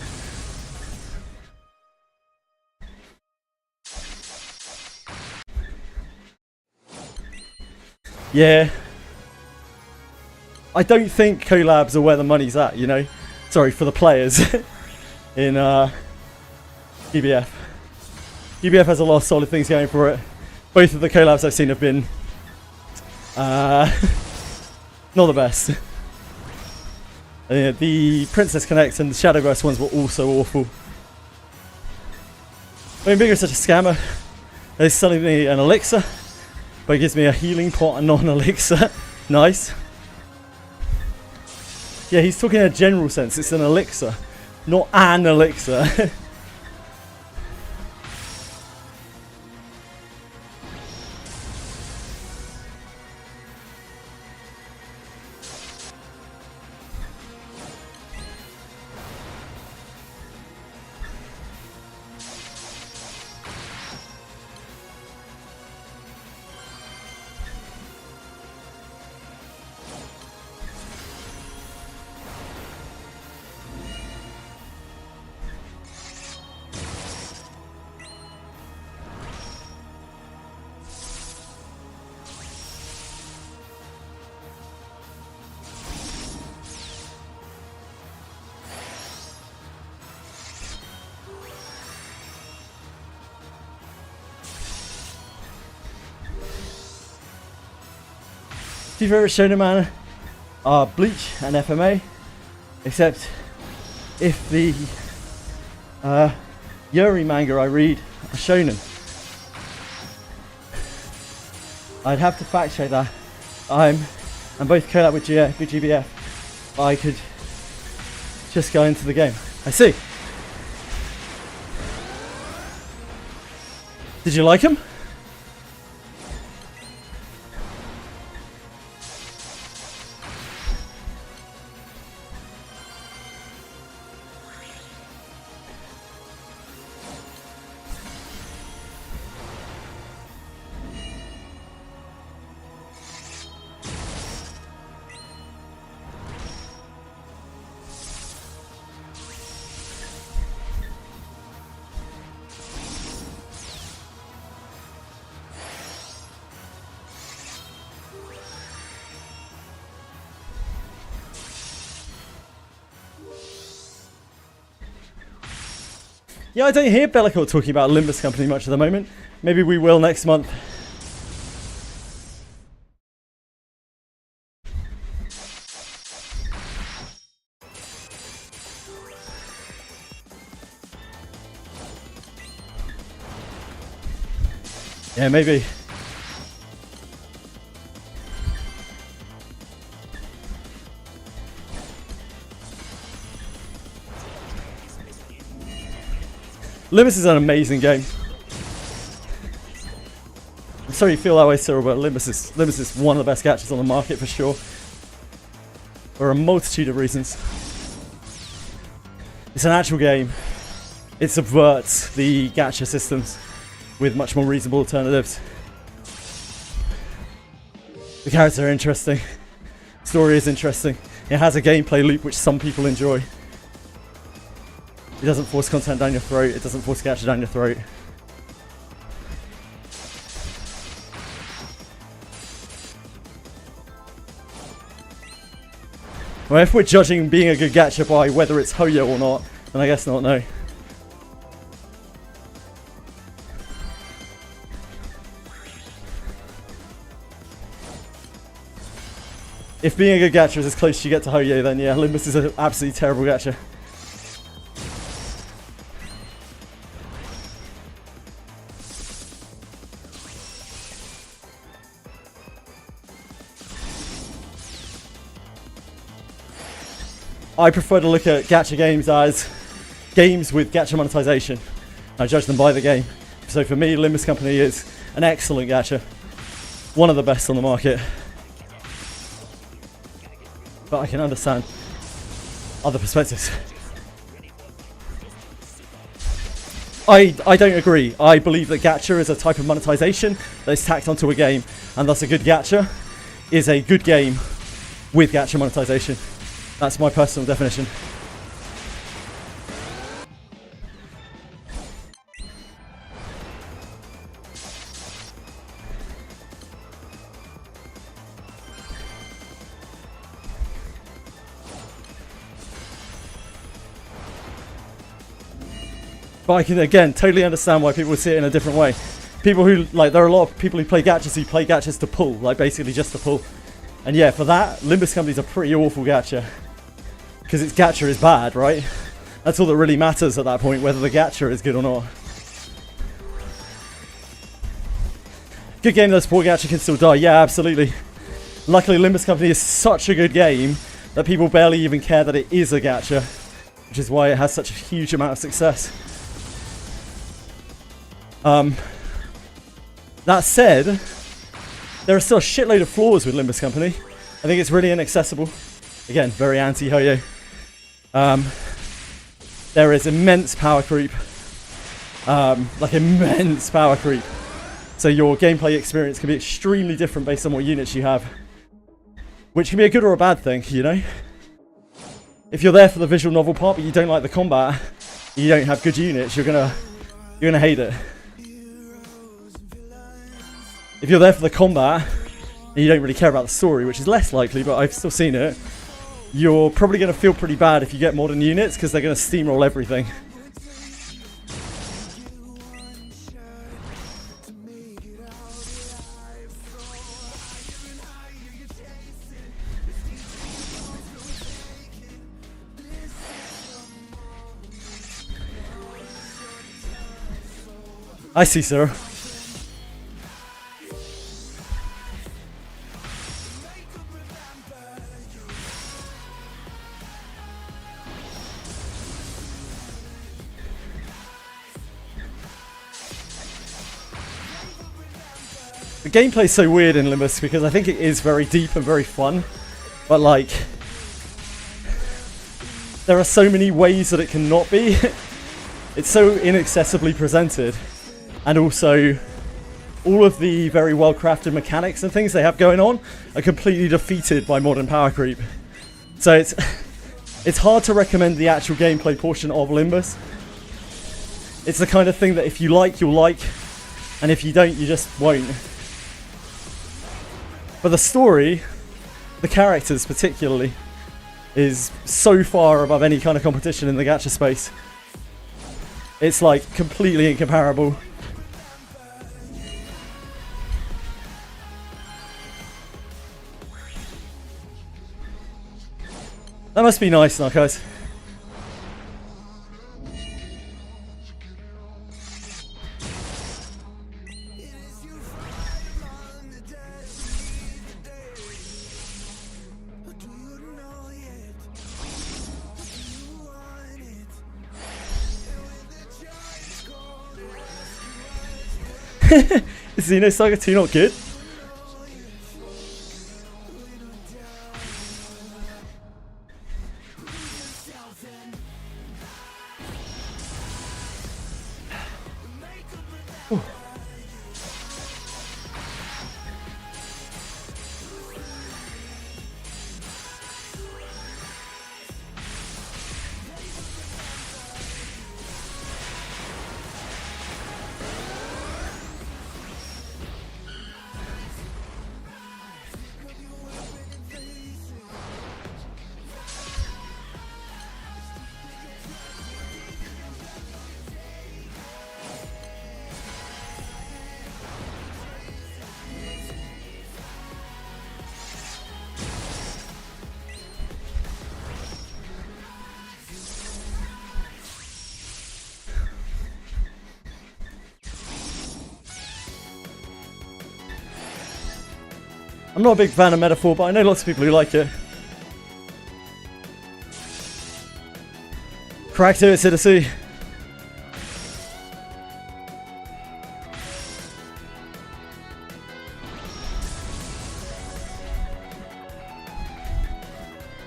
Yeah. I don't think collabs are where the money's at, you know? Sorry, for the players in GBF. GBF has a lot of solid things going for it. Both of the collabs I've seen have been not the best. The Princess Connect and the Shadowverse ones were also awful. I mean, Bigger is such a scammer. He's selling me an elixir, but he gives me a healing pot and not an elixir. Nice. Yeah, he's talking in a general sense. It's an elixir, not an elixir. Two favorite shonen man are Bleach and FMA, except if the Yuri manga I read are shonen. I'd have to fact check that. I'm both collab with GBF, but I could just go into the game. I see. Did you like him? Yeah, I don't hear Bellicourt talking about Limbus Company much at the moment. Maybe we will next month. Yeah, maybe. Limbus is an amazing game. I'm sorry you feel that way, Cyril, but Limbus is one of the best gachas on the market for sure. For a multitude of reasons. It's an actual game. It subverts the gacha systems with much more reasonable alternatives. The characters are interesting. The story is interesting. It has a gameplay loop which some people enjoy. It doesn't force content down your throat. It doesn't force gacha down your throat. Well, if we're judging being a good gacha by whether it's Hoyo or not, then I guess not, no. If being a good gacha is as close as you get to Hoyo, then yeah, Limbus is an absolutely terrible gacha. I prefer to look at gacha games as games with gacha monetization. I judge them by the game. So for me, Limbus Company is an excellent gacha. One of the best on the market. But I can understand other perspectives. I don't agree. I believe that gacha is a type of monetization that is tacked onto a game, and thus a good gacha is a good game with gacha monetization. That's my personal definition. But I can, again, totally understand why people would see it in a different way. People who, like, there are a lot of people who play gachas to pull, like, basically just to pull. And yeah, for that, Limbus Company's a pretty awful gacha. Because its gacha is bad, right? That's all that really matters at that point, whether the gacha is good or not. Good game though, poor gacha can still die. Yeah, absolutely. Luckily, Limbus Company is such a good game that people barely even care that it is a gacha. Which is why it has such a huge amount of success. That said, there are still a shitload of flaws with Limbus Company. I think it's really inaccessible. Again, very anti-Hoyo. There is immense power creep. Like immense power creep. So your gameplay experience can be extremely different based on what units you have. Which can be a good or a bad thing, you know? If you're there for the visual novel part but you don't like the combat, you don't have good units, you're gonna hate it. If you're there for the combat and you don't really care about the story, which is less likely, but I've still seen it, you're probably going to feel pretty bad if you get modern units because they're going to steamroll everything. I see, sir. The gameplay's so weird in Limbus because I think it is very deep and very fun, but like, there are so many ways that it cannot be. It's so inaccessibly presented, and also all of the very well crafted mechanics and things they have going on are completely defeated by modern power creep. So it's hard to recommend the actual gameplay portion of Limbus. It's the kind of thing that if you like, you'll like, and if you don't, you just won't. But the story, the characters particularly, is so far above any kind of competition in the gacha space. It's like completely incomparable. That must be nice, Narcos. Is Xenosaga 2 not good? I'm not a big fan of Metaphor, but I know lots of people who like it. Crack to it, Citizen.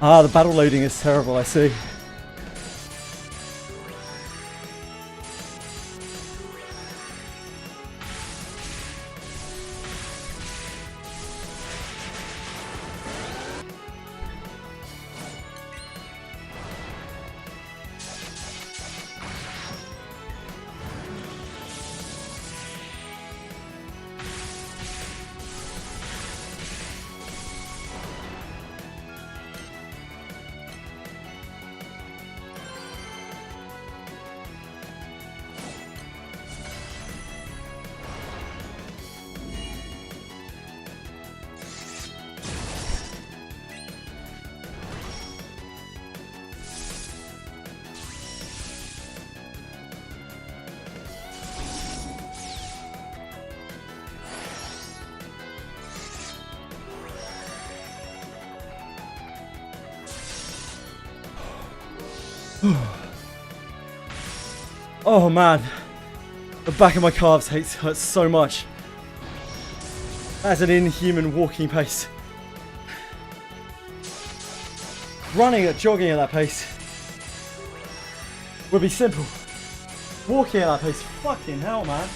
Ah, the battle loading is terrible, I see. Oh man, the back of my calves hurts so much. That's an inhuman walking pace. Running or jogging at that pace would be simple. Walking at that pace, fucking hell, man.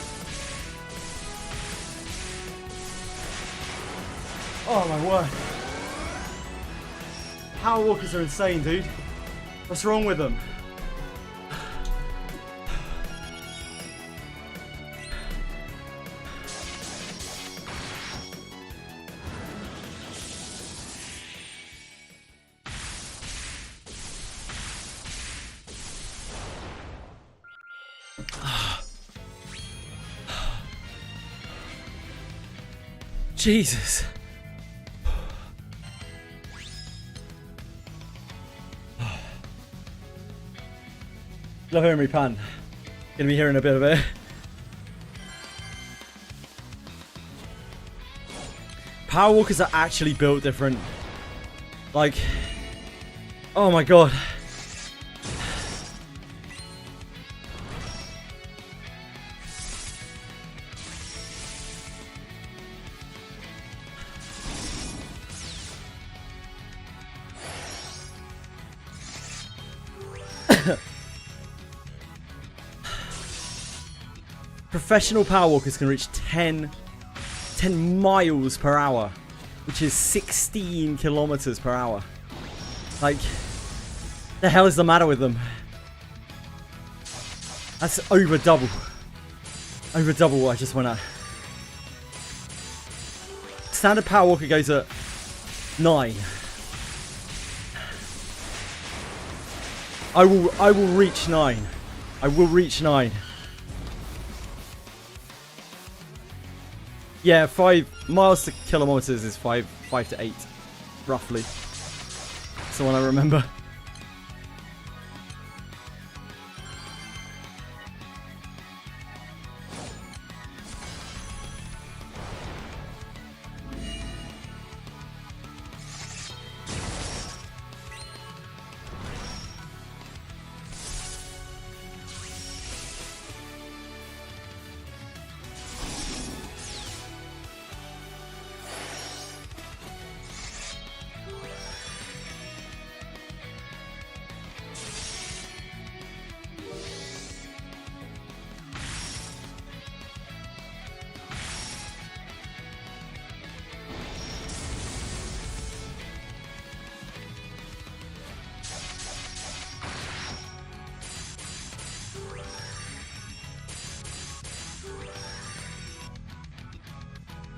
Oh my word. Power walkers are insane, dude. What's wrong with them? Jesus. Love hearing me pan. Gonna be hearing a bit of it. Power walkers are actually built different. Like, oh my god. Professional power walkers can reach 10 miles per hour, which is 16 kilometers per hour. Like, the hell is the matter with them? That's over double. Over double what I just went at. Standard power walker goes at 9. I will reach 9. I will reach 9. Yeah, 5 miles to kilometers is 5 to 8, roughly. That's the one I remember.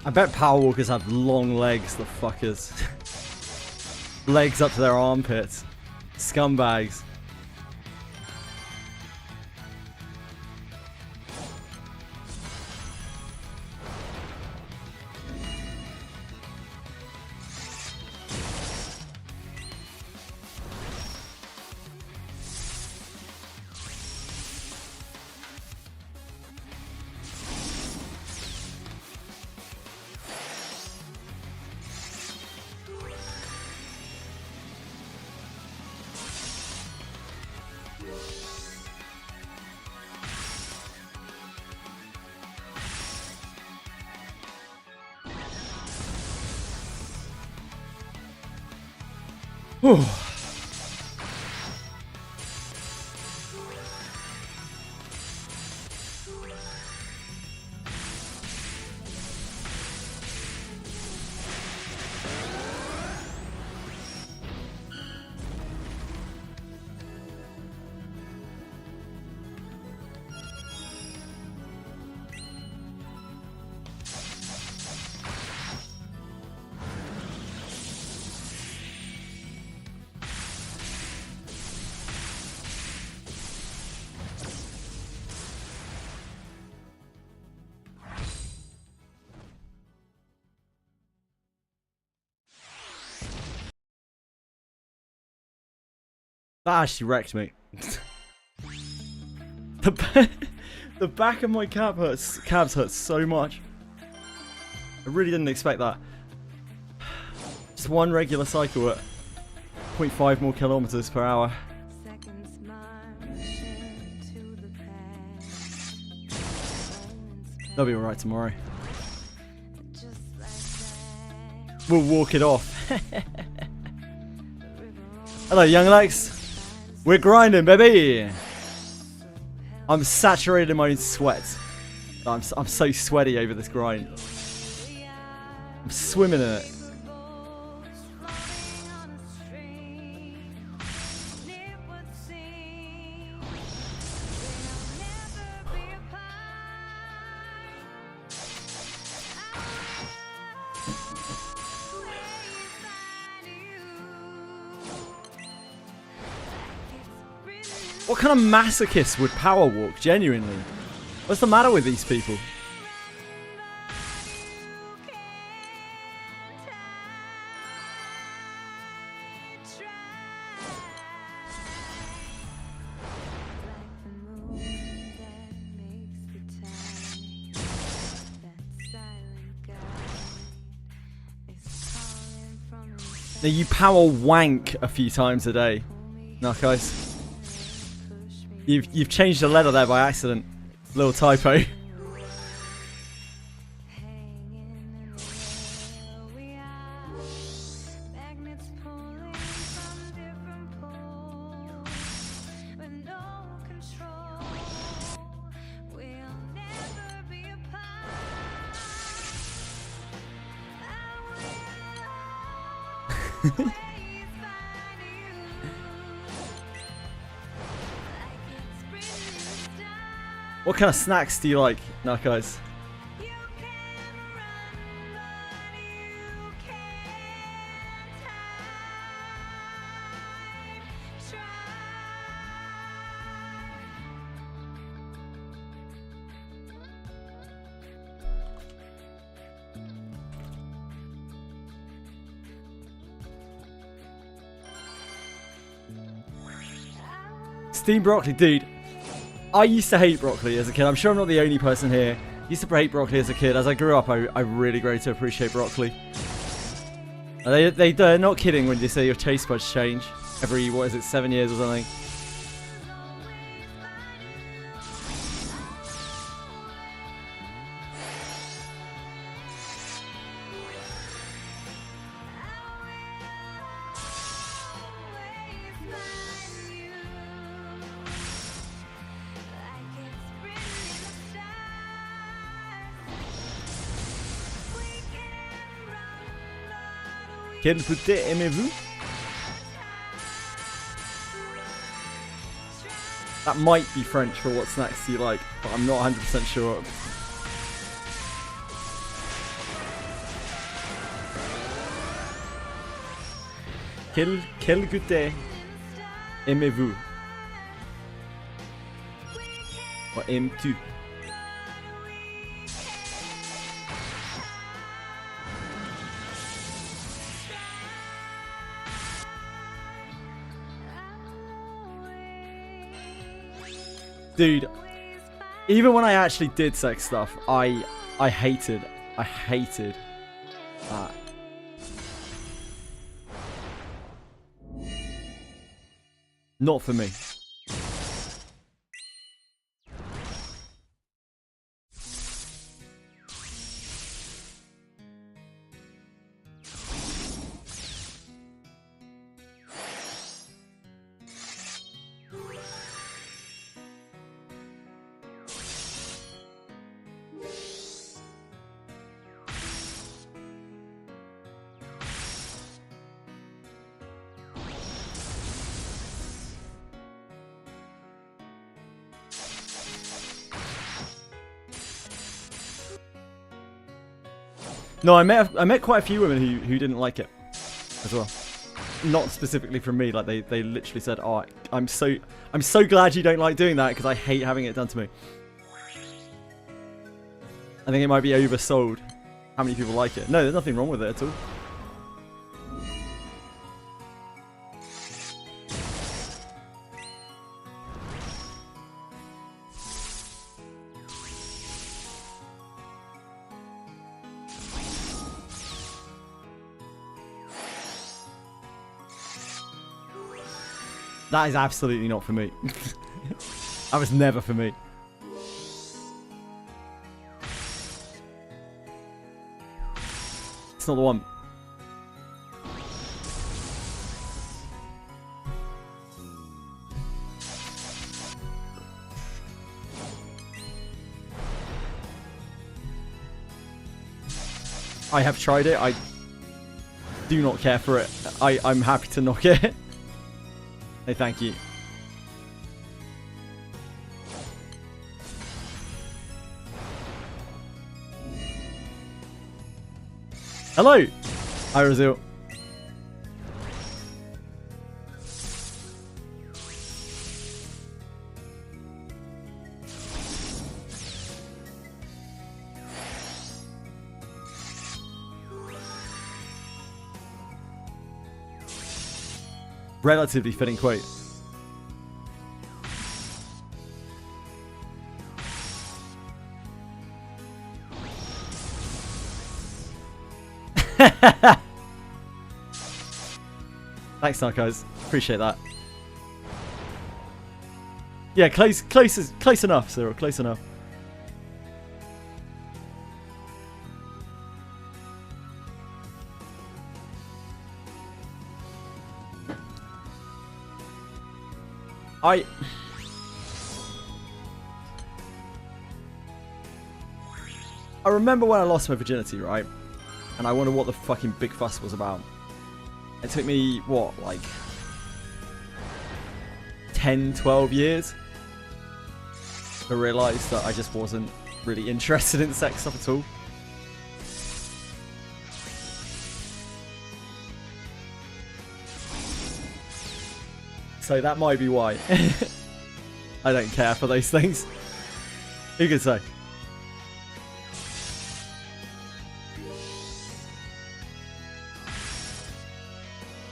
I bet power walkers have long legs, the fuckers. Legs up to their armpits. Scumbags. Whew. That actually wrecked me. The back of my calves hurt so much. I really didn't expect that. Just one regular cycle at 0.5 more kilometers per hour. They'll be alright tomorrow. We'll walk it off. Hello, young legs. We're grinding, baby. I'm saturated in my own sweat. I'm so sweaty over this grind. I'm swimming in it. What kind of masochist would power walk, genuinely? What's the matter with these people? Now you power wank a few times a day. Narcos. You've changed the letter there by accident. Little typo. What kind of snacks do you like, Narcos? Steamed broccoli, dude. I used to hate broccoli as a kid. I'm sure I'm not the only person here. Used to hate broccoli as a kid. As I grew up, I really grew to appreciate broccoli. They're not kidding when they say your taste buds change every, what is it, 7 years or something. Quel poulet aimez-vous? That might be French for what snacks do you like, but I'm not 100% sure. Quel goûter aimez-vous? Or aimes-tu? Dude, even when I actually did sex stuff, I hated that. Not for me. No, I met quite a few women who didn't like it as well. Not specifically from me, like they literally said, "Oh, I'm so glad you don't like doing that because I hate having it done to me." I think it might be oversold how many people like it. No, there's nothing wrong with it at all. That is absolutely not for me. That was never for me. It's not the one. I have tried it. I do not care for it. I'm happy to knock it. Hey, thank you. Hello! Hi, Razil. Relatively fitting quote. Thanks, Narcos. Appreciate that. Yeah, close enough, Cyril. Close enough. I remember when I lost my virginity, right? And I wonder what the fucking big fuss was about. It took me, what, like 10, 12 years to realise that I just wasn't really interested in sex stuff at all. So that might be why. I don't care for those things. Who could say?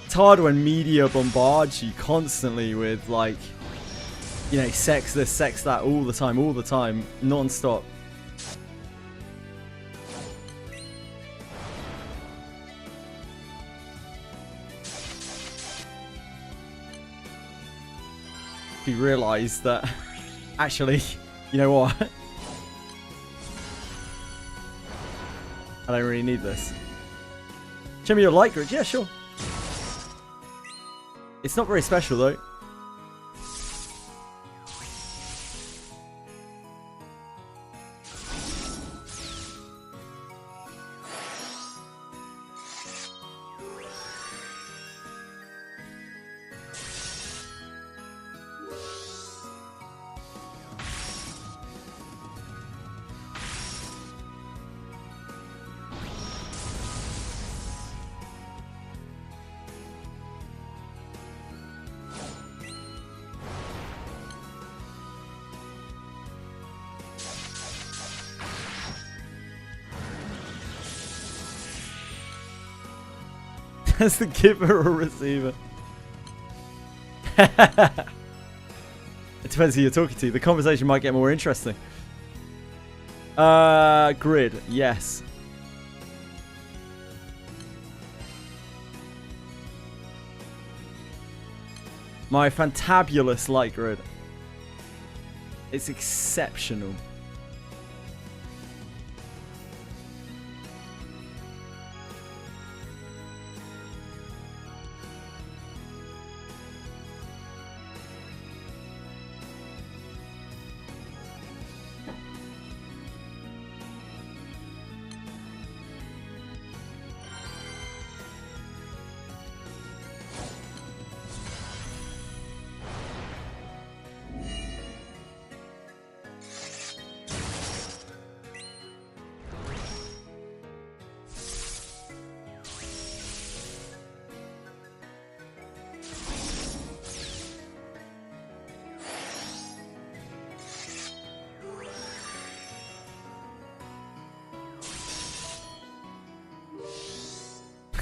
It's hard when media bombards you constantly with, like, you know, sex this, sex that, all the time, non-stop. You realise that, actually, you know what? I don't really need this. Show me your light grid. Yeah, sure. It's not very special, though. As the giver or receiver. It depends who you're talking to. The conversation might get more interesting. Grid, yes. My fantabulous light grid. It's exceptional.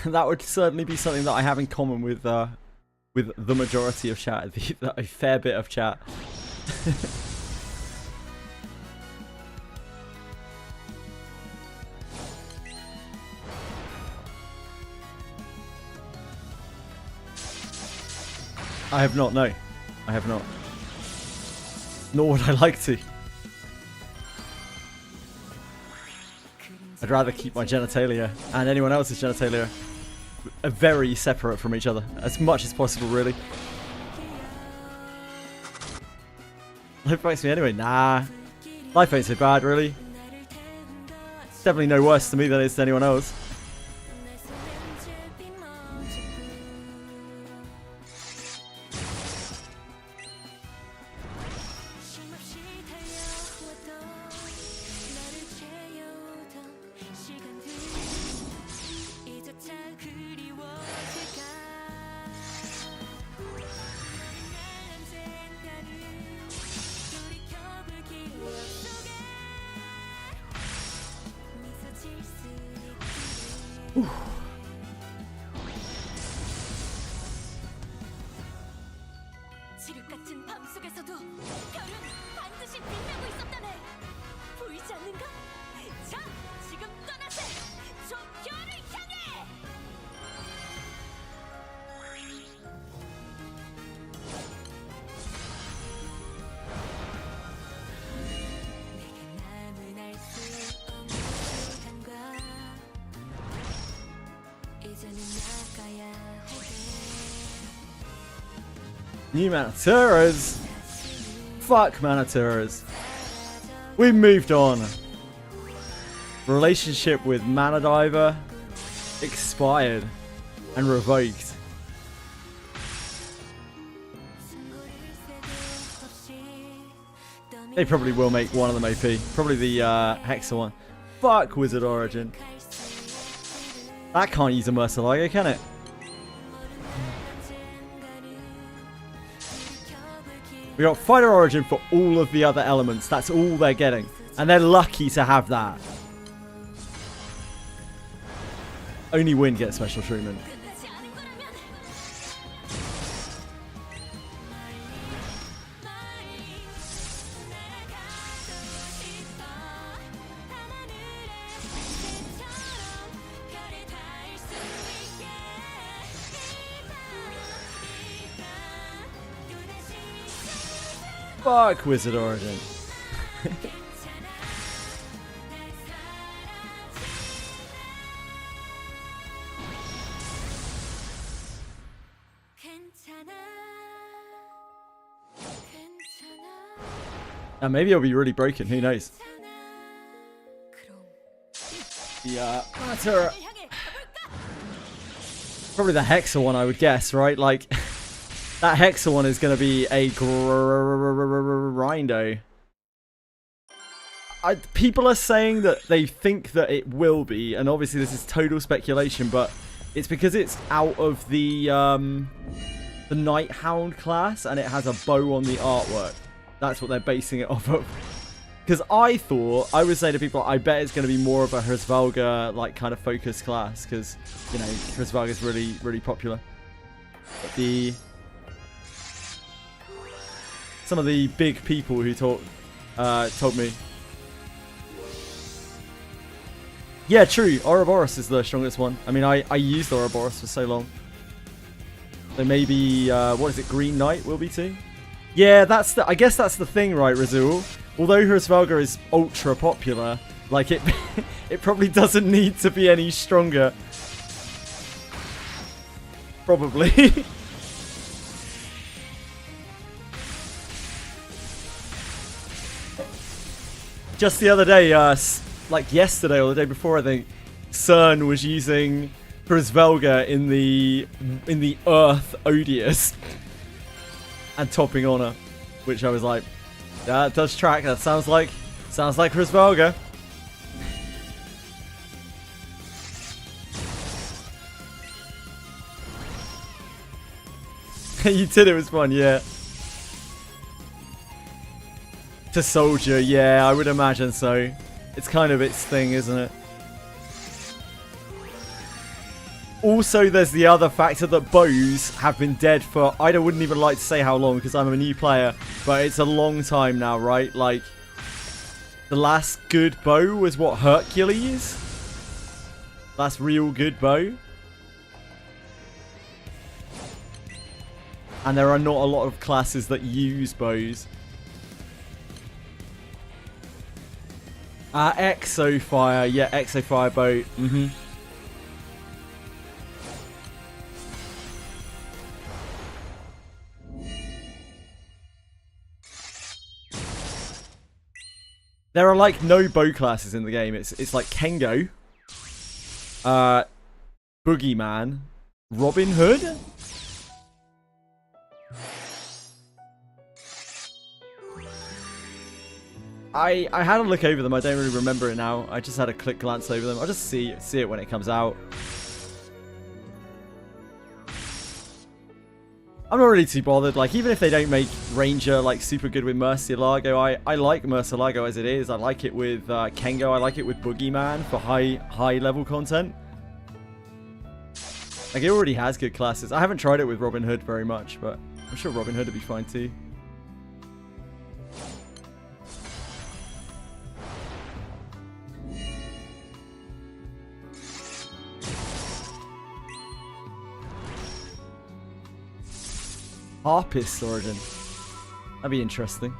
That would certainly be something that I have in common with the majority of chat, a fair bit of chat. I have not, no. I have not. Nor would I like to. I'd rather keep my genitalia and anyone else's genitalia very separate from each other, as much as possible, really. Life makes me anyway. Nah. Life ain't so bad, really. It's definitely no worse to me than it is to anyone else. New Manaturas. Fuck Manaturas. We moved on. Relationship with Manadiver expired and revoked. They probably will make one of them OP. Probably the Hexa one. Fuck Wizard Origin. That can't use a Murcielago, can it? We got Fighter Origin for all of the other elements. That's all they're getting. And they're lucky to have that. Only Wind gets special treatment. Fuck Wizard Origin. Now maybe it'll be really broken, who knows? Yeah, probably the Hexa one, I would guess, right? Like, that Hexa one is going to be a grindo. People are saying that they think that it will be, and obviously this is total speculation, but it's because it's out of the Night Hound class, and it has a bow on the artwork. That's what they're basing it off of. Because I would say to people, I bet it's going to be more of a Hrisvalga, like, kind of focused class, because, you know, Hrisvalga is really, really popular. But some of the big people who told me. Yeah, true. Ouroboros is the strongest one. I mean, I used Ouroboros for so long. So maybe, what is it, Green Knight will be too? Yeah, I guess that's the thing, right, Razul? Although Hrisvalga is ultra popular, like it probably doesn't need to be any stronger. Probably. Just the other day, like yesterday or the day before, I think, CERN was using Hrisvalga in the Earth Odious and topping honor, which I was like, yeah, it does track. That sounds like Hrisvalga. You did, it was fun, yeah. To soldier, yeah, I would imagine so. It's kind of its thing, isn't it? Also, there's the other factor that bows have been dead for, I wouldn't even like to say how long because I'm a new player, but it's a long time now, right? Like, the last good bow was what, Hercules? Last real good bow? And there are not a lot of classes that use bows. Exofire, yeah, Exofire bow. There are like no bow classes in the game. It's like Kengo, Boogeyman, Robin Hood. I had a look over them. I don't really remember it now. I just had a quick glance over them. I'll just see it when it comes out. I'm not really too bothered. Like, even if they don't make Ranger like super good with Murcielago, I like Murcielago as it is. I like it with Kengo. I like it with Boogeyman for high level content. Like, it already has good classes. I haven't tried it with Robin Hood very much, but I'm sure Robin Hood would be fine too. Harpist Origin. That'd be interesting.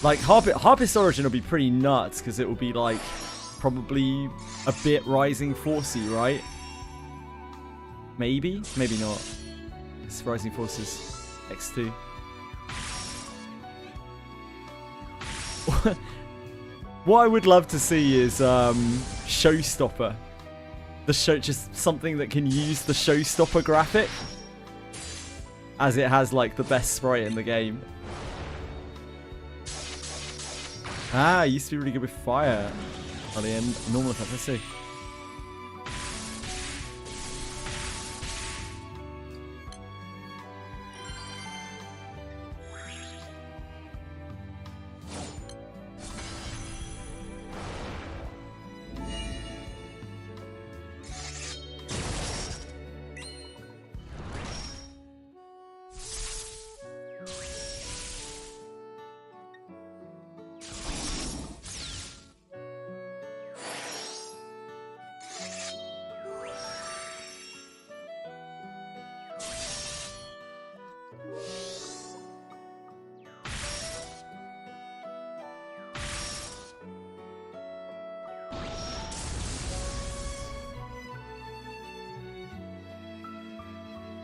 Like, Harpist Origin will be pretty nuts, because it will be, like, probably a bit Rising Forcey, right? Maybe? Maybe not. It's Rising Forces. X2. What I would love to see is Showstopper. Just something that can use the Showstopper graphic, as it has like the best sprite in the game. I used to be really good with fire. On the end, normal effect. Let's see.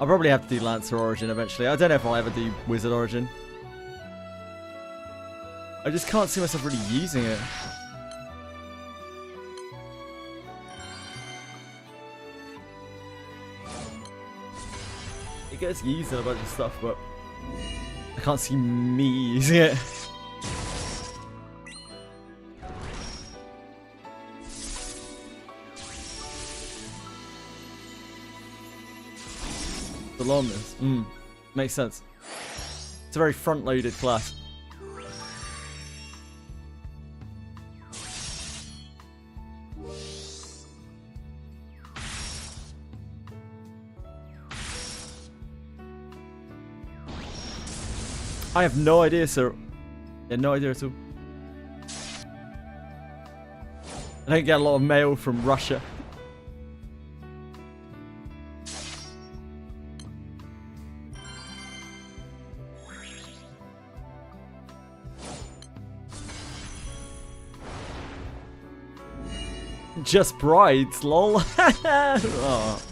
I'll probably have to do Lancer Origin eventually. I don't know if I'll ever do Wizard Origin. I just can't see myself really using it. It gets used in a bunch of stuff, but I can't see me using it. The longness. Makes sense. It's a very front-loaded class. I have no idea, sir. Yeah, no idea at all. I don't get a lot of mail from Russia. Just brides, lol. Oh.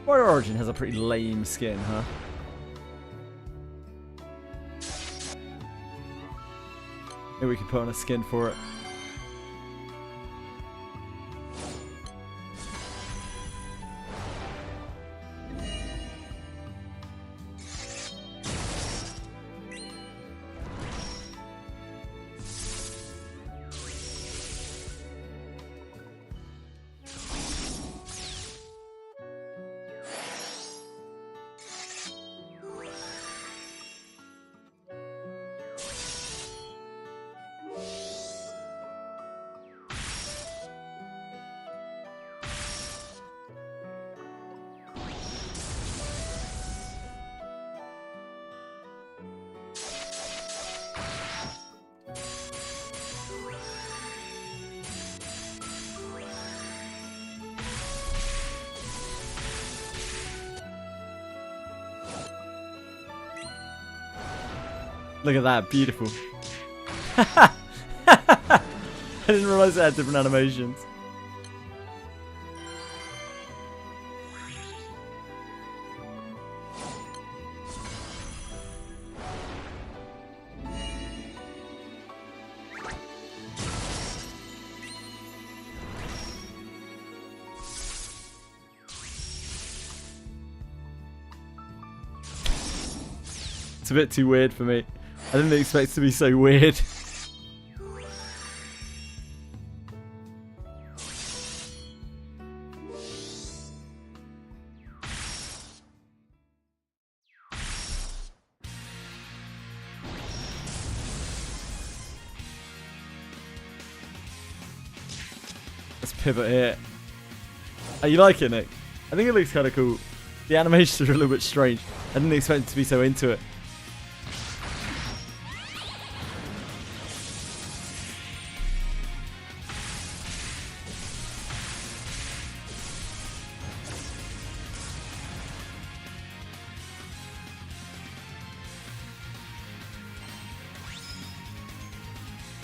Warrior Origin has a pretty lame skin, huh? Maybe we can put on a skin for it. Look at that, beautiful. I didn't realize it had different animations. It's a bit too weird for me. I didn't expect it to be so weird. Let's pivot here. Are you liking it, Nick? I think it looks kind of cool. The animations are a little bit strange. I didn't expect it to be so into it.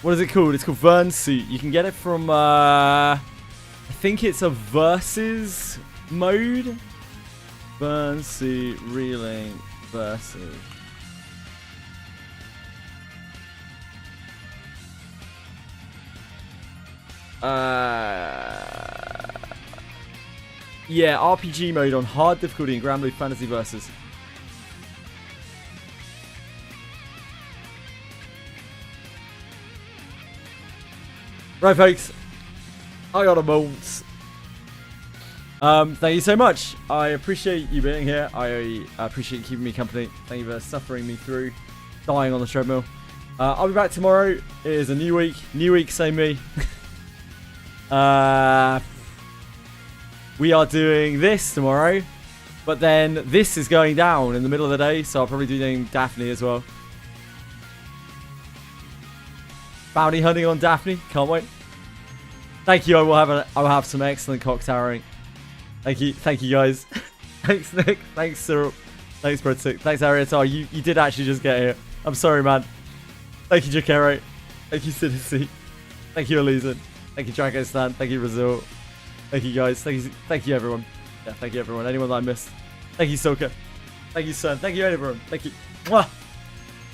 What is it called? It's called Vern Suit. You can get it from, I think it's a versus mode. Vern Suit Relink versus. Yeah, RPG mode on hard difficulty in GRANBLUE Fantasy Versus. Right, folks. I got a bolt. Thank you so much. I appreciate you being here. I appreciate you keeping me company. Thank you for suffering me through dying on the treadmill. I'll be back tomorrow. It is a new week. New week, same me. We are doing this tomorrow. But then this is going down in the middle of the day. So I'll probably be doing Daphne as well. Bounty hunting on Daphne. Can't wait. Thank you. I will have some excellent cocktowering. Thank you guys. Thanks Nick. Thanks Cyril. Thanks Breadstick. Thanks Ariatar. You did actually just get here. I'm sorry, man. Thank you Jacaro. Thank you Citizen. Thank you Elizan. Thank you Draco Stan. Thank you Brazil. Thank you guys. Thank you everyone. Yeah, thank you everyone. Anyone that I missed. Thank you Soka. Thank you Sun. Thank you everyone. Thank you. Mwah.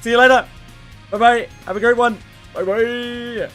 See you later. Bye bye. Have a great one. Bye bye.